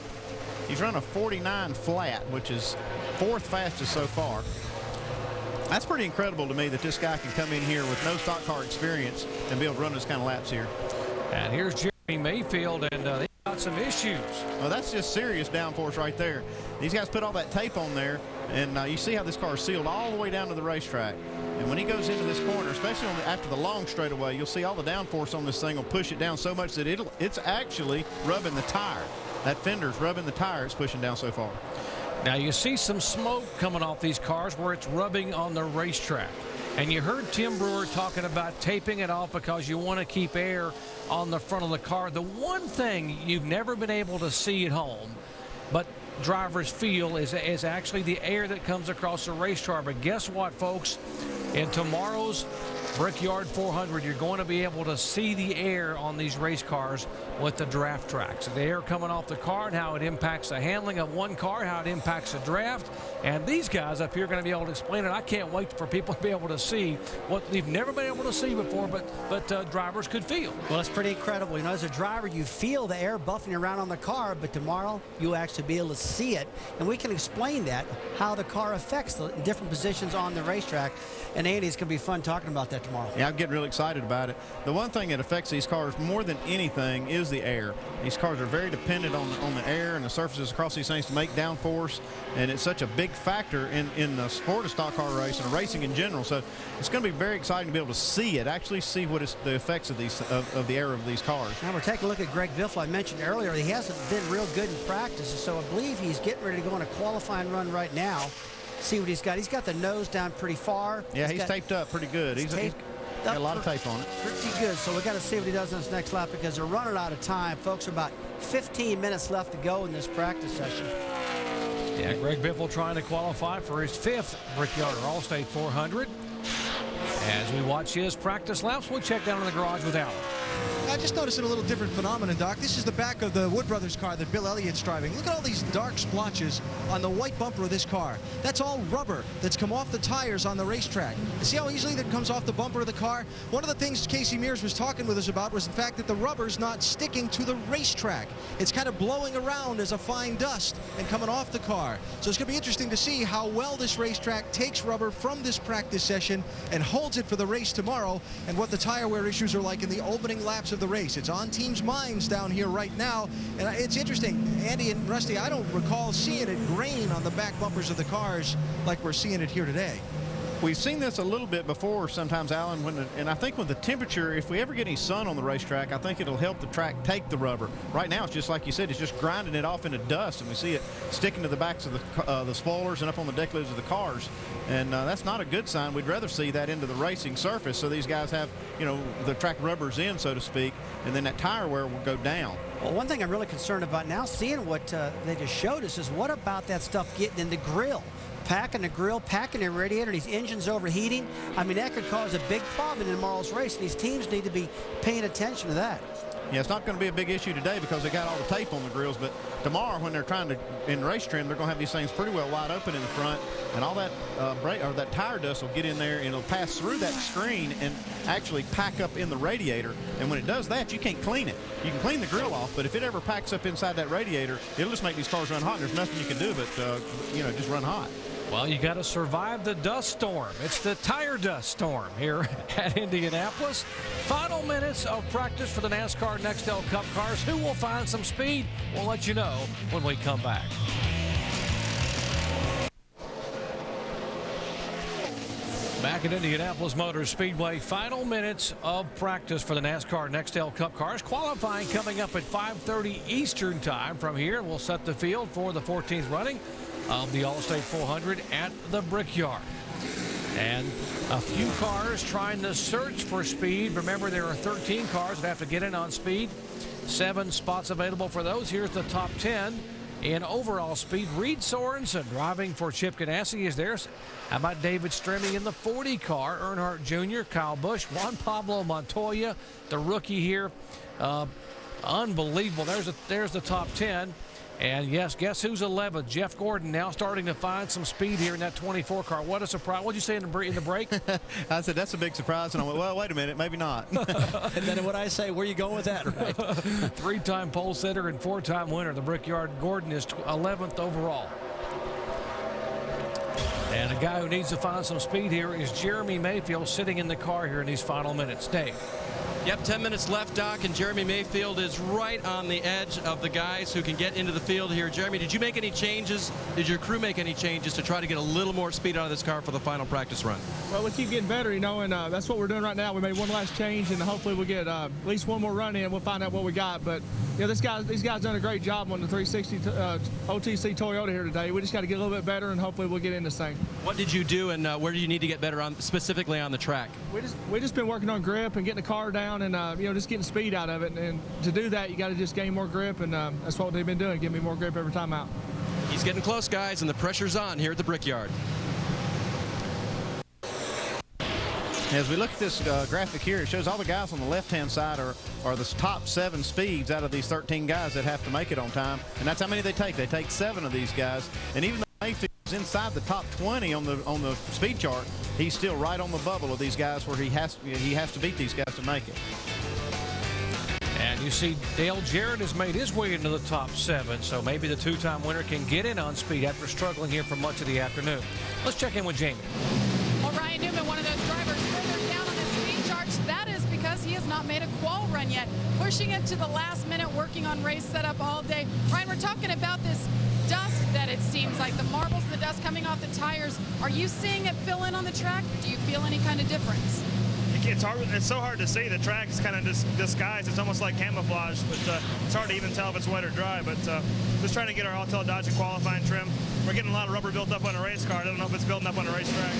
He's run a 49 flat, which is 4th fastest so far. That's pretty incredible to me that this guy can come in here with no stock car experience and be able to run this kind of laps here. And here's Jeremy Mayfield, and they got some issues. Well, that's just serious downforce right there. These guys put all that tape on there, and you see how this car is sealed all the way down to the racetrack. And when he goes into this corner, especially after the long straightaway, you'll see all the downforce on this thing will push it down so much that it's actually rubbing the tire. That fender's rubbing the tire. It's pushing down so far. Now you see some smoke coming off these cars where it's rubbing on the racetrack. And you heard Tim Brewer talking about taping it off because you want to keep air on the front of the car. The one thing you've never been able to see at home, but drivers feel, is actually the air that comes across the racetrack. But guess what, folks? In tomorrow's Brickyard 400, you're going to be able to see the air on these race cars with the draft tracks. The air coming off the car and how it impacts the handling of one car, how it impacts the draft. And these guys up here are going to be able to explain it. I can't wait for people to be able to see what they've never been able to see before, but drivers could feel. Well, it's pretty incredible. You know, as a driver, you feel the air buffing around on the car, but tomorrow you'll actually be able to see it. And we can explain that, how the car affects the different positions on the racetrack. And Andy, it's going to be fun talking about that tomorrow. Yeah, I'm getting really excited about it. The one thing that affects these cars more than anything is the air. These cars are very dependent on the air and the surfaces across these things to make downforce, and it's such a big factor in the sport of stock car race and racing in general. So it's going to be very exciting to be able to see it, actually see what is the effects of these of the air of these cars. Now we're taking a look at Greg Biffle. I mentioned earlier he hasn't been real good in practice, so I believe he's getting ready to go on a qualifying run right now. See what he's got. He's got the nose down pretty far. Yeah, he's taped up pretty good. He's got a lot of tape on it. Pretty good. So we got to see what he does in this next lap because they're running out of time. Folks, about 15 minutes left to go in this practice session. Yeah, Greg Biffle trying to qualify for his 5th Brickyard All-State 400. As we watch his practice laps, we'll check down in the garage with Alan. I just noticed a little different phenomenon, Doc. This is the back of the Wood Brothers car that Bill Elliott's driving. Look at all these dark splotches on the white bumper of this car. That's all rubber that's come off the tires on the racetrack. You see how easily that comes off the bumper of the car? One of the things Casey Mears was talking with us about was the fact that the rubber's not sticking to the racetrack. It's kind of blowing around as a fine dust and coming off the car. So it's going to be interesting to see how well this racetrack takes rubber from this practice session and holds it for the race tomorrow, and what the tire wear issues are like in the opening laps of the race. It's on teams' minds down here right now, and it's interesting. Andy and Rusty, I don't recall seeing it grain on the back bumpers of the cars like we're seeing it here today. We've seen this a little bit before sometimes, Alan, and I think with the temperature, if we ever get any sun on the racetrack, I think it'll help the track take the rubber. Right now, it's just like you said, it's just grinding it off into dust, and we see it sticking to the backs of the spoilers and up on the deck lids of the cars, and that's not a good sign. We'd rather see that into the racing surface so these guys have, you know, the track rubbers in, so to speak, and then that tire wear will go down. Well, one thing I'm really concerned about now, seeing what they just showed us, is what about that stuff getting in the grill? Packing the grill, packing the radiator, these engines overheating. I mean, that could cause a big problem in tomorrow's race, and these teams need to be paying attention to that. Yeah, it's not going to be a big issue today because they got all the tape on the grills, but tomorrow when they're trying to, in race trim, they're going to have these things pretty well wide open in the front, and all that that tire dust will get in there and it'll pass through that screen and actually pack up in the radiator. And when it does that, you can't clean it. You can clean the grill off, but if it ever packs up inside that radiator, it'll just make these cars run hot. There's nothing you can do but, just run hot. Well, you got to survive the dust storm. It's the tire dust storm here at Indianapolis. Final minutes of practice for the NASCAR Nextel Cup cars. Who will find some speed? We'll let you know when we come back. Back at Indianapolis Motor Speedway, final minutes of practice for the NASCAR Nextel Cup cars. Qualifying coming up at 5:30 Eastern time. From here, we'll set the field for the 14th running of the All-State 400 at the Brickyard. And a few cars trying to search for speed. Remember, there are 13 cars that have to get in on speed. 7 spots available for those. Here's the top 10 in overall speed. Reed Sorensen driving for Chip Ganassi is there. How about David Stremme in the 40 car? Earnhardt Jr., Kyle Busch, Juan Pablo Montoya, the rookie here. Unbelievable. There's the top 10. And yes, guess who's 11th? Jeff Gordon now starting to find some speed here in that 24 car. What a surprise. What did you say in the break? I said, that's a big surprise. And I went, well, wait a minute, maybe not. And then what I say, where you going with that, right? 3-time pole sitter and 4-time winner. The Brickyard. Gordon is 11th overall. And a guy who needs to find some speed here is Jeremy Mayfield sitting in the car here in these final minutes. Dave. Yep, 10 minutes left, Doc, and Jeremy Mayfield is right on the edge of the guys who can get into the field here. Jeremy, did you make any changes? Did your crew make any changes to try to get a little more speed out of this car for the final practice run? Well, we keep getting better, you know, and that's what we're doing right now. We made one last change, and hopefully we'll get at least one more run in. We'll find out what we got. But, you know, these guys done a great job on the 360 OTC Toyota here today. We just got to get a little bit better, and hopefully we'll get in this thing. What did you do, and where do you need to get better on, specifically on the track? We just been working on grip and getting the car down and, you know, just getting speed out of it. And to do that, you got to just gain more grip, and that's what they've been doing, give me more grip every time out. He's getting close, guys, and the pressure's on here at the Brickyard. As we look at this graphic here, it shows all the guys on the left-hand side are the top 7 speeds out of these 13 guys that have to make it on time, and that's how many they take. They take 7 of these guys, and even though Mayfield is inside the top 20 on the speed chart, he's still right on the bubble of these guys where he has to beat these guys to make it. And you see Dale Jarrett has made his way into the top 7, so maybe the 2-time winner can get in on speed after struggling here for much of the afternoon. Let's check in with Jamie. Well, Ryan Newman, one of those drivers further down on the speed charts. That is because he has not made a qual run yet. Pushing it to the last minute, working on race setup all day. Ryan, we're talking about this dust that it seems like, the marbles, the dust coming off the tires. Are you seeing it fill in on the track? Do you feel any kind of difference? It's so hard to see. The track is kind of disguised. It's almost like camouflage, but it's hard to even tell if it's wet or dry. But just trying to get our Autel Dodge qualifying trim. We're getting a lot of rubber built up on a race car. I don't know if it's building up on a racetrack.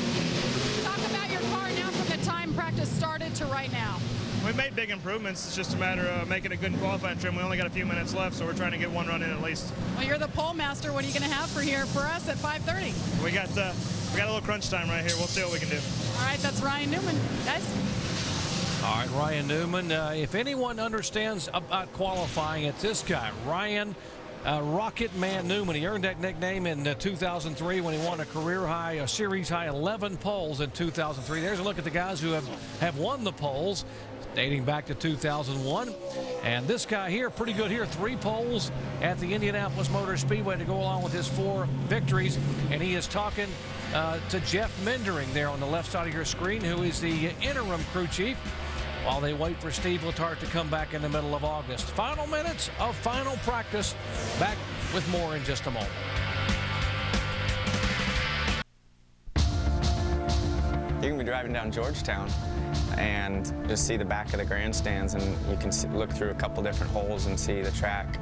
Talk about your car now from the time practice started to right now. We made big improvements. It's just a matter of making a good qualifying trim. We only got a few minutes left, so we're trying to get one run in at least. Well, you're the pole master. What are you going to have for us at 5:30? We got a little crunch time right here. We'll see what we can do. All right, that's Ryan Newman, guys. All right, Ryan Newman. If anyone understands about qualifying, it's this guy, Ryan Rocket Man Newman. He earned that nickname in 2003 when he won a series high 11 poles in 2003. There's a look at the guys who have won the poles dating back to 2001. And this guy here, pretty good here, 3 poles at the Indianapolis Motor Speedway to go along with his 4 victories. And he is talking to Jeff Mendering there on the left side of your screen, who is the interim crew chief, while they wait for Steve Letarte to come back in the middle of August. Final minutes of final practice. Back with more in just a moment. You can be driving down Georgetown and just see the back of the grandstands, and you can look through a couple different holes and see the track.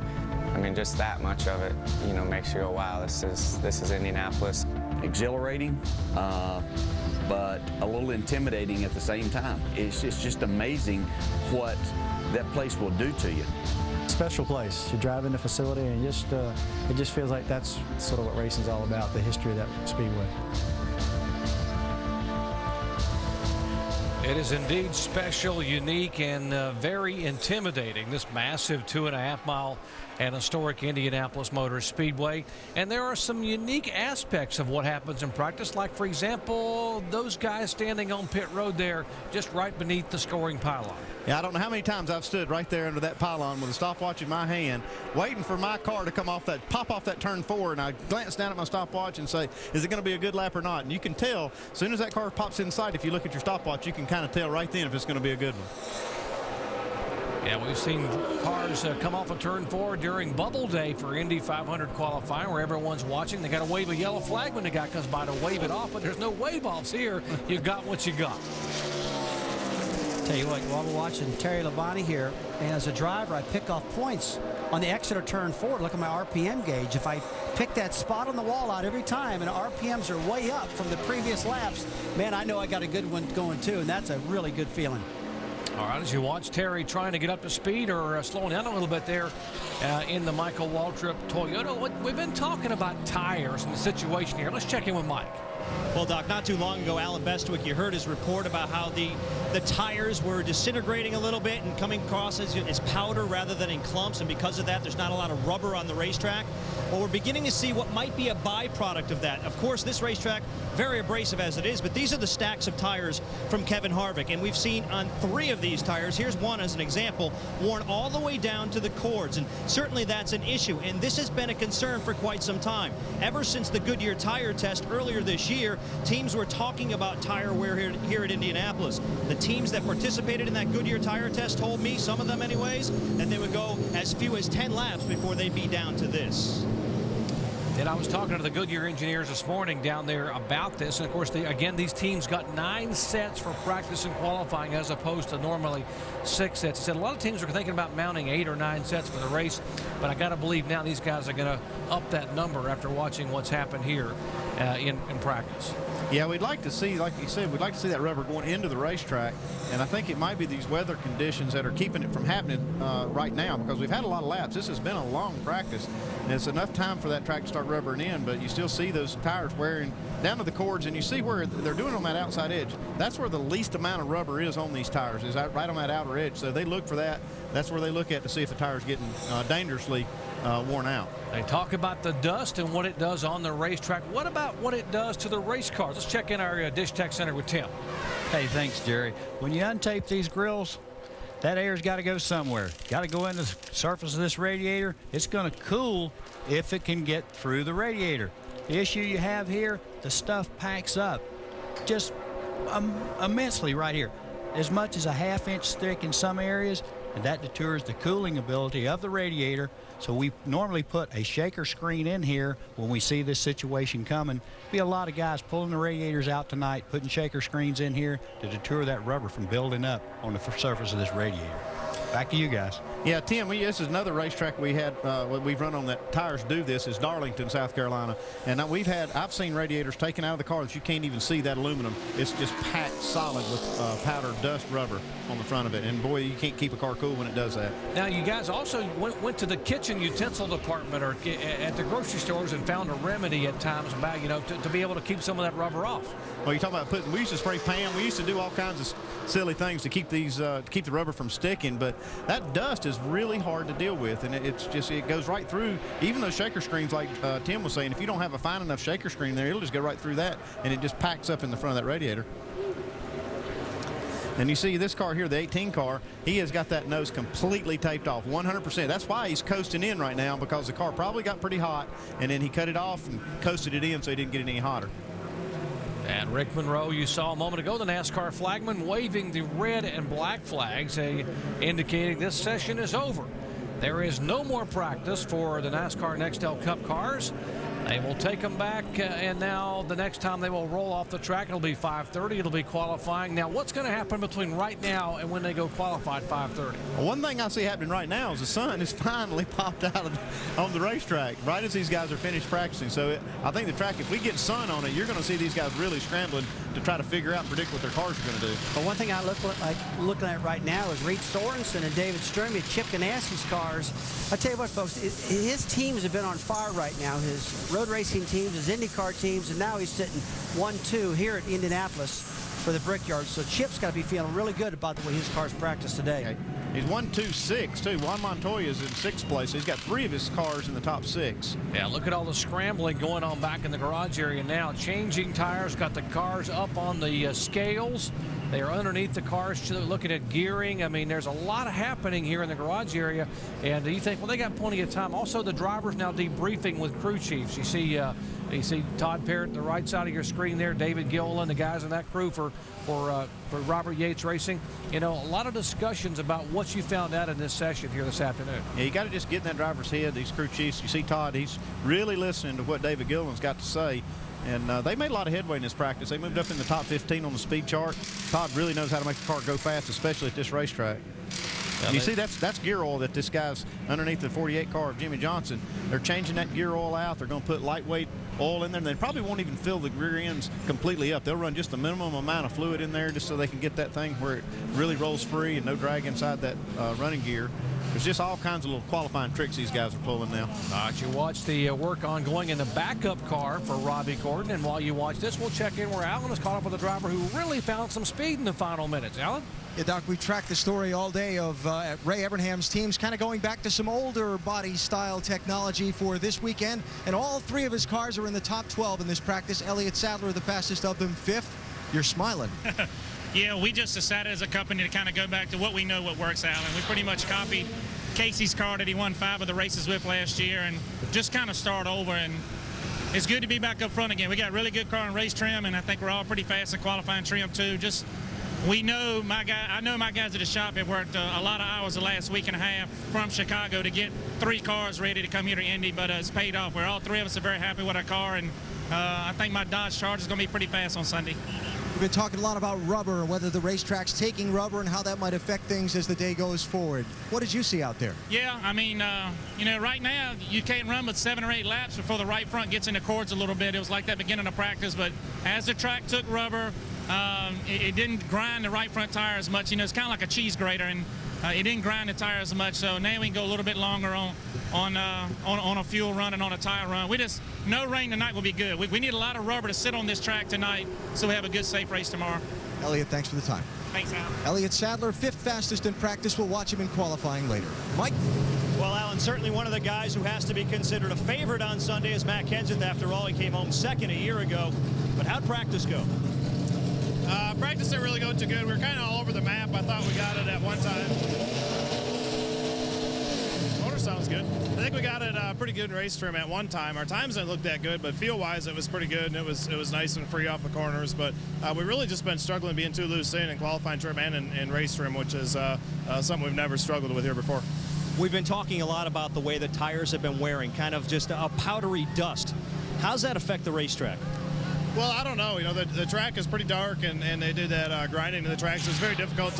I mean, just that much of it, you know, makes you go, wow, this is Indianapolis. Exhilarating, but a little intimidating at the same time. It's just amazing what that place will do to you. Special place. You drive in the facility and it just feels like that's sort of what racing's all about, the history of that speedway. It is indeed special, unique, and very intimidating, this massive 2.5-mile and historic Indianapolis Motor Speedway. And there are some unique aspects of what happens in practice, like, for example, those guys standing on pit road there just right beneath the scoring pylon. Yeah, I don't know how many times I've stood right there under that pylon with a stopwatch in my hand, waiting for my car to pop off that turn 4, and I glance down at my stopwatch and say, is it going to be a good lap or not? And you can tell, as soon as that car pops in sight, if you look at your stopwatch, you can kind of tell right then if it's going to be a good one. Yeah, we've seen cars come off of turn 4 during bubble day for Indy 500 qualifying, where everyone's watching. They got to wave a yellow flag when the guy comes by to wave it off, but there's no wave-offs here. You got what you got. Tell you what, while we're watching Terry Labonte here, and as a driver, I pick off points on the exit of turn 4, look at my RPM gauge. If I pick that spot on the wall out every time and RPMs are way up from the previous laps, man, I know I got a good one going too, and that's a really good feeling. All right, as you watch Terry trying to get up to speed or slowing down a little bit there in the Michael Waltrip Toyota. We've been talking about tires and the situation here. Let's check in with Mike. Well, Doc, not too long ago, Alan Bestwick, you heard his report about how the tires were disintegrating a little bit and coming across as powder rather than in clumps, and because of that, there's not a lot of rubber on the racetrack. Well, we're beginning to see what might be a byproduct of that. Of course, this racetrack, very abrasive as it is, but these are the stacks of tires from Kevin Harvick, and we've seen on 3 of these tires, here's one as an example, worn all the way down to the cords, and certainly that's an issue, and this has been a concern for quite some time. Ever since the Goodyear tire test earlier this year, teams were talking about tire wear here at Indianapolis. The teams that participated in that Goodyear tire test told me, some of them anyways, that they would go as few as 10 laps before they'd be down to this. And I was talking to the Goodyear engineers this morning down there about this. And, of course, again, these teams got 9 sets for practice and qualifying as opposed to normally 6 sets. He said a lot of teams are thinking about mounting 8 or 9 sets for the race. But I got to believe now these guys are going to up that number after watching what's happened here in practice. Yeah, we'd like to see, like you said, we'd like to see that rubber going into the racetrack. And I think it might be these weather conditions that are keeping it from happening right now, because we've had a lot of laps. This has been a long practice, and it's enough time for that track to start rubbering in, but you still see those tires wearing down to the cords, and you see where they're doing on that outside edge. That's where the least amount of rubber is on these tires, is right on that outer edge. So they look for that. That's where they look at to see if the tire's getting dangerously worn out. They talk about the dust and what it does on the racetrack. What about what it does to the race cars? Let's check in our Dish Tech Center with Tim. Hey, thanks, Jerry. When you untape these grills, that air's got to go somewhere. Got to go into the surface of this radiator. It's going to cool if it can get through the radiator. The issue you have here, the stuff packs up just immensely right here, as much as a half-inch thick in some areas, and that deters the cooling ability of the radiator. So we normally put a shaker screen in here when we see this situation coming. Be a lot of guys pulling the radiators out tonight, putting shaker screens in here to deter that rubber from building up on the surface of this radiator. Back to you guys. Yeah, Tim, this is another racetrack we've run on that tires do this is Darlington, South Carolina. And I've seen radiators taken out of the car that you can't even see that aluminum. It's just packed solid with powder dust rubber on the front of it. And boy, you can't keep a car cool when it does that. Now, you guys also went to the kitchen utensil department or at the grocery stores and found a remedy at times about, to be able to keep some of that rubber off. Well, you're talking about we used to spray Pam. We used to do all kinds of silly things to keep keep the rubber from sticking, but that dust is really hard to deal with, and it goes right through even those shaker screens, like Tim was saying. If you don't have a fine enough shaker screen there, it'll just go right through that, and it just packs up in the front of that radiator. And you see this car here, the 18 car, he has got that nose completely taped off, 100%. That's why he's coasting in right now, because the car probably got pretty hot, and then he cut it off and coasted it in so he didn't get any hotter. And Rick Monroe, you saw a moment ago, the NASCAR flagman waving the red and black flags, indicating this session is over. There is no more practice for the NASCAR Nextel Cup cars. They will take them back, and now the next time they will roll off the track, it'll be 5:30. It'll be qualifying. Now, what's going to happen between right now and when they go qualify at 5:30? Well, one thing I see happening right now is the sun has finally popped out on the racetrack right as these guys are finished practicing. So I think the track, if we get sun on it, you're going to see these guys really scrambling to try to figure out and predict what their cars are going to do. But one thing I looking at right now is Reed Sorensen and David Sturmey, Chip Ganassi's cars. I tell you what, folks, his teams have been on fire right now. His road racing teams, his IndyCar teams, and now he's sitting 1-2 here at Indianapolis for the Brickyard. So Chip's got to be feeling really good about the way his cars practice today. Okay. He's 1-2-6 too. Juan Montoya is in 6th place. So he's got 3 of his cars in the top 6. Yeah, look at all the scrambling going on back in the garage area now. Changing tires, got the cars up on the scales. They are underneath the cars looking at gearing. I mean, there's a lot happening here in the garage area. And you think, well, they got plenty of time. Also, the drivers now debriefing with crew chiefs. You see Todd Parrott on the right side of your screen there, David Gilliland, the guys in that crew for Robert Yates Racing. A lot of discussions about what you found out in this session here this afternoon. Yeah, you got to just get in that driver's head, these crew chiefs. You see Todd, he's really listening to what David Gilliland's got to say. And they made a lot of headway in this practice. They moved up in the top 15 on the speed chart. Todd really knows how to make the car go fast, especially at this racetrack. You see, that's gear oil that this guy's underneath the 48 car of Jimmy Johnson. They're changing that gear oil out. They're going to put lightweight oil in there. They probably won't even fill the rear ends completely up. They'll run just the minimum amount of fluid in there just so they can get that thing where it really rolls free and no drag inside that running gear. There's just all kinds of little qualifying tricks these guys are pulling now. All right, you watch the work ongoing in the backup car for Robbie Gordon. And while you watch this, we'll check in where Alan is caught up with a driver who really found some speed in the final minutes. Alan? Yeah, Doc, we tracked the story all day of Ray Evernham's teams kind of going back to some older body style technology for this weekend. And all three of his cars are in the top 12 in this practice. Elliott Sadler, the fastest of them, 5th. You're smiling. Yeah, we just decided as a company to kind of go back to what we know what works, Alan. We pretty much copied Casey's car that he won 5 of the races with last year and just kind of start over. And it's good to be back up front again. We got a really good car in race trim, and I think we're all pretty fast in qualifying trim too. Just I know my guys at the shop have worked a lot of hours the last week and a half from Chicago to get 3 cars ready to come here to Indy, but it's paid off. All 3 of us are very happy with our car, and I think my Dodge Charger is going to be pretty fast on Sunday. We've been talking a lot about rubber and whether the racetrack's taking rubber and how that might affect things as the day goes forward. What did you see out there? Yeah, I mean, right now you can't run with 7 or 8 laps before the right front gets in the cords a little bit. It was like that beginning of practice, but as the track took rubber, it didn't grind the right front tire as much. It's kind of like a cheese grater, and it didn't grind the tire as much. So now we can go a little bit longer on a fuel run and on a tire run. No rain tonight will be good. We need a lot of rubber to sit on this track tonight so we have a good, safe race tomorrow. Elliott, thanks for the time. Thanks, Alan. Elliott Sadler, 5th fastest in practice. We'll watch him in qualifying later. Mike? Well, Alan, certainly one of the guys who has to be considered a favorite on Sunday is Matt Kenseth. After all, he came home 2nd a year ago. But how'd practice go? Practice didn't really go too good. We were kind of all over the map. I thought we got it at one time. Motor sounds good. I think we got it pretty good in race trim at one time. Our times didn't look that good, but feel-wise it was pretty good, and it was nice and free off the corners. But we really just been struggling being too loose in qualifying trim and in race trim, which is something we've never struggled with here before. We've been talking a lot about the way the tires have been wearing, kind of just a powdery dust. How's that affect the racetrack? Well, I don't know. The track is pretty dark, and they did that grinding to the track, so it's very difficult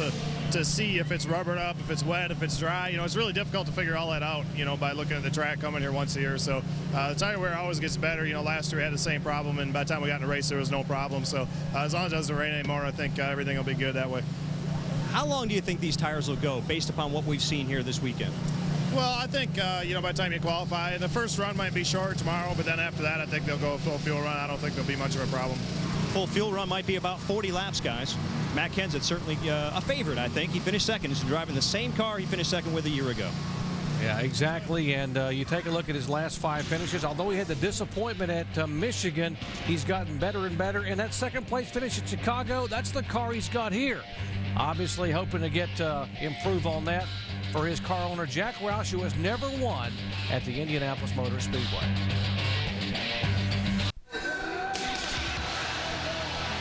to see if it's rubbered up, if it's wet, if it's dry. It's really difficult to figure all that out, by looking at the track coming here once a year. So the tire wear always gets better. Last year we had the same problem, and by the time we got in the race, there was no problem. So as long as it doesn't rain anymore, I think everything will be good that way. How long do you think these tires will go, based upon what we've seen here this weekend? Well, I think, by the time you qualify, the first run might be short tomorrow, but then after that, I think they'll go a full fuel run. I don't think there'll be much of a problem. Full fuel run might be about 40 laps, guys. Matt Kenseth certainly a favorite, I think. He finished 2nd. He's driving the same car he finished 2nd with a year ago. Yeah, exactly. And you take a look at his last 5 finishes. Although he had the disappointment at Michigan, he's gotten better and better. And that 2nd place finish at Chicago, that's the car he's got here. Obviously hoping to get improve on that for his car owner, Jack Roush, who has never won at the Indianapolis Motor Speedway.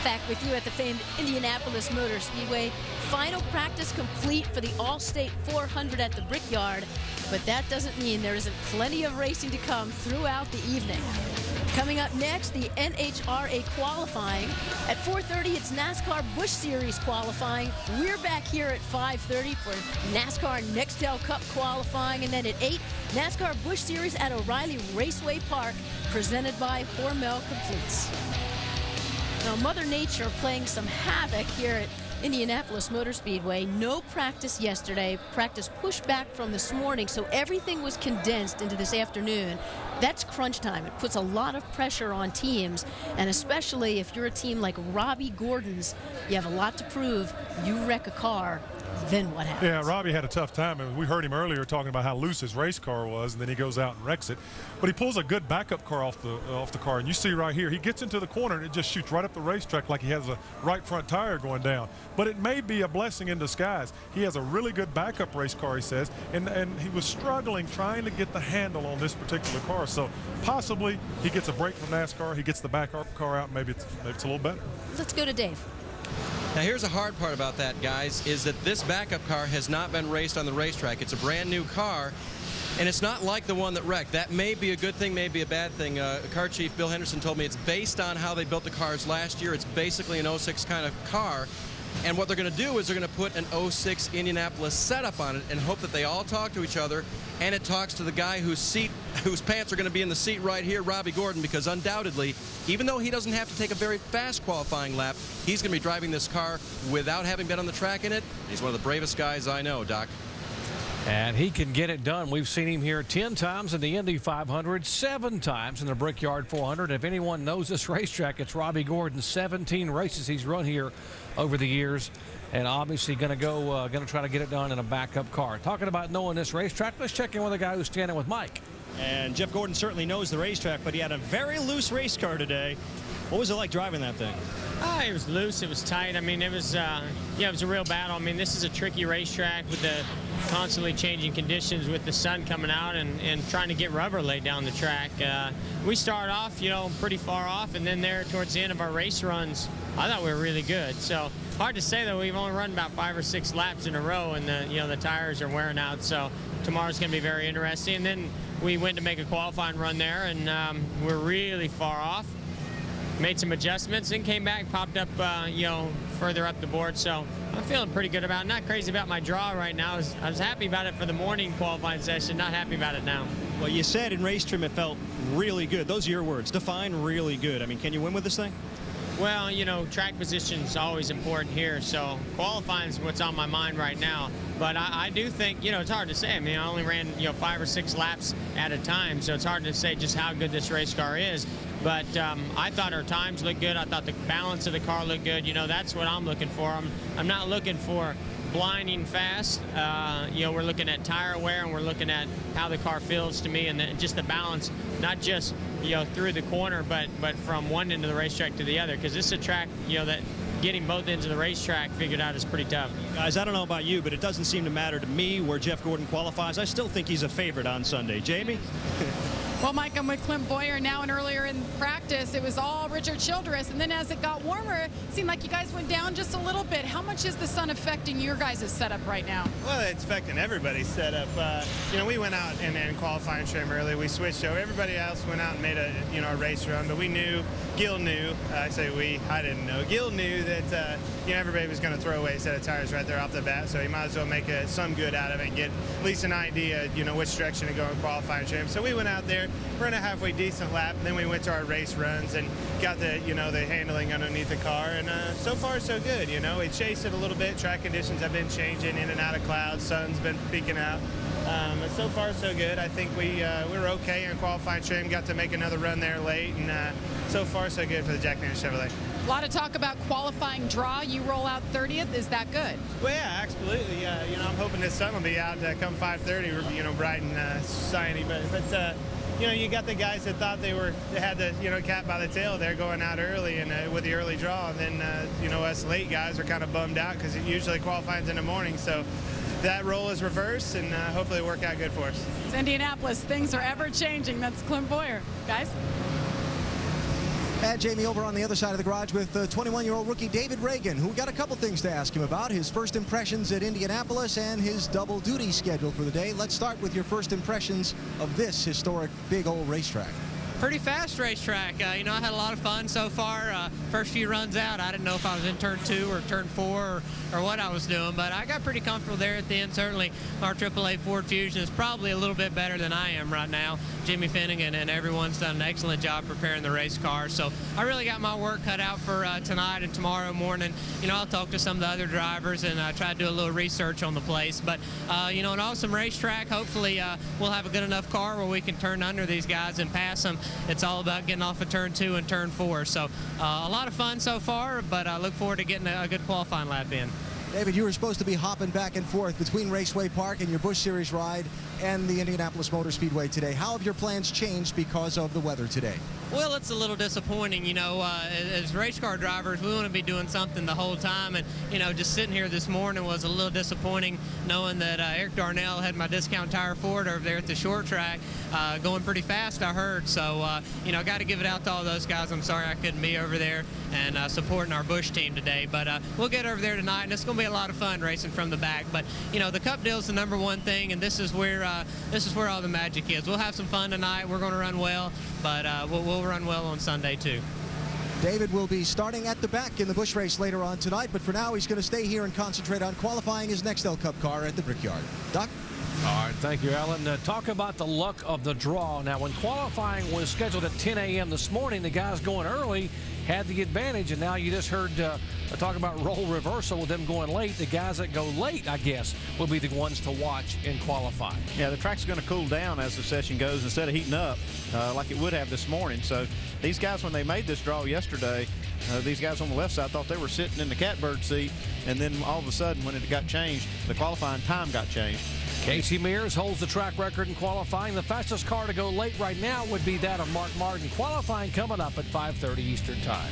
Back with you at the famed Indianapolis Motor Speedway. Final practice complete for the All-State 400 at the Brickyard, but that doesn't mean there isn't plenty of racing to come throughout the evening. Coming up next, the NHRA qualifying. At 4:30, it's NASCAR Busch Series qualifying. We're back here at 5:30 for NASCAR Nextel Cup qualifying. And then at 8, NASCAR Busch Series at O'Reilly Raceway Park, presented by Hormel Completes. Now, Mother Nature playing some havoc here at Indianapolis Motor Speedway. No practice yesterday. Practice pushed back from this morning, so everything was condensed into this afternoon. That's crunch time. It puts a lot of pressure on teams, and especially if you're a team like Robbie Gordon's, you have a lot to prove. You wreck a car, then what happens? Yeah, Robbie had a tough time. I mean, we heard him earlier talking about how loose his race car was, and then he goes out and wrecks it. But he pulls a good backup car off the car, and you see right here, he gets into the corner and it just shoots right up the racetrack like he has a right front tire going down. But it may be a blessing in disguise. He has a really good backup race car, he says, and he was struggling trying to get the handle on this particular car. So possibly he gets a break from NASCAR, he gets the backup car out, maybe it's a little better. Let's go to Dave. Now here's the hard part about that, guys, is that this backup car has not been raced on the racetrack. It's a brand new car, and it's not like the one that wrecked. That may be a good thing, may be a bad thing. Car chief Bill Henderson told me it's based on how they built the cars last year. It's basically an 06 kind of car. And what they're going to do is they're going to put an 06 Indianapolis setup on it and hope that they all talk to each other, and it talks to the guy whose pants are going to be in the seat right here, Robbie Gordon, because undoubtedly, even though he doesn't have to take a very fast qualifying lap, he's going to be driving this car without having been on the track in it. He's one of the bravest guys I know, Doc. And he can get it done. We've seen him here 10 times in the Indy 500, 7 times in the Brickyard 400. If anyone knows this racetrack, it's Robbie Gordon. 17 races he's run here over the years, and obviously going to try to get it done in a backup car. Talking about knowing this racetrack, let's check in with a guy who's standing with Mike. And Jeff Gordon certainly knows the racetrack, but he had a very loose race car today. What was it like driving that thing? It was loose. It was tight. I mean, it was it was a real battle. I mean, this is a tricky racetrack with the constantly changing conditions with the sun coming out and trying to get rubber laid down the track. We started off, pretty far off, and then there towards the end of our race runs, I thought we were really good. So hard to say though. We've only run about 5 or 6 laps in a row, and the tires are wearing out. So tomorrow's going to be very interesting. And then we went to make a qualifying run there, and we're really far off. Made some adjustments and came back, popped up, further up the board. So I'm feeling pretty good about it. Not crazy about my draw right now. I was happy about it for the morning qualifying session, not happy about it now. Well, you said in race trim it felt really good. Those are your words. Define really good. I mean, can you win with this thing? Well, track position's always important here, so qualifying is what's on my mind right now. But I do think, it's hard to say. I mean, I only ran, 5 or 6 laps at a time, so it's hard to say just how good this race car is. But I thought our times looked good. I thought the balance of the car looked good. That's what I'm looking for. I'm not looking for blinding fast. We're looking at tire wear, and we're looking at how the car feels to me, and just the balance, not just through the corner, but from one end of the racetrack to the other, because this is a track that getting both ends of the racetrack figured out is pretty tough. Guys, I don't know about you, but it doesn't seem to matter to me where Jeff Gordon qualifies. I still think he's a favorite on Sunday. Jamie? Well, Mike, I'm with Clint Boyer now, and earlier in practice, it was all Richard Childress, and then as it got warmer, it seemed like you guys went down just a little bit. How much is the sun affecting your guys' setup right now? Well, it's affecting everybody's setup. We went out and qualifying trim early. We switched over. Everybody else went out and made a race run, but we knew, Gil knew, I didn't know. Gil knew that, everybody was going to throw away a set of tires right there off the bat, so he might as well make some good out of it and get at least an idea, which direction to go in qualifying trim. So we went out there, ran a halfway decent lap, and then we went to our race runs and got the handling underneath the car, and so far so good. We chased it a little bit. Track conditions have been changing in and out of clouds. Sun's been peeking out. But so far so good. I think we were okay in qualifying trim. Got to make another run there late, and so far so good for the Jack Daniels Chevrolet. A lot of talk about qualifying draw. You roll out 30th. Is that good? Well, yeah, absolutely. I'm hoping this sun will be out come 5:30. Bright and shiny. But you got the guys that thought they had the cat by the tail. They're going out early and with the early draw, and then us late guys are kind of bummed out because usually qualifying's in the morning. So that role is reversed, and hopefully it'll work out good for us. It's Indianapolis. Things are ever changing. That's Clint Boyer, guys. And Jamie, over on the other side of the garage with 21-year-old rookie David Reagan, who got a couple things to ask him about, his first impressions at Indianapolis and his double duty schedule for the day. Let's start with your first impressions of this historic big old racetrack. Pretty fast racetrack. I had a lot of fun so far. First few runs out, I didn't know if I was in turn 2 or turn 4 or what I was doing, but I got pretty comfortable there at the end. Certainly our AAA Ford Fusion is probably a little bit better than I am right now. Jimmy Finnegan and everyone's done an excellent job preparing the race car, so I really got my work cut out for tonight and tomorrow morning. I'll talk to some of the other drivers and try to do a little research on the place, but an awesome racetrack. Hopefully we'll have a good enough car where we can turn under these guys and pass them. It's all about getting off of turn 2 and turn 4, so a lot of fun so far, but I look forward to getting a good qualifying lap in. David, you were supposed to be hopping back and forth between Raceway Park and your Busch Series ride and the Indianapolis Motor Speedway today. How have your plans changed because of the weather today? Well, it's a little disappointing, as race car drivers, we want to be doing something the whole time, and, just sitting here this morning was a little disappointing knowing that Eric Darnell had my discount tire Ford over there at the short track going pretty fast, I heard, so, I got to give it out to all those guys. I'm sorry I couldn't be over there and supporting our Busch team today, but we'll get over there tonight, and it's going to be a lot of fun racing from the back, but, the Cup deal is the #1 thing, and this is where all the magic is. We'll have some fun tonight. We're going to run well, but we'll run well on Sunday too. David will be starting at the back in the Busch race later on tonight, but for now he's going to stay here and concentrate on qualifying his Nextel Cup car at the Brickyard. Doc? All right, thank you, Alan. Talk about the luck of the draw. Now, when qualifying was scheduled at 10 a.m. this morning, the guys going early had the advantage, and now you just heard talk about role reversal with them going late. The guys that go late, I guess, will be the ones to watch in qualifying. Yeah, the track's going to cool down as the session goes instead of heating up like it would have this morning. So these guys, when they made this draw yesterday, these guys on the left side thought they were sitting in the catbird seat, and then all of a sudden when it got changed, the qualifying time got changed. Casey Mears holds the track record in qualifying. The fastest car to go late right now would be that of Mark Martin. Qualifying coming up at 5:30 Eastern Time.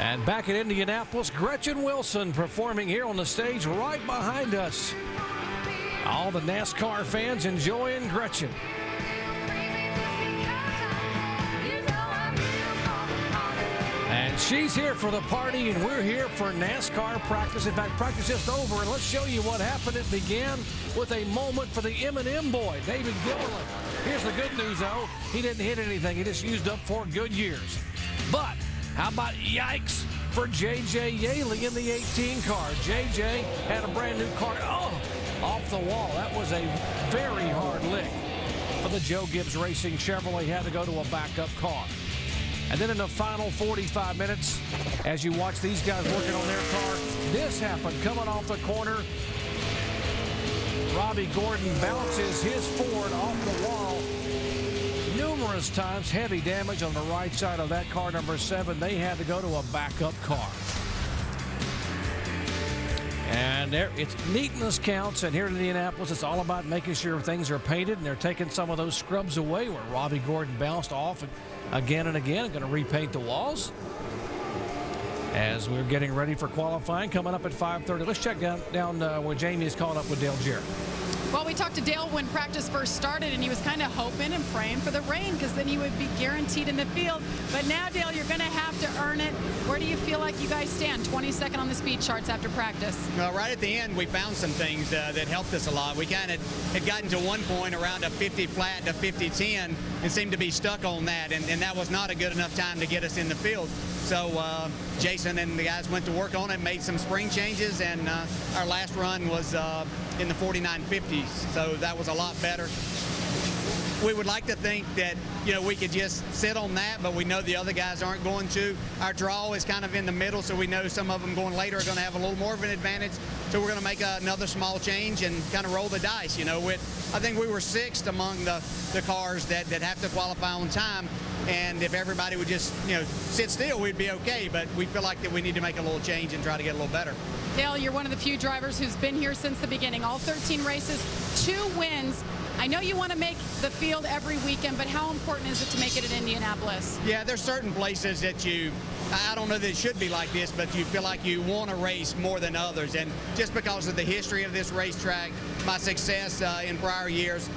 And back at Indianapolis, Gretchen Wilson performing here on the stage right behind us. All the NASCAR fans enjoying Gretchen. And she's here for the party, and we're here for NASCAR practice. In fact, practice just over, and let's show you what happened. It began with a moment for the M&M boy, David Gilliland. Here's the good news, though. He didn't hit anything. He just used up 4 good years. But how about yikes for J.J. Yaley in the 18 car? J.J. had a brand-new car. Oh, off the wall. That was a very hard lick for the Joe Gibbs Racing Chevrolet. Had to go to a backup car. And then in the final 45 minutes, as you watch these guys working on their car, this happened coming off the corner. Robbie Gordon bounces his Ford off the wall numerous times. Heavy damage on the right side of that car, number 7. They had to go to a backup car. And there, it's neatness counts, and here in Indianapolis, it's all about making sure things are painted, and they're taking some of those scrubs away where Robbie Gordon bounced off again and again. Going to repaint the walls as we're getting ready for qualifying coming up at 5:30. Let's check down where Jamie is caught up with Dale Jarrett. Well, we talked to Dale when practice first started, and he was kind of hoping and praying for the rain because then he would be guaranteed in the field. But now, Dale, you're going to have to earn it. Where do you feel like you guys stand? 22nd on the speed charts after practice. Right at the end, we found some things that helped us a lot. We kind of had gotten to one point around a 50 flat to 50-10 and seemed to be stuck on that, and that was not a good enough time to get us in the field. So Jason and the guys went to work on it, made some spring changes, and our last run was in the 49.50s, so that was a lot better. We would like to think that, we could just sit on that, but we know the other guys aren't going to. Our draw is kind of in the middle, so we know some of them going later are going to have a little more of an advantage. So we're going to make another small change and kind of roll the dice. I think we were 6th among the cars that have to qualify on time. And if everybody would just, sit still, we'd be okay. But we feel like that we need to make a little change and try to get a little better. Dale, you're one of the few drivers who's been here since the beginning. All 13 races, 2 wins. I know you want to make the field every weekend, but how important is it to make it at Indianapolis? Yeah, there's certain places that I don't know that it should be like this, but you feel like you want to race more than others. And just because of the history of this racetrack, my success in prior years,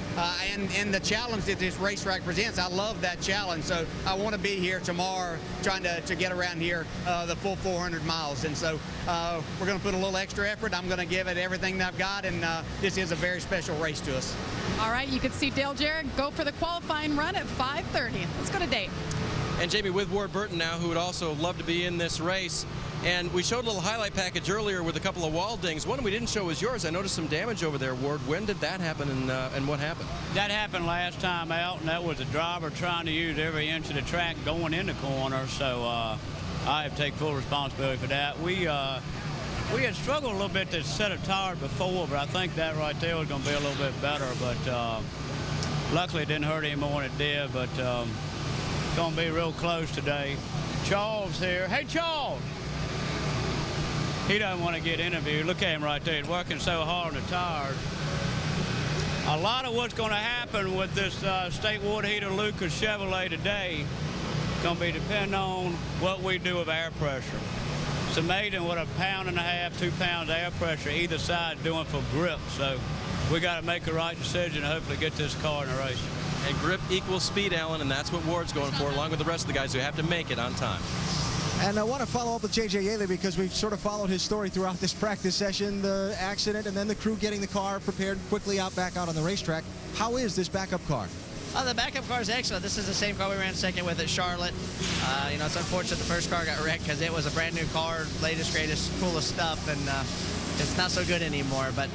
and the challenge that this racetrack presents, I love that challenge. So I want to be here tomorrow trying to get around here the full 400 miles. And so we're going to put a little extra effort. I'm going to give it everything that I've got, and this is a very special race to us. All right, you can see Dale Jarrett go for the qualifying run at 5:30. Let's go to Dave. And Jamie, with Ward Burton now, who would also love to be in this race. And we showed a little highlight package earlier with a couple of wall dings. One we didn't show was yours. I noticed some damage over there, Ward. When did that happen, and what happened? That happened last time out, and that was the driver trying to use every inch of the track going in the corner. So I have to take full responsibility for that. We had struggled a little bit to set a tire before, but I think that right there was going to be a little bit better. But luckily it didn't hurt any more than it did. But it's going to be real close today. Charles here. Hey, Charles! He doesn't want to get interviewed. Look at him right there. He's working so hard on the tires. A lot of what's going to happen with this State Water Heater Lucas Chevrolet today is going to be depending on what we do with air pressure. It's amazing what 1.5 pounds, 2 pounds air pressure either side doing for grip. So we got to make the right decision and hopefully get this car in a race. And grip equals speed, Alan, and that's what Ward's going for, along with the rest of the guys who have to make it on time. And I want to follow up with J.J. Yaley because we've sort of followed his story throughout this practice session, the accident, and then the crew getting the car prepared quickly back out on the racetrack. How is this backup car? The backup car is excellent. This is the same car we ran second with at Charlotte. It's unfortunate the first car got wrecked because it was a brand new car, latest, greatest, coolest stuff, and it's not so good anymore. But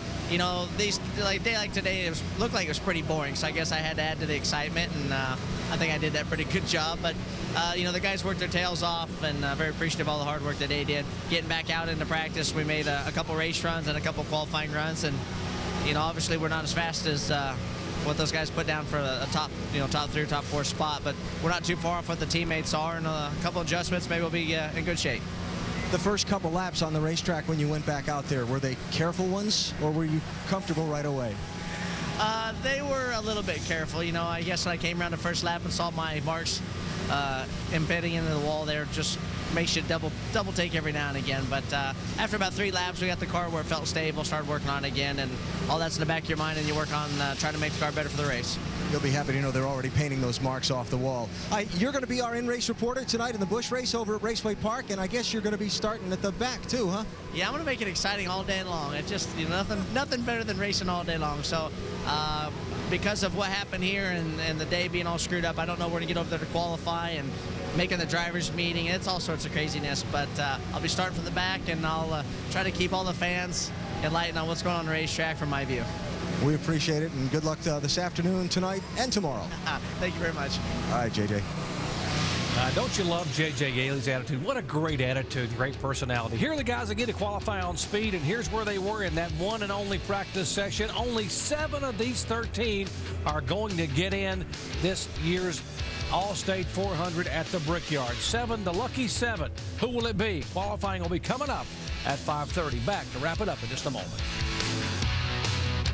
these day like today, looked like it was pretty boring. So I guess I had to add to the excitement, and I think I did that pretty good job. But the guys worked their tails off, and very appreciative of all the hard work that they did. Getting back out into practice, we made a couple race runs and a couple qualifying runs, and obviously we're not as fast as what those guys put down for a top 3 or top 4 spot, but we're not too far off what the teammates are, and a couple adjustments, maybe we'll be in good shape. The first couple laps on the racetrack when you went back out there, were they careful ones, or were you comfortable right away? They were a little bit careful. I guess when I came around the first lap and saw my marks embedding into the wall there, just makes you double take every now and again. But after about 3 laps, we got the car where it felt stable, started working on it again, and all that's in the back of your mind, and you work on trying to make the car better for the race. You'll be happy to know they're already painting those marks off the wall. You're going to be our in-race reporter tonight in the Busch race over at Raceway Park, and I guess you're going to be starting at the back too, huh? Yeah, I'm going to make it exciting all day long. It's just nothing better than racing all day long. So because of what happened here and the day being all screwed up, I don't know where to get over there to qualify and making the drivers meeting. It's all sorts of craziness, but I'll be starting from the back, and I'll try to keep all the fans enlightened on what's going on the racetrack from my view. We appreciate it, and good luck this afternoon, tonight, and tomorrow. Thank you very much. All right, JJ. Don't you love J.J. Yaley's attitude? What a great attitude, great personality. Here are the guys that get to qualify on speed, and here's where they were in that one and only practice session. Only 7 of these 13 are going to get in this year's All-State 400 at the Brickyard. 7, the lucky 7. Who will it be? Qualifying will be coming up at 5:30. Back to wrap it up in just a moment.